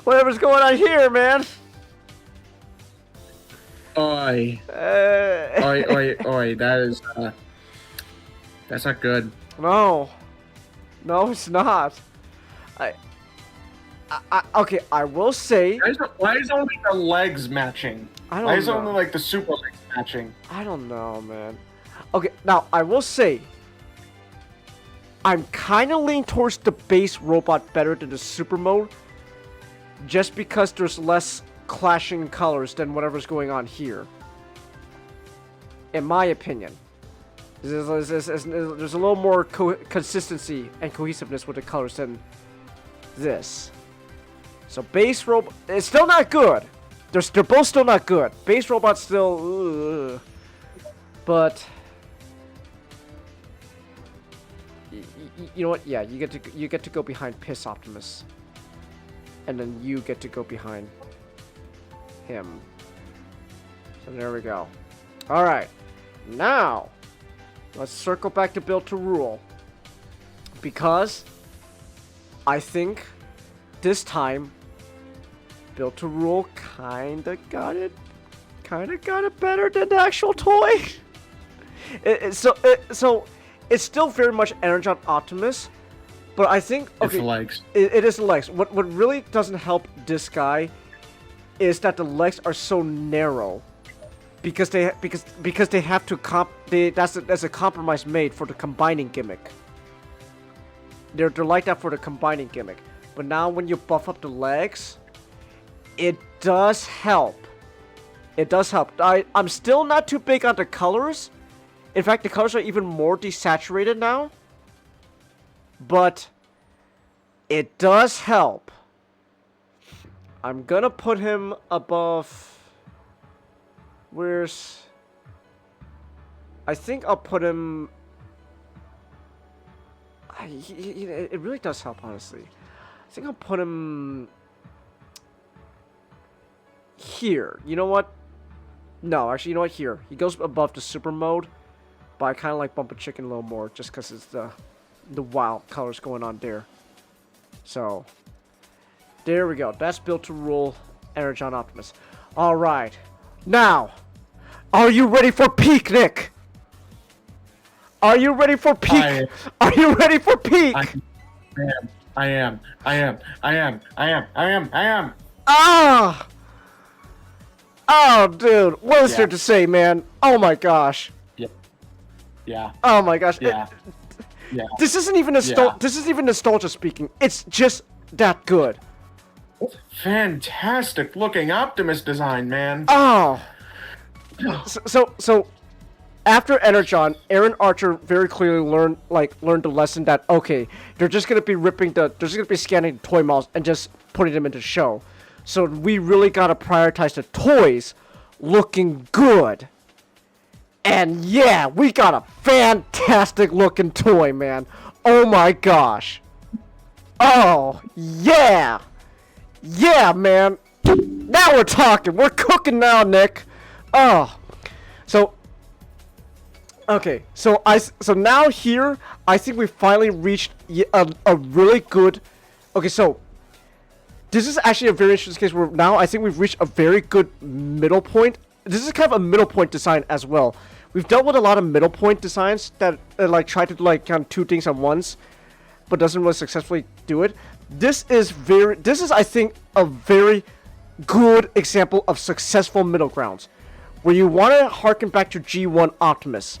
A: Whatever's going on here, man.
B: Oi. Oi. That's not good.
A: No, it's not. Okay, I will say.
B: Why is only the legs matching? Why is only like the super legs matching?
A: I don't know, man. Okay, now I will say. I'm kind of leaning towards the base robot better than the super mode, just because there's less clashing colors than whatever's going on here. In my opinion, there's a little more consistency and cohesiveness with the colors than this. So base robot, it's still not good. They're both still not good. Base robot's still, but. You know what? Yeah, you get to go behind Piss Optimus, and then you get to go behind him. So there we go. All right, now let's circle back to Build to Rule, because I think this time Build to Rule kinda got it better than the actual toy. So. It's still very much Energon Optimus, but I think okay,
B: it's legs.
A: It is the legs. What really doesn't help this guy is that the legs are so narrow, because they have to that's a compromise made for the combining gimmick. They're like that for the combining gimmick, but now when you buff up the legs, it does help. It does help. I'm still not too big on the colors. In fact, the colors are even more desaturated now. But it does help. I'm gonna put him above. Where's. I think I'll put him. It really does help, honestly. I think I'll put him. Here. You know what? No, actually, you know what? Here. He goes above the super mode. But I kind of like Bumper Chicken a little more, just because it's the wild colors going on there. So, there we go. That's Built to Rule Energon Optimus. All right. Now, are you ready for peak, Nick? Are you ready for peak? Are you ready for peak?
B: I am.
A: Ah! Oh, dude. What is there to say, man? Oh, my gosh.
B: Yeah.
A: Oh my gosh.
B: Yeah.
A: This isn't even this isn't even nostalgia speaking. It's just that good.
B: Fantastic looking Optimus design, man.
A: Oh. So after Energon, Aaron Archer very clearly learned the lesson that okay, they're just gonna be scanning the toy models and just putting them into show. So we really gotta prioritize the toys looking good. And yeah, we got a fantastic looking toy, man. Oh my gosh. Oh, yeah. Yeah, man. Now we're talking. We're cooking now, Nick. Oh. So okay. So now here, I think we finally reached a really good. Okay, so this is actually a very interesting case where now I think we've reached a very good middle point. This is kind of a middle point design as well. We've dealt with a lot of middle point designs that like try to like kind of two things at once, but doesn't really successfully do it. This is I think a very good example of successful middle grounds, where you want to harken back to G1 Optimus,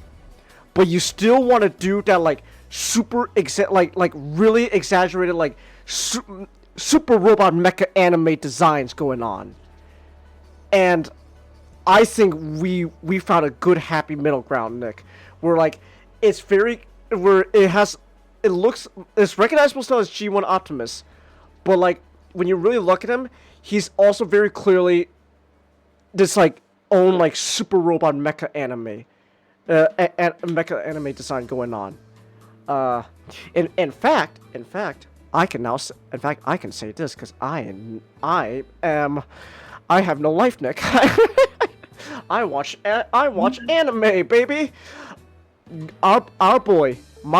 A: but you still want to do that like super really exaggerated like super robot mecha anime designs going on, and I think we found a good happy middle ground, Nick. Where like it's recognizable still as G1 Optimus, but like when you really look at him, he's also very clearly this like own like super robot mecha anime, mecha anime design going on. In fact, I can say this because I have no life, Nick. I watch anime, baby. My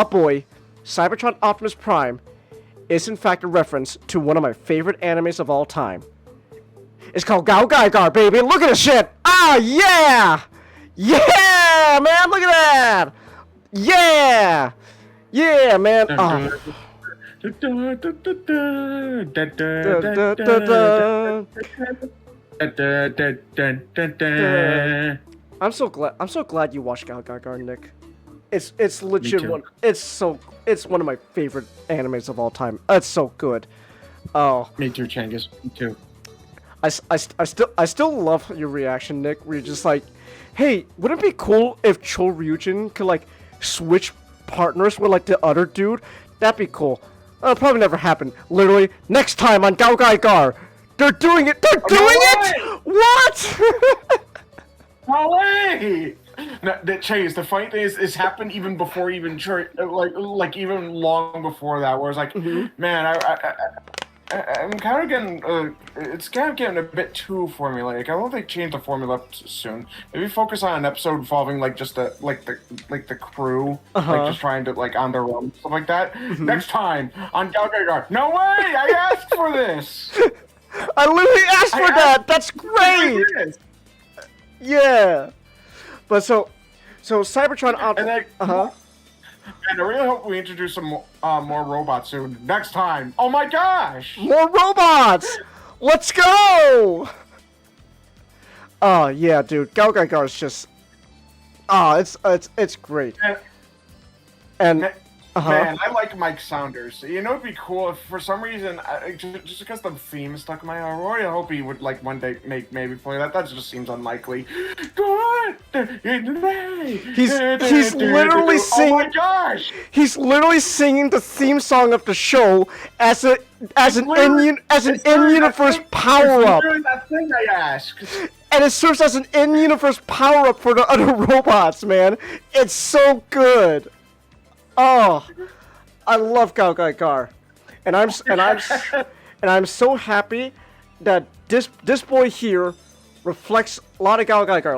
A: boy, Cybertron Optimus Prime is in fact a reference to one of my favorite animes of all time. It's called Gao Gaigar, baby. Look at this shit. Ah, yeah! Yeah, man, look at that! Yeah! Yeah, man. Oh. I'm so glad you watched Gao Gaigar, Nick. It's legit one. It's one of my favorite animes of all time. It's so good. Oh.
B: Me too, Changus. Me too.
A: I still love your reaction, Nick. Where you're just like, hey, wouldn't it be cool if Cho Ryujin could like switch partners with like the other dude? That'd be cool. It'll probably never happen. Literally, next time on Gao Gaigar, they're doing it. They're doing it. What?
B: No way! No, Chase, the funny thing is, it's happened even before even like even long before that. Where it's like, man, I'm kind of getting it's kind of getting a bit too formulaic. I don't think change the formula up soon. Maybe focus on an episode involving like just the crew, like just trying to like on their own stuff like that. Next time on Gao Gaigar. No way! I asked for this.
A: I literally asked for that. That's great. Yeah, but so Cybertron Optimus.
B: And I really hope we introduce some more robots soon. Next time. Oh my gosh!
A: More robots! Let's go! Oh yeah, dude. Gao Gaigar is just. Oh, it's great. And
B: man, I like Mike Saunders. You know, it'd be cool if for some reason, just because the theme stuck in my head. I really hope he would like one day maybe play that. That just seems unlikely.
A: He's literally singing.
B: Oh my gosh!
A: He's literally singing the theme song of the show as an in-universe power-up.
B: That thing I asked.
A: And it serves as an in-universe power-up for the other robots, man. It's so good. Oh, I love Gao Gaigar, and I'm so happy that this boy here reflects a lot of Gao Gaigar.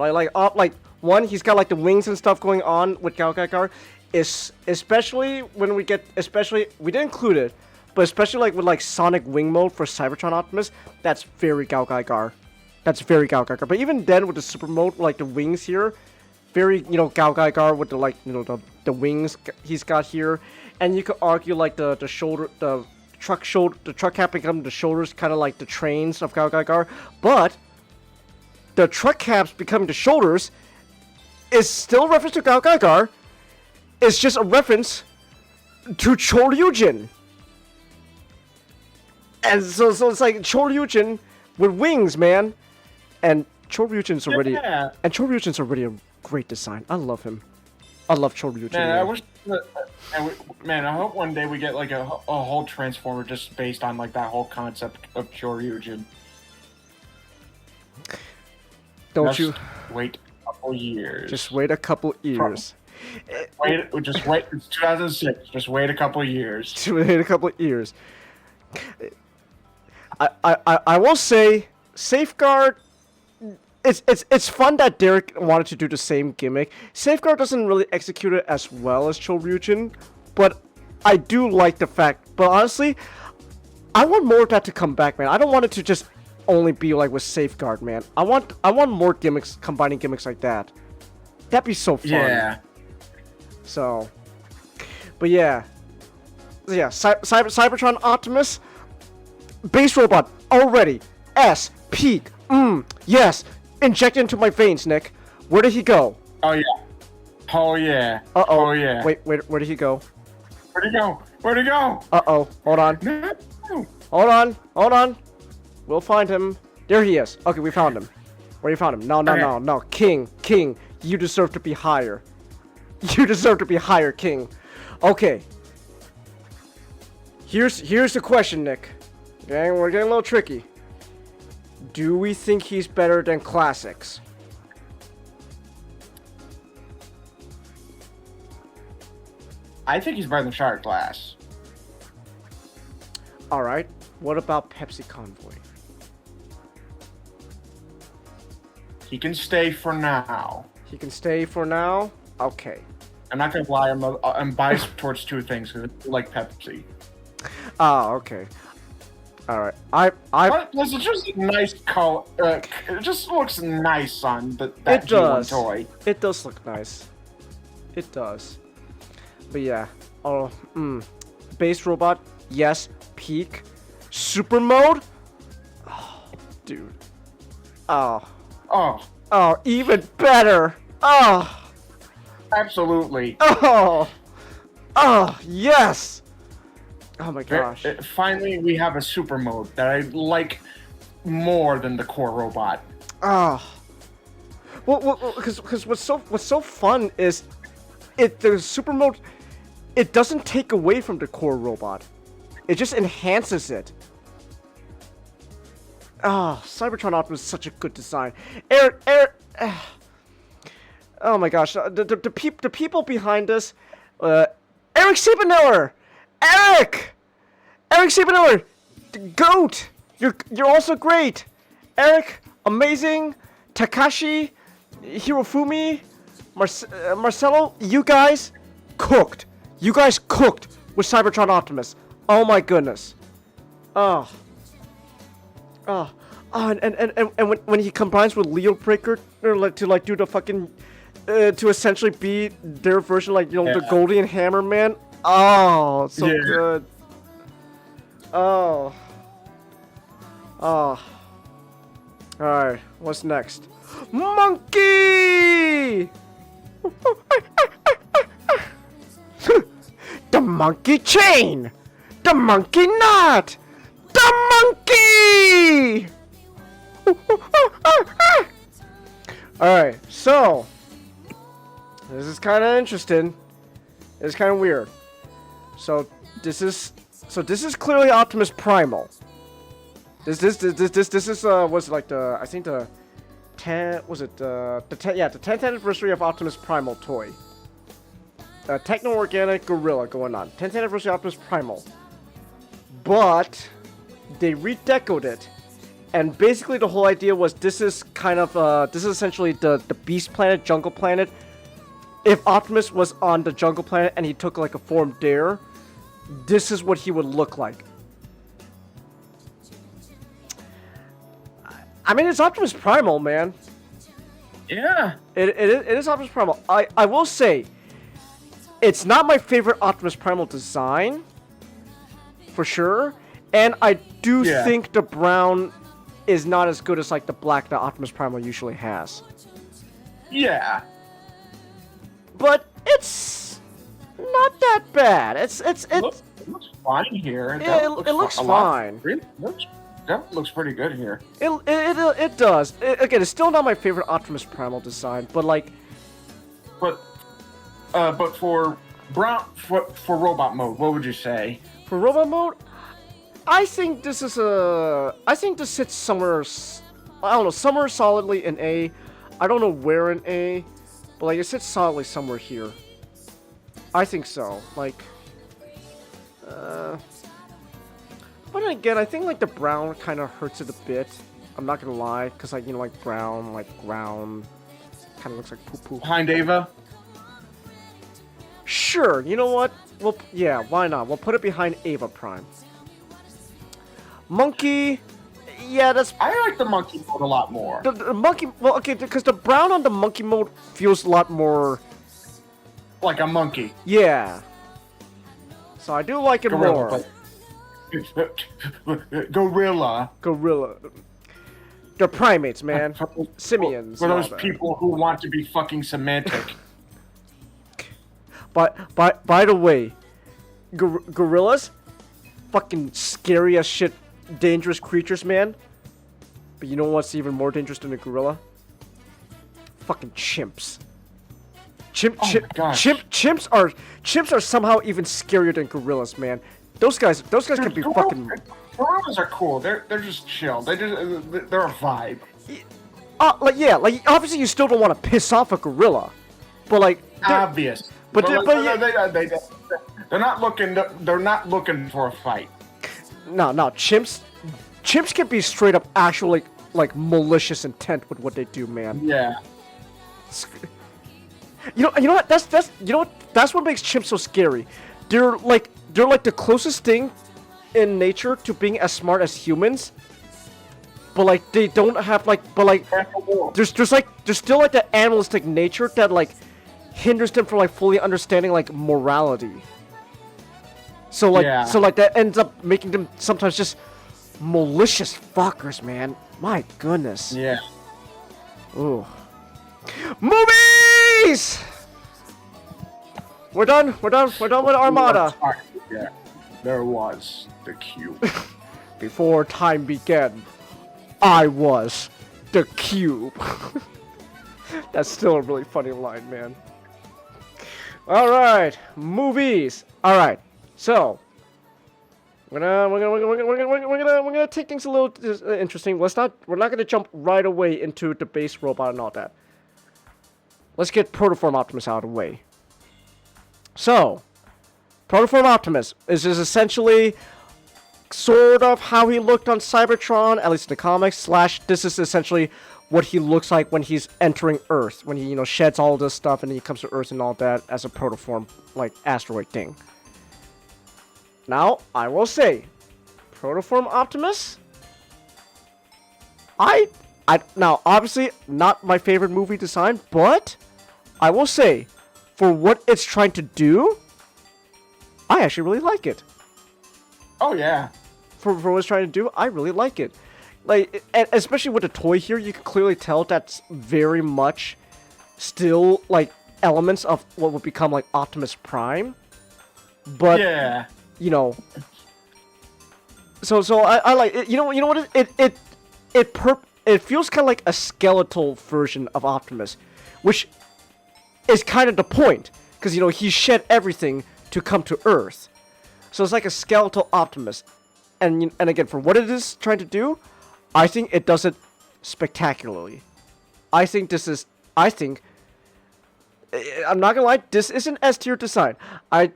A: Like one, he's got like the wings and stuff going on with Gao Gaigar. Is especially when we didn't include it, but especially like with like Sonic Wing mode for Cybertron Optimus, that's very Gao Gaigar. That's very Gao Gaigar. But even then, with the super mode, like the wings here. Very, Gao Gaigar with the the wings he's got here, and you could argue like the truck cap become the shoulders, kind of like the trains of Gao Gaigar, but the truck caps becoming the shoulders is still a reference to Gao Gaigar. It's just a reference to Cho Ryujin, and so it's like Cho Ryujin with wings, man, and Cho Ryujin's already a great design. I love him. I love Cho Ryujin.
B: Man, I wish. Man, I hope one day we get like a whole Transformer just based on like that whole concept of Cho Ryujin.
A: You
B: wait a couple years?
A: Just wait a couple years.
B: Just wait. It's 2006. Just wait a couple years.
A: Just wait a couple years. I will say, Safeguard. It's fun that Derek wanted to do the same gimmick. Safeguard doesn't really execute it as well as Cho Ryujin, but I do like the fact. But honestly, I want more of that to come back, man. I don't want it to just only be like with Safeguard, man. I want more gimmicks, combining gimmicks like that. That'd be so fun.
B: Yeah.
A: So, but yeah, Cybertron Optimus, base robot already. S peak. Yes. Inject into my veins, Nick. Where did he go?
B: Oh yeah. Oh yeah.
A: Uh-oh.
B: Oh yeah.
A: Wait, where did he go?
B: Where'd he go? Where'd he go?
A: Uh-oh. Hold on.
B: No.
A: Hold on. We'll find him. There he is. Okay, we found him. Where you found him? No. King. You deserve to be higher. You deserve to be higher, King. Okay. Here's the question, Nick. Okay, we're getting a little tricky. Do we think he's better than classics?
B: I think he's better than Shark Glass.
A: Alright. What about Pepsi Convoy?
B: He can stay for now.
A: He can stay for now? Okay.
B: I'm not gonna lie. I'm biased towards two things because I like Pepsi.
A: Ah, okay. All right.
B: But plus, it's just a nice color. It just looks nice on that
A: It
B: G1
A: does.
B: toy.
A: It does look nice. It does. But yeah. Oh, base robot. Yes. Peak. Super mode. Oh, dude. Oh.
B: Oh,
A: Oh, even better. Oh.
B: absolutely.
A: Oh. Oh, yes. Oh my gosh.
B: Finally, we have a super mode that I like more than the core robot.
A: Ah. Well, because what's so fun is, the super mode, it doesn't take away from the core robot, it just enhances it. Ah, Cybertron Optimus is such a good design. Oh my gosh, the people behind this, Eric Siebenauer, Eric Siebenauer, the GOAT. You're also great, Eric. Amazing. Takashi, Hirofumi, Marcelo, you guys cooked. You guys cooked with Cybertron Optimus. Oh my goodness. Oh. And when he combines with Leo Breaker, to do the fucking, to essentially be their version, the Golden Hammer Man. Oh, so good. Oh. Oh. Alright, what's next? Monkey! The monkey chain! The monkey knot! The monkey! Alright, so this is kind of interesting. It's kind of weird. So this is clearly Optimus Primal. This is was like the, I think the 10th anniversary of Optimus Primal toy. Techno-organic gorilla going on. 10th anniversary Optimus Primal. But they redecoed it, and basically the whole idea was this is essentially the Beast Planet, Jungle Planet. If Optimus was on the Jungle Planet and he took like a form there, this is what he would look like. I mean, it's Optimus Primal, man.
B: Yeah.
A: It is Optimus Primal. I will say, it's not my favorite Optimus Primal design, for sure. And I do think the brown is not as good as like the black that Optimus Primal usually has.
B: Yeah.
A: But it's not that bad. It
B: looks fine here.
A: It looks fine.
B: That looks pretty good here.
A: It does. Again, it's still not my favorite Optimus Primal design, but like.
B: But for robot mode, what would you say?
A: For robot mode, I think this sits somewhere. I don't know, somewhere solidly in A. I don't know where in A, but like it sits solidly somewhere here. I think so. Like. But then again, I think like the brown kind of hurts it a bit. I'm not gonna lie, cause like like brown, like ground, kind of looks like poo poo.
B: Behind Ava.
A: Sure. You know what? Well, yeah. Why not? We'll put it behind Ava Prime. Monkey. Yeah, that's.
B: I like the monkey mode a lot more.
A: The monkey. Well, okay, because the brown on the monkey mode feels a lot more.
B: Like a monkey.
A: Yeah. So I do like it more.
B: But... Gorilla.
A: They're primates, man. Simians.
B: For those people who want to be fucking semantic.
A: But by the way, gorillas, fucking scary as shit, dangerous creatures, man. But you know what's even more dangerous than a gorilla? Fucking chimps. Chimps are somehow even scarier than gorillas, man. Those guys can be fucking.
B: Gorillas are cool. They're just chill. They're a vibe.
A: Like obviously you still don't want to piss off a gorilla, but like
B: obvious.
A: But
B: they're not looking. They're not looking for a fight.
A: No, chimps can be straight up actually like malicious intent with what they do, man.
B: Yeah.
A: You know what? That's what makes chimps so scary. They're like the closest thing in nature to being as smart as humans. But like they don't have like, but like there's still like the animalistic nature that like hinders them from like fully understanding like morality. So like that ends up making them sometimes just malicious fuckers, man. My goodness.
B: Yeah.
A: Ooh. Movies! We're done with Armada.
B: Yeah. There was the cube.
A: Before time began, I was the cube. That's still a really funny line, man. Alright, movies. Alright, so we're gonna take things a little interesting. We're not gonna jump right away into the base robot and all that. Let's get Protoform Optimus out of the way. So, Protoform Optimus is essentially sort of how he looked on Cybertron, at least in the comics, / this is essentially what he looks like when he's entering Earth, when he, you know, sheds all this stuff and he comes to Earth and all that as a protoform, like, asteroid thing. Now, I will say, Protoform Optimus, now, obviously, not my favorite movie design, but I will say, for what it's trying to do, I actually really like it.
B: Oh, yeah.
A: For what it's trying to do, I really like it. Like, and especially with the toy here, you can clearly tell that's very much still, like, elements of what would become, like, Optimus Prime. But,
B: yeah.
A: You know, so I like it. You know what? It feels kind of like a skeletal version of Optimus, which is kind of the point, because, you know, he shed everything to come to Earth. So it's like a skeletal Optimus. And again, for what it is trying to do, I think it does it spectacularly. I'm not gonna lie, this is an S tier design. I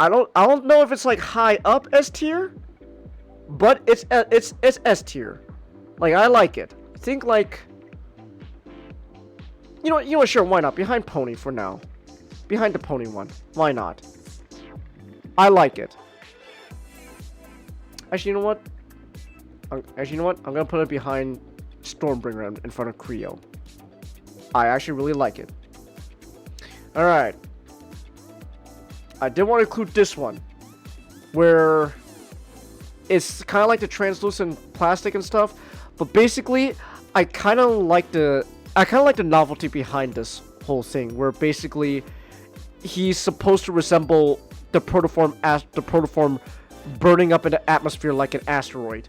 A: don't know if it's like high up S tier, but it's S tier. Like, I like it. I think, like, you know, sure, why not? Behind Pony for now. Behind the Pony one. Why not? I like it. Actually, you know what? I'm gonna put it behind Stormbringer in front of Creo. I actually really like it. Alright. I did want to include this one, where it's kind of like the translucent plastic and stuff, but basically, I kind of like the novelty behind this whole thing, where basically he's supposed to resemble the protoform burning up in the atmosphere like an asteroid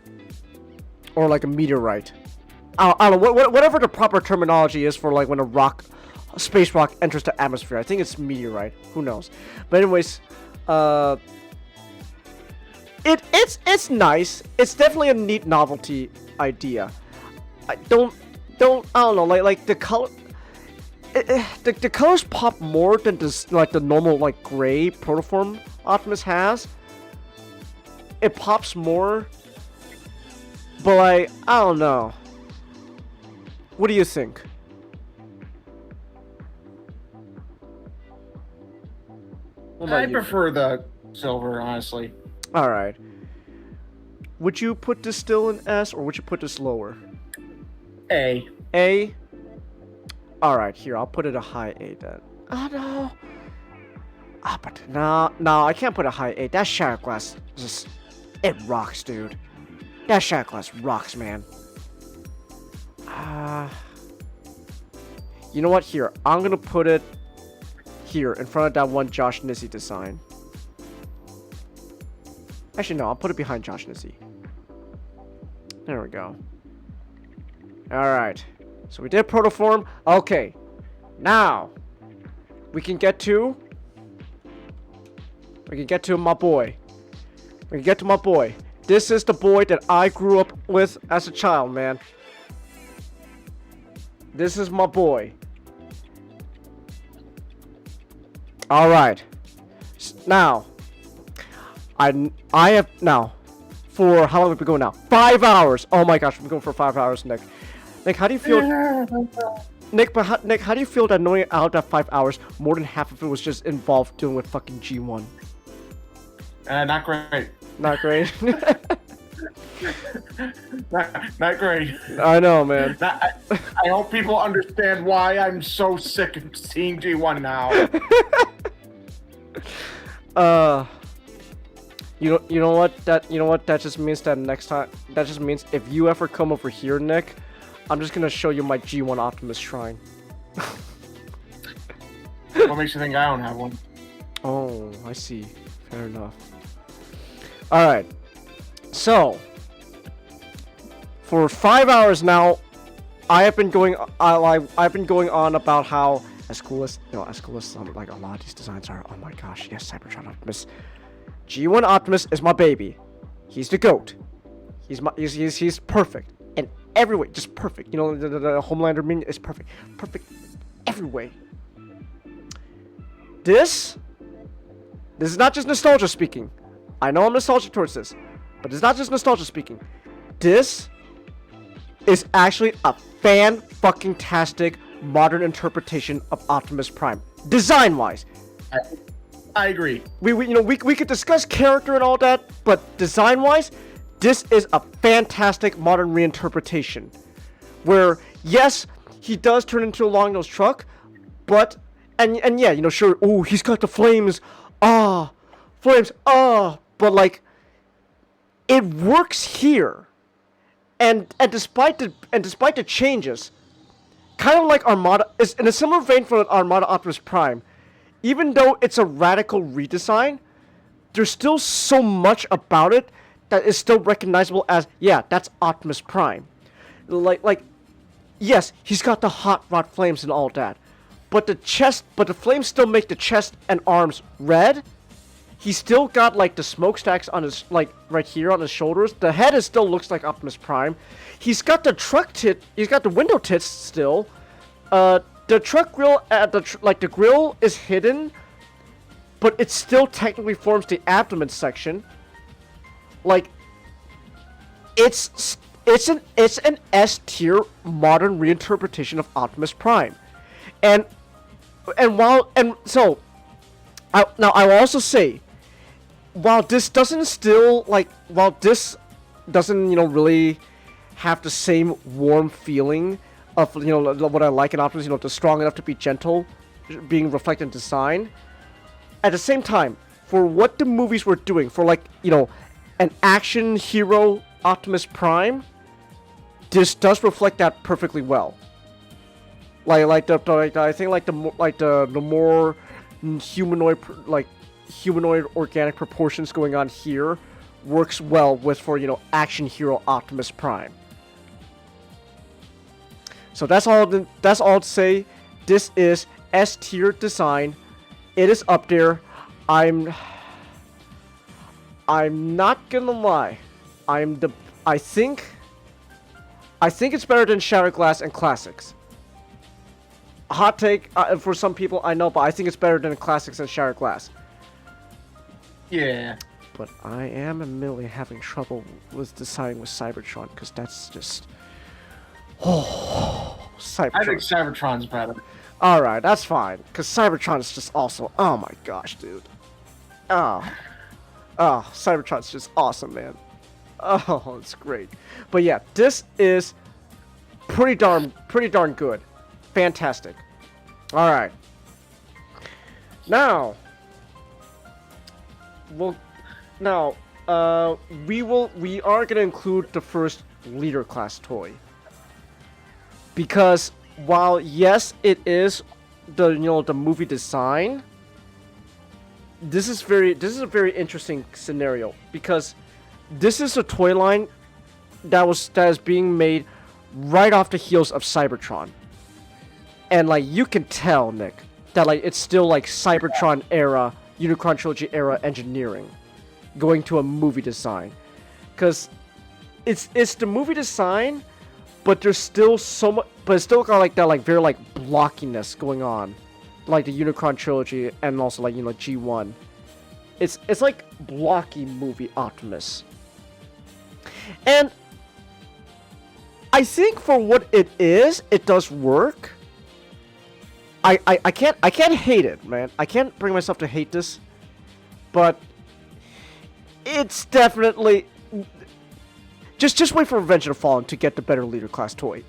A: or like a meteorite. I don't know whatever the proper terminology is for, like, when a space rock enters the atmosphere. I think it's meteorite. Who knows? But anyways, it's nice. It's definitely a neat novelty idea. I don't know, like the color. The colors pop more than this, like, the normal, like, gray protoform Optimus has. It pops more, but, like, I don't know. What do you think?
B: I prefer the silver, honestly.
A: Alright. Would you put this still in S, or would you put this lower?
B: A.
A: A? Alright, here, I'll put it a high A then. Oh, no. But no, I can't put a high A. That Shadow Glass just... It rocks, dude. That Shadow Glass rocks, man. You know what? Here, I'm gonna put it here in front of that one Josh Nissy design. Actually, no, I'll put it behind Josh Nissy. There we go. Alright. So we did protoform. Okay. Now, we can get to my boy. This is the boy that I grew up with as a child, man. This is my boy. Alright. Now, I have now, for how long have we been going now? 5 hours. Oh my gosh, we're going for 5 hours, Nick. Nick, how do you feel? Nick, Nick, how do you feel that knowing out that 5 hours, more than half of it was just involved dealing with fucking G1?
B: Not great.
A: Not great.
B: Not great.
A: I know, man.
B: I hope people understand why I'm so sick of seeing G1 now.
A: You know what that just means that next time, that just means if you ever come over here, Nick, I'm just gonna show you my G1 Optimus shrine.
B: What makes you think I don't have one?
A: Oh, I see. Fair enough. Alright. So, for 5 hours now, I've been going on about how as cool as like a lot of these designs are. Oh my gosh, yes, Cybertron Optimus. G1 Optimus is my baby. He's the GOAT. He's perfect in every way, just perfect. You know, the Homelander minion is perfect, perfect every way. This is not just nostalgia speaking. I know I'm nostalgic towards this, but it's not just nostalgia speaking. This is actually a fan-fucking-tastic modern interpretation of Optimus Prime, design-wise.
B: I agree.
A: We could discuss character and all that, but design-wise, this is a fantastic modern reinterpretation. Where, yes, he does turn into a long-nosed truck, but and yeah, you know, sure, ooh, he's got the flames, flames, but like, it works here, and despite the changes, kind of like Armada is in a similar vein for Armada Optimus Prime. Even though it's a radical redesign, there's still so much about it that is still recognizable as, yeah, that's Optimus Prime. Like, yes, he's got the hot rod flames and all that, but the flames still make the chest and arms red. He's still got like the smokestacks on his, like right here on his shoulders. The head still looks like Optimus Prime. He's got the he's got the window tits still. The truck grill, the grill is hidden, but it still technically forms the abdomen section. Like, it's an S tier modern reinterpretation of Optimus Prime, I will also say, while this doesn't really have the same warm feeling of, you know, what I like in Optimus, you know, the strong enough to be gentle, being reflected in design. At the same time, for what the movies were doing, for like, you know, an action hero Optimus Prime, this does reflect that perfectly well. I think the more humanoid organic proportions going on here works well with, for, you know, action hero Optimus Prime. So that's all to say. This is S tier design. It is up there. I'm not gonna lie. I think it's better than Shattered Glass and Classics. Hot take for some people, I know, but I think it's better than Classics and Shattered Glass.
B: Yeah.
A: But I am admittedly having trouble with deciding with Cybertron, because that's just... Oh, Cybertron.
B: I think Cybertron's better.
A: Alright, that's fine, because Cybertron is just also... Oh my gosh, dude. Cybertron's just awesome, man. Oh, it's great. But yeah, this is pretty darn good. Fantastic. Alright. Now... we are gonna include the first leader class toy, because while yes, it is the movie design, this is a very interesting scenario, because this is a toy line that is being made right off the heels of Cybertron, and like you can tell, Nick, that like it's still like Cybertron era, Unicron Trilogy era engineering going to a movie design, because it's the movie design, but there's still so much, but it's still got like that like very like blockiness going on, like the Unicron Trilogy and also like, you know, G1. It's like blocky movie Optimus, and I think for what it is, it does work. I can't hate it, man. I can't bring myself to hate this, but it's definitely just wait for Revenge of the Fallen to get the better leader class toy.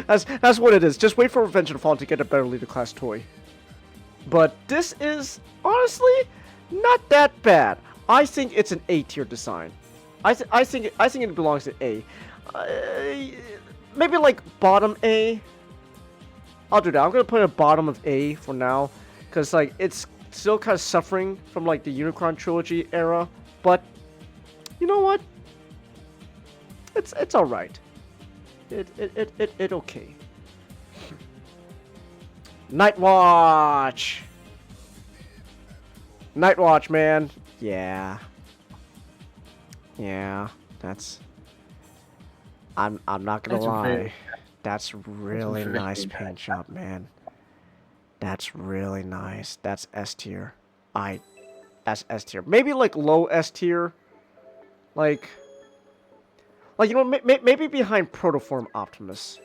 A: That's what it is. Just wait for Revenge of the Fallen to get a better leader class toy. But this is honestly not that bad. I think it's an A tier design. I think it belongs to A. Maybe like bottom A. I'll do that. I'm gonna put it at bottom of A for now, cause like it's still kind of suffering from like the Unicron trilogy era. But you know what? It's all right. It okay. Night Watch. Night Watch, man. Yeah. Yeah. That's. I'm not gonna lie. That's really nice paint job, man. That's really nice. That's S tier. That's S tier. Maybe like low S tier. Like you know, maybe behind Protoform Optimus.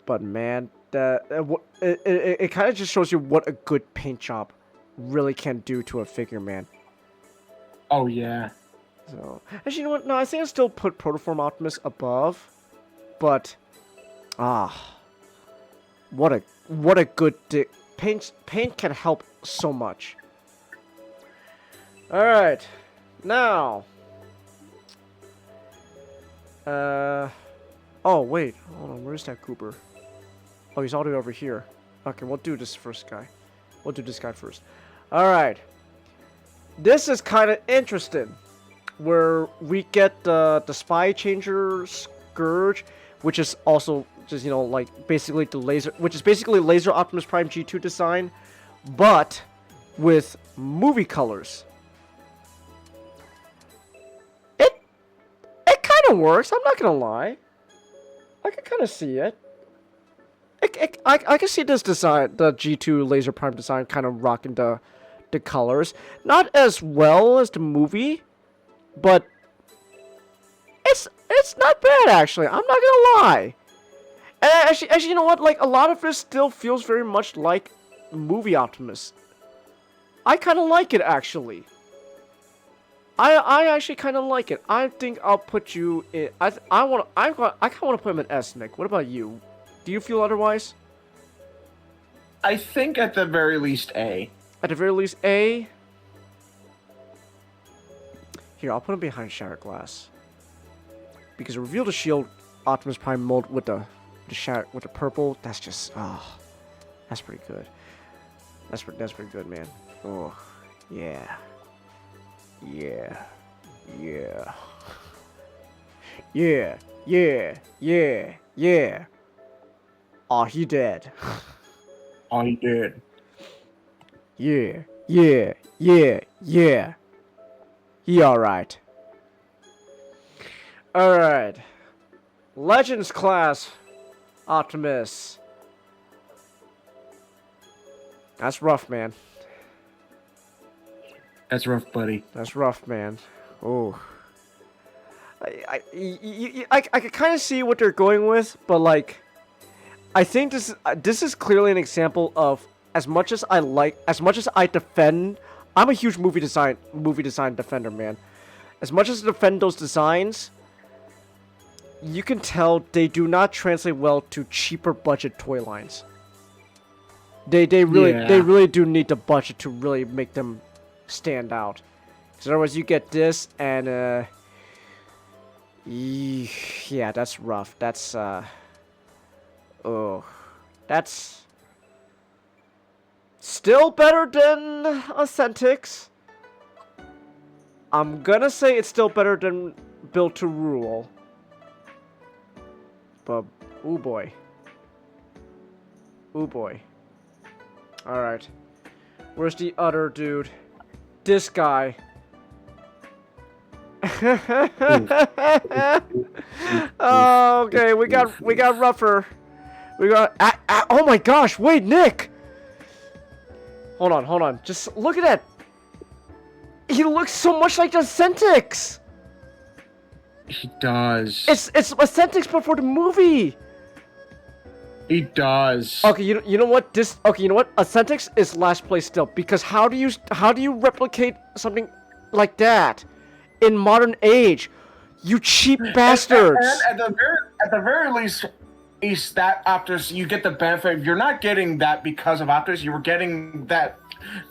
A: But man, it kind of just shows you what a good paint job really can do to a figure, man.
B: Oh yeah.
A: So actually, you know what? No, I think I still put Protoform Optimus above. But what a good paint can help so much. All right, now. Oh wait, hold on. Where's that Cooper? Oh, he's all the way over here. Okay, we'll do this first guy. We'll do this guy first. All right. This is kind of interesting, where we get the Spy Changer Scourge, which is also just, you know, like basically the laser, which is basically Laser Optimus Prime G2 design, but with movie colors. It kind of works. I'm not gonna lie. I can kind of see it. I can see this design, the G2 Laser Prime design, kind of rocking the colors. Not as well as the movie, but it's not bad actually. I'm not gonna lie. And actually, you know what? Like a lot of this still feels very much like movie Optimus. I kind of like it actually. I actually kind of like it. I think I'll put you in. I kind of want to put him in S, Nick. What about you? Do you feel otherwise?
B: I think at the very least A.
A: At the very least, A. Here, I'll put him behind Shattered Glass. Because reveal the shield Optimus Prime mold with the purple. That's just that's pretty good. That's pretty good, man. Oh, yeah. Yeah. Yeah. Yeah. Yeah. Yeah. Yeah. Aw, he dead.
B: Oh, he did.
A: Yeah. Yeah. Yeah. Yeah. He alright. Alright. Legends class Optimus. That's rough, man.
B: That's rough, buddy.
A: That's rough, man. Oh. I can kind of see what they're going with, but like, I think this is clearly an example of as much as I defend. I'm a huge movie design defender, man. As much as I defend those designs, you can tell they do not translate well to cheaper budget toy lines. They really do need the budget to really make them stand out. Because otherwise you get this and yeah, that's rough. That's that's still better than Authentics. I'm gonna say it's still better than Built to Rule. But ooh boy. Ooh boy. Alright. Where's the other dude? This guy. Oh, okay, we got rougher. We got oh my gosh, wait, Nick. Hold on. Just look at that. He looks so much like the Authentics.
B: He does.
A: It's Authentics before the movie.
B: He does.
A: Okay, you know what? You know what? Authentics is last place still, because how do you replicate something like that in modern age? You cheap bastards.
B: And at the very least, that Optus, you get the benefit. You're not getting that because of Optus. You were getting that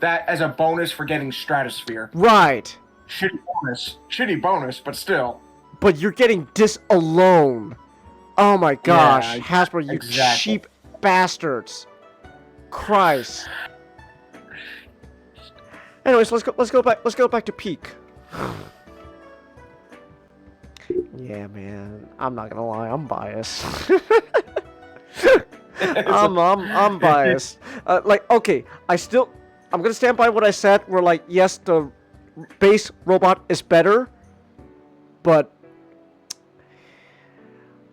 B: as a bonus for getting Stratosphere.
A: Right.
B: Shitty bonus, but still.
A: But you're getting this alone. Oh my gosh,
B: Yeah,
A: Hasbro, you
B: exactly.
A: cheap bastards. Christ. Anyways, let's go back to Peak. Yeah, man. I'm not gonna lie, I'm biased. I'm biased. Okay, I'm gonna stand by what I said. Where like, yes, the base robot is better, but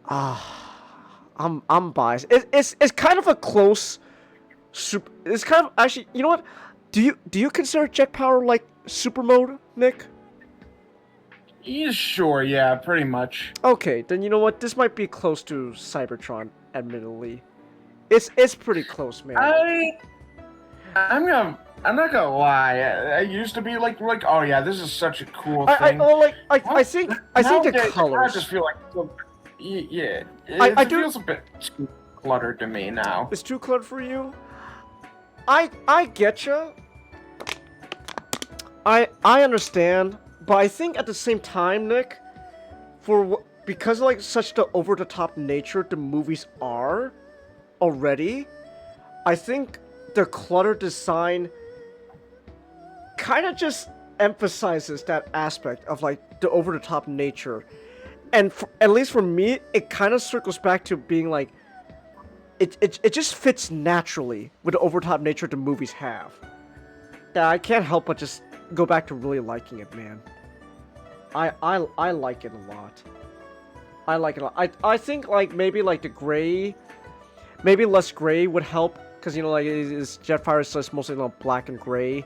A: I'm biased. It's kind of a close. It's kind of actually. You know what? Do you consider jet power like super mode, Nick?
B: Yeah, sure, yeah, pretty much.
A: Okay, then you know what? This might be close to Cybertron, admittedly. It's pretty close, man.
B: I'm not gonna lie. I used to be like, oh yeah, this is such a cool
A: I
B: thing.
A: think the colors.
B: I just feel like, yeah,
A: I
B: it
A: do-
B: feels a bit too cluttered to me now.
A: It's too cluttered for you. I getcha. I understand, but I think at the same time, Nick, because of like such the over the top nature the movies are already, I think the clutter design kind of just emphasizes that aspect of like the over the top nature, and at least for me, it kind of circles back to being like. It just fits naturally with the over-top nature the movies have. Yeah, I can't help but just go back to really liking it, man. I like it a lot. I like it a lot. I think like maybe like the gray, maybe less gray would help, because you know like his Jetfire is just mostly like black and gray.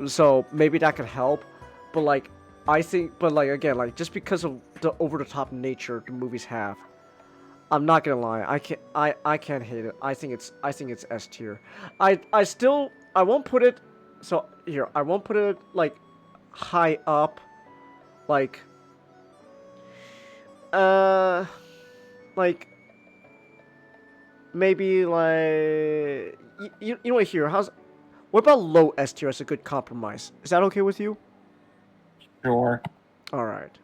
A: So maybe that could help, but like again, like just because of the over-the-top nature the movies have. I'm not gonna lie, I can't hate it. I think it's S tier. I won't put it I won't put it like high up, like maybe like you know what here, what about low S tier as a good compromise? Is that okay with you?
B: Sure.
A: Alright.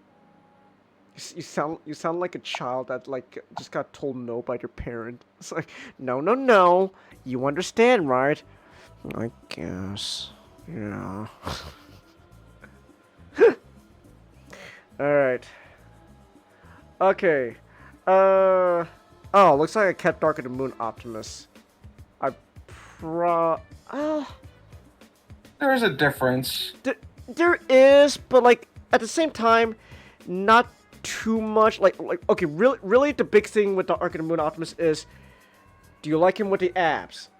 A: You sound like a child that like just got told no by their parent. It's like, no. You understand, right? I guess. Yeah. Alright. Okay. Oh, looks like I kept Dark of the Moon Optimus.
B: There's a difference.
A: There is, but like at the same time, not too much. Like okay, really the big thing with the Arc of the Moon Optimus is, do you like him with the abs?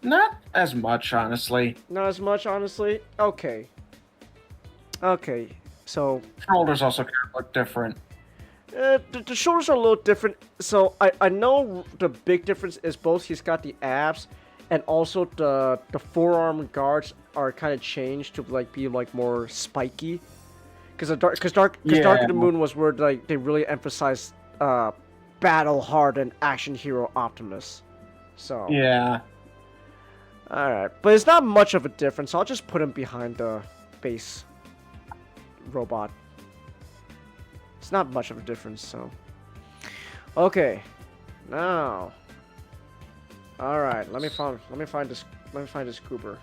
B: Not as much, honestly.
A: Not as much, honestly. Okay, so
B: Shoulders also kind of look different.
A: the shoulders are a little different. So I know the big difference is both he's got the abs, and also the forearm guards are kind of changed to like be like more spiky. Because Dark of the Moon was where like they really emphasized battle hardened action hero Optimus. So
B: Yeah.
A: alright. But it's not much of a difference, so I'll just put him behind the base robot. It's not much of a difference, so. Okay. Now. Alright, let me find this Goober.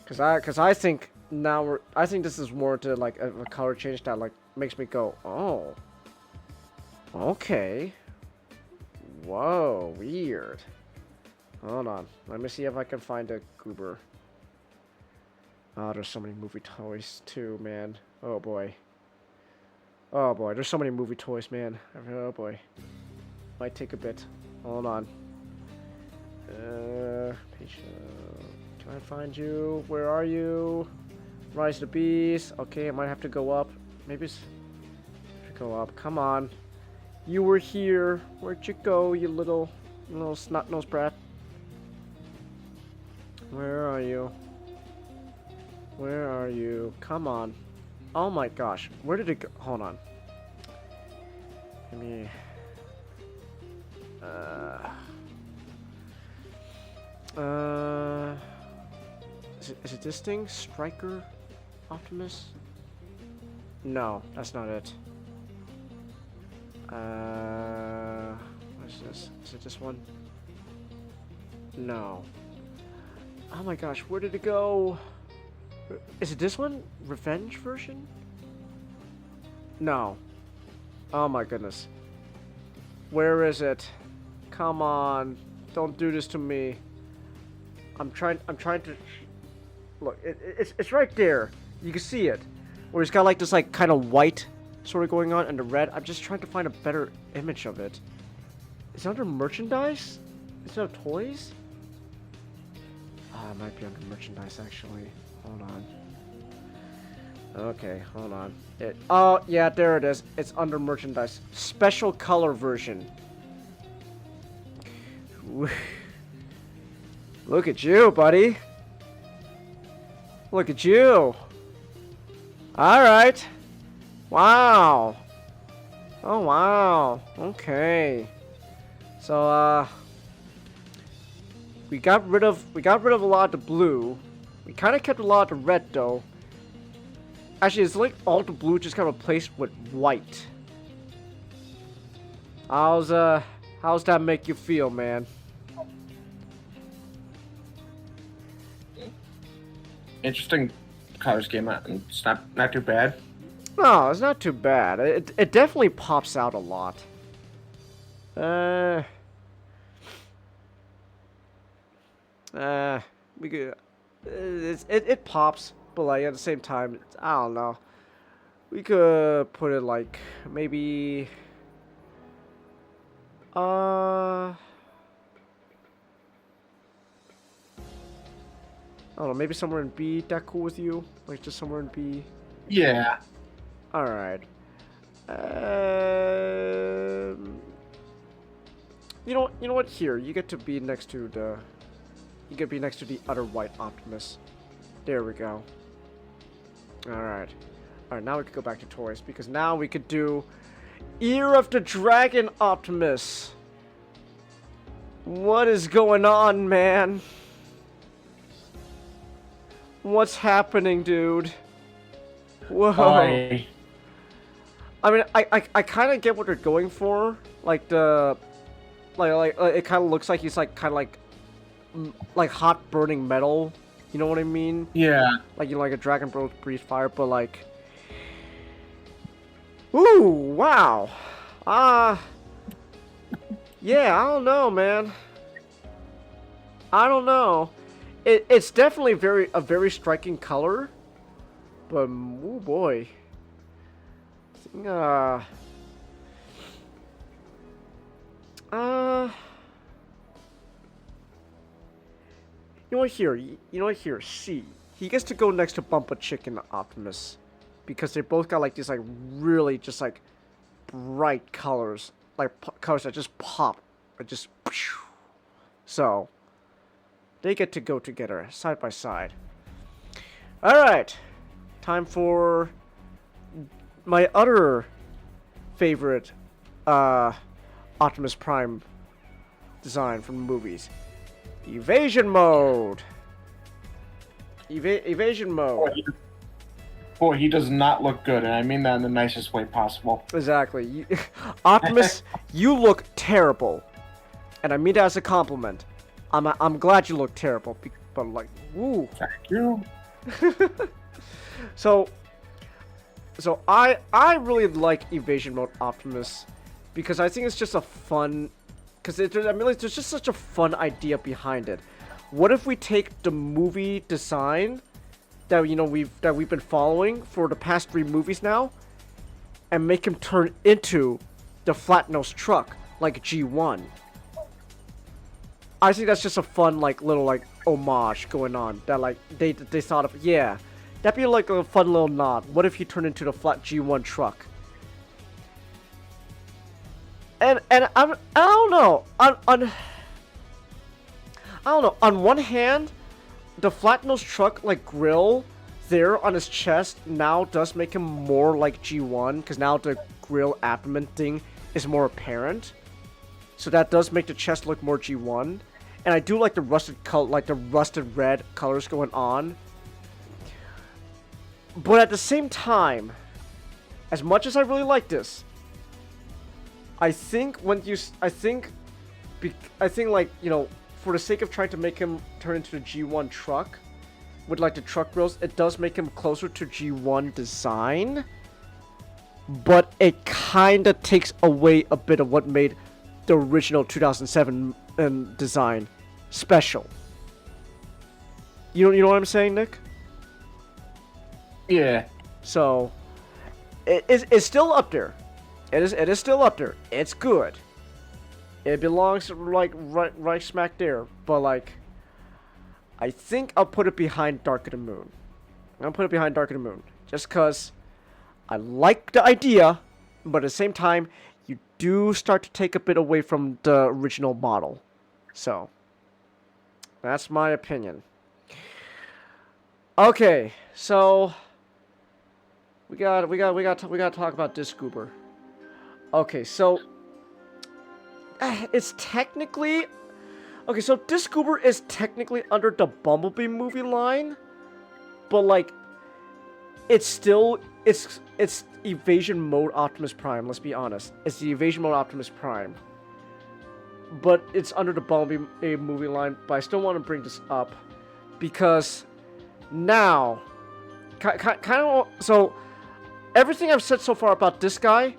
A: Cause I think now I think this is more to like a color change that like makes me go, oh, okay, whoa, weird. Hold on, let me see if I can find a Goober. Oh, there's so many movie toys too, man. Oh boy, there's so many movie toys, man. Oh boy, might take a bit. Hold on. Can I find you? Where are you? Rise the Beast. Okay, I might have to go up. Maybe it's... go up. Come on. You were here. Where'd you go, you little snot-nosed brat? Where are you? Where are you? Come on. Oh my gosh. Where did it go? Hold on. Let me... Is it this thing? Striker? Optimus? No, that's not it. What is this? Is it this one? No. Oh my gosh, where did it go? Is it this one? Revenge version? No. Oh my goodness. Where is it? Come on. Don't do this to me. I'm trying to... Look, it's right there. You can see it. Where it's got like this like kind of white sort of going on and the red. I'm just trying to find a better image of it. Is it under merchandise? Instead of toys? Ah, it might be under merchandise actually. Hold on. Okay, hold on. Oh, yeah, there it is. It's under merchandise. Special color version. Look at you, buddy. Look at you. Alright. Wow. Oh, wow. Okay. So, we got rid of a lot of the blue. We kind of kept a lot of the red, though. Actually, it's like all the blue just got replaced with white. How's that make you feel, man?
B: Interesting color scheme. It's not too bad.
A: No, it's not too bad. It definitely pops out a lot. We could. It pops, but like at the same time, I don't know. We could put it like maybe. I don't know, maybe somewhere in B. That cool with you? Like just somewhere in B.
B: Yeah.
A: All right. You know what? Here, you get to be next to the. You get to be next to the other white Optimus. There we go. All right. All right. Now we can go back to toys because now we could do Ear of the Dragon Optimus. What is going on, man? What's happening, dude? Whoa.
B: Hi.
A: I mean, I kind of get what they're going for. Like the, like it kind of looks like he's like kind of like hot burning metal. You know what I mean?
B: Yeah.
A: Like like a dragon breathes fire, but like, ooh, wow, yeah, I don't know, man. I don't know. It's definitely a very striking color, but oh boy. You know what here? You know what here? C. He gets to go next to Bumpa Chicken Optimus because they both got like these like really just like bright colors, like colors that just pop, or just. So they get to go together side by side. All right, time for my other favorite Optimus Prime design from the movies. Evasion mode. Evasion mode.
B: Boy, he does not look good, and I mean that in the nicest way possible.
A: Exactly. Optimus, you look terrible, and I mean that as a compliment. I'm glad you look terrible, but like, woo.
B: Thank you.
A: So I really like Evasion Mode Optimus because I think it's just a fun, there's just such a fun idea behind it. What if we take the movie design that we've been following for the past 3 movies now, and make him turn into the flat nose truck like G1? I think that's just a fun like little like homage going on that like they thought of. Yeah. That'd be like a fun little nod. What if you turn into the flat G1 truck? I don't know. I don't know. On one hand, the flat nose truck like grill there on his chest now does make him more like G1 because now the grill abdomen thing is more apparent. So that does make the chest look more G1. And I do like the rusted color, like the rusted red colors going on. But at the same time, as much as I really like this, I think like, you know, for the sake of trying to make him turn into the G1 truck, with like the truck grills, it does make him closer to G1 design. But it kind of takes away a bit of what made the original 2007 design special. You know what I'm saying, Nick?
B: Yeah.
A: So it's still up there. It is still up there. It's good. It belongs like right smack there. But like, I think I'll put it behind Dark of the Moon. I'll put it behind Dark of the Moon just cause I like the idea, but at the same time, you do start to take a bit away from the original model. So that's my opinion. Okay, so we got to talk about Disc Goober. Okay, so it's technically okay. So Disc Goober is technically under the Bumblebee movie line, but like, it's still it's Evasion Mode Optimus Prime. Let's be honest, it's the Evasion Mode Optimus Prime, but it's under the Bumblebee movie line. But I still want to bring this up because now, kind of, so everything I've said so far about this guy,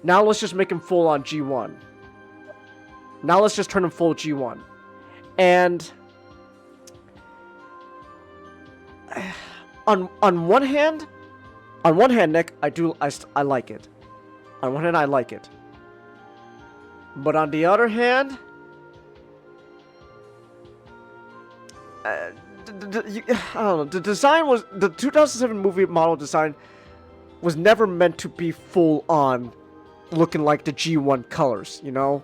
A: now let's just make him full on G1. Now let's just turn him full G1. And on one hand, Nick, I like it. On one hand, I like it. But on the other hand, I don't know. The design was the 2007 movie model design was never meant to be full on looking like the G1 colors, you know?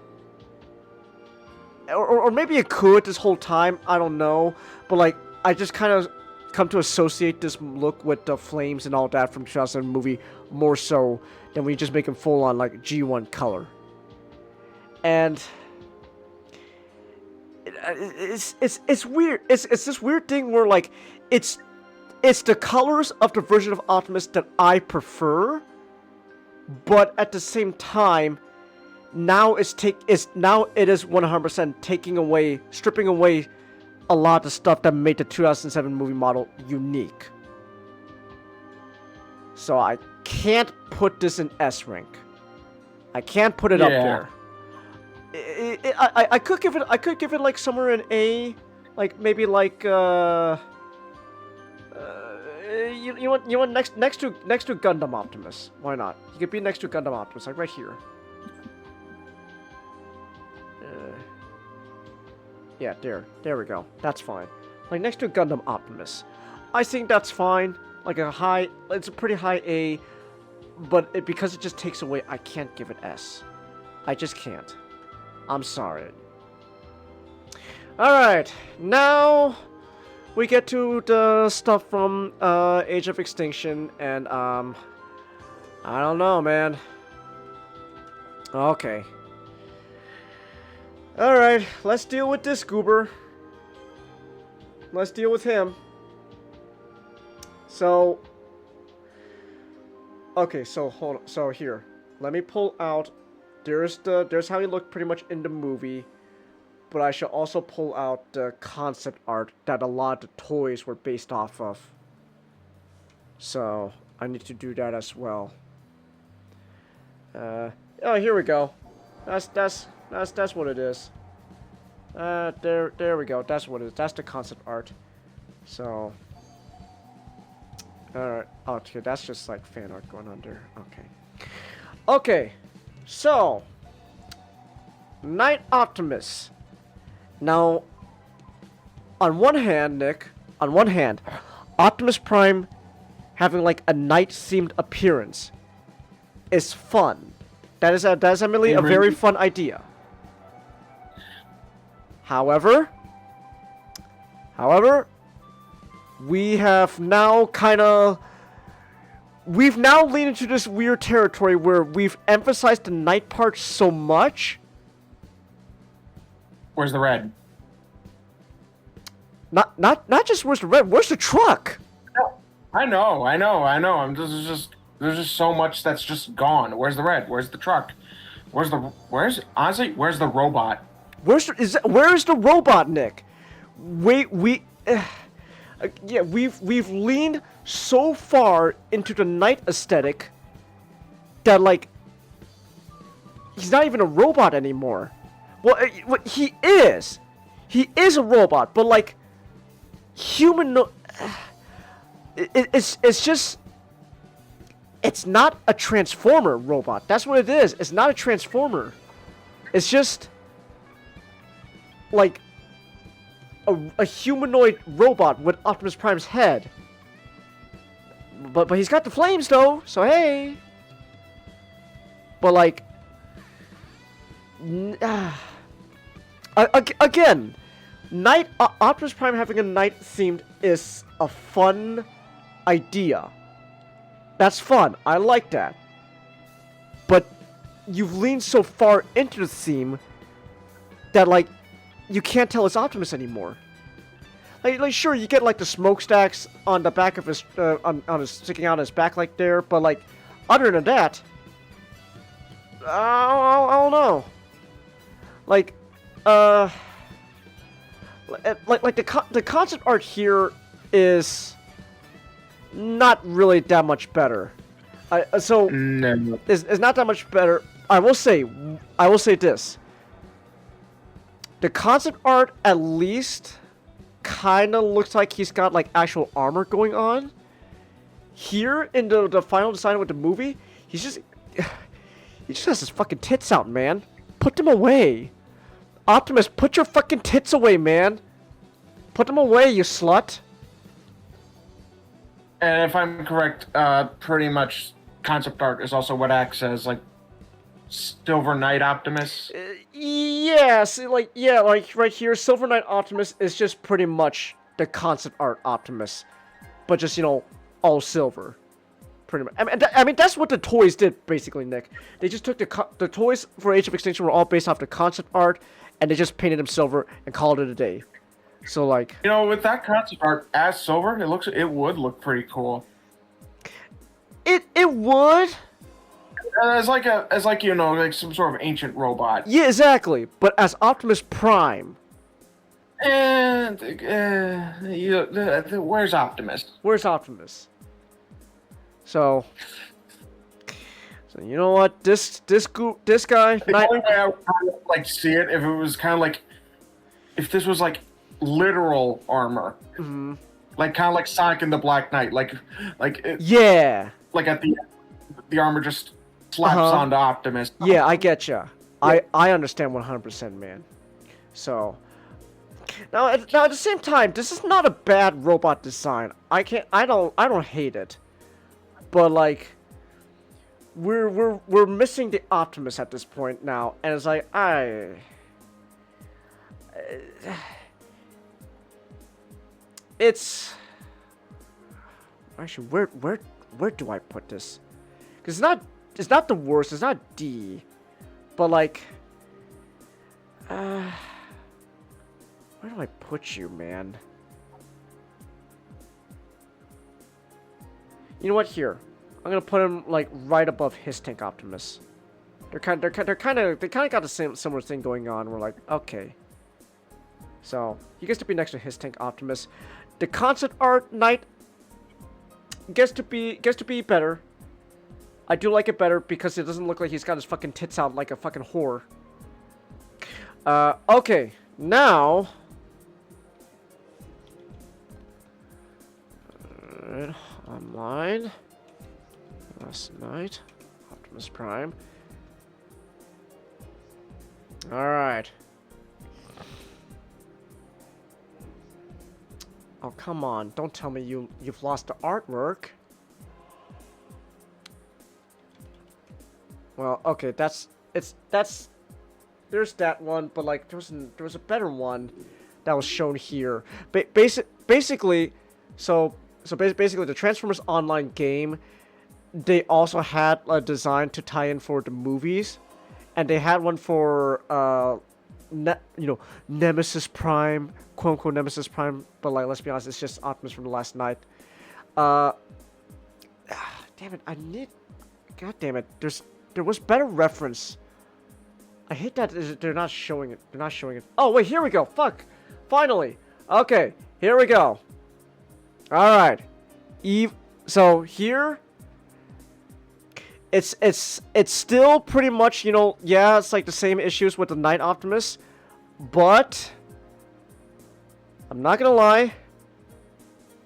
A: Or maybe it could this whole time, I don't know. But like, I just kind of come to associate this look with the flames and all that from 2007 movie more so than we just make him full on like G1 color. And it's weird. It's this weird thing where like it's the colors of the version of Optimus that I prefer, but at the same time, now it is 100% stripping away a lot of the stuff that made the 2007 movie model unique. So I can't put this in S rank. I can't put it up there. I could give it like somewhere in A, like maybe like you want next to Gundam Optimus. Why not? You could be next to Gundam Optimus, like right here. Yeah, there we go. That's fine. Like next to Gundam Optimus, I think that's fine. Like it's a pretty high A, but because it just takes away, I can't give it S. I just can't. I'm sorry. Alright, now we get to the stuff from Age of Extinction, and I don't know, man. Okay. Alright, let's deal with this goober. Let's deal with him. So, okay, so hold on. So here, let me pull out. There's how he looked pretty much in the movie, but I should also pull out the concept art that a lot of the toys were based off of. So I need to do that as well. Oh, here we go. That's what it is. There we go. That's what it is. That's the concept art. So, alright. Okay, that's just like fan art going on there. Okay. Okay. So, Knight Optimus. Now, on one hand, Nick, Optimus Prime having like a knight-themed appearance is fun. That is admittedly a very fun idea. However, we have now we've now leaned into this weird territory where we've emphasized the night part so much.
B: Where's the red?
A: Not just where's the red, where's the truck?
B: No, I know. There's just so much that's just gone. Where's the red? Where's the truck? Where's the robot?
A: Where is the robot, Nick? Yeah, we've leaned so far into the night aesthetic that like he's not even a robot anymore. Well, he is a robot, but like human. It's just. It's not a Transformer robot. That's what it is. It's not a Transformer. It's just like a humanoid robot with Optimus Prime's head. But he's got the flames though, so hey. But like again, Optimus Prime having a night themed is a fun idea. That's fun. I like that. But you've leaned so far into the theme that like you can't tell it's Optimus anymore. Like sure you get like the smokestacks on the back of his on his sticking out his back like there, but like other than that, I don't know. Like the concept art here is not really that much better. So
B: No.
A: it's not that much better. I will say this. The concept art at least kind of looks like he's got like actual armor going on. Here in the final design with the movie, he just has his fucking tits out, man. Put them away. Optimus, put your fucking tits away, man. Put them away, you slut.
B: And if I'm correct, pretty much concept art is also what acts as like Silver Knight Optimus.
A: Yes, like right here, Silver Knight Optimus is just pretty much the concept art Optimus, but just all silver, pretty much. I mean that's what the toys did basically, Nick. They just took the toys for Age of Extinction were all based off the concept art, and they just painted them silver and called it a day. So like,
B: With that concept art as silver, it would look pretty cool.
A: It would.
B: As like like some sort of ancient robot.
A: Yeah, exactly. But as Optimus Prime.
B: And where's Optimus?
A: Where's Optimus? So you know what? This guy.
B: The only way I would like see it if it was kind of like if this was like literal armor, like kind of like Sonic and the Black Knight,
A: yeah,
B: like at the armor just slaps onto Optimus.
A: Yeah, I get ya. I understand 100%, man. So now at the same time, this is not a bad robot design. I don't hate it, but like we're missing the Optimus at this point now, and it's like it's actually where do I put this? Because it's not the worst. It's not D, but like, where do I put you, man? You know what? Here, I'm gonna put him like right above his tank Optimus. They kind of got the same similar thing going on. We're like, okay. So he gets to be next to his tank Optimus. The concept art Knight gets to be better. I do like it better because it doesn't look like he's got his fucking tits out like a fucking whore. Okay, now online last night Optimus Prime. All right. Oh, come on. Don't tell me you've lost the artwork. Well, okay, there's that one, but like there was a better one that was shown here. Basically, basically the Transformers Online game, they also had a design to tie in for the movies, and they had one for Nemesis Prime, quote unquote Nemesis Prime, but like let's be honest, it's just Optimus from the last night. Damn it, God damn it, there was better reference. I hate that they're not showing it. They're not showing it. Oh wait, here we go. Fuck. Finally. Okay, here we go. All right. So here, it's still pretty much, yeah, it's like the same issues with the Night Optimus, but I'm not gonna lie.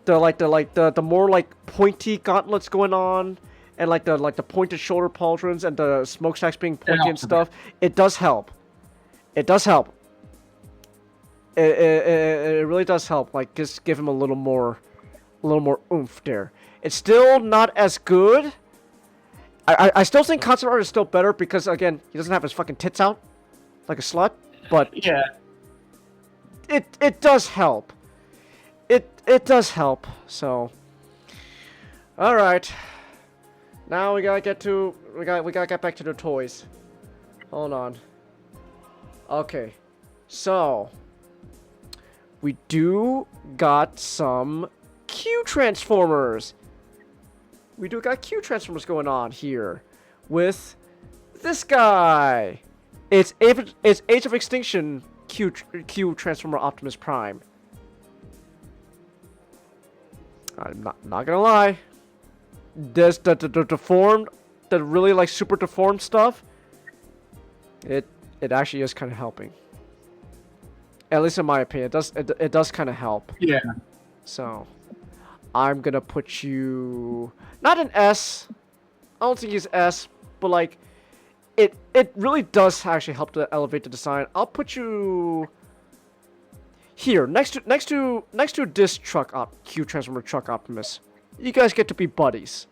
A: The more like pointy gauntlets going on, and like the pointed shoulder pauldrons and the smokestacks being pointy and stuff, it does help. It does help. It really does help. Like just give him a little more oomph there. It's still not as good. I still think concept art is still better because again he doesn't have his fucking tits out like a slut. But
B: Yeah.
A: It does help. It does help. So. All right. Now we gotta get back to the toys. Hold on. Okay. So we do got some Q Transformers. We do got Q Transformers going on here with this guy. It's Age of Extinction Q Transformer Optimus Prime. I'm not gonna lie. This the deformed, the really like super deformed stuff. It actually is kind of helping. At least in my opinion, it does kind of help.
B: Yeah.
A: So, I'm gonna put you not an S. I don't think he's S, but like, it really does actually help to elevate the design. I'll put you here next to this Q Transformer truck Optimus. You guys get to be buddies.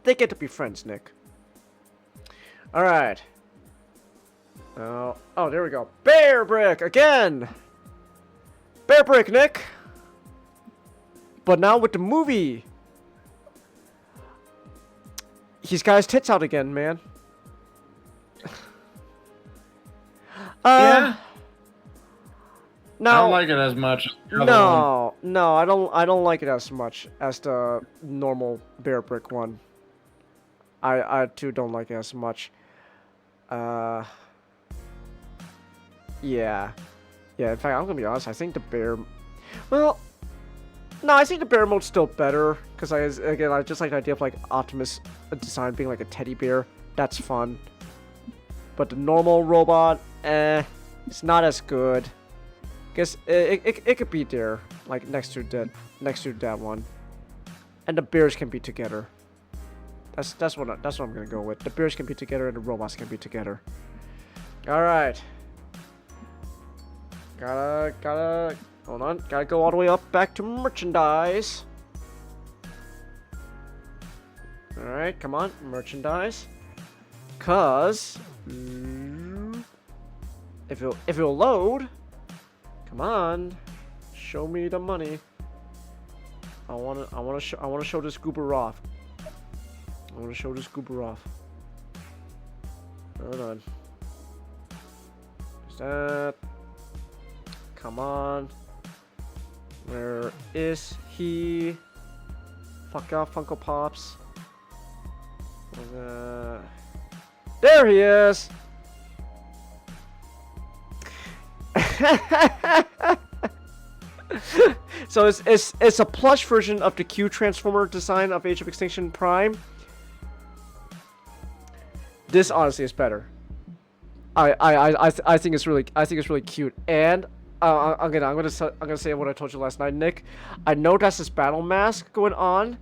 A: They get to be friends, Nick. All right. Oh, there we go. Bear Brick again. Bear Brick, Nick. But now with the movie, he's got his tits out again, man.
B: Yeah.
A: No,
B: I don't like it as much. As the other one.
A: No, I don't like it as much as the normal Bear Brick one. I too don't like it as much. Yeah. Yeah, in fact, I'm gonna be honest, I think the bear... Well, no, I think the bear mode's still better, because I just like the idea of, like, Optimus design being like a teddy bear. That's fun. But the normal robot, it's not as good. Guess it could be there, like, next to that one. And the bears can be together. That's what I'm gonna go with. The bears can be together and the robots can be together. Alright. Gotta, hold on. Gotta go all the way up back to merchandise. Alright, come on, merchandise. Cause, if it'll load, come on, show me the money. I wanna show this goober off. I wanna show this goober off. Hold on. Is that? Come on. Where is he? Fuck off, Funko Pops. There he is! So it's a plush version of the Q Transformer design of Age of Extinction Prime. This honestly is better. I think it's really cute, and I'm gonna say what I told you last night, Nick. I know that's his battle mask going on,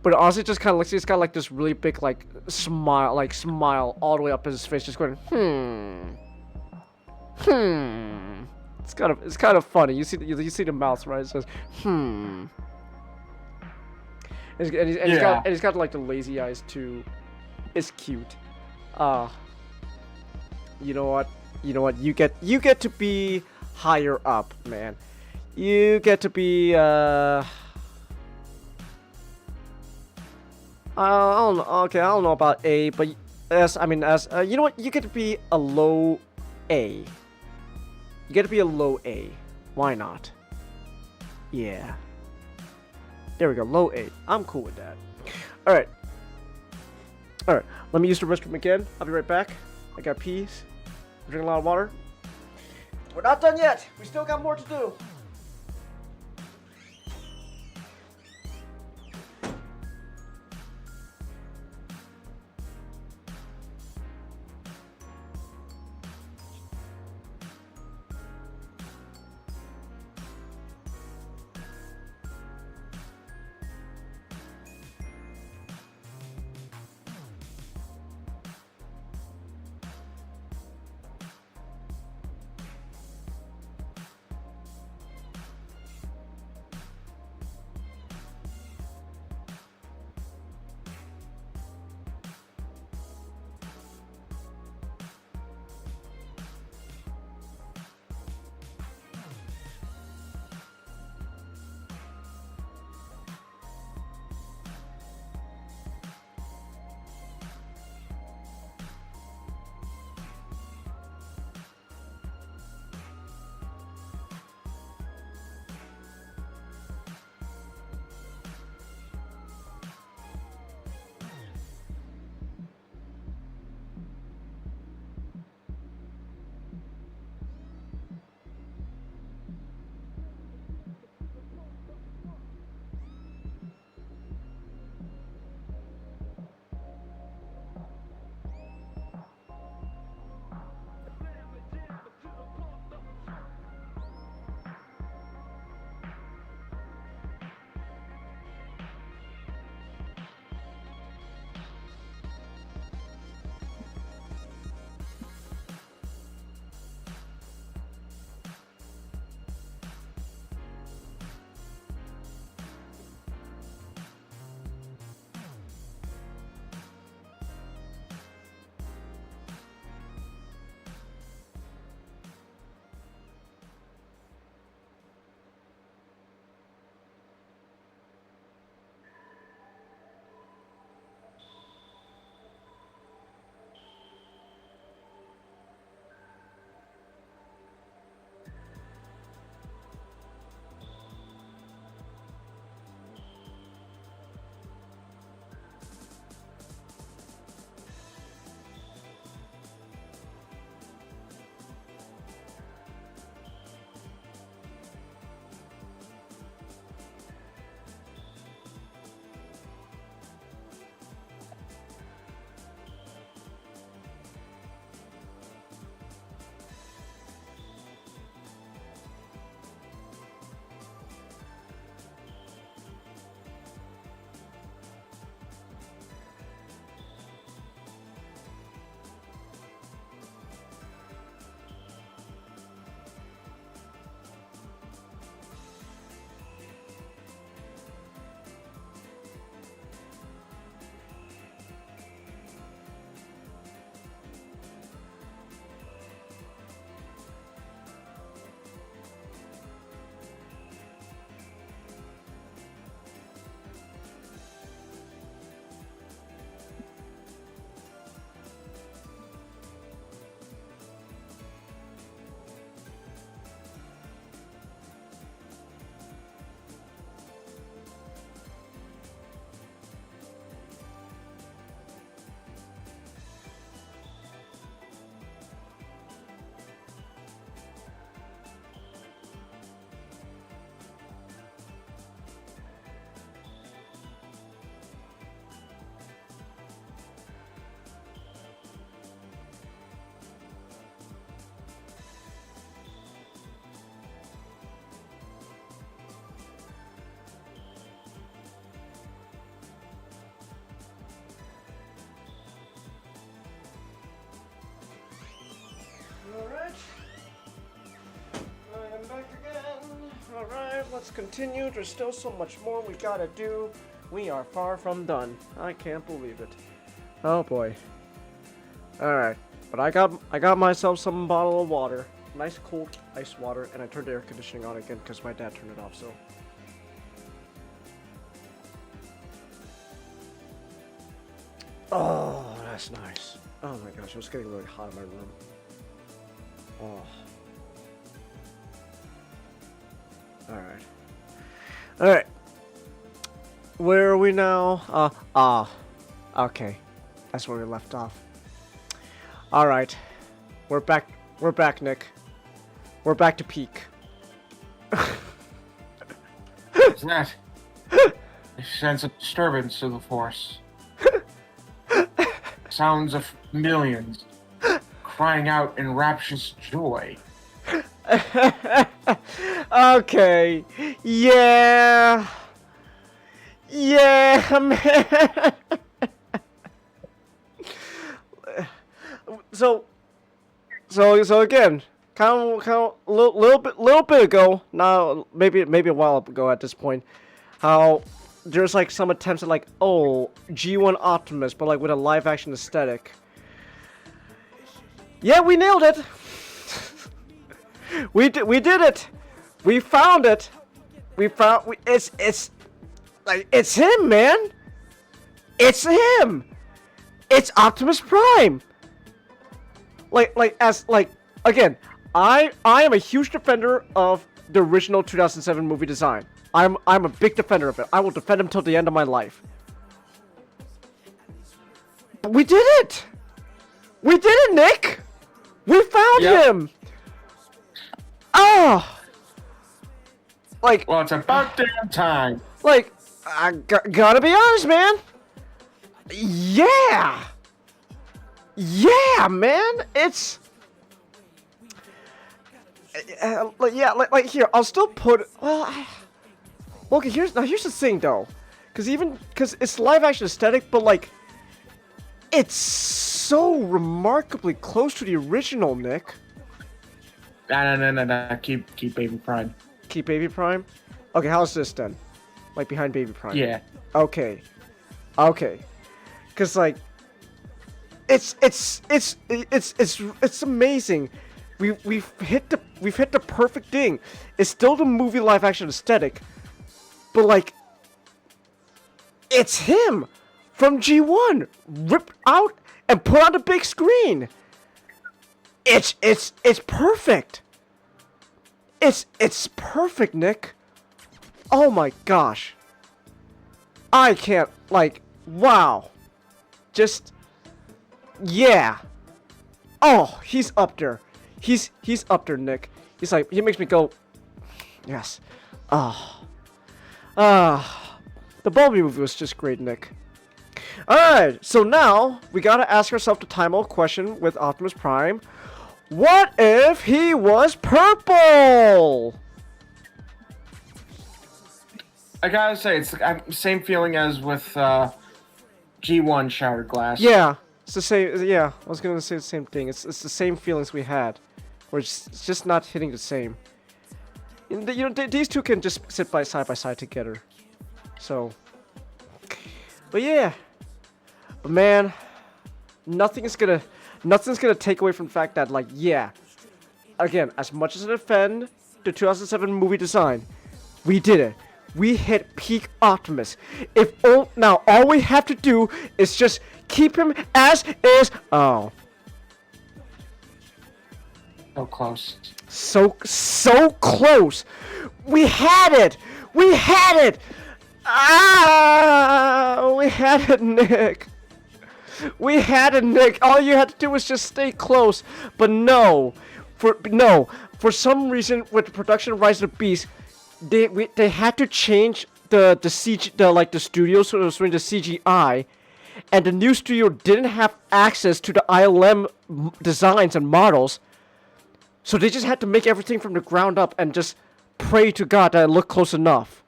A: but it honestly just kind of looks. He's got like this really big like smile all the way up his face, just going It's kind of funny. You see the mouth, right? It says And he's got like the lazy eyes too. It's cute. You know what? You know what? You get to be higher up, man. You get to be I don't know. Okay, I don't know about A, but you know what? You get to be a low A. You get to be a low A. Why not? Yeah. There we go, low A. I'm cool with that. All right. All right. Let me use the restroom again. I'll be right back. I got peas. Drink a lot of water. We're not done yet. We still got more to do. Alright, let's continue. There's still so much more we gotta do. We are far from done. I can't believe it. Oh boy. All right, but I got myself some bottle of water, nice cold ice water, and I turned the air conditioning on again because my dad turned it off. So. Oh, that's nice. Oh my gosh, it was getting really hot in my room. Oh. Alright. Alright. Where are we now? Okay. That's where we left off. Alright. We're back, Nick. We're back to peak.
B: Isn't that a sense of disturbance of the Force? Sounds of millions crying out in rapturous joy.
A: Okay. Yeah. Yeah, man. So again, kind of little bit ago, now maybe a while ago at this point, how there's like some attempts at like, oh, G1 Optimus, but like with a live action aesthetic. Yeah, we nailed it. we did it. We found it. It's like, it's him, man. It's him. It's Optimus Prime. Again, I am a huge defender of the original 2007 movie design. I'm a big defender of it. I will defend him till the end of my life. But we did it. We did it, Nick. We found him. Oh. Like.
B: Well, it's about damn time.
A: Like, I gotta be honest, man. Yeah. Yeah, man. It's. Like here, I'll still put. Well, okay. Here's the thing, though, because it's live action aesthetic, but like, it's so remarkably close to the original, Nick.
B: No. Keep Baby Prime.
A: Keep Baby Prime. Okay, how's this then? Like behind Baby Prime.
B: Yeah.
A: Okay. Cause like, it's amazing. We've hit the perfect thing. It's still the movie live action aesthetic, but like, it's him from G1 ripped out and put on the big screen. It's perfect. It's perfect, Nick. Oh my gosh. I can't, like, wow. Just, yeah. Oh, he's up there. He's up there, Nick. He's like, he makes me go, yes. The Bumblebee movie was just great, Nick. Alright, so now we gotta ask ourselves the time-old question with Optimus Prime. What if he was purple?
B: I gotta say, it's the same feeling as with G1 Shattered Glass.
A: Yeah, it's the same. Yeah, I was gonna say the same thing. It's the same feelings we had, where it's just not hitting the same. These two can just sit side by side together. So, but yeah, but man, nothing's gonna take away from the fact that, like, yeah, again, as much as I defend the 2007 movie design, we did it. We hit peak Optimus. Now all we have to do is just keep him as is. Oh,
B: So close.
A: So close. We had it. We had it. We had it, Nick. We had it, Nick. All you had to do was just stay close. But no, for some reason with the production of Rise of the Beast, they had to change the studio, so it was doing the CGI, and the new studio didn't have access to the ILM designs and models, so they just had to make everything from the ground up and just pray to God that it looked close enough.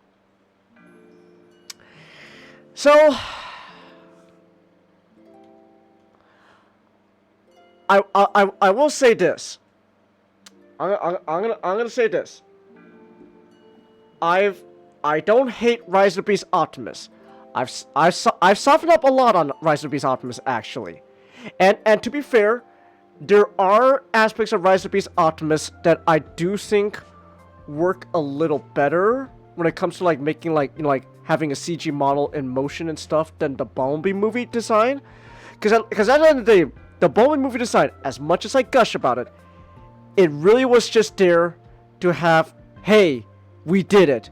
A: So I will say this. I'm gonna say this. I don't hate Rise of the Beast Optimus. I've softened up a lot on Rise of the Beast Optimus, actually. And to be fair, there are aspects of Rise of the Beast Optimus that I do think work a little better when it comes to like making like like having a CG model in motion and stuff than the Bumblebee movie design. Because at the end of the day, the Bumblebee movie design, as much as I gush about it, it really was just there to have, hey, we did it.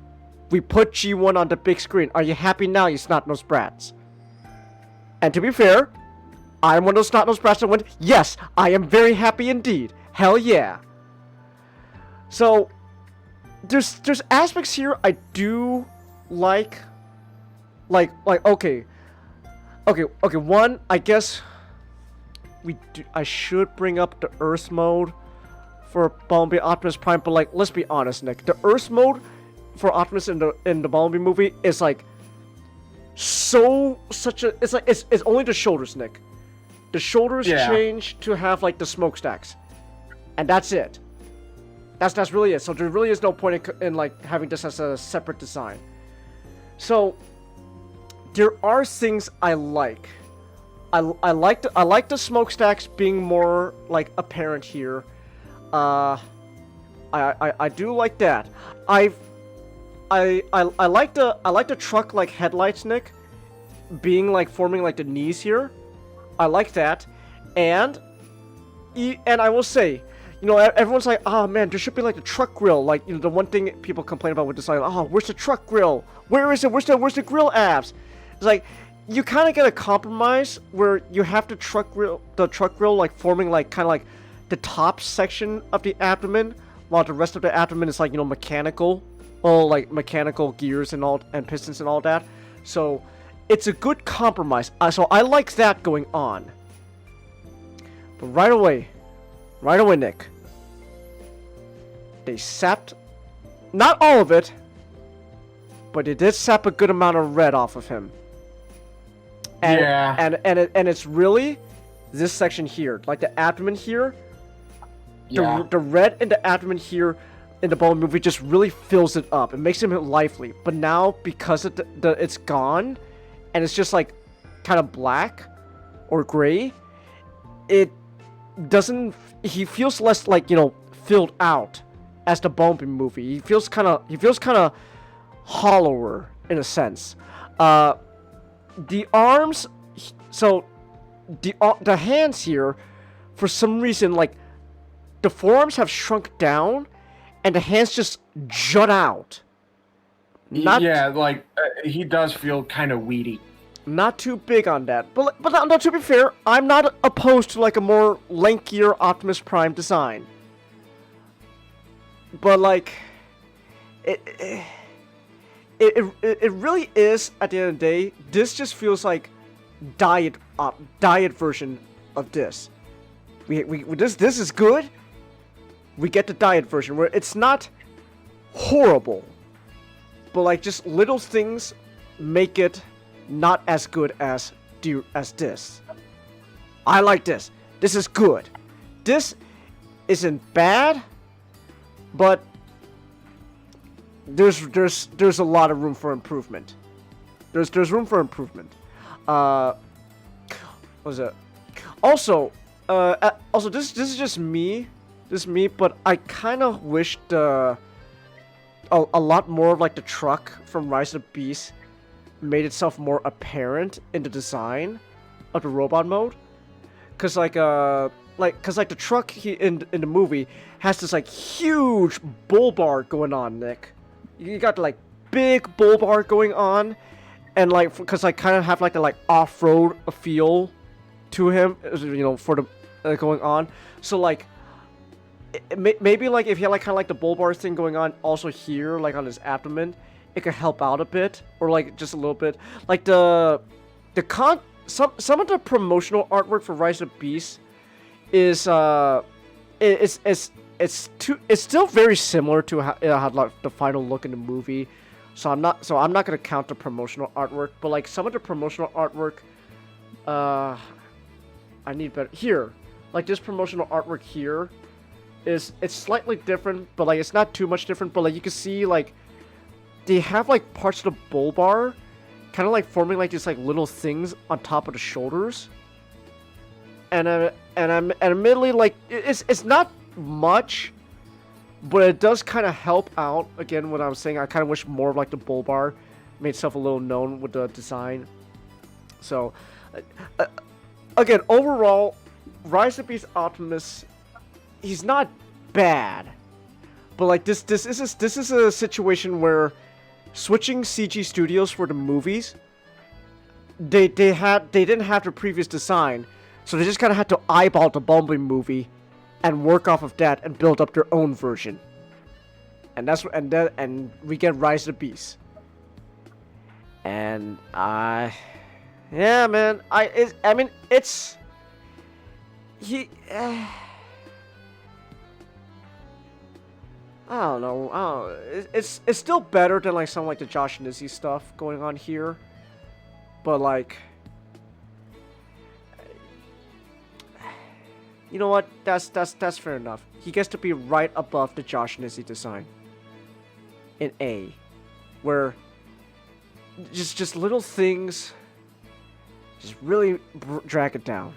A: We put G1 on the big screen. Are you happy now, you snot-nosed brats? And to be fair, I'm one of those snot-nosed brats that went, yes, I am very happy indeed. Hell yeah. So, there's aspects here I do like, okay, one, I guess, I should bring up the Earth mode for Bumblebee Optimus Prime, but like, let's be honest, Nick, the Earth mode for Optimus in the Bumblebee movie is like it's only the shoulders, Nick. The shoulders change to have like the smokestacks, and that's it. That's really it. So there really is no point in like having this as a separate design. So there are things I like. I like the smokestacks being more like apparent here. I do like that. I like the truck like headlights, Nick, being like forming like the knees here. I like that, and I will say, you know, everyone's like, oh man, there should be like the truck grill, like, you know, the one thing people complain about with this, like, oh, where's the truck grill? Where is it? Where's the grill abs? It's like, you kind of get a compromise where you have the truck grill like forming like kind of like the top section of the abdomen, while the rest of the abdomen is like, you know, mechanical, all like mechanical gears and all and pistons and all that. So it's a good compromise. So I like that going on. But right away, Nick, they sapped, not all of it, but they did sap a good amount of red off of him. And,
B: yeah.
A: And it's really this section here, like the abdomen here.
B: Yeah.
A: The red in the abdomen here in the Bumblebee movie just really fills it up. It makes him lively. But now, because it's gone, and it's just like kind of black or gray, it doesn't. He feels less like, you know, filled out as the Bumblebee movie. He feels kind of hollower in a sense. The arms, so the hands here, for some reason, like the forearms have shrunk down, and the hands just jut out.
B: He does feel kind of weedy.
A: Not too big on that, but no, to be fair, I'm not opposed to like a more lankier Optimus Prime design. But like, it really is, at the end of the day, this just feels like diet version of this. This is good. We get the diet version where it's not horrible, but like just little things make it not as good as this. I like this. This is good. This isn't bad, but there's a lot of room for improvement. There's room for improvement. What was it? Also, this is just me. This is me, but I kind of wished a lot more of like the truck from Rise of the Beast made itself more apparent in the design of the robot mode. Cause the truck in the movie has this like huge bull bar going on, Nick. You got like big bull bar going on, and like because I kind of have like the like off-road feel to him, you know, for the going on. So like maybe like if he had like kind of like the bull bar thing going on also here, like on his abdomen, it could help out a bit, or like just a little bit. Like some of the promotional artwork for Rise of the Beast is it's still very similar to how like the final look in the movie. So I'm not gonna count the promotional artwork, but like some of the promotional artwork, I need better here. Like this promotional artwork here it's slightly different, but like it's not too much different. But like you can see like they have like parts of the bull bar kind of like forming like these like little things on top of the shoulders. admittedly, like it's not much, but it does kind of help out. Again, what I'm saying, I kind of wish more of like the bull bar made itself a little known with the design. So, again, overall, Rise of Beast Optimus, he's not bad, but like this is a situation where switching CG studios for the movies, they didn't have the previous design, so they just kind of had to eyeball the Bumblebee movie and work off of that and build up their own version. And and we get Rise of the Beast. And yeah, man, I don't know. It's still better than like some like the Josh and Izzy stuff going on here, but like, you know what? That's fair enough. He gets to be right above the Josh and Izzy design in A, where just little things just really drag it down,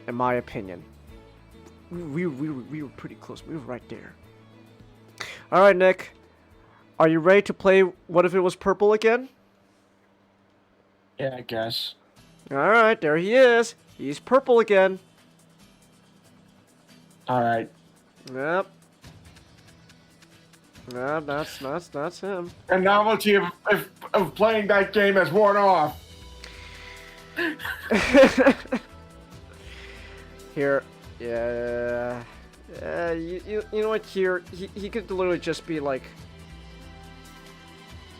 A: in my opinion. We were pretty close. We were right there. All right, Nick, are you ready to play What If It Was Purple again?
B: Yeah, I guess.
A: All right, there he is. He's purple again.
B: All right.
A: Yep. Yeah, that's him.
B: The novelty of playing that game has worn off.
A: Here, yeah. You know what? Here, he could literally just be like,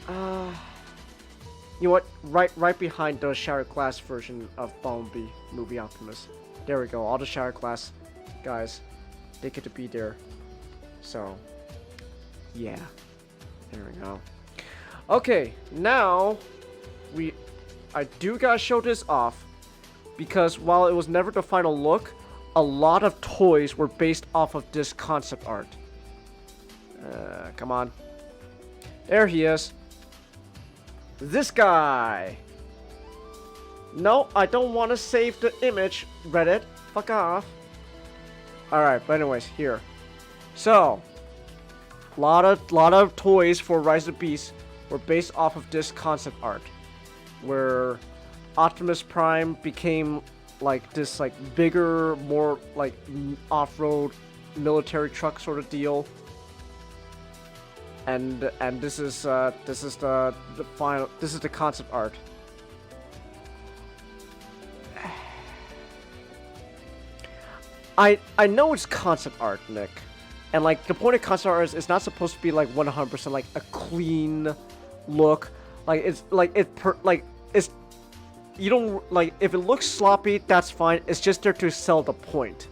A: you know what? Right behind the Shattered Glass version of Bumblebee movie Optimus. There we go. All the Shattered Glass guys, they get to be there. So, yeah. There we go. Okay, now I do gotta show this off, because while it was never the final look, a lot of toys were based off of this concept art. Come on. There he is. This guy. No, I don't want to save the image, Reddit. Fuck off. Alright, but anyways, here. So, lot of toys for Rise of Beasts were based off of this concept art, where Optimus Prime became like this like bigger, more like off-road military truck sort of deal. And this is the final, this is the concept art. I know it's concept art, Nick. And like the point of concept art is it's not supposed to be like 100% like a clean look. Like it's like it's you don't like if it looks sloppy, that's fine. It's just there to sell the point.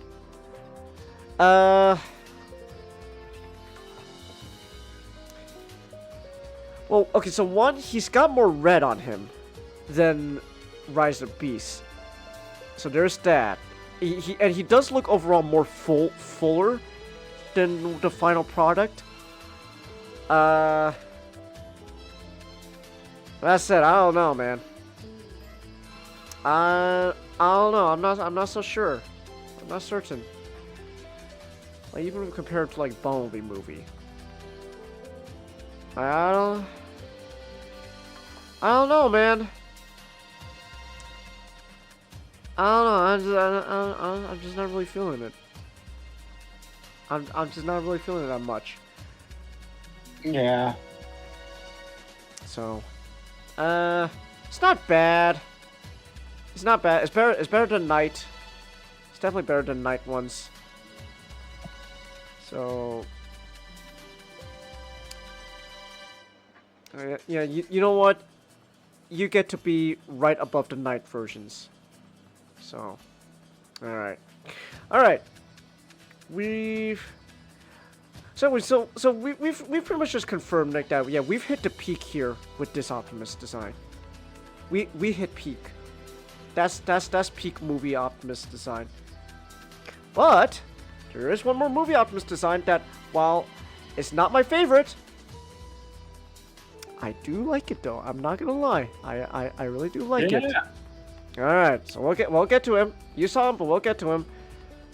A: Well, okay, so one, he's got more red on him than Rise of Beasts. So there's that. He does look overall more fuller than the final product. That said, I don't know, man. I don't know. I'm not so sure. I'm not certain. Like, even compared to like Bumblebee movie. I don't know, man. I don't know. I'm just not really feeling it. I'm just not really feeling it that much.
B: Yeah.
A: So, it's not bad. It's not bad. It's better. It's better than Night. It's definitely better than Night ones. So, yeah. You know what? You get to be right above the Night versions. So, all right. We've pretty much just confirmed like that. Yeah, we've hit the peak here with this Optimus design. We hit peak. That's peak movie Optimus design. But there is one more movie Optimus design that, while it's not my favorite, I do like it though. I'm not gonna lie. I really do like it. All right, so we'll get to him. You saw him, but we'll get to him.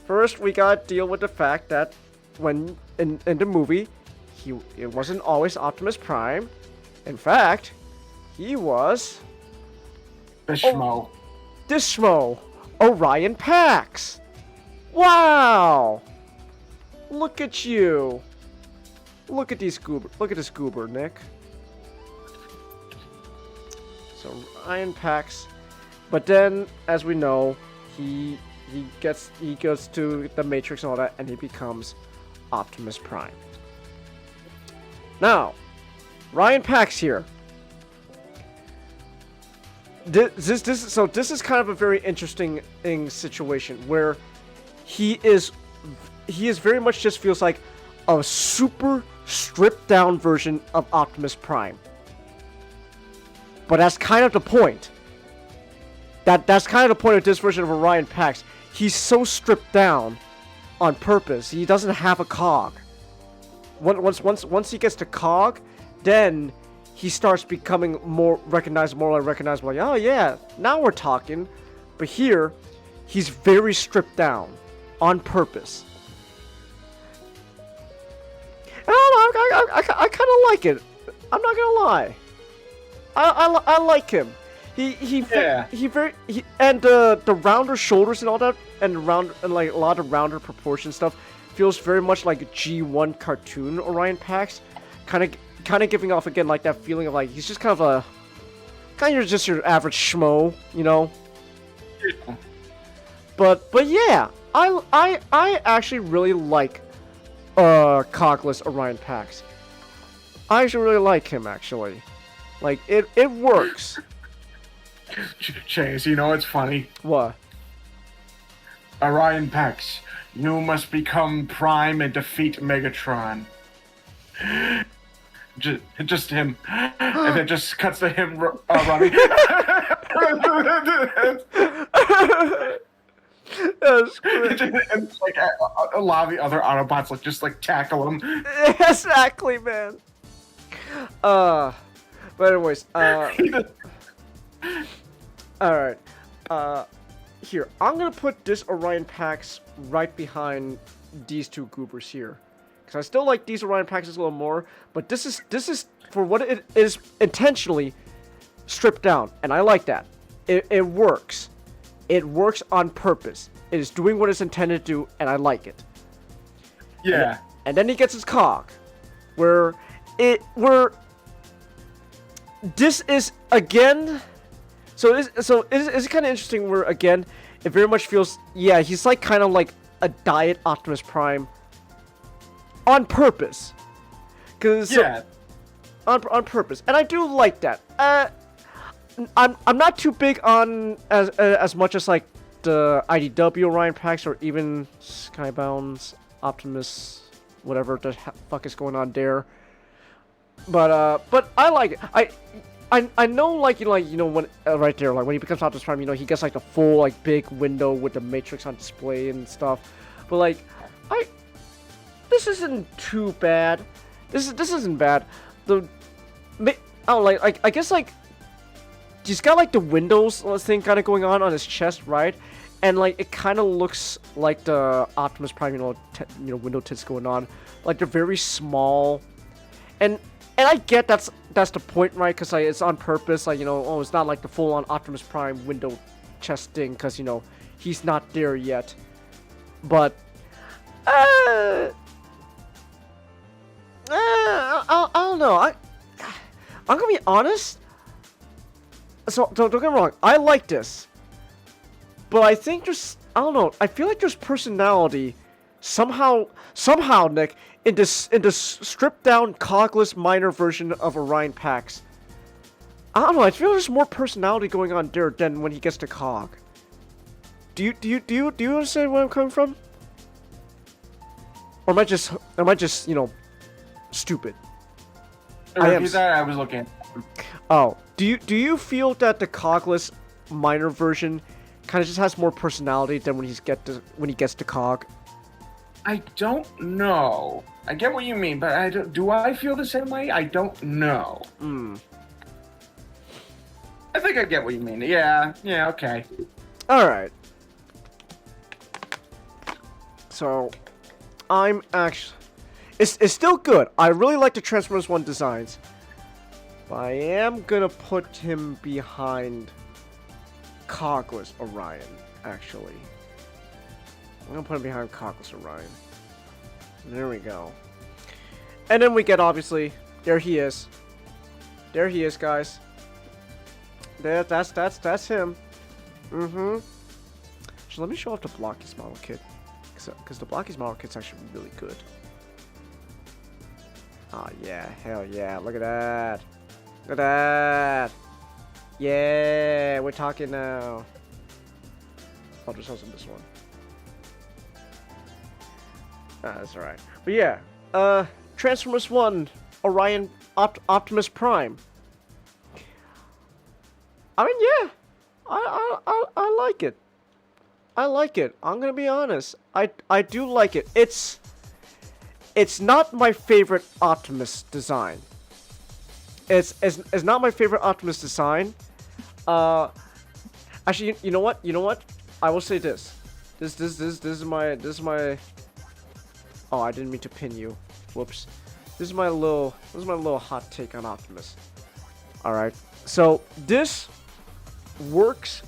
A: First, we gotta deal with the fact that when in the movie, it wasn't always Optimus Prime. In fact, he was
B: Bishmo.
A: Dishmo, Orion Pax. Wow! Look at you. Look at these goober. Look at this goober, Nick. So Orion Pax, but then, as we know, he goes to the Matrix and all that, and he becomes Optimus Prime. Now, Ryan Pax here. This is kind of a very interesting situation where he is very much just feels like a super stripped down version of Optimus Prime. But that's kind of the point. That's kind of the point of this version of Orion Pax. He's so stripped down on purpose. He doesn't have a cog. Once he gets to cog, then he starts becoming more recognizable. Like, oh yeah, now we're talking. But here, he's very stripped down on purpose. I kind of like it. I'm not gonna lie. I like him. He and the rounder shoulders and all that, and like a lot of rounder proportion stuff feels very much like a G1 cartoon Orion Pax, kind of giving off again like that feeling of like he's just kind of just your average schmo, you know.
B: Yeah.
A: But yeah, I actually really like cogless Orion Pax. I actually really like him actually. Like it works.
B: Chase, you know what's funny?
A: What?
B: Orion Pax, you must become Prime and defeat Megatron. Just him. And then just cuts to him running.
A: That's great.
B: And like a lot of the other Autobots just tackle him.
A: Exactly, man. But anyways, alright. Here, I'm gonna put this Orion Pax right behind these two goobers here. Because I still like these Orion Paxes a little more, but this is for what it is intentionally stripped down, and I like that. It works. It works on purpose. It is doing what it's intended to do, and I like it.
B: Yeah.
A: And then he gets his cog, where this is again. So it's kind of interesting where again it very much feels he's like kind of like a diet Optimus Prime on purpose, on purpose, and I do like that. I'm not too big on as much as like the IDW Orion Pax or even Skybound's Optimus, whatever the fuck is going on there. But I like it. I know like you know when right there like when he becomes Optimus Prime, you know he gets like the full like big window with the Matrix on display and stuff. But like this isn't too bad. This isn't bad. I guess like he's got like the windows thing kind of going on his chest, right? And like it kind of looks like the Optimus Prime, you know, window tits going on. Like they're very small, and I get that's the point, right? Because like, it's on purpose. Like, you know, it's not like the full-on Optimus Prime window chest thing, because you know he's not there yet. But I don't know. I'm gonna be honest. So don't get me wrong. I like this, but I think there's I don't know. I feel like there's personality somehow, Nick, in this stripped down cogless minor version of Orion Pax. I don't know. I feel there's more personality going on there than when he gets to cog. Do you understand where I'm coming from? Or am I just you know stupid?
B: Repeat that. I was looking.
A: Oh, do you feel that the cogless minor version kind of just has more personality than when he gets to cog?
B: I don't know. I get what you mean, but do I feel the same way? I don't know. I think I get what you mean. Yeah, okay.
A: All right. So, I'm actually... It's still good. I really like the Transformers 1 designs. But I am gonna put him behind Cogless Orion, actually. I'm gonna put him behind Cogless Orion. There we go. And then we get, obviously, there he is. There he is, guys. That's him. Mm-hmm. So let me show off the Blocky's model kit. Because the Blocky's model kit's actually really good. Oh, yeah. Hell yeah. Look at that. Look at that. Yeah. We're talking now. I'll just host this one. That's alright. But yeah. Transformers 1. Orion Optimus Prime. I mean, yeah. I like it. I like it. I'm gonna be honest. I do like it. It's not my favorite Optimus design. It's not my favorite Optimus design. Actually, you know what? You know what? I will say this. This is my. Oh, I didn't mean to pin you. Whoops. This is my little hot take on Optimus. All right. So this works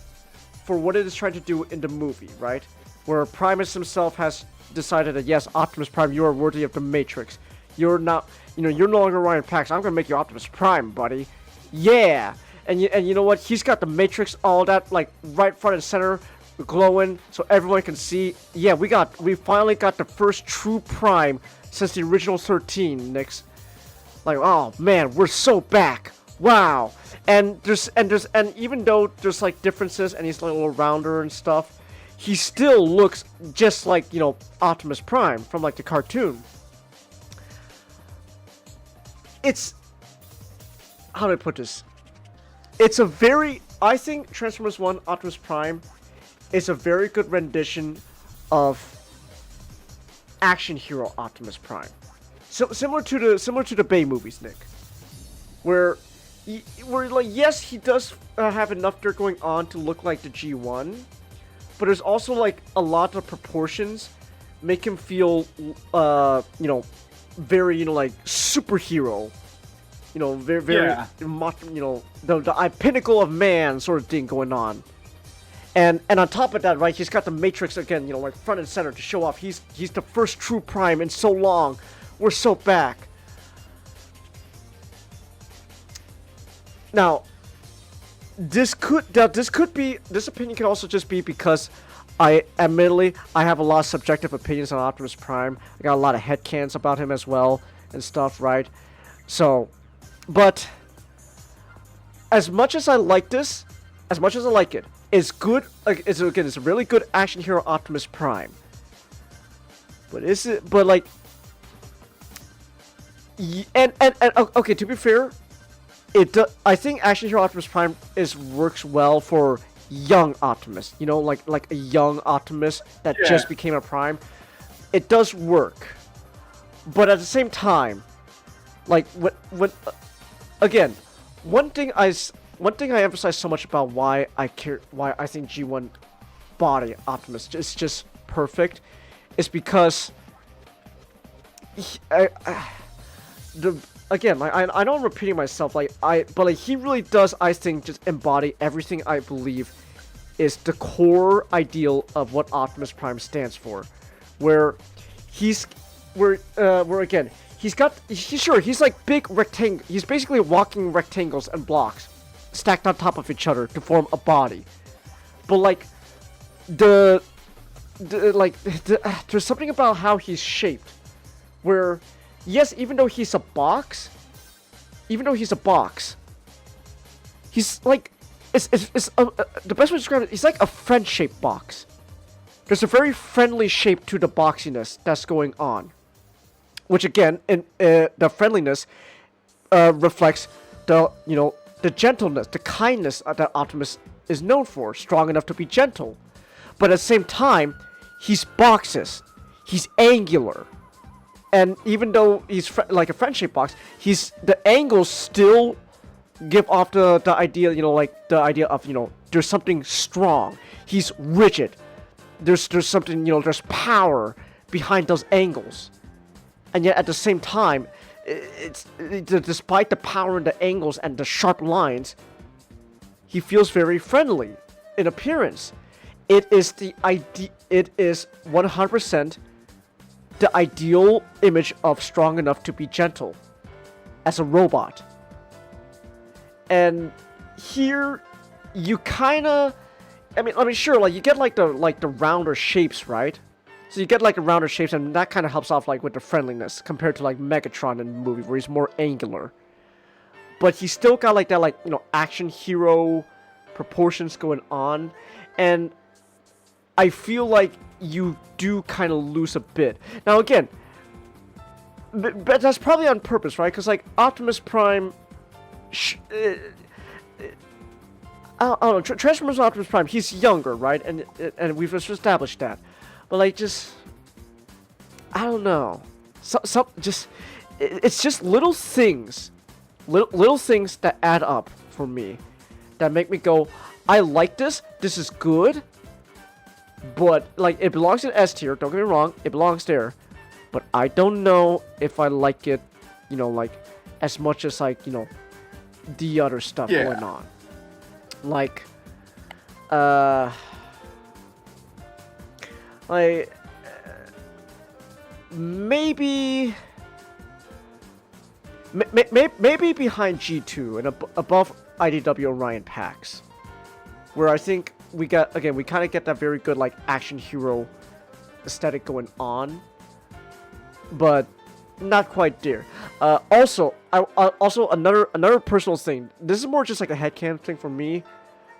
A: for what it is trying to do in the movie, right? Where Primus himself has decided that yes, Optimus Prime, you are worthy of the Matrix. You're not, you're no longer Ryan Pax. I'm gonna make you Optimus Prime, buddy. Yeah. And you know what? He's got the Matrix, all that, like right front and center, glowing, so everyone can see. Yeah, we finally got the first true Prime since the original 13. Nix. Like, oh man, we're so back. Wow. And even though there's like differences and he's like a little rounder and stuff, he still looks just like, Optimus Prime from like the cartoon. It's, how do I put this? It's I think Transformers 1 Optimus Prime is a very good rendition of action hero Optimus Prime. So similar to the Bay movies, Nick. Where like, yes, he does have enough dirt going on to look like the G1, but there's also like a lot of proportions make him feel very like superhero, very the pinnacle of man sort of thing going on. And on top of that, right, he's got the Matrix again, like front and center to show off he's the first true Prime in so long. We're so back. Now, this opinion can also just be because I have a lot of subjective opinions on Optimus Prime. I got a lot of headcanons about him as well and stuff, right? So, but as much as I like this, it's good. Like, it's a really good action hero Optimus Prime. But is it? But like, and okay, to be fair. I think Action Hero Optimus Prime works well for young Optimus. Like a young Optimus that just became a Prime. It does work, but at the same time, like again, one thing I emphasize so much about why I think G1 body Optimus is just perfect, is because Again, like, I know I'm repeating myself, but he really does, I think, just embody everything I believe is the core ideal of what Optimus Prime stands for. Where he's like big rectangle. He's basically walking rectangles and blocks stacked on top of each other to form a body. But like there's something about how he's shaped where, yes, even though he's a box, he's like, the best way to describe it, he's like a friend-shaped box. There's a very friendly shape to the boxiness that's going on. Which again, the friendliness reflects the gentleness, the kindness that Optimus is known for, strong enough to be gentle. But at the same time, he's boxes. He's angular. And even though he's like a friend-shaped box, the angles still give off the idea, like the idea of, there's something strong. He's rigid. There's something, there's power behind those angles. And yet at the same time, despite the power and the angles and the sharp lines, he feels very friendly in appearance. It is 100% the ideal image of strong enough to be gentle as a robot. And here you kind of, I mean sure, like you get like the rounder shapes, right? So you get like a rounder shapes, and that kind of helps off like with the friendliness compared to like Megatron in the movie where he's more angular. But he's still got like that action hero proportions going on, and I feel like you do kind of lose a bit. Now again, but that's probably on purpose, right? Because like Optimus Prime, I don't know, Transformers Optimus Prime, he's younger, right? And we've established that. But like, just I don't know. It's just little things that add up for me, that make me go, I like this. This is good. But like, it belongs in S tier. Don't get me wrong, it belongs there. But I don't know if I like it, like as much as like the other stuff going on. Like, maybe behind G2 and above IDW Orion packs, where I think we kind of get that very good like action hero aesthetic going on, but not quite there. Also another personal thing. This is more just like a headcanon thing for me,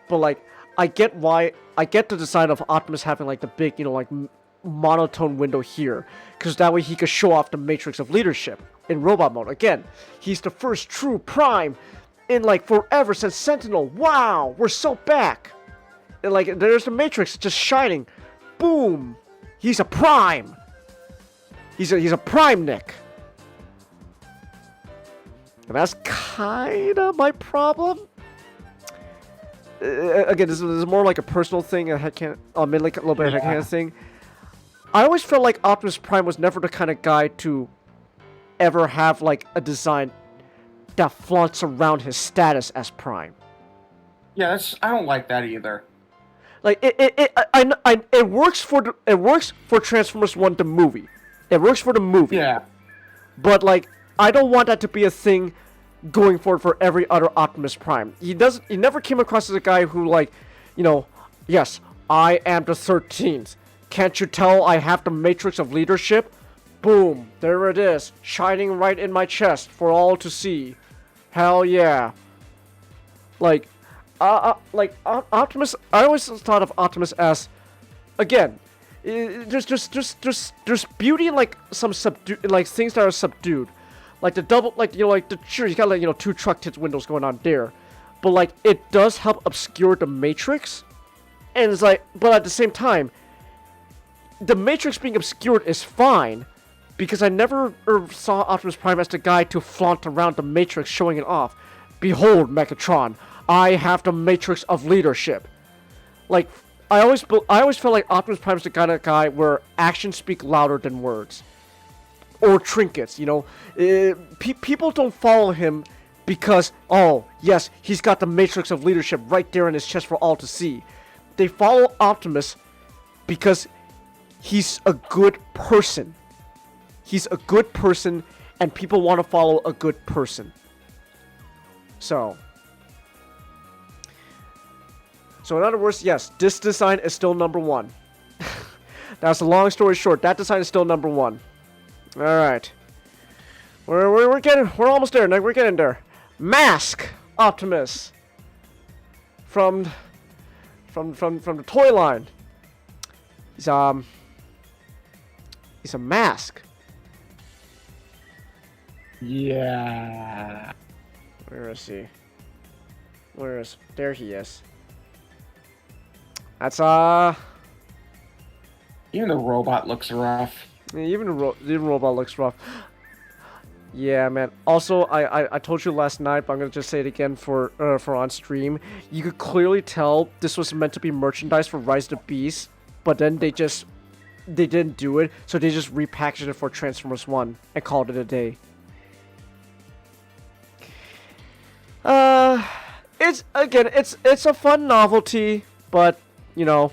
A: but like I get the design of Optimus having like the big like monotone window here, because that way he could show off the matrix of leadership in robot mode. Again, he's the first true Prime in like forever since Sentinel. Wow, we're so back. And like there's the matrix just shining. Boom, he's a Prime. He's a Prime Nick. And that's kind of my problem. Again, this is more like a personal thing, like a little bit of a headcanon thing. I always felt like Optimus Prime was never the kind of guy to ever have like a design that flaunts around his status as Prime.
B: Yeah, I don't like that either.
A: Like it works for Transformers 1 the movie. It works for the movie.
B: Yeah.
A: But like I don't want that to be a thing going forward for every other Optimus Prime. He never came across as a guy who like, yes, I am the 13th. Can't you tell I have the matrix of leadership? Boom, there it is, shining right in my chest for all to see. Hell yeah. Like Optimus, I always thought of Optimus as, again, there's beauty in like some things that are subdued. Like the double, sure, you got like, two truck tits windows going on there. But like, it does help obscure the matrix. And it's like, but at the same time, the matrix being obscured is fine, because I never saw Optimus Prime as the guy to flaunt around the matrix showing it off. Behold, Megatron, I have the matrix of leadership. Like, I always felt like Optimus Prime is the kind of guy where actions speak louder than words. Or trinkets, people don't follow him because, oh, yes, he's got the matrix of leadership right there in his chest for all to see. They follow Optimus because he's a good person. He's a good person, and people want to follow a good person. So in other words, yes, this design is still number one. That's a long story short. That design is still number one. All right, we're almost there. We're getting there. Mask Optimus from the toy line. He's a mask.
B: Yeah.
A: Where is he? There he is. That's
B: Even the robot looks rough.
A: even the robot looks rough. Yeah, man. Also, I told you last night, but I'm gonna just say it again for on stream. You could clearly tell this was meant to be merchandise for Rise of the Beast, but then they didn't do it, so they just repackaged it for Transformers 1 and called it a day. It's a fun novelty, but you know,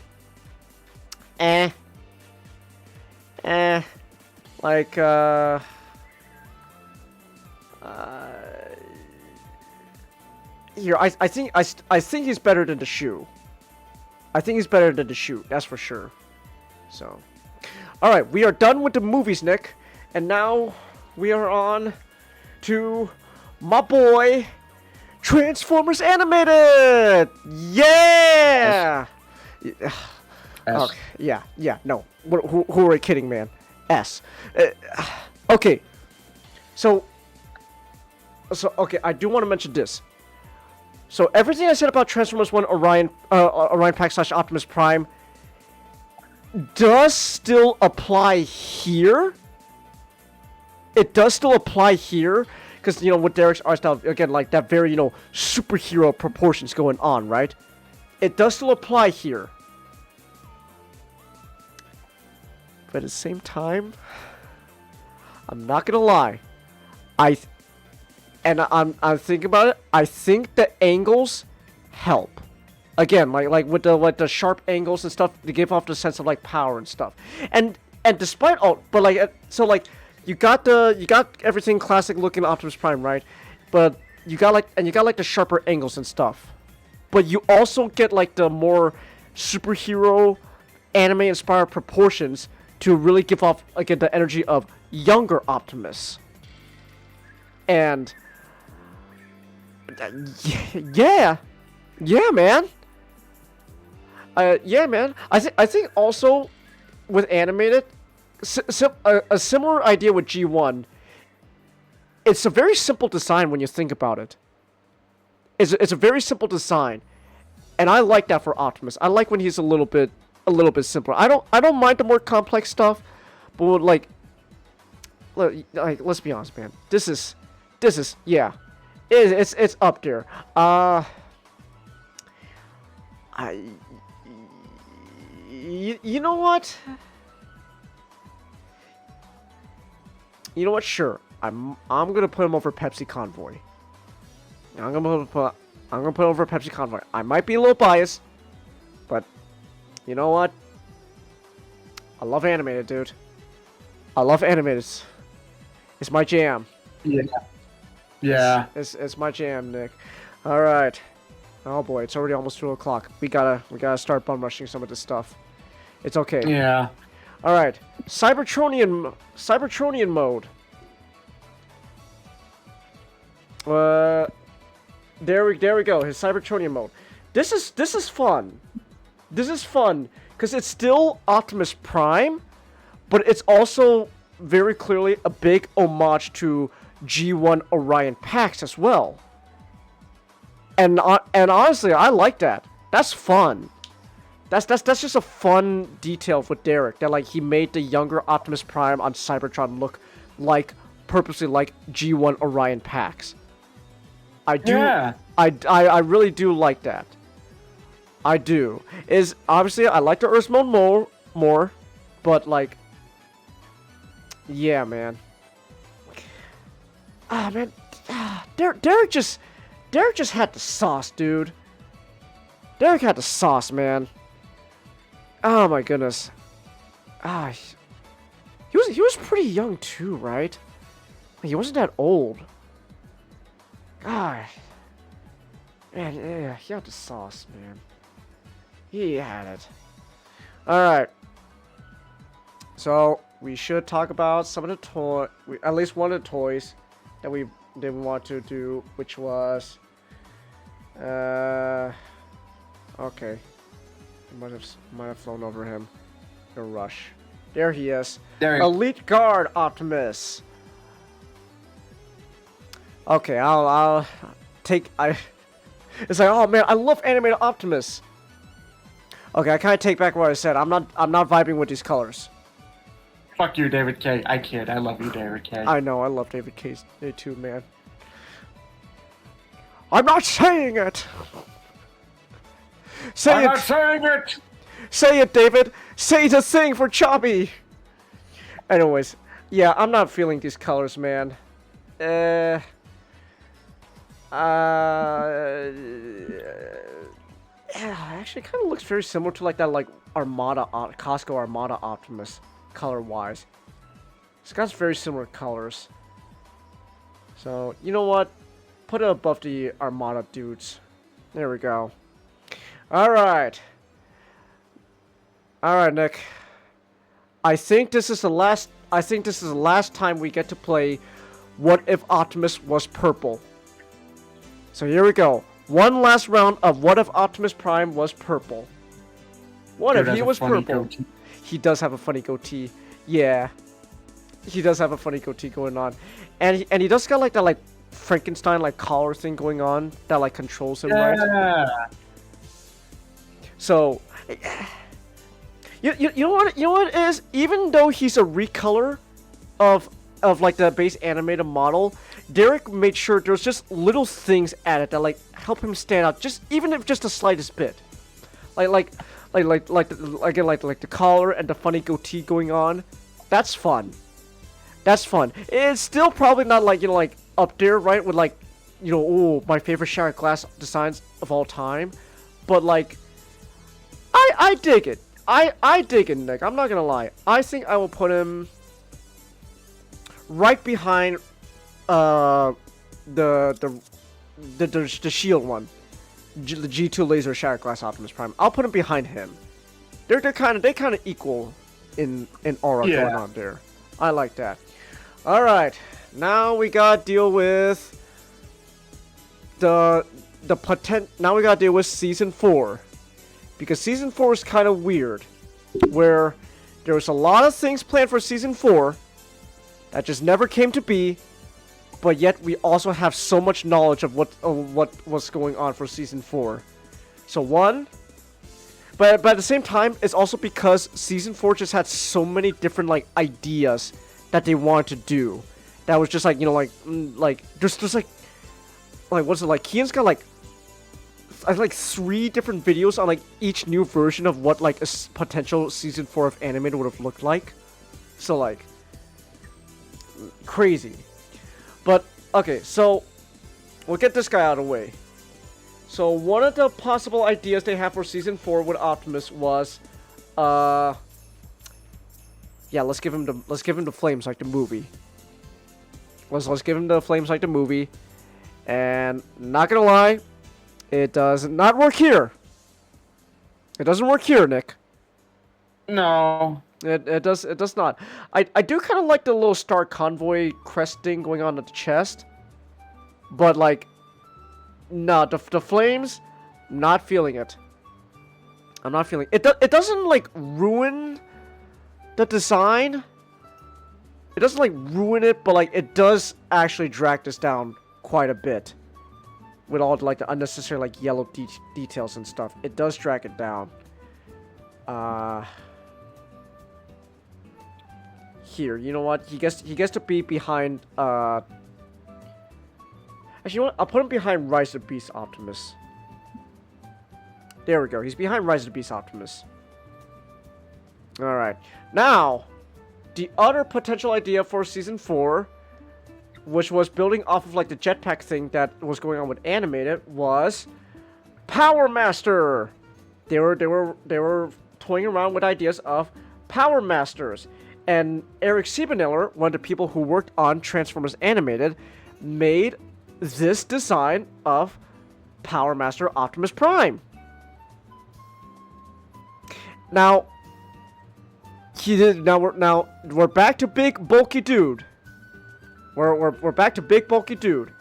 A: like here I think he's better than the shoe. I think he's better than the shoe, that's for sure. So, all right, we are done with the movies, Nick, and now we are on to my boy. Transformers Animated! Yeah! Okay, yeah, no. Who are we kidding, man? S. Okay. So, okay, I do want to mention this. So, everything I said about Transformers 1 Orion Pack / Optimus Prime does still apply here. It does still apply here. Because, you know, with Derek's art style, again, like that very, you know, superhero proportions going on, right? It does still apply here. But at the same time, I'm not gonna lie. I'm thinking about it. I think the angles help. Again, like with the sharp angles and stuff, they give off the sense of like power and stuff. And despite all, but like so like. You got everything classic looking Optimus Prime, right? But you got like the sharper angles and stuff. But you also get like the more superhero anime inspired proportions to really give off again the energy of younger Optimus. And yeah, man. Yeah, man. I think also with animated. A similar idea with G1. It's a very simple design when you think about it. It's a very simple design, and I like that for Optimus. I like when he's a little bit simpler. I don't mind the more complex stuff, but like let's be honest, man. This is yeah, it's up there. You know what? You know what? Sure, I'm gonna put him over Pepsi Convoy. I'm gonna put him over Pepsi Convoy. I might be a little biased, but you know what? I love animated, dude. I love animated. It's my jam.
B: Yeah.
A: It's my jam, Nick. All right. Oh boy, it's already almost 2 o'clock. We gotta start bum rushing some of this stuff. It's okay.
B: Yeah.
A: All right, Cybertronian mode. There we go. His Cybertronian mode. This is fun. This is fun because it's still Optimus Prime, but it's also very clearly a big homage to G1 Orion Pax as well. And honestly, I like that. That's fun. That's just a fun detail with Derek, that like he made the younger Optimus Prime on Cybertron look like purposely like G1 Orion Pax. I do. Yeah. I really do like that. I do. Is obviously I like the Earth mode more, but like, yeah, man. Man, Derek just had the sauce, dude. Derek had the sauce, man. Oh my goodness. He was pretty young too, right? He wasn't that old. Man, yeah, he had the sauce, man. He had it. Alright. So, we should talk about some of the at least one of the toys that we didn't want to do, which was... Okay. Might have flown over him. A rush. There he is. Elite Guard Optimus. Okay, I'll take. It's like, oh man, I love animated Optimus. Okay, I kind of take back what I said. I'm not vibing with these colors.
B: Fuck you, David K. I kid. I love you, David K.
A: I know, I love David K too, man. I'm not saying it! Say
B: I'm
A: it!
B: not saying it!
A: Say it, David! Say the thing for Choppy! Anyways, yeah, I'm not feeling these colors, man. Yeah, actually, it kind of looks very similar to like that, like Armada, Costco Armada Optimus, color-wise. It's got very similar colors. So you know what? Put it above the Armada dudes. There we go. All right. All right, Nick. I think this is the last. I think this is the last time we get to play. What if Optimus was purple? So here we go. One last round of What if Optimus Prime was purple. What if he was purple? Goatee. He does have a funny goatee. Yeah. He does have a funny goatee going on. And he does got like that like Frankenstein like collar thing going on that like controls him, right? So you know what it is? Even though he's a recolor of like the base animated model, Derek made sure there's just little things added that like help him stand out, just even if just the slightest bit. Like the collar and the funny goatee going on. That's fun. That's fun. It's still probably not like, you know, like up there, right? With like, you know, oh, my favorite shattered glass designs of all time. But like, I dig it. I dig it, Nick. I'm not gonna lie. I think I will put him right behind the shield one, the G2 laser shattered glass Optimus Prime. I'll put him behind him. They kind of equal in aura going on there. I like that. All right, now we gotta deal with now we gotta deal with season 4, because season 4 is kind of weird, where there was a lot of things planned for season 4 that just never came to be, but yet we also have so much knowledge of what was going on for season 4. So but at the same time, it's also because season 4 just had so many different like ideas that they wanted to do. That was just like, you know, like there's like what's it like? Kian's got like 3 different videos on like each new version of what like a potential season 4 of animated would have looked like. So like crazy. But okay, so we'll get this guy out of the way. So one of the possible ideas they have for season 4 with Optimus was, yeah, let's give him the flames like the movie. Let's give him the flames like the movie, and not gonna lie, it does not work here. It doesn't work here, Nick.
B: No.
A: It does not. I do kind of like the little Star Convoy crest thing going on at the chest, but like, no, the flames, not feeling it. I'm not feeling it. It doesn't like ruin the design. It doesn't like ruin it, but like it does actually drag this down quite a bit with all like the unnecessary like yellow details and stuff. It does drag it down. Here, you know what? He gets to be behind. Actually, you know what? I'll put him behind Rise of the Beast Optimus. There we go. He's behind Rise of the Beast Optimus. All right. Now, the other potential idea for season 4, which was building off of like the jetpack thing that was going on with animated, was Power Master. They were toying around with ideas of Power Masters. And Eric Siebenauer, one of the people who worked on Transformers Animated, made this design of Power Master Optimus Prime. Now, we're back to big bulky dude. We're back to big bulky dude,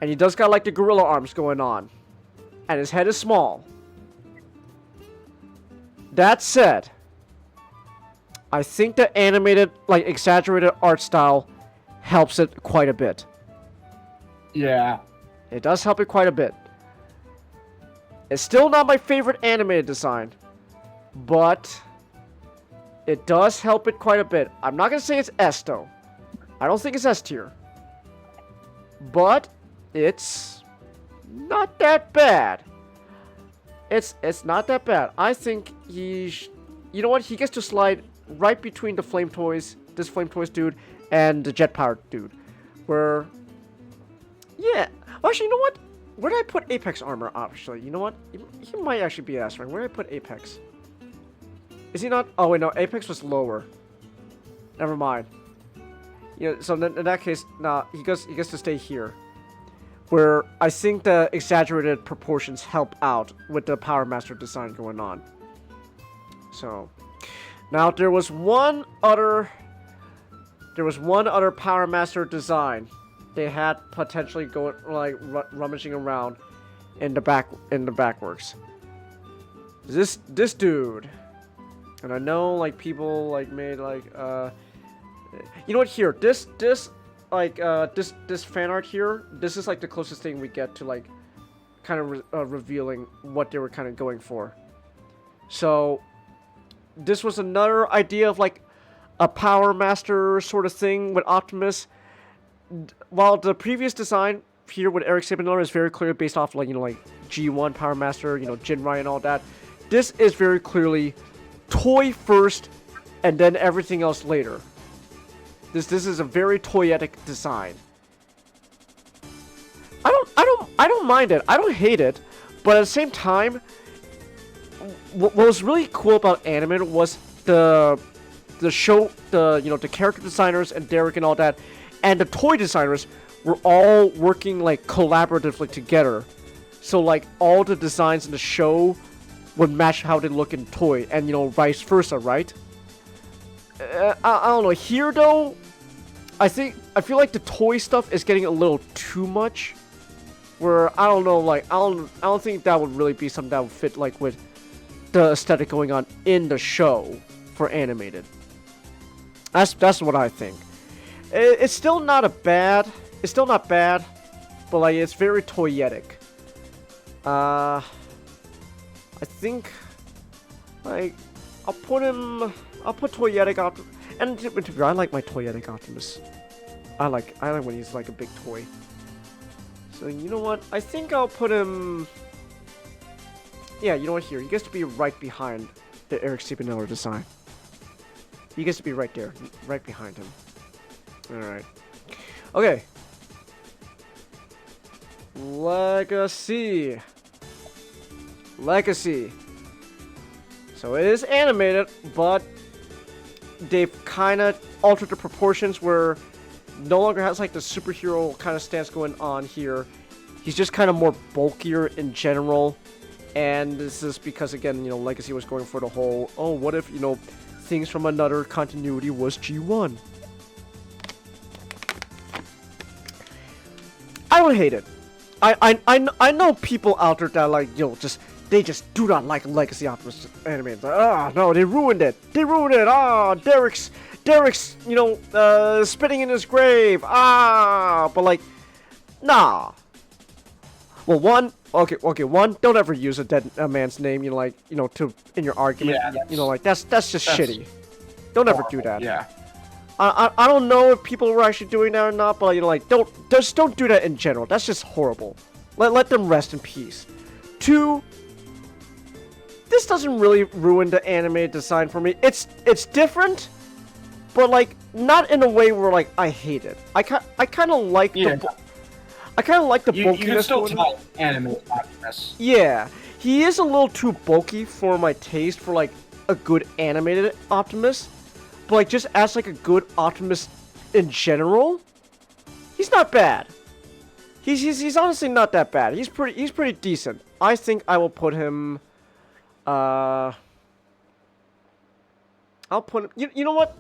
A: and he does got like the gorilla arms going on, and his head is small. That said, I think the animated, like, exaggerated art style helps it quite a bit.
B: Yeah.
A: It does help it quite a bit. It's still not my favorite animated design, but It does help it quite a bit. I'm not gonna say it's S though. I don't think it's S tier. But it's not that bad. It's not that bad. I think you know what? He gets to slide right between the Flame Toys, this Flame Toys dude, and the Jet Powered dude. Where, yeah. Well, actually, you know what? Where did I put Apex armor? Actually, you know what? He might actually be S rank. Where did I put Apex? Is he not? Oh wait, no. Apex was lower. Never mind. Yeah. So in that case, nah. He gets to stay here. Where I think the exaggerated proportions help out with the Power Master design going on. So now there was one other Power Master design they had potentially going like rummaging around in the backworks. This dude, and I know like people like made like you know what, here this fan art here, this is like the closest thing we get to like kind of revealing what they were kind of going for. So this was another idea of like a Power Master sort of thing with Optimus. While the previous design here with Eric Sabanilla is very clearly based off like, you know, like G1 Power Master, you know, Jinrai and all that, this is very clearly toy first and then everything else later. This is a very toyetic design. I don't mind it. I don't hate it, but at the same time, what was really cool about Animated was the character designers and Derek and all that, and the toy designers were all working like collaboratively together. So like all the designs in the show would match how they look in toy, and you know, vice versa, right? I don't know. Here though, I feel like the toy stuff is getting a little too much. Where I don't know, like I don't think that would really be something that would fit like with the aesthetic going on in the show for Animated. That's what I think. It's still not bad. It's still not bad, but like it's very toyetic. I think like I'll put toyetic Optimus. And to be honest, I like my toyetic Optimus. I like when he's like a big toy. So you know what? I think I'll put him. Yeah, you know what? Here, he gets to be right behind the Eric Sabanilla design. He gets to be right there, right behind him. All right. Okay. Legacy. So it is animated, but they've kind of altered the proportions where no longer has like the superhero kind of stance going on here. He's just kind of more bulkier in general. And this is because, again, you know, Legacy was going for the whole, oh, what if, you know, things from another continuity was G1? I don't hate it. I know people out there that like, you know, they just do not like Legacy Optimus animated. Like, no, they ruined it. Derek's, you know, spitting in his grave. But like, nah. Well, one, don't ever use a dead man's name, you know, like, you know, in your argument. Yeah, you know, like that's just shitty. Don't ever do that.
B: Yeah.
A: I don't know if people were actually doing that or not, but you know, like, don't do that in general. That's just horrible. Let them rest in peace. 2, this doesn't really ruin the anime design for me. It's different, but like not in a way where like I hate it. I kind of like the bulkiness.
B: You can still tell anime Optimus.
A: Yeah, he is a little too bulky for my taste for like a good animated Optimus. But like just as like a good Optimus in general, he's not bad. He's honestly not that bad. He's pretty decent. I think I will put him. I'll put him. You know what?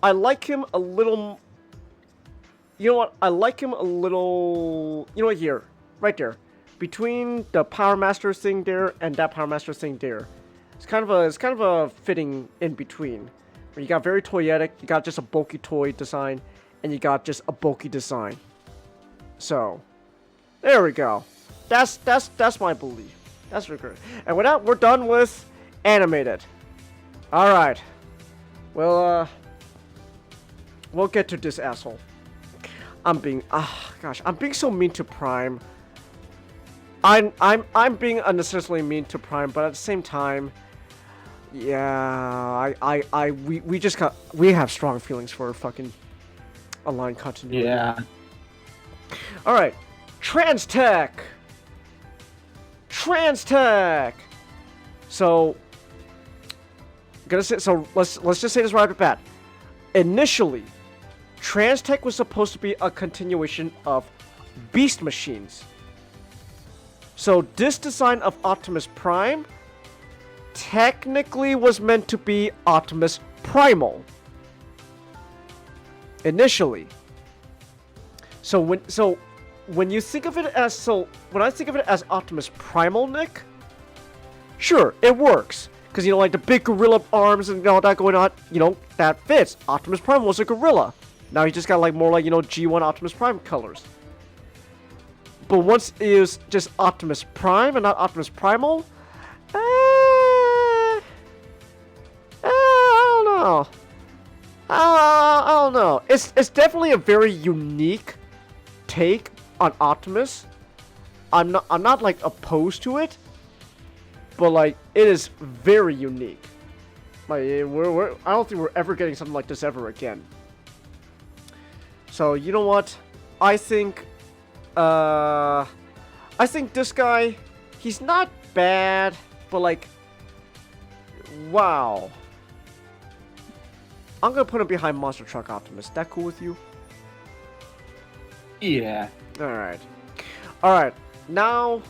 A: I like him a little. You know what? I like him a little. You know what? Here, right there, between the Power Master thing there and that Power Master thing there, it's kind of a fitting in between. Where you got very toyetic, you got just a bulky toy design, and you got just a bulky design. So, there we go. That's my belief. That's recurrent. And with that, we're done with animated. All right. Well, we'll get to this asshole. I'm being so mean to Prime. I'm being unnecessarily mean to Prime, but at the same time, yeah, we have strong feelings for fucking Align continuity.
B: Yeah.
A: All right, Trans-Tech. So, let's just say this right off the bat. Initially, Trans-Tech was supposed to be a continuation of Beast Machines. So this design of Optimus Prime technically was meant to be Optimus Primal. Initially. So when you think of it as when I think of it as Optimus Primal, Nick, sure, it works. Because, you know, like the big gorilla arms and all that going on, you know, that fits. Optimus Prime was a gorilla. Now he just got like more like, you know, G1 Optimus Prime colors. But once it is just Optimus Prime and not Optimus Primal, I don't know. I don't know. It's definitely a very unique take on Optimus. I'm not like opposed to it, but like it is very unique. Like I don't think we're ever getting something like this ever again. So you know what? I think this guy, he's not bad, but like, wow. I'm gonna put him behind Monster Truck Optimus. That cool with you?
B: Yeah.
A: All right. Now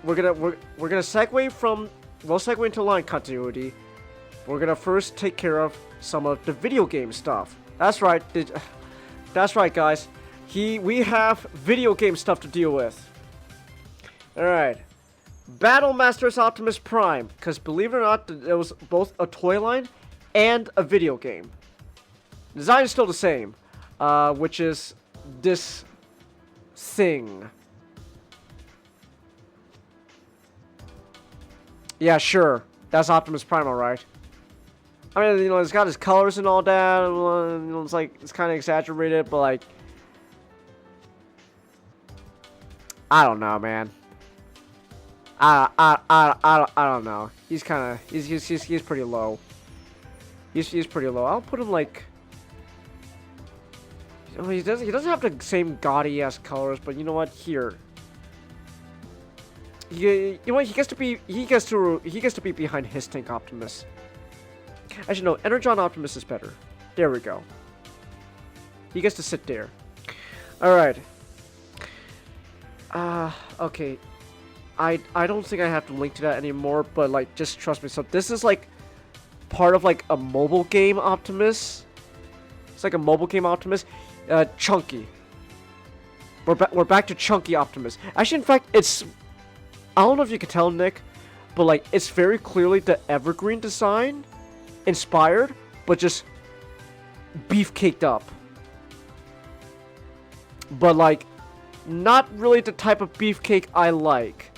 A: we're gonna segue from segue into line continuity. We're gonna first take care of some of the video game stuff. That's right. That's right, guys. We have video game stuff to deal with. All right. Battle Masters Optimus Prime, because believe it or not, it was both a toy line and a video game. Design is still the same, which is this thing. Yeah, sure. That's Optimus Prime, alright. I mean, you know, it's got his colors and all that. You know, it's like, it's kind of exaggerated, but like, I don't know, man. I don't know. He's kind of, he's pretty low. He's pretty low. I'll put him like, you know, he doesn't have the same gaudy ass colors, but you know what? Here, you know what? He gets to be behind his tank Optimus. Actually, no, Energon Optimus is better. There we go. He gets to sit there. All right. Okay. I don't think I have to link to that anymore, but like, just trust me. So this is like part of like a mobile game Optimus. It's like a mobile game Optimus. Chunky. We're back to Chunky Optimus. Actually, in fact, it's, I don't know if you can tell, Nick, but like, it's very clearly the Evergreen design inspired, but just beefcaked up. But like, not really the type of beefcake I like.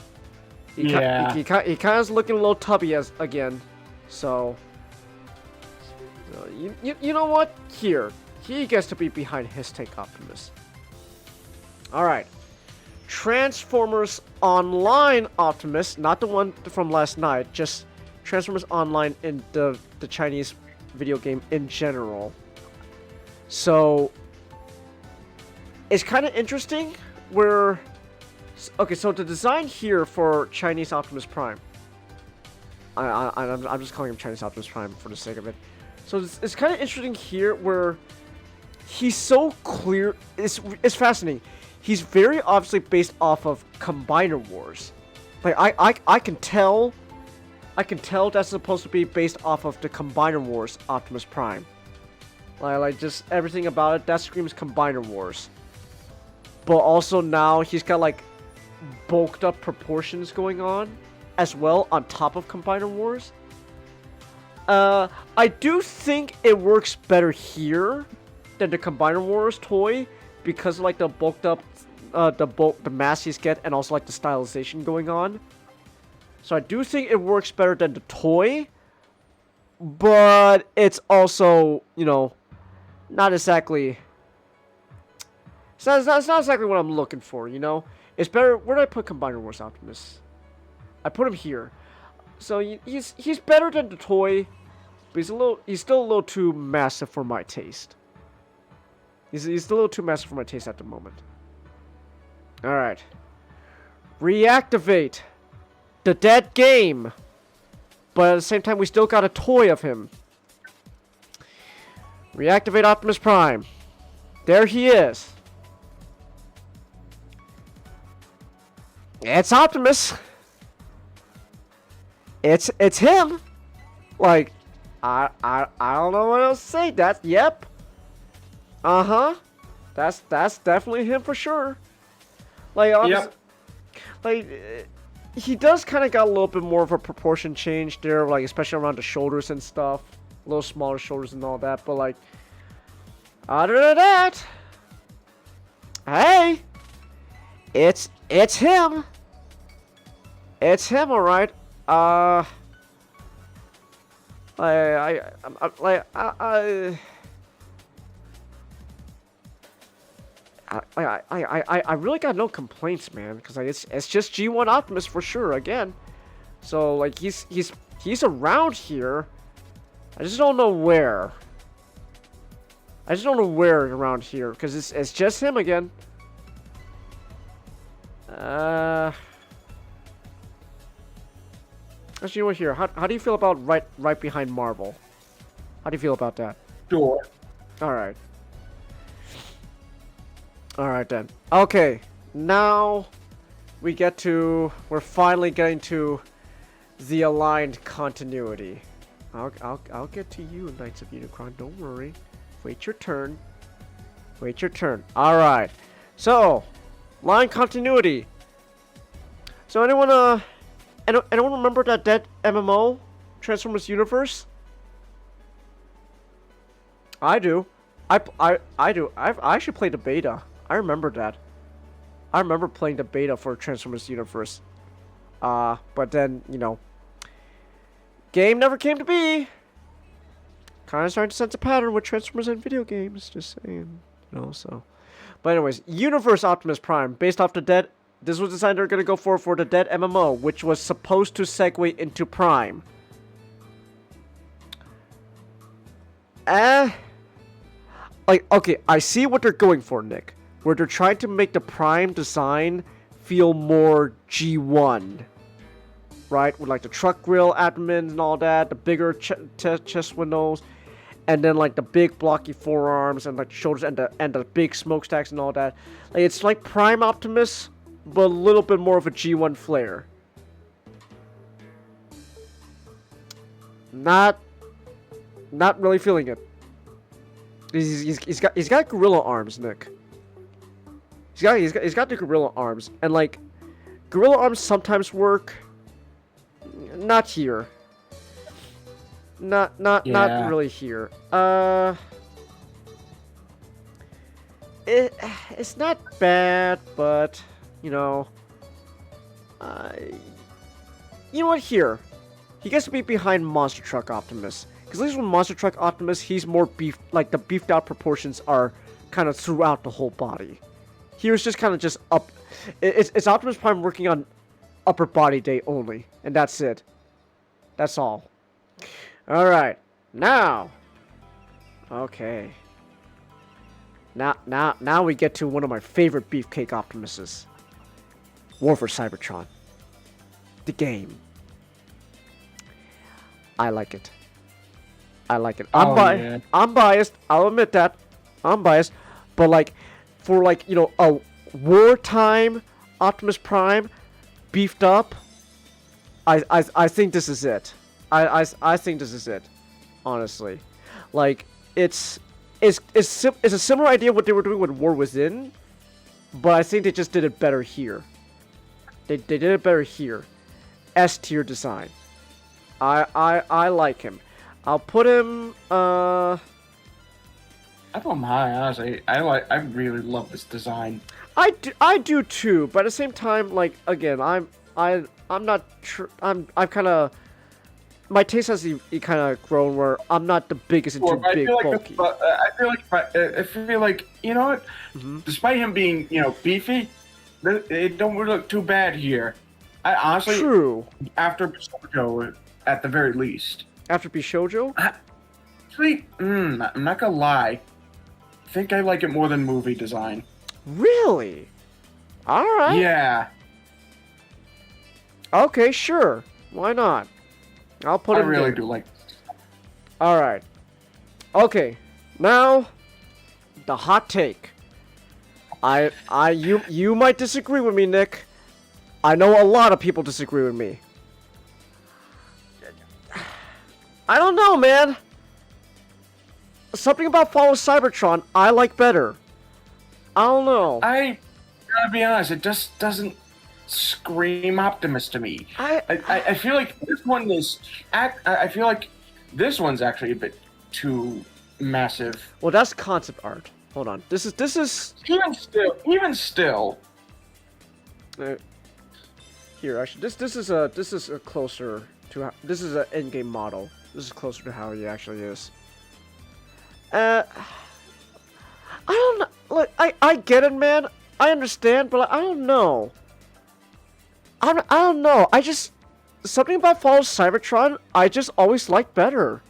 A: He kind of is looking a little tubby again. So you know what? Here, he gets to be behind his tank Optimus. All right, Transformers Online Optimus, not the one from last night, just Transformers Online in the Chinese video game in general. So it's kind of interesting where, okay, so the design here for Chinese Optimus Prime, I'm just calling him Chinese Optimus Prime for the sake of it. So it's kind of interesting here where he's so clear. It's fascinating. He's very obviously based off of Combiner Wars. Like I can tell that's supposed to be based off of the Combiner Wars Optimus Prime. Like just everything about it, that screams Combiner Wars. But also now he's got like bulked up proportions going on as well on top of Combiner Wars. I do think it works better here than the Combiner Wars toy because of like the bulked up, the mass he's get, and also like the stylization going on. So I do think it works better than the toy. but it's also, you know, not exactly. It's not exactly what I'm looking for, you know. It's better. Where did I put Combiner Wars Optimus? I put him here. So he's better than the toy, but he's still a little too massive for my taste. He's still a little too massive for my taste at the moment. All right. Reactivate the dead game, but at the same time we still got a toy of him. Reactivate Optimus Prime. There he is. It's Optimus. It's him. Like, I don't know what else to say. Yep. Uh-huh. That's definitely him for sure. Like,
B: Yep.
A: Like, he does kind of got a little bit more of a proportion change there, like, especially around the shoulders and stuff. A little smaller shoulders and all that, but, like, other than that, hey, it's him. It's him, all right. I really got no complaints, man, because like, it's just G1 Optimus for sure again. So like he's around here. I just don't know where. I just don't know where around here because it's just him again. Actually, you know what, here? How do you feel about right behind Marvel? How do you feel about that?
B: Sure.
A: All right. All right then. Okay, now we're finally getting to the aligned continuity. I'll get to you, Knights of Unicron. Don't worry. Wait your turn. Wait your turn. All right. So, line continuity. So anyone remember that dead MMO, Transformers Universe? I do. I do. I actually played the beta. I remember that. I remember playing the beta for Transformers Universe. But then, you know, game never came to be. Kind of starting to sense a pattern with Transformers and video games. Just saying, you know. So, but anyways, Universe Optimus Prime, based off the dead. This was the design they're gonna go for the dead MMO, which was supposed to segue into Prime. Like, okay, I see what they're going for, Nick. Where they're trying to make the Prime design feel more G1. Right? With like the truck grill abdomen and all that, the bigger chest windows, and then like the big blocky forearms and like shoulders and the big smokestacks and all that. Like, it's like Prime Optimus, but a little bit more of a G1 flair. Not really feeling it. He's got gorilla arms, Nick. He's got the gorilla arms, and like gorilla arms sometimes work. Not here. Not really here. It's not bad, but you know, you know what? Here, he gets to be behind Monster Truck Optimus. Because at least with Monster Truck Optimus, he's more like the beefed out proportions are kind of throughout the whole body. Here's just kind of just up. It's Optimus Prime working on upper body day only, and that's it. That's all. All right, now. Okay. Now we get to one of my favorite Beefcake Optimuses. War for Cybertron. The game. I like it. I like it. I'm biased. I'll admit that. I'm biased. But like, for like, you know, a wartime Optimus Prime beefed up, I think this is it. I think this is it. Honestly, like it's a similar idea what they were doing with War Within, but I think they just did it better here. They did it better here. S tier design. I like him. I'll put him.
B: I put him high, honestly. I really love this design.
A: I do too, but at the same time, like again, I'm not. I'm kind of. my taste has kind of grown where I'm not the biggest into
B: I
A: big
B: feel like
A: bulky.
B: I feel like you know what? Despite him being beefy, it don't really look too bad here. I honestly,
A: True.
B: after Bishojo, at the very least.
A: After Bishojo?
B: Actually, I'm not gonna lie. I think I like it more than movie design.
A: Really? All right.
B: Yeah,
A: Okay, sure. Why not? I'll put
B: I
A: it
B: really
A: there.
B: do like.
A: All right. Okay. Now, the hot take. You might disagree with me, Nick. I know a lot of people disagree with me. I don't know, man. Something about Fall of Cybertron I like better. I don't know.
B: I gotta be honest, it just doesn't scream Optimus to me. I feel like this one is. I feel like this one's actually a bit too massive.
A: Well, that's concept art. Hold on. This is
B: Even still.
A: Here, actually, this is a closer to how, this is an endgame model. This is closer to how he actually is. I don't know. Like, I get it, man. I understand, but like, I don't know. I don't know. I just something about Fall of Cybertron I just always liked better.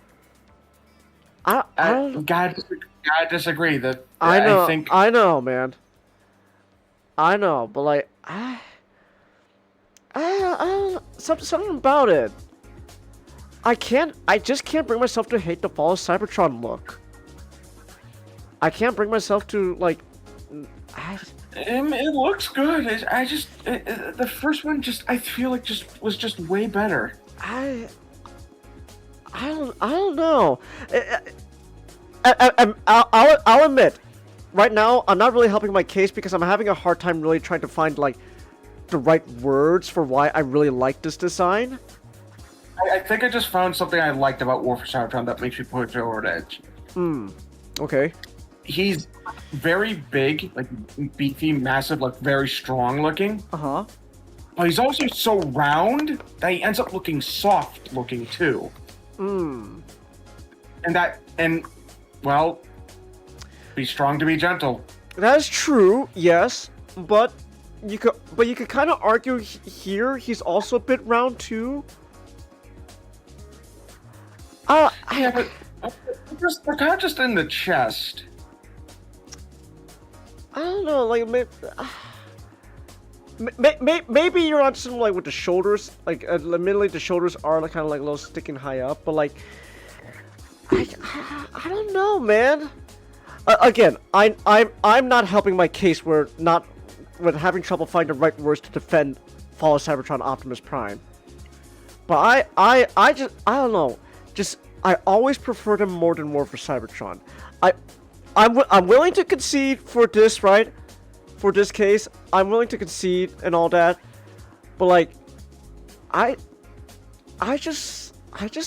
A: I don't.
B: Gotta disagree. That
A: I know.
B: I think
A: I know, man. I know, but like I don't, something about it. I just can't bring myself to hate the Fall of Cybertron look. I can't bring myself to like.
B: it looks good. The first one I feel like was just way better.
A: I don't know. I'll admit, right now I'm not really helping my case because I'm having a hard time really trying to find like the right words for why I really like this design.
B: I think I just found something I liked about War for Cybertron that makes me put it over the edge.
A: Okay.
B: He's very big, like beefy, massive, like very strong looking.
A: Uh-huh.
B: But he's also so round that he ends up looking soft looking too. And well, be strong to be gentle.
A: That is true, yes, but you could kind of argue here he's also a bit round too.
B: Yeah, but they're kind of just in the chest.
A: I don't know, like maybe you're on something like with the shoulders, like admittedly the shoulders are like kind of like a little sticking high up, but like I don't know, man. Again, I'm not helping my case with having trouble finding the right words to defend Fall of Cybertron Optimus Prime. But I don't know. I always preferred him more than War for Cybertron. I'm willing to concede for this, right? For this case, I'm willing to concede and all that. But like, I just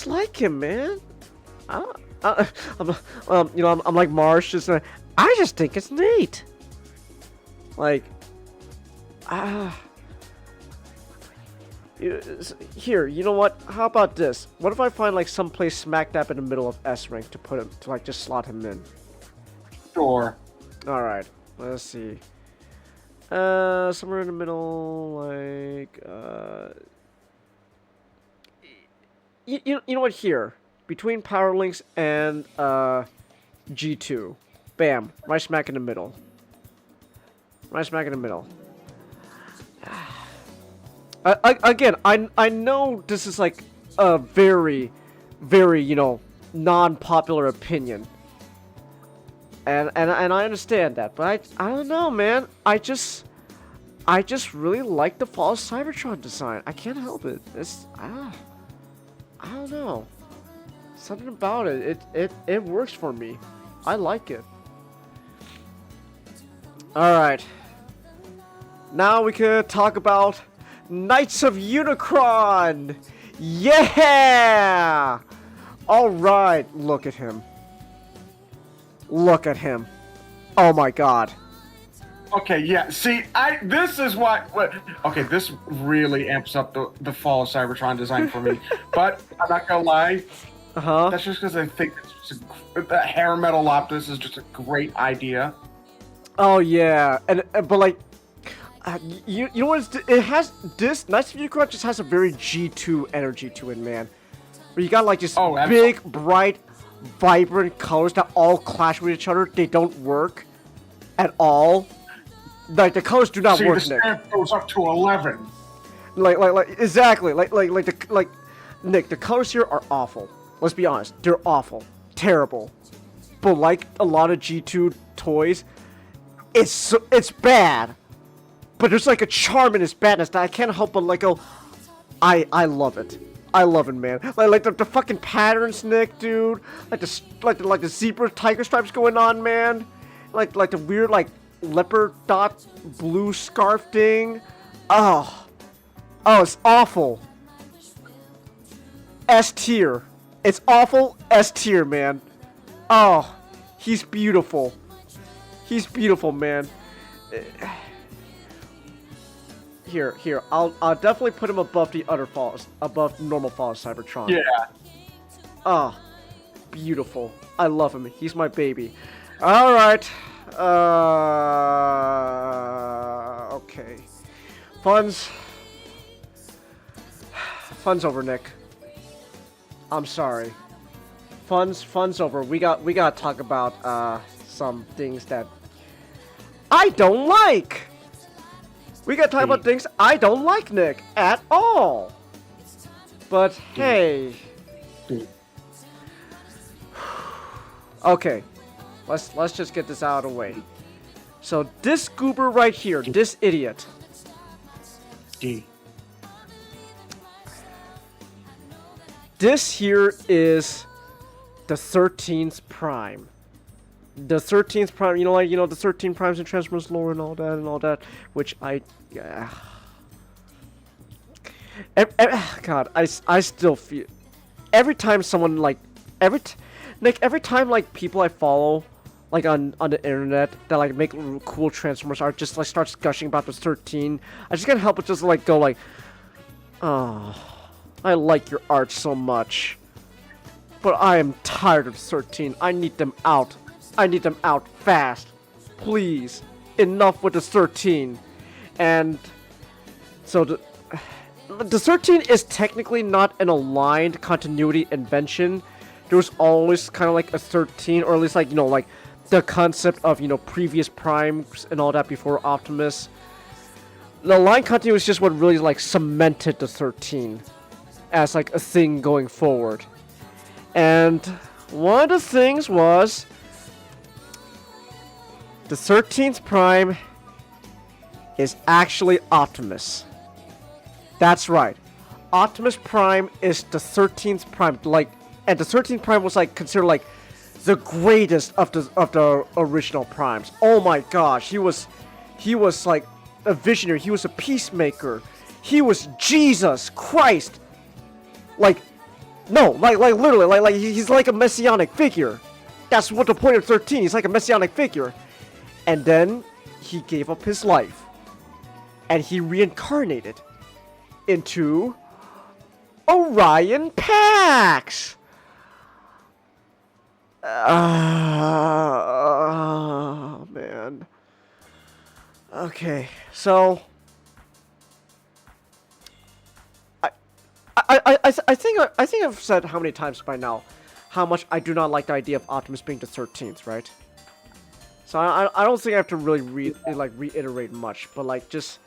A: like him, man. I'm like Marsh. I just think it's neat. Like, here, you know what? How about this? What if I find like someplace smack dab in the middle of S rank to put him to like just slot him in?
B: Sure.
A: All right. Let's see. Somewhere in the middle, like you know what? Here, between Power Links and G2, bam, right smack in the middle. Right smack in the middle. Again, I know this is like a very, very non-popular opinion, and I understand that, but I don't know, man. I just really like the Fall of Cybertron design. I can't help it. I don't know. Something about it. It works for me. I like it. All right. Now we could talk about Knights of Unicron! Yeah! Alright, look at him. Look at him. Oh my god.
B: Okay, yeah. See, this is what okay, this really amps up the fall of Cybertron design for me. But I'm not gonna lie, that's just because I think the hair metal Optimus is just a great idea.
A: Oh yeah, and but like, you know what? It has this Nice View Crunch just has a very G2 energy to it, man. Where you got like just big, bright, vibrant colors that all clash with each other. They don't work at all. Like the colors do not work.
B: The stamp goes up to 11.
A: Like exactly. Like Nick, the colors here are awful. Let's be honest, they're awful, terrible. But like a lot of G2 toys, it's bad. But there's like a charm in its badness that I can't help but like go, I love it. I love it, man. Like the fucking patterns, Nick, dude. Like the zebra tiger stripes going on, man. Like the weird like leopard dot blue scarf thing. Oh, it's awful. S tier. It's awful. S tier, man. Oh, he's beautiful. He's beautiful, man. Here. I'll definitely put him above the other falls, above normal falls Cybertron.
B: Yeah.
A: Oh, beautiful. I love him. He's my baby. All right. Okay. Fun's over, Nick. I'm sorry. Fun's over. We gotta talk about some things that I don't like. We gotta talk about things I don't like, Nick, at all. But hey. Okay. Let's just get this out of the way. So this goober right here, this idiot. This here is the 13th Prime. The 13th Prime, the 13 Primes in Transformers lore and all that, which God, I still feel every time someone like every time like people I follow like on the internet that like make cool Transformers art just like starts gushing about the 13, I just can't help but just like go like, oh, I like your art so much, but I am tired of 13. I need them out. I need them out fast. Please. Enough with the 13. And so the 13 is technically not an aligned continuity invention. There was always kind of like a 13, or at least like, like the concept of, previous primes and all that before Optimus. The aligned continuity was just what really like cemented the 13 as like a thing going forward. And one of the things was the 13th Prime is actually Optimus. That's right. Optimus Prime is the 13th Prime, and the 13th Prime was like considered like the greatest of the original primes. Oh my gosh, he was like a visionary. He was a peacemaker. He was Jesus Christ. Literally, he's like a messianic figure. That's what the point of 13. He's like a messianic figure. And then he gave up his life. And he reincarnated into Orion Pax. Oh, man. Okay, so I think I've said how many times by now how much I do not like the idea of Optimus being the 13th, right? So I don't think I have to really reiterate much, but like just.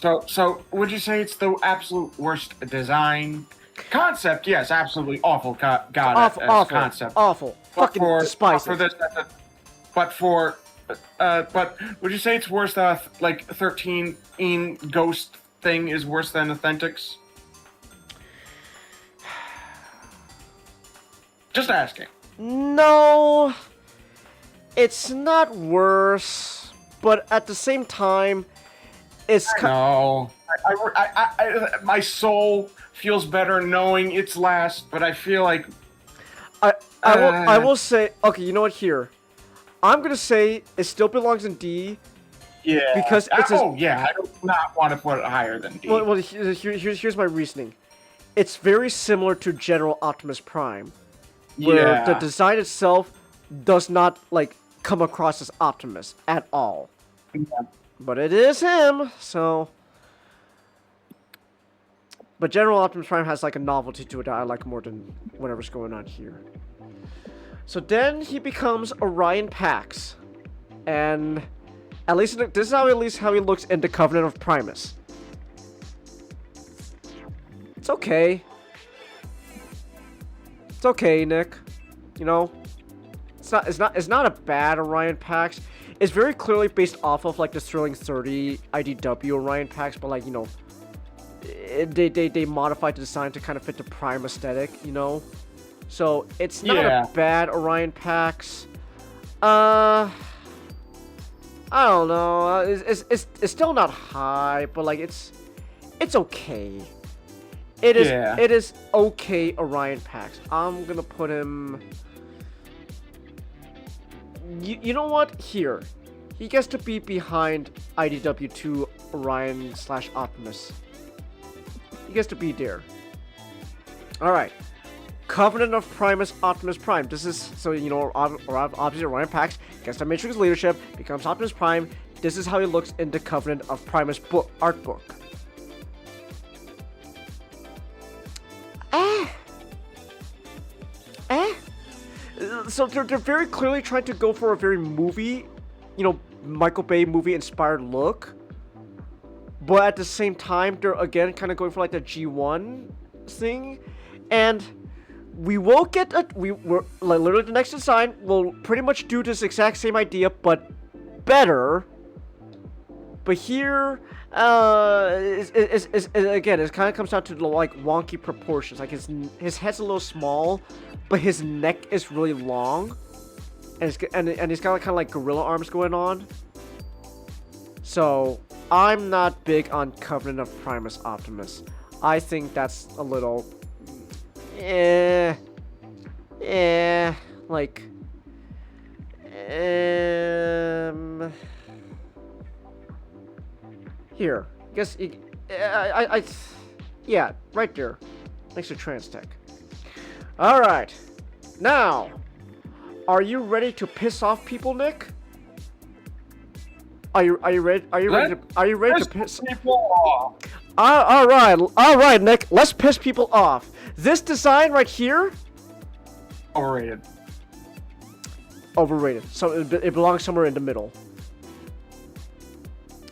B: So would you say it's the absolute worst design concept? Yes, absolutely awful. Awful concept.
A: Awful. Fucking despise it.
B: But would you say it's worse than like 13 in Ghost thing is worse than Authentics? Just asking.
A: No, it's not worse, but at the same time, it's
B: no. My soul feels better knowing it's last, but I feel like
A: I will say, okay, you know what? Here, I'm gonna say it still belongs in D.
B: Yeah.
A: Because it's
B: I do not want to put it higher than D.
A: well here's my reasoning. It's very similar to General Optimus Prime, where the design itself does not like come across as Optimus at all.
B: Yeah.
A: But it is him, so. But General Optimus Prime has like a novelty to it that I like more than whatever's going on here. So then he becomes Orion Pax, and at least this is how he looks in the Covenant of Primus. It's okay. It's okay, Nick. You know, it's not a bad Orion Pax. It's very clearly based off of like the Sterling 30 IDW Orion Pax, but like, you know, they modified the design to kind of fit the Prime aesthetic, you know. So it's not a bad Orion Pax. I don't know. It's still not high, but like it's okay. It is okay Orion Pax. I'm gonna put him. You know what? Here, he gets to be behind IDW2 Orion / Optimus. He gets to be there. All right. Covenant of Primus Optimus Prime. This is, so, you know, obviously Orion Pax gets the Matrix leadership, becomes Optimus Prime. This is how he looks in the Covenant of Primus art book. So they're very clearly trying to go for a very movie, you know, Michael Bay movie inspired look. But at the same time, they're again kind of going for like the G1 thing. And we will get we're like literally the next design will pretty much do this exact same idea, but better. But here, again, it kind of comes down to the like wonky proportions. Like his head's a little small, but his neck is really long, and he's got kind of like gorilla arms going on. So I'm not big on Covenant of Primus Optimus. I think that's a little, like, here. Guess yeah, right there, next to Transtech. All right, now, are you ready to piss off people, Nick? Are you ready? Are you ready to piss
B: people off?
A: All right, Nick. Let's piss people off. This design right here,
B: overrated.
A: Overrated. So it belongs somewhere in the middle.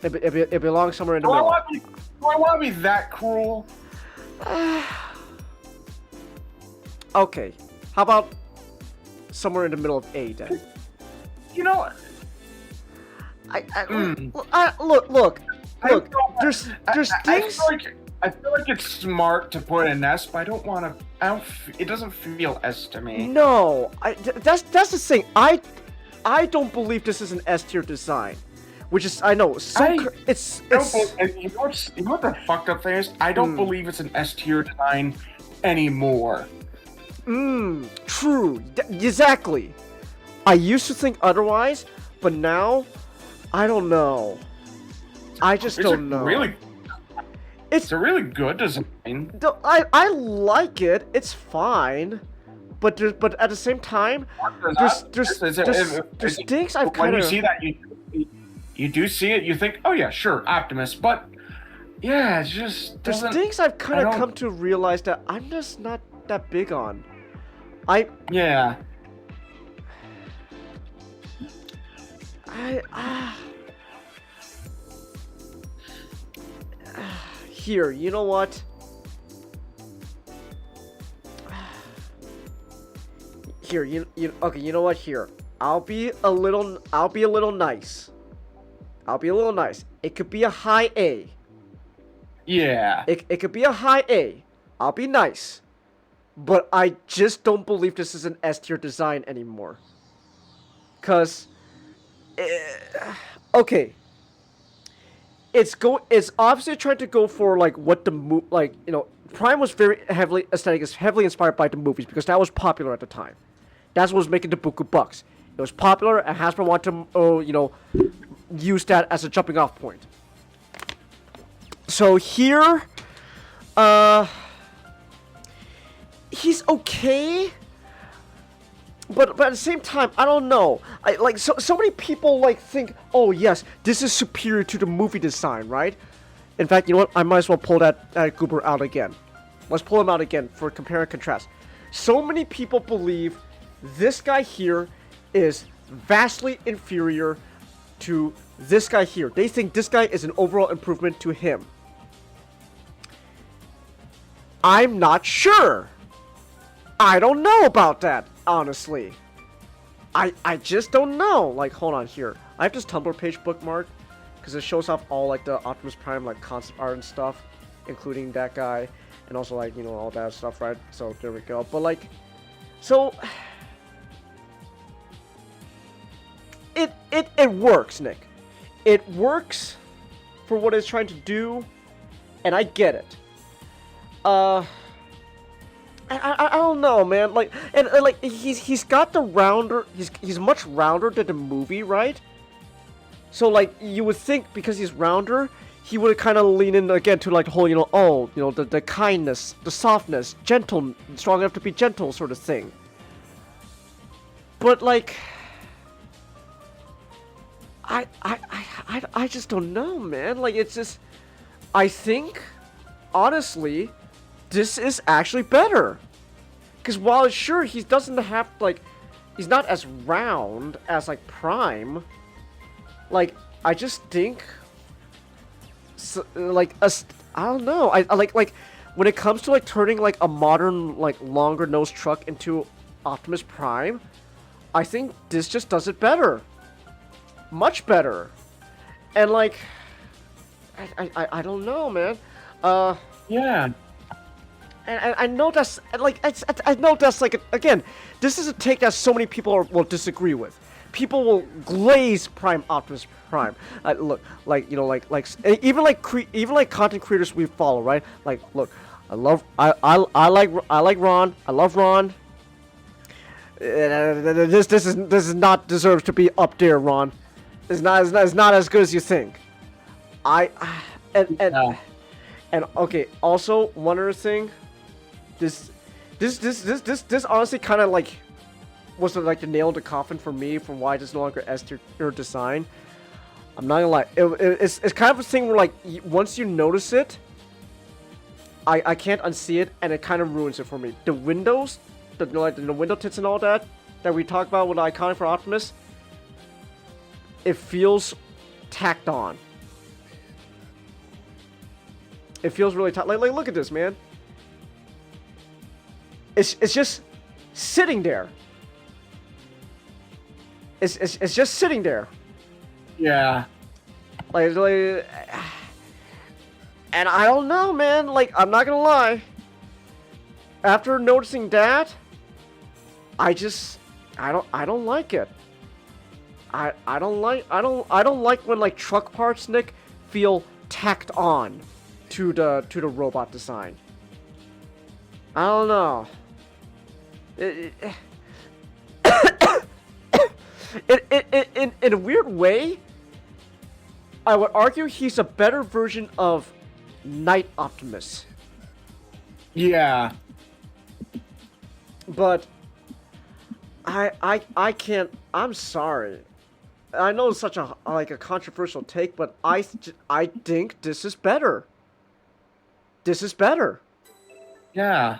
A: It belongs somewhere in the middle.
B: Do I want to be that cruel?
A: Okay. How about somewhere in the middle of A then?
B: You know,
A: Look. There's things.
B: I feel like it's smart to put an S, but I don't want to. It doesn't feel S to me.
A: No, that's the thing. I don't believe this is an S tier design, which is you know what the
B: fucked up thing is? I don't believe it's an S tier design anymore.
A: True. Exactly. I used to think otherwise, but now I don't know. I just don't know. It's
B: a really good design.
A: I like it. It's fine, but at the same time, there's things I've kind of.
B: When you see that, you do see it. You think, oh yeah, sure, Optimus, but yeah, it's just
A: there's things I've kind of come to realize that I'm just not that big on. Here, you know what? Here, okay, you know what? Here, I'll be a little nice. It could be a high A.
B: Yeah.
A: It could be a high A. I'll be nice. But I just don't believe this is an S tier design anymore. Cause, okay. It's obviously trying to go for like what Prime was very heavily inspired by the movies because that was popular at the time. That's what was making the buku bucks. It was popular, and Hasbro wanted to, you know, use that as a jumping off point. So here, he's okay, but at the same time, I don't know. So many people like think, oh yes, this is superior to the movie design, right? In fact, you know what? I might as well pull that goober out again. Let's pull him out again for compare and contrast. So many people believe this guy here is vastly inferior to this guy here. They think this guy is an overall improvement to him. I'm not sure. I don't know about that, honestly. I just don't know. Like, hold on here. I have this Tumblr page bookmarked because it shows off all like the Optimus Prime like concept art and stuff, including that guy and also like, you know, all that stuff, right? So there we go. But like, so it works, Nick. It works for what it's trying to do, and I get it. I don't know, man. Like, and like he's got the rounder. He's much rounder than the movie, right? So like you would think because he's rounder, he would kind of lean in again to like the whole, you know, oh, you know, the kindness, the softness, gentle, strong enough to be gentle sort of thing. But like, I just don't know, man. Like, it's just, I think, honestly, this is actually better. Because while sure he doesn't have like, he's not as round as like Prime. Like, I just think, like, I don't know. I like when it comes to like turning like a modern like longer nose truck into Optimus Prime, I think this just does it better. Much better. And like, I don't know, man.
B: Yeah.
A: And I know that's like I know that's like again, this is a take that so many people will disagree with. People will glaze Prime Optimus Prime. Look, like, you know, like even like content creators we follow, right? Like, look, I like Ron. I love Ron. This is not deserves to be up there, Ron. It's not as good as you think. And okay. Also, one other thing. This honestly kind of like was like the nail in the coffin for me for why it's no longer S tier design. I'm not gonna lie. It's kind of a thing where like once you notice it, I can't unsee it, and it kind of ruins it for me. The windows, the window tits and all that we talked about with the iconic for Optimus. It feels tacked on. It feels really tacked. Like look at this, man. It's just sitting there. It's just sitting there.
B: Yeah.
A: Like, and I don't know, man. Like, I'm not gonna lie. After noticing that, I don't like it. I don't like when like truck parts, Nick, feel tacked on to the robot design. I don't know. In a weird way, I would argue he's a better version of Night Optimus.
B: Yeah.
A: But I can't. I'm sorry. I know it's such a controversial take, but I think this is better. This is better.
B: Yeah.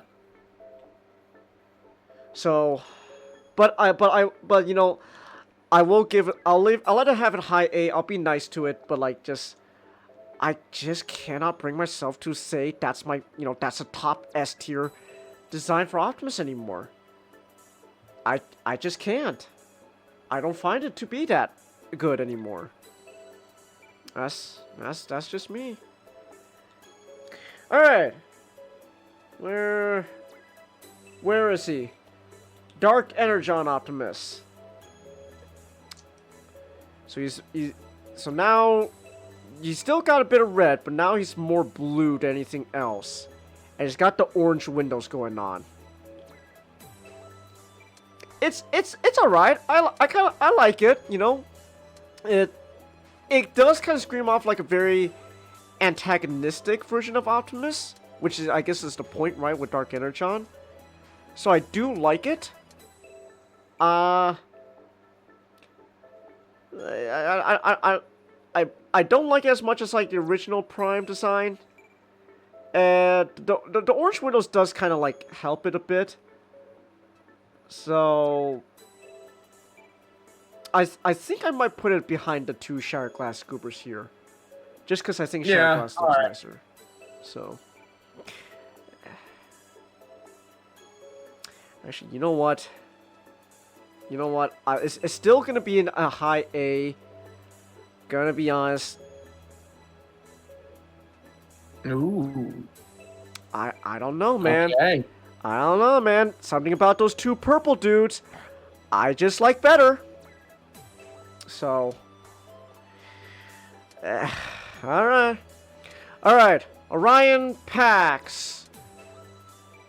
A: So, but you know, I will give it. I'll let it have it high A. I'll be nice to it, but like I just cannot bring myself to say that's that's a top S tier design for Optimus anymore. I just can't. I don't find it to be that good anymore. That's just me. All right. Where is he? Dark Energon Optimus. So so now he's still got a bit of red, but now he's more blue than anything else. And he's got the orange windows going on. it's all right. I like it. You know, it does kind of scream off like a very antagonistic version of Optimus, which is, I guess, is the point, right, with Dark Energon. So I do like it. I don't like it as much as like the original Prime design. The orange windows does kind of like help it a bit. So I think I might put it behind the two Shattered Glass Scoopers here, just because I think Shattered Glass looks nicer. So actually, you know what? It's still gonna be in a high A. Gonna be honest.
B: Ooh.
A: I don't know, man.
B: Okay.
A: I don't know, man. Something about those two purple dudes, I just like better. So, all right. Orion Pax.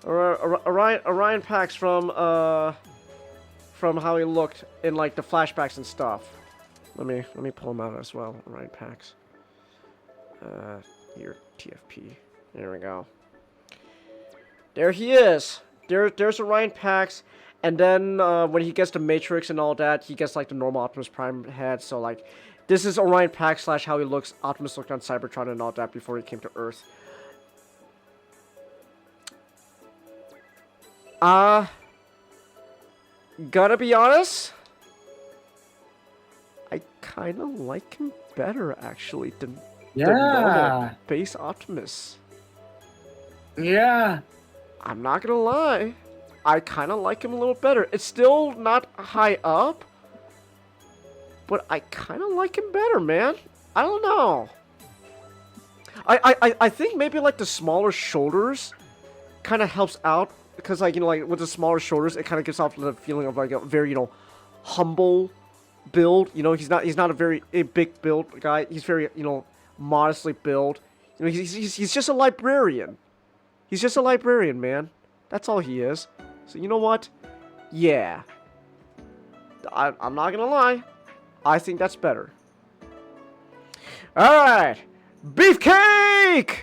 A: Orion Pax from how he looked in like the flashbacks and stuff. Let me pull him out as well. Orion Pax. Here, TFP. There we go. There he is. There's Orion Pax, and then when he gets the Matrix and all that, he gets like the normal Optimus Prime head. So like, this is Orion Pax / how he looks. Optimus looked on Cybertron and all that before he came to Earth. Gotta be honest, I kind of like him better actually than the normal base Optimus.
B: Yeah.
A: I'm not gonna lie. I kind of like him a little better. It's still not high up, but I kind of like him better, man. I don't know. I think maybe like the smaller shoulders kind of helps out, because like, you know, like with the smaller shoulders, it kind of gives off the feeling of like a very, you know, humble build. You know, he's not a very big build guy. He's very, you know, modestly built. You know, he's just a librarian. He's just a librarian, man. That's all he is. So you know what? Yeah. I'm not gonna lie. I think that's better. Alright. Beefcake!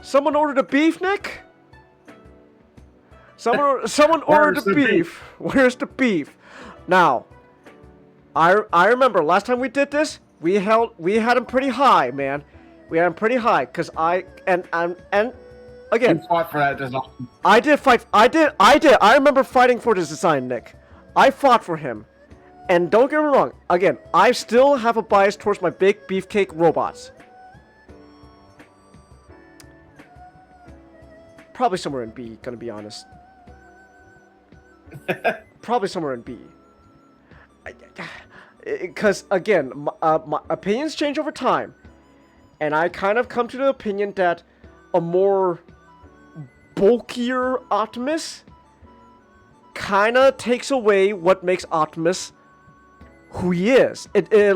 A: Someone ordered a beef, Nick? Someone ordered the beef. Where's the beef? Now, I remember last time we did this, we had him pretty high, man. We had him pretty high, cause and again,
B: You fought for that design.
A: I did fight. I did. I remember fighting for this design, Nick. I fought for him. And don't get me wrong. Again, I still have a bias towards my big beefcake robots. Probably somewhere in B, gonna be honest. Probably somewhere in B. Because, again, my opinions change over time. And I kind of come to the opinion that a more bulkier Optimus kind of takes away what makes Optimus who he is. Okay.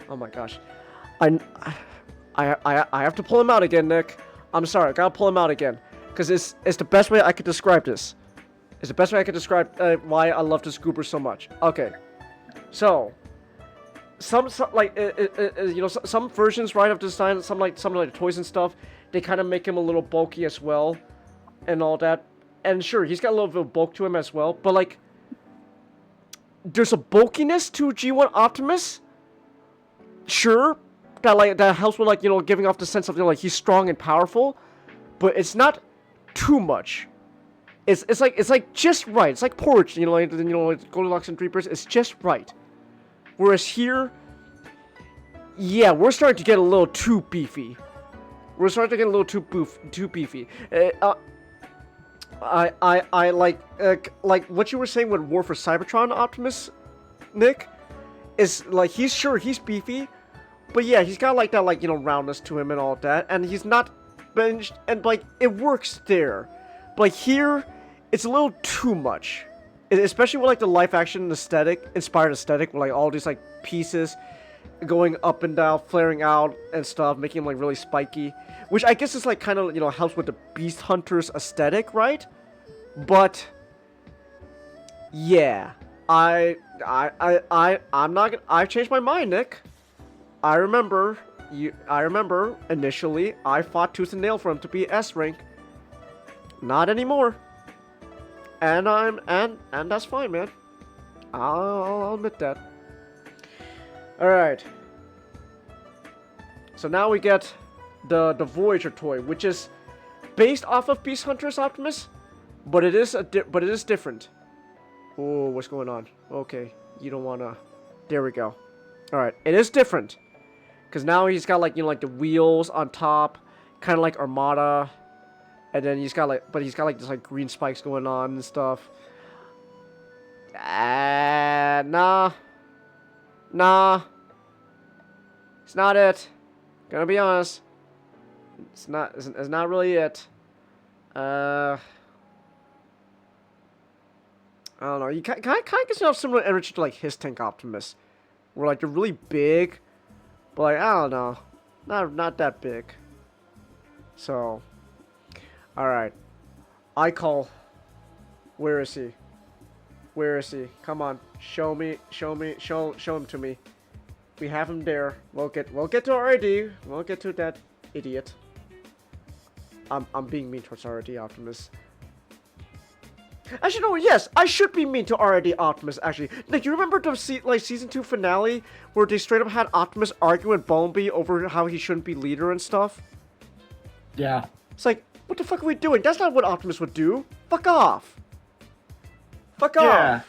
A: Oh my gosh, I have to pull him out again, Nick. I'm sorry, I gotta pull him out again, because it's the best way I could describe this. It's the best way I could describe why I love this Goober so much. Okay, so. Some you know, some versions, right, of design, some like the toys and stuff, they kind of make him a little bulky as well, and all that. And sure, he's got a little bit of bulk to him as well, but like, there's a bulkiness to G1 Optimus. Sure, that helps with, like, you know, giving off the sense of, you know, like, he's strong and powerful, but it's not too much. It's like just right. It's like porridge, you know, like Goldilocks and Reapers. It's just right. Whereas here, yeah, we're starting to get a little too beefy. We're starting to get a little too beefy. I like what you were saying with War for Cybertron Optimus, Nick, is like he's beefy, but yeah, he's got like that, like, you know, roundness to him and all that, and he's not binged, and like it works there, but like, here it's a little too much. Especially with like the live action aesthetic, inspired aesthetic, with like all these like pieces, going up and down, flaring out and stuff, making him like really spiky, which I guess is like kind of, you know, helps with the Beast Hunters aesthetic, right? But yeah, I'm not gonna, I've changed my mind, Nick. I remember initially I fought tooth and nail for him to be S rank. Not anymore. And that's fine, man. I'll admit that. Alright. So now we get the Voyager toy, which is based off of Beast Hunters Optimus, but it is different. Oh, what's going on? Okay, you don't wanna. There we go. Alright, it is different. Cause now he's got like, you know, like the wheels on top, kind of like Armada, and then he's got like this like green spikes going on and stuff. Nah. It's not it. Gonna be honest. It's not really it. I don't know. You kind of get yourself similar energy to like his tank Optimus, where like they're really big, but like I don't know, not that big. So, all right. I call. Where is he? Where is he? Come on, show him to me. We have him there. We'll get to RID. We'll get to that idiot. I'm being mean towards RID Optimus. Actually, no. Yes, I should be mean to RID Optimus. Actually, like you remember the season 2 finale where they straight up had Optimus arguing with Bumblebee over how he shouldn't be leader and stuff.
B: Yeah.
A: It's like, what the fuck are we doing? That's not what Optimus would do. Fuck off. Fuck off.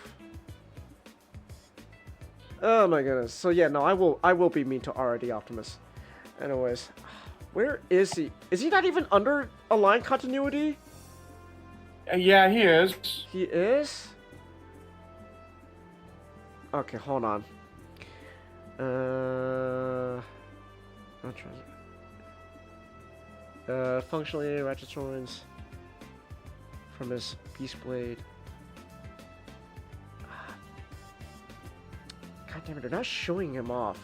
A: Oh my goodness. So yeah, no, I will be mean to RID Optimus. Anyways, where is he? Is he not even under Align continuity?
B: Yeah, he is.
A: He is? Okay, hold on. Not trying. Functionally, Ratchet Swords from his Beast Blade. God damn it, they're not showing him off.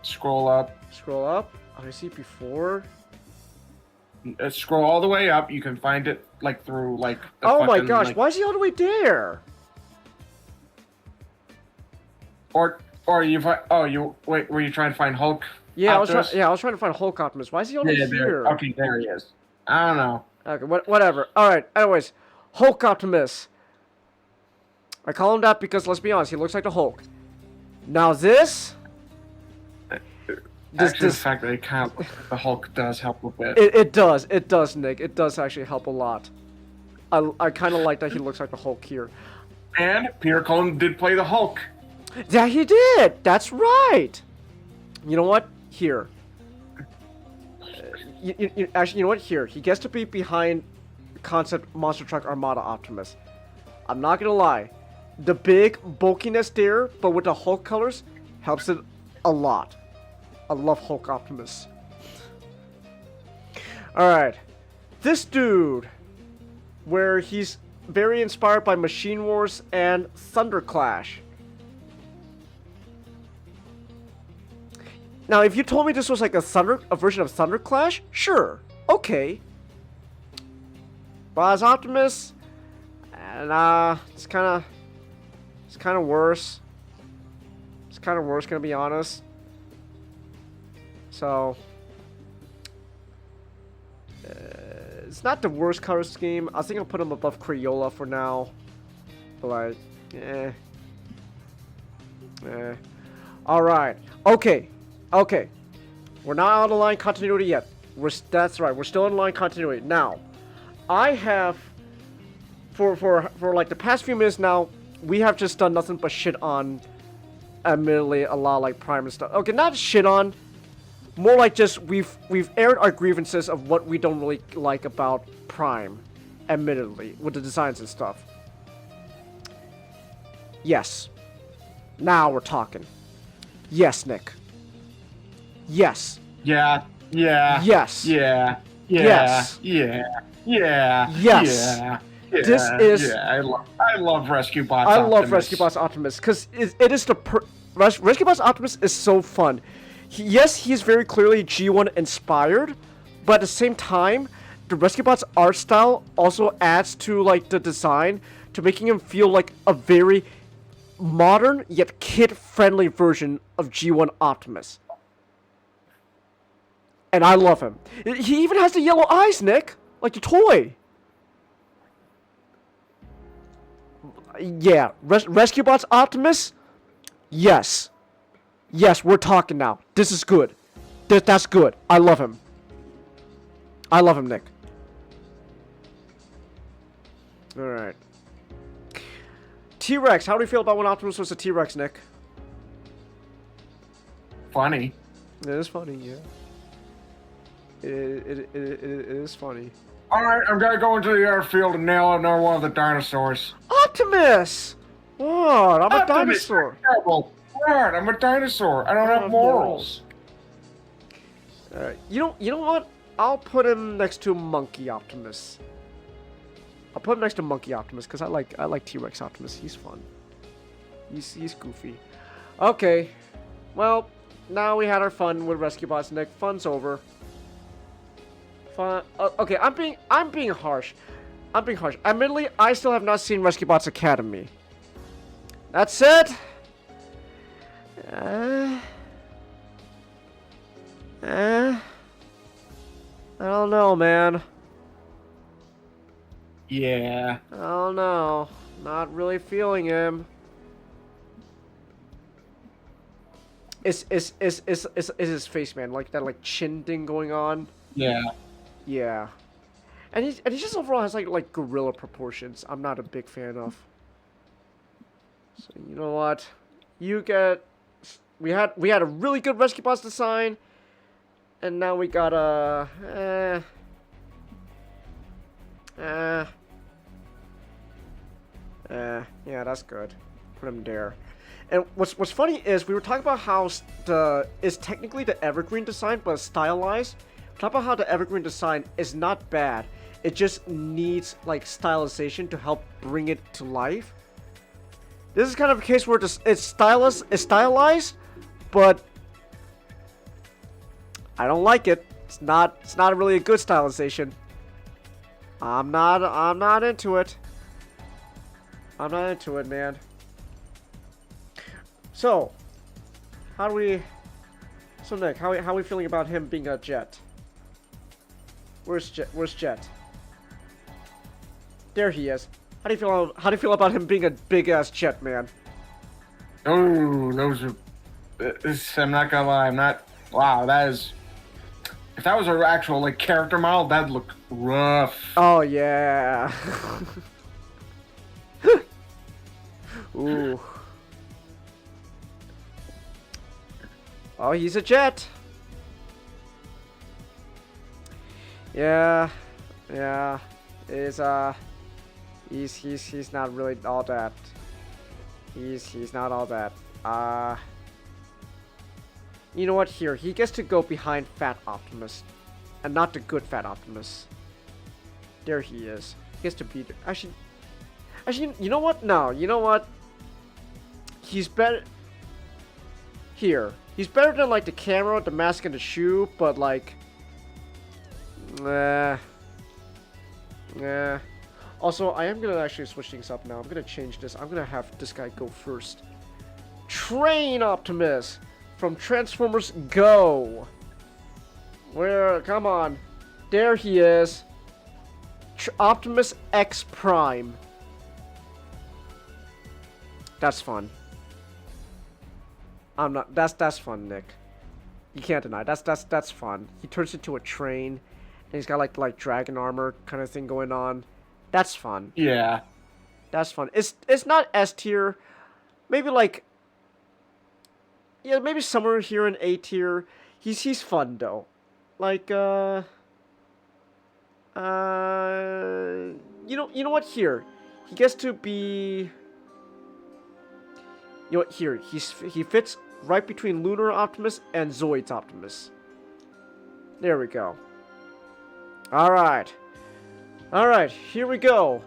B: Scroll up.
A: Scroll up. Oh, I see it before.
B: Scroll all the way up. You can find it like through like.
A: Oh my gosh! Like, why is he all the way there?
B: Or you wait. Were you trying to find Hulk?
A: Yeah,
B: Optimus?
A: I was trying to find Hulk Optimus. Why is he all the way here?
B: Okay, there he is. I don't know.
A: Okay, whatever. All right. Anyways, Hulk Optimus. I call him that because let's be honest, he looks like the Hulk. Now this.
B: Actually, the fact that the Hulk does help a bit.
A: It does, Nick. It does actually help a lot. I kind of like that he looks like the Hulk here.
B: And Peter Cullen did play the Hulk.
A: Yeah, he did. That's right. You know what? Here. Actually, you know what? Here. He gets to be behind concept Monster Truck Armada Optimus. I'm not gonna lie. The big bulkiness there, but with the Hulk colors, helps it a lot. I love Hulk Optimus. Alright. This dude, where he's very inspired by Machine Wars and Thunder Clash. Now, if you told me this was like a version of Thunder Clash, sure, okay. But as Optimus, and it's kind of worse. It's kind of worse, gonna be honest. So, it's not the worst color scheme. I think I'll put him above Crayola for now. But like, Alright. Okay. We're not out of line continuity yet. That's right. We're still in line continuity. Now, I have, for like the past few minutes now, we have just done nothing but shit on, admittedly, a lot like Prime and stuff. Okay, not shit on. More like just we've aired our grievances of what we don't really like about Prime, admittedly, with the designs and stuff. Yes. Now we're talking. Yes, Nick. Yes.
B: Yeah.
A: Yes.
B: Yeah.
A: Yes.
B: Yes.
A: This is.
B: Yeah, I love Rescue Bots.
A: I love Rescue Bots Optimus because it is the Rescue Bots Optimus is so fun. Yes, he's very clearly G1 inspired, but at the same time, the Rescue Bots art style also adds to like the design to making him feel like a very modern yet kid-friendly version of G1 Optimus. And I love him. He even has the yellow eyes, Nick, like the toy. Yeah, Rescue Bots Optimus? Yes. Yes, we're talking now. This is good. That's good. I love him. I love him, Nick. Alright. T-Rex, how do you feel about when Optimus was a T-Rex, Nick?
B: Funny.
A: It is funny, yeah. It is funny.
B: Alright, I'm gonna go into the airfield and nail another one of the dinosaurs.
A: Optimus! What? I'm a
B: Optimus,
A: dinosaur.
B: you're terrible. What? I'm a dinosaur. I don't have morals.
A: Alright, you know what? I'll put him next to Monkey Optimus. I'll put him next to Monkey Optimus because I like T-Rex Optimus. He's fun. He's goofy. Okay, well, now we had our fun with Rescue Bots, Nick. Fun's over. Fun. Okay, I'm being harsh. I'm being harsh. Admittedly, I still have not seen Rescue Bots Academy. That said, I don't know, man.
B: Yeah.
A: I don't know. Not really feeling him. Is his face, man, like that chin thing going on?
B: Yeah.
A: Yeah. And he just overall has like gorilla proportions. I'm not a big fan of. So you know what? You get we had a really good Rescue Bots design, and now we got a yeah, that's good. Put him there. And what's funny is we were talking about how it's technically the evergreen design, but stylized. Talk about how the evergreen design is not bad. It just needs like stylization to help bring it to life. This is kind of a case where it's stylized, but I don't like it. It's not really a good stylization. I'm not into it. I'm not into it, man. So, So Nick, how are we feeling about him being a jet? Where's Jet? There he is. How do you feel about him being a big ass jet, man?
B: Oh, those are. I'm not gonna lie. I'm not. Wow, that is. If that was an actual like character model, that'd look rough.
A: Oh yeah. Ooh. Oh, he's a jet. Yeah. He's not really all that. He's not all that. You know what? Here, he gets to go behind Fat Optimus, and not the good Fat Optimus. There he is. He gets to be there. Actually, you know what? No, you know what? He's better. Here, he's better than like the camera, the mask, and the shoe, but like, Also, I am gonna actually switch things up now. I'm gonna change this. I'm gonna have this guy go first. Train Optimus from Transformers Go. Come on. There he is. Optimus X Prime. That's fun. That's fun, Nick. You can't deny. That's fun. He turns into a train, and he's got like dragon armor kind of thing going on. That's fun.
B: Yeah.
A: That's fun. It's not S tier. Maybe like, yeah, maybe somewhere here in A tier. He's fun though. Like you know what, here he gets to be. You know what, here he fits right between Lunar Optimus and Zoid's Optimus. There we go. All right, here we go.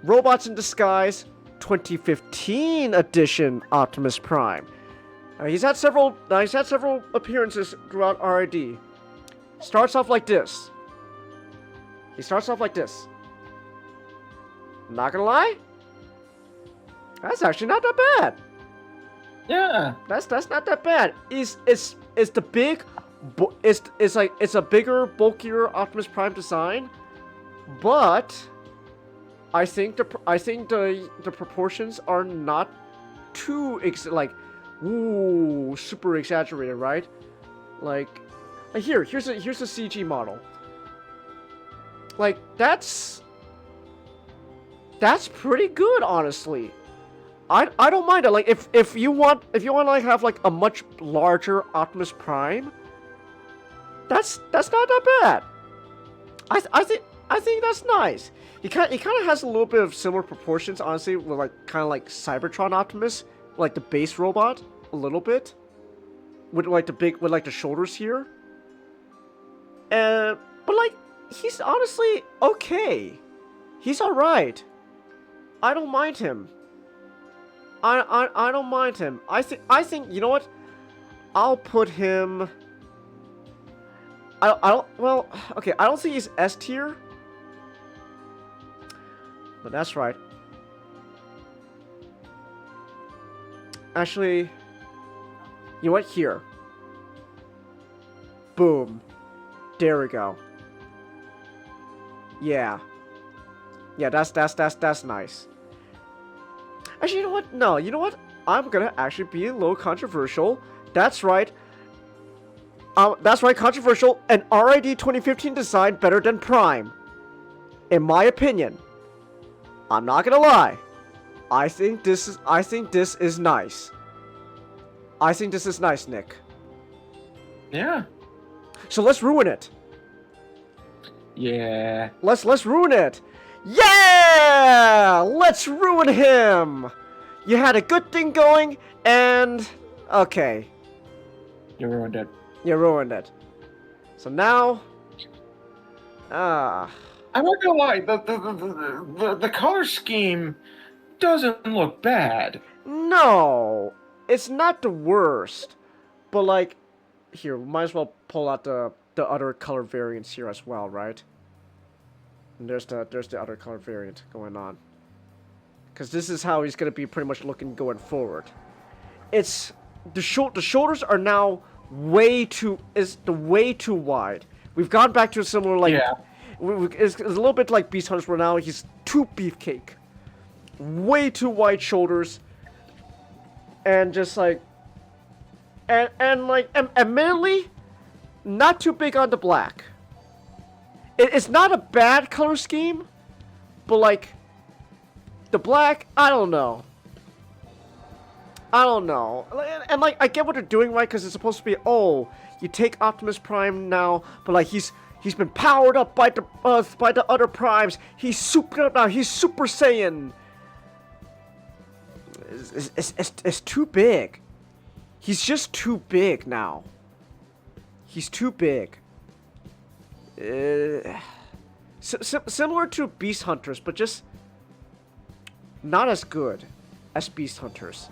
A: Robots in Disguise 2015 edition Optimus Prime. He's had several appearances throughout RID. Starts off like this. He starts off like this. Not gonna lie, that's actually not that bad.
B: Yeah.
A: That's not that bad. It's the big, it's a bigger, bulkier Optimus Prime design, but I think the proportions are not too super exaggerated, right? Like here's a CG model. Like that's pretty good, honestly. I don't mind it. Like if you want to like have like a much larger Optimus Prime, that's not that bad. I think that's nice. He kind of has a little bit of similar proportions, honestly, with like kind of like Cybertron Optimus, like the base robot, a little bit, with like the shoulders here. But like he's honestly okay. He's all right. I don't mind him. I don't mind him. I think you know what? I'll put him. Well, okay. I don't think he's S tier. But that's right. Actually, you know what? Here. Boom. There we go. Yeah. Yeah, that's nice. Actually, you know what? No, you know what? I'm gonna actually be a little controversial. That's right. That's right, controversial. An RID 2015 design better than Prime. In my opinion. I'm not gonna lie. I think this is nice. I think this is nice, Nick.
B: Yeah.
A: So let's ruin it.
B: Yeah.
A: Let's ruin it. Yeah! Let's ruin him! You had a good thing going, and... Okay.
B: You ruined it.
A: You ruined it. So now...
B: I'm not gonna lie, the color scheme doesn't look bad.
A: No! It's not the worst. But like... Here, we might as well pull out the other color variants here as well, right? And there's the other color variant going on. Because this is how he's going to be pretty much looking going forward. It's... The shoulders are now way too wide. We've gone back to a similar, like...
B: Yeah.
A: It's a little bit like Beast Hunters, where now he's too beefcake. Way too wide shoulders. And just like... And like, admittedly, not too big on the black. It's not a bad color scheme, but like, the black, I don't know. And like, I get what they're doing, right? Because it's supposed to be, oh, you take Optimus Prime now, but like he's been powered up by the other primes. He's souped up now. He's Super Saiyan. It's too big. He's just too big now. He's too big. Similar to Beast Hunters, but just not as good as Beast Hunters.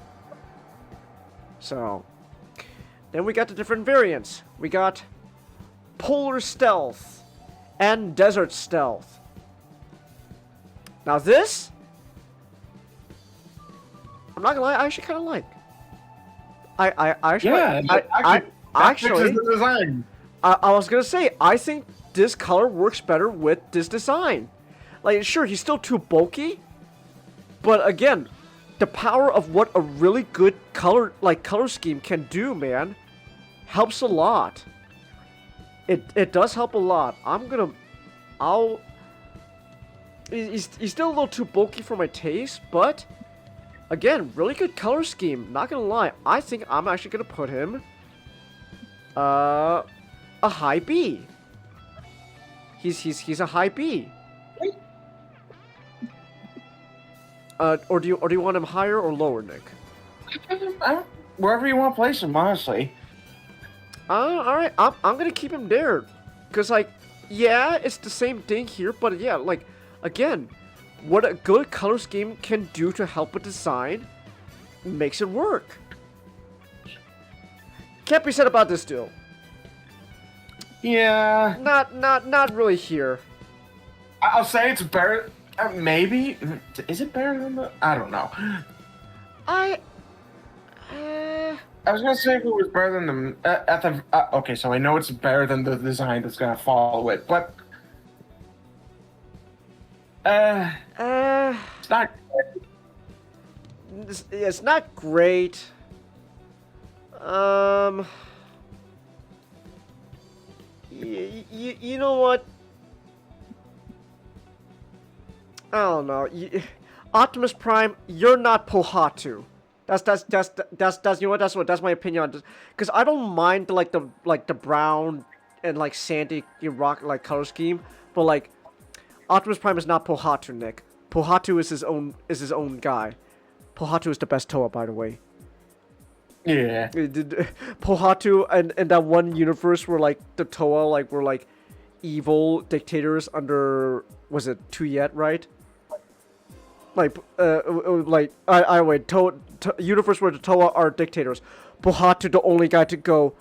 A: So, then we got the different variants. We got Polar Stealth and Desert Stealth. Now this, I'm not gonna lie, I actually kind of like. I actually,
B: the design.
A: I was gonna say, I think this color works better with this design. Like, sure, he's still too bulky, but again, the power of what a really good color scheme can do, man, helps a lot. It does help a lot. He's still a little too bulky for my taste, but again, really good color scheme. Not gonna lie, I think I'm actually gonna put him a high B. He's a high B. Or do you want him higher or lower, Nick?
B: Wherever you want to place him, honestly.
A: All right. I'm gonna keep him there, cause like, yeah, it's the same thing here, but yeah, like, again, what a good color scheme can do to help a design makes it work. can't be said about this duel.
B: Yeah.
A: Not really here.
B: I'll say it's better. Maybe. Is it better than the? I don't know.
A: I
B: was gonna say if it was better than the okay, so I know it's better than the design that's gonna follow it, but it's not.
A: it's not great. You know what? I don't know. Optimus Prime, you're not Pohatu. That's you know what? That's my opinion on this. Because I don't mind the brown and like sandy rock like color scheme, but like Optimus Prime is not Pohatu, Nick. Pohatu is his own guy. Pohatu is the best Toa, by the way.
B: Yeah.
A: Pohatu and that one universe where like the Toa were like evil dictators under, was it Tuyet, right? Like I wait, universe where the Toa are dictators. Pohatu the only guy to go,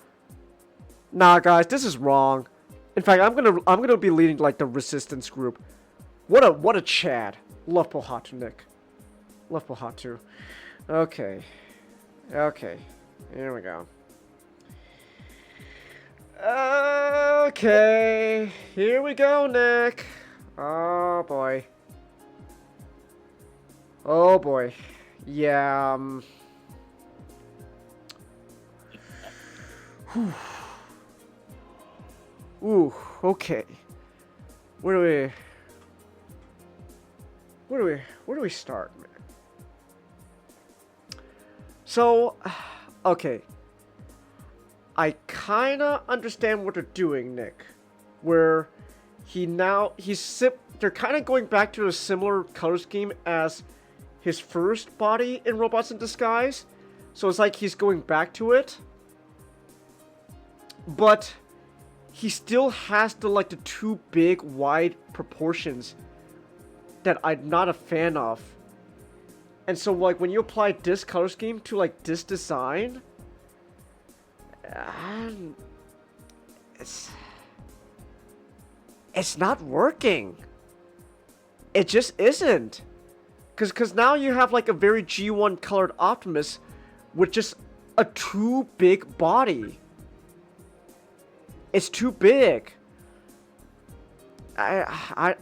A: nah guys, this is wrong. In fact, I'm gonna be leading like the resistance group. What a Chad. Love Pohatu, Nick. Love Pohatu. Okay. Here we go. Okay. Here we go, Nick. Oh boy. Oh boy. Yeah. Ooh. Okay. Where do we start, man? So, okay. I kinda understand what they're doing, Nick. Where they're kinda going back to a similar color scheme as his first body in Robots in Disguise. So it's like he's going back to it. But he still has the two big wide proportions that I'm not a fan of. And so like when you apply this color scheme to like this design, it's not working. It just isn't. Cause now you have like a very G1 colored Optimus with just a too big body. It's too big. I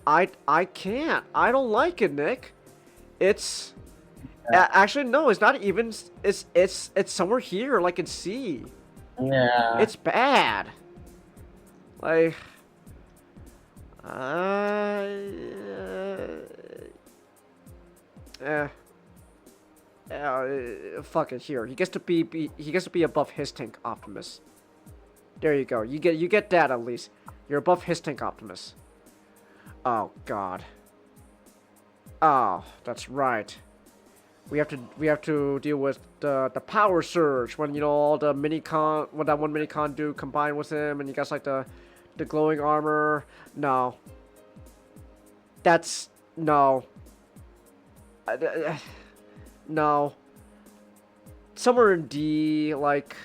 A: can't. I don't like it, Nick. It's actually no. It's not even. It's somewhere here, like in C.
B: Yeah.
A: It's bad. Like. Fuck it. Here, he gets to be above his tank Optimus. There you go. You get that at least. You're above his tank Optimus. Oh God. Oh, that's right. We have to deal with the power surge when all the when that one minicon dude combined with him, and you got like the glowing armor. No. That's no. No. Somewhere in D, like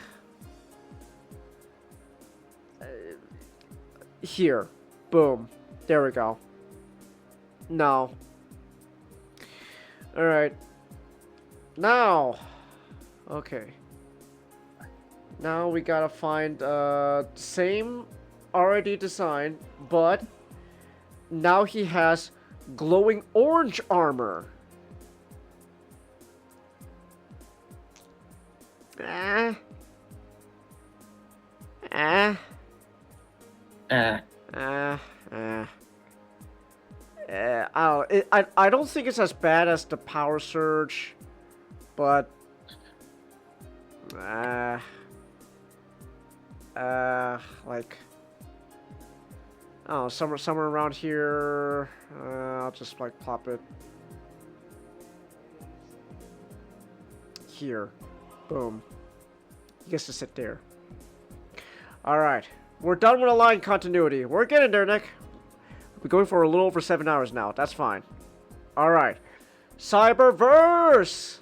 A: here. Boom. There we go. No. Alright. Now. Okay. Now we gotta find same already design, but now he has glowing orange armor. I don't think it's as bad as the power surge, but like, oh, somewhere around here. I'll just like plop it here. Boom. He gets to sit there. All right, we're done with line continuity. We're getting there, Nick. We're going for a little over 7 hours now. That's fine. All right, Cyberverse.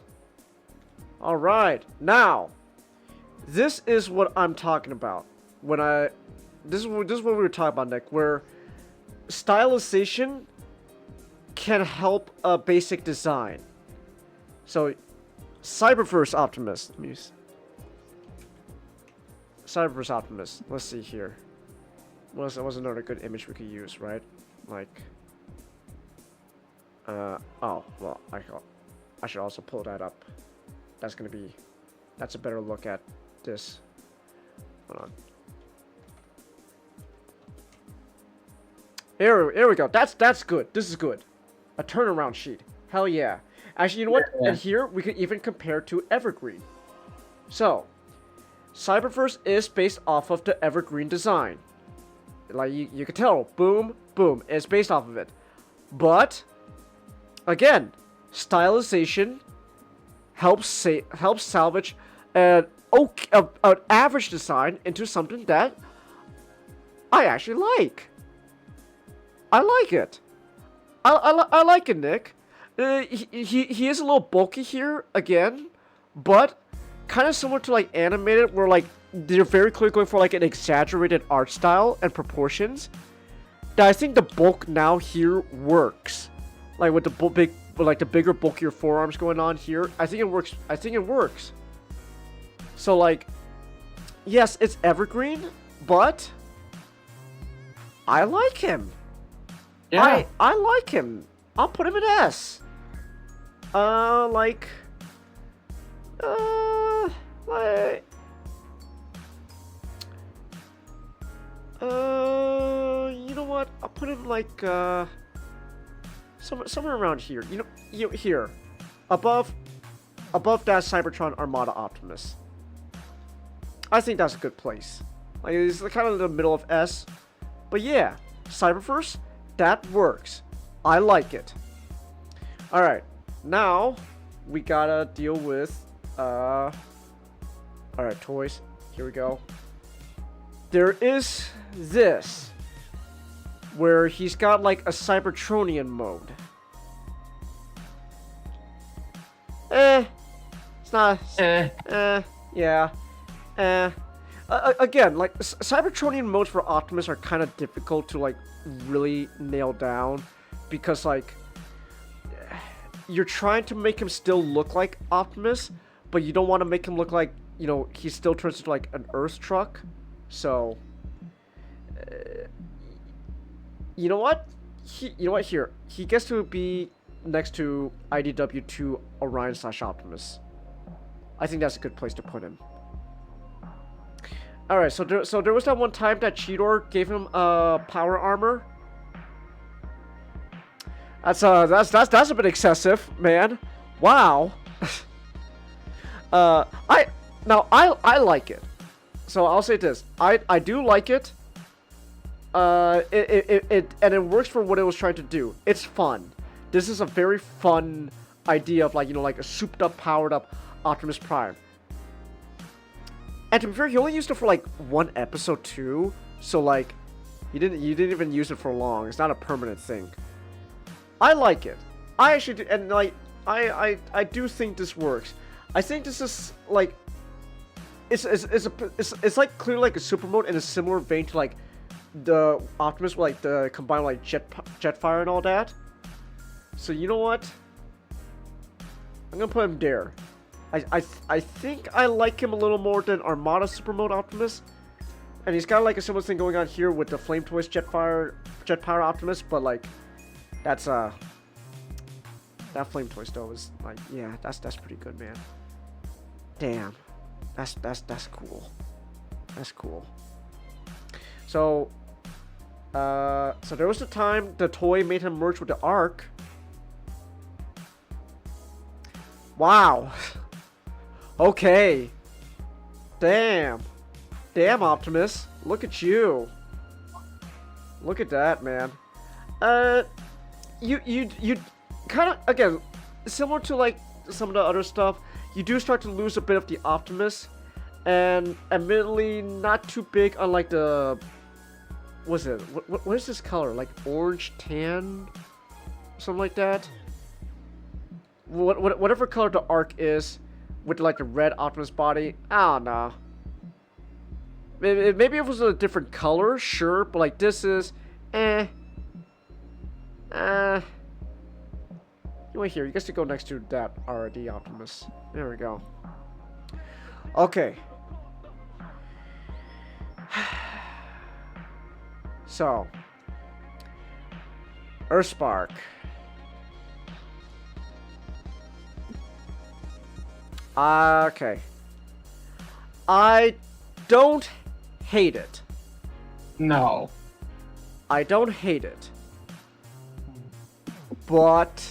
A: All right, now This is what I'm talking about. This is what we were talking about, Nick. Where stylization can help a basic design. So, Cyberverse Optimus. Cyberverse Optimus. Let's see here. That was another good image we could use, right? Like, oh, well, I should also pull that up. That's a better look at this. Hold on. Here we go. That's good. This is good. A turnaround sheet. Hell yeah. Actually, you know what?
B: Yeah.
A: And here we could even compare to Evergreen. So, Cyberverse is based off of the Evergreen design. Like you can tell, boom, boom, it's based off of it. But again, stylization helps salvage an average design into something that I actually like. I like it. I like it, Nick. He is a little bulky here again, but kind of similar to like animated, where like they're very clearly going for like an exaggerated art style and proportions. That I think the bulk now here works, like with the bigger, bulkier forearms going on here. I think it works. So like, yes, it's Evergreen, but I like him.
B: Yeah.
A: I like him. I'll put him in S. Like, you know what? I'll put him like, somewhere around here. You know, here, above that Cybertron Armada Optimus. I think that's a good place. Like, it's kind of in the middle of S, but yeah, Cyberverse, that works. I like it. All right, now we gotta deal with. All right, toys. Here we go. There is this, where he's got like a Cybertronian mode. It's not. Yeah. Again, like Cybertronian modes for Optimus are kind of difficult to like really nail down, because like you're trying to make him still look like Optimus, but you don't want to make him look like, you know, he still turns into like an Earth truck. So, you know what? Here he gets to be next to IDW2 Orion/Optimus. I think that's a good place to put him. All right, so there was that one time that Cheetor gave him power armor. That's a bit excessive, man. Wow. I like it. So I'll say this. I do like it. It works for what it was trying to do. It's fun. This is a very fun idea of, like, you know, like a souped up, powered up Optimus Prime. And to be fair, he only used it for like one episode too. So like, you didn't even use it for long. It's not a permanent thing. I like it. I actually do, and like I do think this works. I think this is like, it's like clearly like a super mode in a similar vein to like the Optimus, like the combined like Jetfire and all that. So you know what? I'm gonna put him there. I think I like him a little more than Armada Super Mode Optimus, and he's got like a similar thing going on here with the Flame Toys Jetpower Optimus, but like that's that Flame Toys though is like, yeah, that's pretty good, man. Damn, that's cool. That's cool. So there was the time the toy made him merge with the Ark. Wow. Okay. Damn, Optimus. Look at you. Look at that, man. You kind of, again, similar to like some of the other stuff, you do start to lose a bit of the Optimus, and admittedly not too big on like the, what's it? What is this color? Like orange tan, something like that. Whatever color the Ark is, with like the red Optimus body, I don't know. Maybe if it was a different color, sure, but like this is, eh. You wait here. You guys to go next to that RD Optimus. There we go. Okay. So, Earthspark. Okay. I don't hate it.
B: No.
A: I don't hate it. But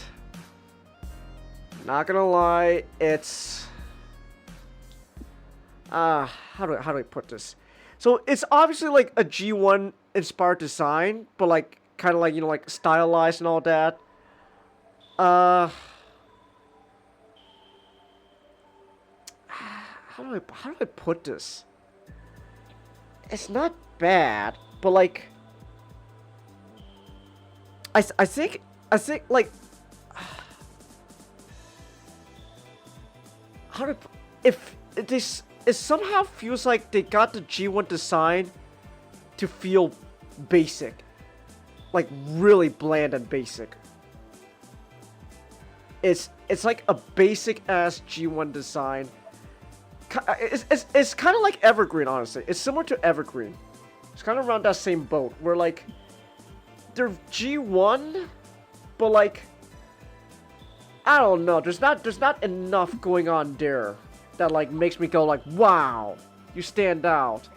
A: not gonna lie, it's how do I put this? So it's obviously like a G1 inspired design, but like kind of like, you know, like stylized and all that. How do I put this? It's not bad, but like I think like how do if this it somehow feels like they got the G1 design to feel basic, like really bland and basic. It's like a basic ass G1 design. It's kind of like Evergreen, honestly. It's similar to Evergreen. It's kind of around that same boat where like they're G1, but like I don't know. There's not enough going on there that like makes me go like, wow, you stand out.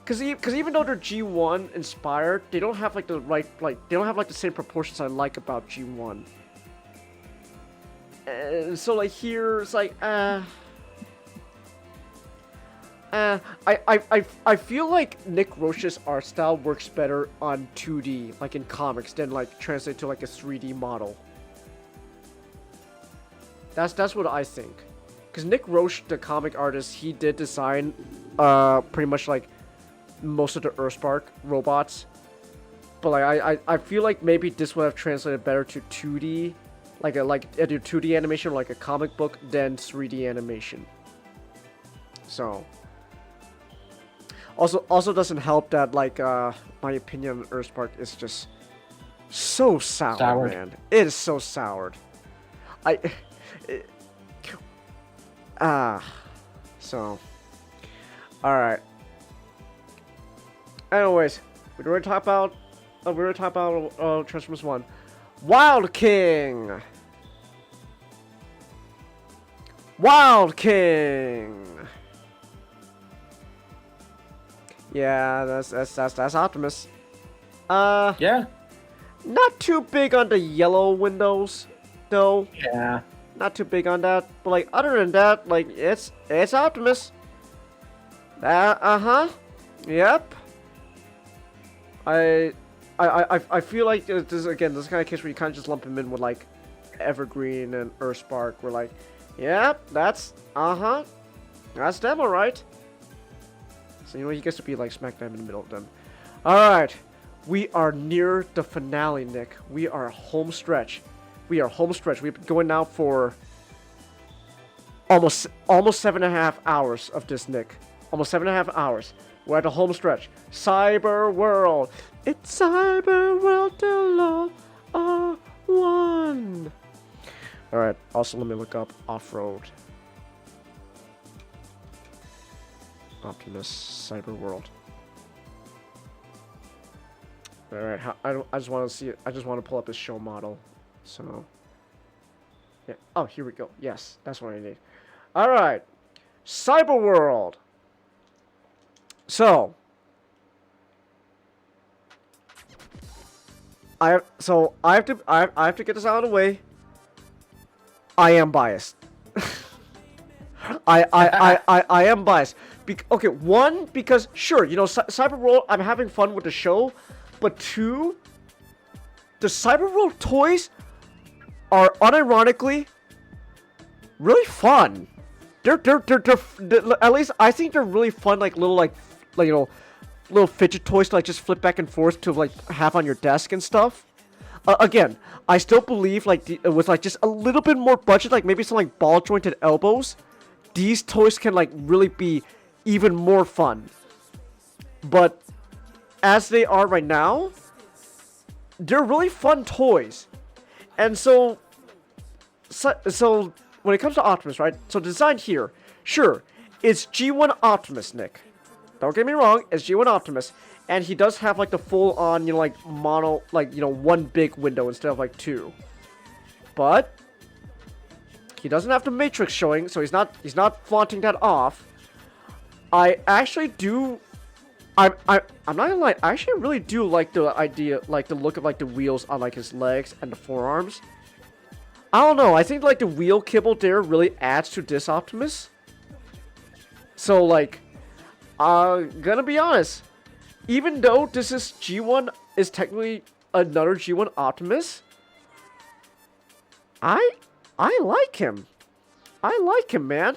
A: Cause even though they're G1 inspired, they don't have like the right they don't have like the same proportions I like about G1. And so like here it's like I feel like Nick Roche's art style works better on 2D, like in comics, than like translate to like a 3D model. That's what I think. Because Nick Roche, the comic artist, he did design pretty much like most of the Earthspark robots. But like I feel like maybe this would have translated better to 2D, like either 2D animation or like a comic book than 3D animation. So also doesn't help that like my opinion on Earthspark is just so soured, man. It is so soured. So alright. Anyways, we already talked about Transformers 1. Wild King! Wild King! Yeah, that's Optimus.
B: Yeah.
A: Not too big on the yellow windows, though.
B: Yeah.
A: Not too big on that, but like other than that, like it's Optimus. Yep. I feel like this is kind of case where you kind of just lump him in with like Evergreen and Earthspark. We're like, yep, that's them, alright. So you know he gets to be like smack dab in the middle of them. Alright. We are near the finale, Nick. We are home stretch. We've been going now for almost 7.5 hours of this, Nick. Almost 7.5 hours. We're at the home stretch. Cyber World. It's Cyber World till all are one. Alright, also let me look up off-road. Optimus Cyber World. Alright, I just want to see it. I just want to pull up this show model. So, yeah. Oh, here we go. Yes, that's what I need. Alright. Cyber World. So, I have to get this out of the way. I am biased. I am biased. Okay, one, because sure, you know, Cyber World, I'm having fun with the show, but two, the Cyber World toys are unironically really fun. They're at least I think they're really fun, like little you know, little fidget toys to like just flip back and forth to like have on your desk and stuff. Again, I still believe like with like just a little bit more budget, like maybe some like ball jointed elbows, these toys can like really be even more fun. But as they are right now, they're really fun toys. And so when it comes to Optimus, right? So design here, sure, it's G1 Optimus, Nick. Don't get me wrong, it's G1 Optimus, and he does have like the full-on, you know, like mono, like, you know, one big window instead of like two. But he doesn't have the Matrix showing, so he's not flaunting that off. I actually do. I'm not gonna lie. I actually really do like the idea, like the look of like the wheels on like his legs and the forearms. I don't know. I think like the wheel kibble there really adds to this Optimus. So like, gonna be honest. Even though this is G1 is technically another G1 Optimus, I like him. I like him, man.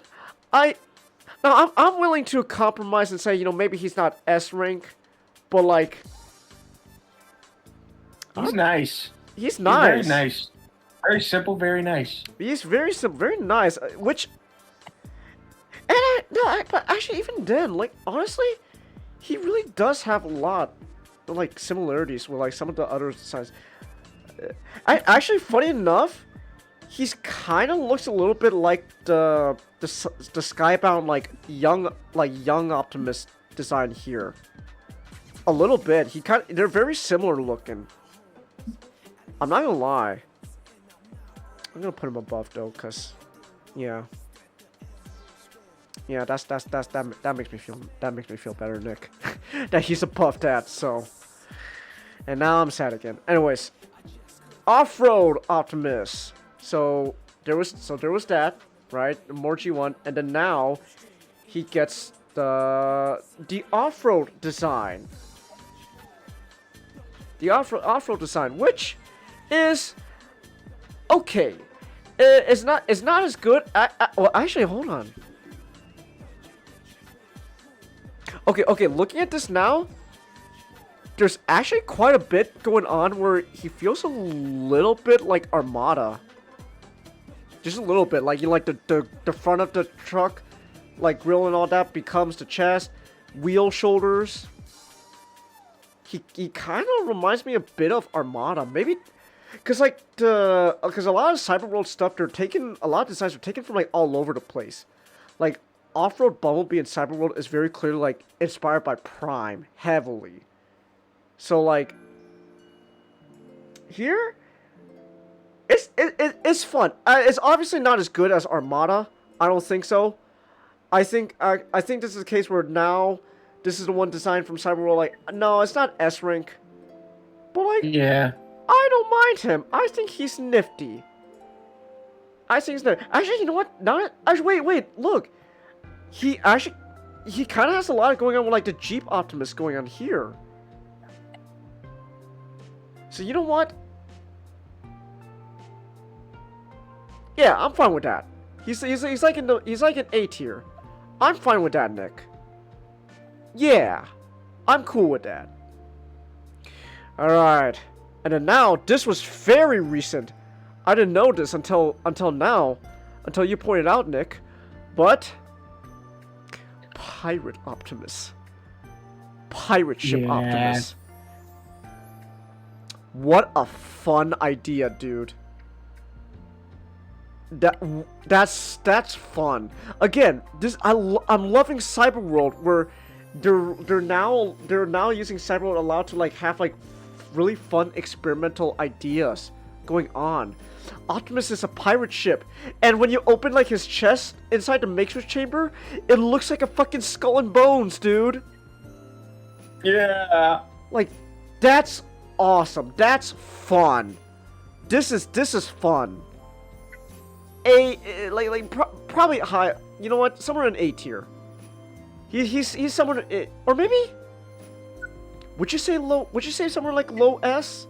A: Now, I'm willing to compromise and say, you know, maybe he's not S rank, but like,
B: He's nice.
A: He's nice.
B: He's very nice. Very simple, very nice.
A: He's very simple, very nice. Which, but actually, even then, like, honestly, he really does have a lot of like similarities with like some of the other designs. Actually, funny enough, he's kind of looks a little bit like the Skybound like young Optimus design here. A little bit. They're very similar looking. I'm not gonna lie. I'm gonna put him above though, cause yeah, that makes me feel better, Nick. That he's above that. So, and now I'm sad again. Anyways, Off-Road Optimus. So there was that, right? More G1, and then now he gets the off-road design. The off-road design, which is okay. It's not as good. Well, actually, hold on. Okay. Looking at this now, there's actually quite a bit going on where he feels a little bit like Armada. Just a little bit, like you know, like the front of the truck, like grill and all that becomes the chest, wheel shoulders. He kind of reminds me a bit of Armada, maybe, cause like cause a lot of Cyberworld stuff a lot of designs are taken from like all over the place, like Off-Road Bumblebee and Cyberworld is very clearly like inspired by Prime heavily. So like here. It's fun. It's obviously not as good as Armada. I don't think so. I think this is a case where now this is the one designed from Cyberworld. Like, no, it's not S rank, but like,
B: Yeah.
A: I don't mind him. I think he's nifty. I think he's nifty. Actually, you know what? Wait. Look, he kind of has a lot going on with like the Jeep Optimus going on here. So you know what? Yeah, I'm fine with that. He's like an A tier. I'm fine with that, Nick. Yeah, I'm cool with that. All right, and then now this was very recent. I didn't know this until now, until you pointed out, Nick. But Pirate Optimus, Pirate Ship Optimus. What a fun idea, dude. That's fun. Again, I'm loving Cyberworld where they're now using Cyberworld allowed to like have like really fun experimental ideas going on. Optimus is a pirate ship, and when you open like his chest inside the Matrix chamber, it looks like a fucking skull and bones, dude.
B: Yeah.
A: Like, that's awesome. That's fun. This is fun. Probably high. You know what? Somewhere in A tier. He's somewhere in, or maybe. Would you say low? Would you say somewhere like low S?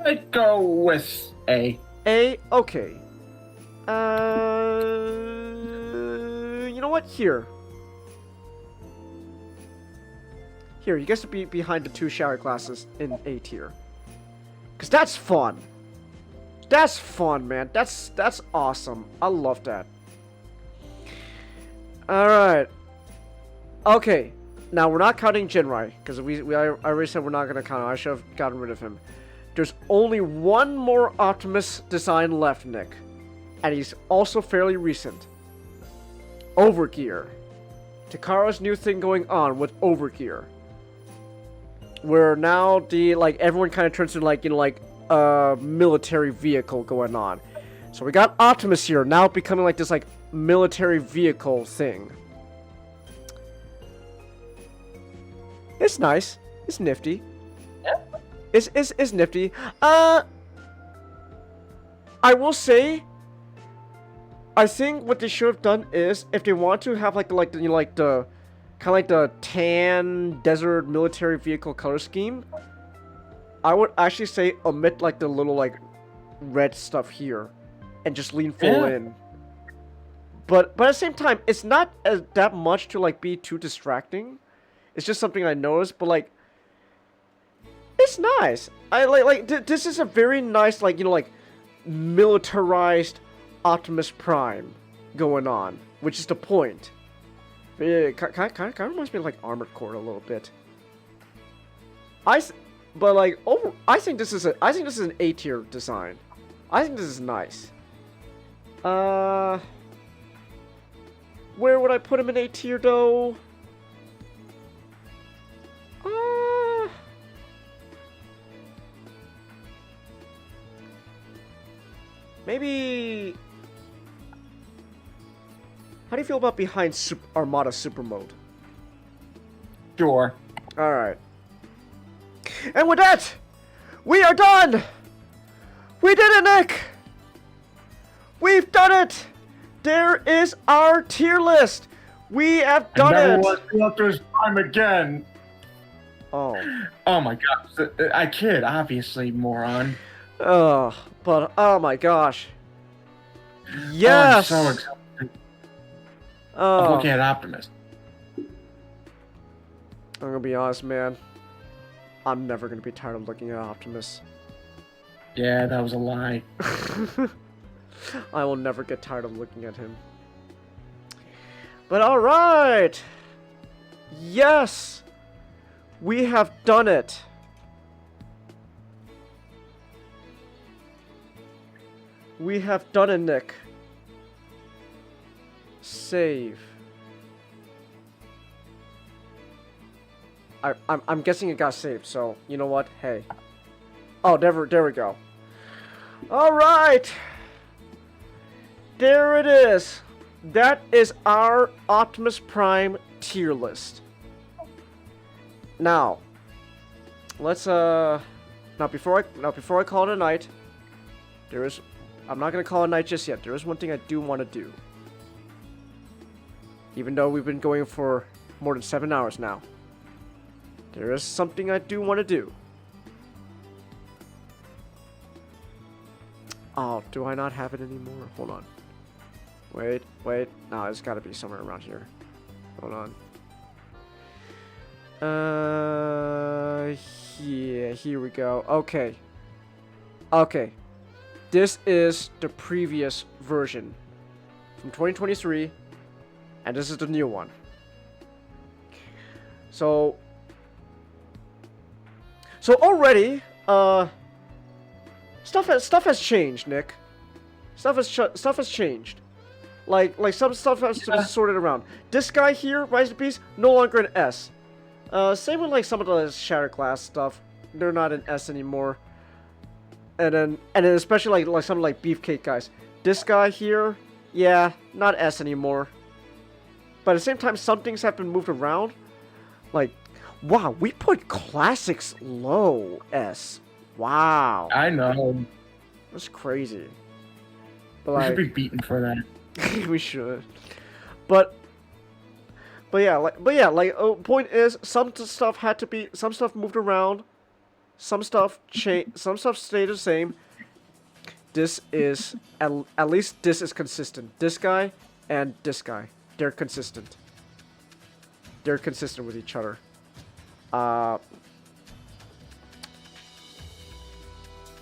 B: I'd go with A.
A: A. Okay. You know what? Here, he gets to be behind the two shower glasses in A tier. Cause that's fun. That's fun, man. That's awesome. I love that. Alright. Okay. Now we're not counting Jinrai because I already said we're not gonna count him. I should have gotten rid of him. There's only one more Optimus design left, Nick, and he's also fairly recent. Overgear. Takara's new thing going on with Overgear, where now everyone kind of turns into like a military vehicle going on. So we got Optimus here now becoming like this military vehicle thing. It's nice. It's nifty.
B: Yeah.
A: It's nifty. I will say, I think what they should have done is, if they want to have the kind of like the tan desert military vehicle color scheme, I would actually say omit the little red stuff here, and just lean full in. But at the same time, it's not that much to be too distracting. It's just something I noticed, but it's nice. I this is a very nice militarized Optimus Prime going on, which is the point. Yeah, kind of reminds me of Armored Core a little bit. I think this is an A tier design. I think this is nice. Where would I put him in A tier though? Maybe. How do you feel about behind Armada Super Mode?
B: Sure.
A: All right. And with that, we are done. We did it, Nick. We've done it. There is our tier list. We have done
B: I never
A: it.
B: want to go through this time again.
A: Oh.
B: Oh my gosh. I kid, obviously, moron.
A: But oh my gosh. Yes.
B: Oh, I'm so excited. I'm looking at Optimus.
A: I'm gonna be honest, man. I'm never gonna be tired of looking at Optimus.
B: Yeah, that was a lie.
A: I will never get tired of looking at him. But alright! Yes! We have done it! We have done it, Nick. Save. I'm guessing it got saved, so you know what? Hey. Oh, there we go. Alright! There it is. That is our Optimus Prime tier list. Now, let's now before I call it a night, I'm not gonna call it a night just yet. There is one thing I do want to do. Even though we've been going for more than 7 hours now, there is something I do want to do. Oh, do I not have it anymore? Hold on. Wait. No, it's gotta be somewhere around here. Hold on. Yeah, here we go. Okay. This is the previous version from 2023, and this is the new one. So already, stuff has changed, Nick. Stuff has changed. Like some stuff has to be sorted around. This guy here, Rise of the Beast, no longer an S. Same with some of the Shattered Glass stuff. They're not an S anymore. And then especially like some Beefcake guys. This guy here, yeah, not S anymore. But at the same time, some things have been moved around. Wow, we put classics low S. Wow.
B: I know.
A: That's crazy. But
B: We should be beaten for that.
A: we should. But point is, some stuff moved around, some stuff changed, some stuff stayed the same. This is at least this is consistent. This guy and this guy, they're consistent. They're consistent with each other.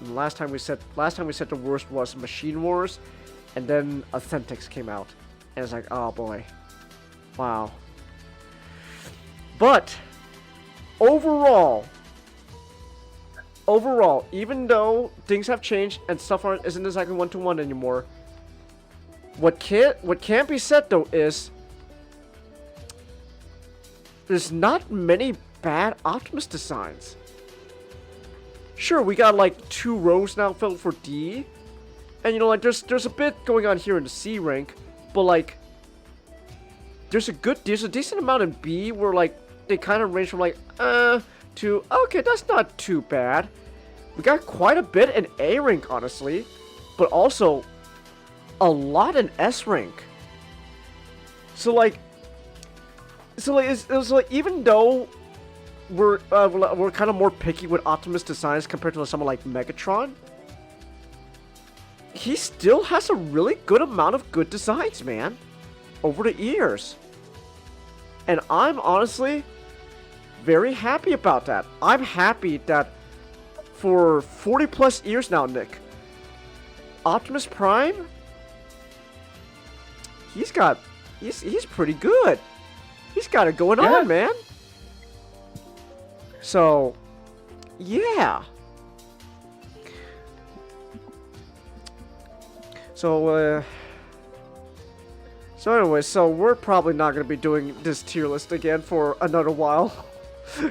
A: Last time we said the worst was Machine Wars, and then Authentics came out, and it's like, oh boy, wow. But overall, even though things have changed and stuff isn't exactly 1-to-1 anymore, what can't be said though is there's not many bad Optimus designs. Sure, we got like 2 rows now filled for D, and you know, like there's a bit going on here in the C rank, but like there's a decent amount in B where like they kind of range from like to okay, that's not too bad. We got quite a bit in A rank, honestly, but also a lot in S rank. So like it was like, even though we're kind of more picky with Optimus designs compared to someone like Megatron, he still has a really good amount of good designs, man, over the years. And I'm honestly very happy about that. I'm happy that for 40 plus years now, Nick, Optimus Prime, he's pretty good. He's got it going on, man. So, yeah. So anyway, so we're probably not going to be doing this tier list again for another while.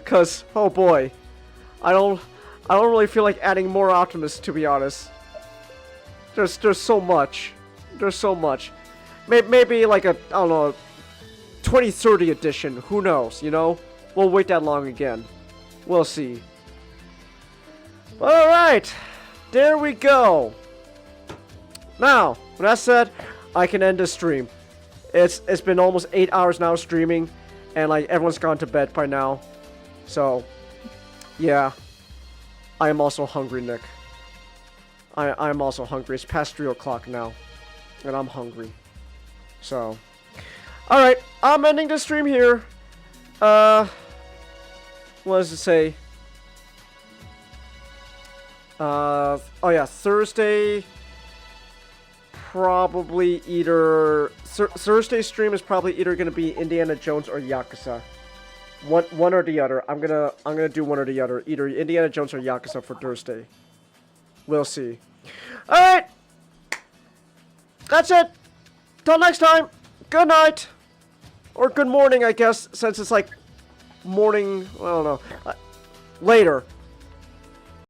A: Cause, oh boy, I don't really feel like adding more Optimus, to be honest. There's so much. There's so much. Maybe like I don't know, 2030 edition. Who knows, you know? We'll wait that long again. We'll see. Alright. There we go. Now, with that said, I can end this stream. It's been almost 8 hours now streaming, and like everyone's gone to bed by now. So, yeah. I am also hungry, Nick. I am also hungry. It's past 3 o'clock now, and I'm hungry. So, alright, I'm ending the stream here. What does it say? Oh yeah, Thursday. Probably either Thursday stream is probably either gonna be Indiana Jones or Yakuza. One or the other. I'm gonna do one or the other. Either Indiana Jones or Yakuza for Thursday. We'll see. Alright! That's it! Till next time! Good night! Or good morning, I guess, since it's like morning, I don't know. Later.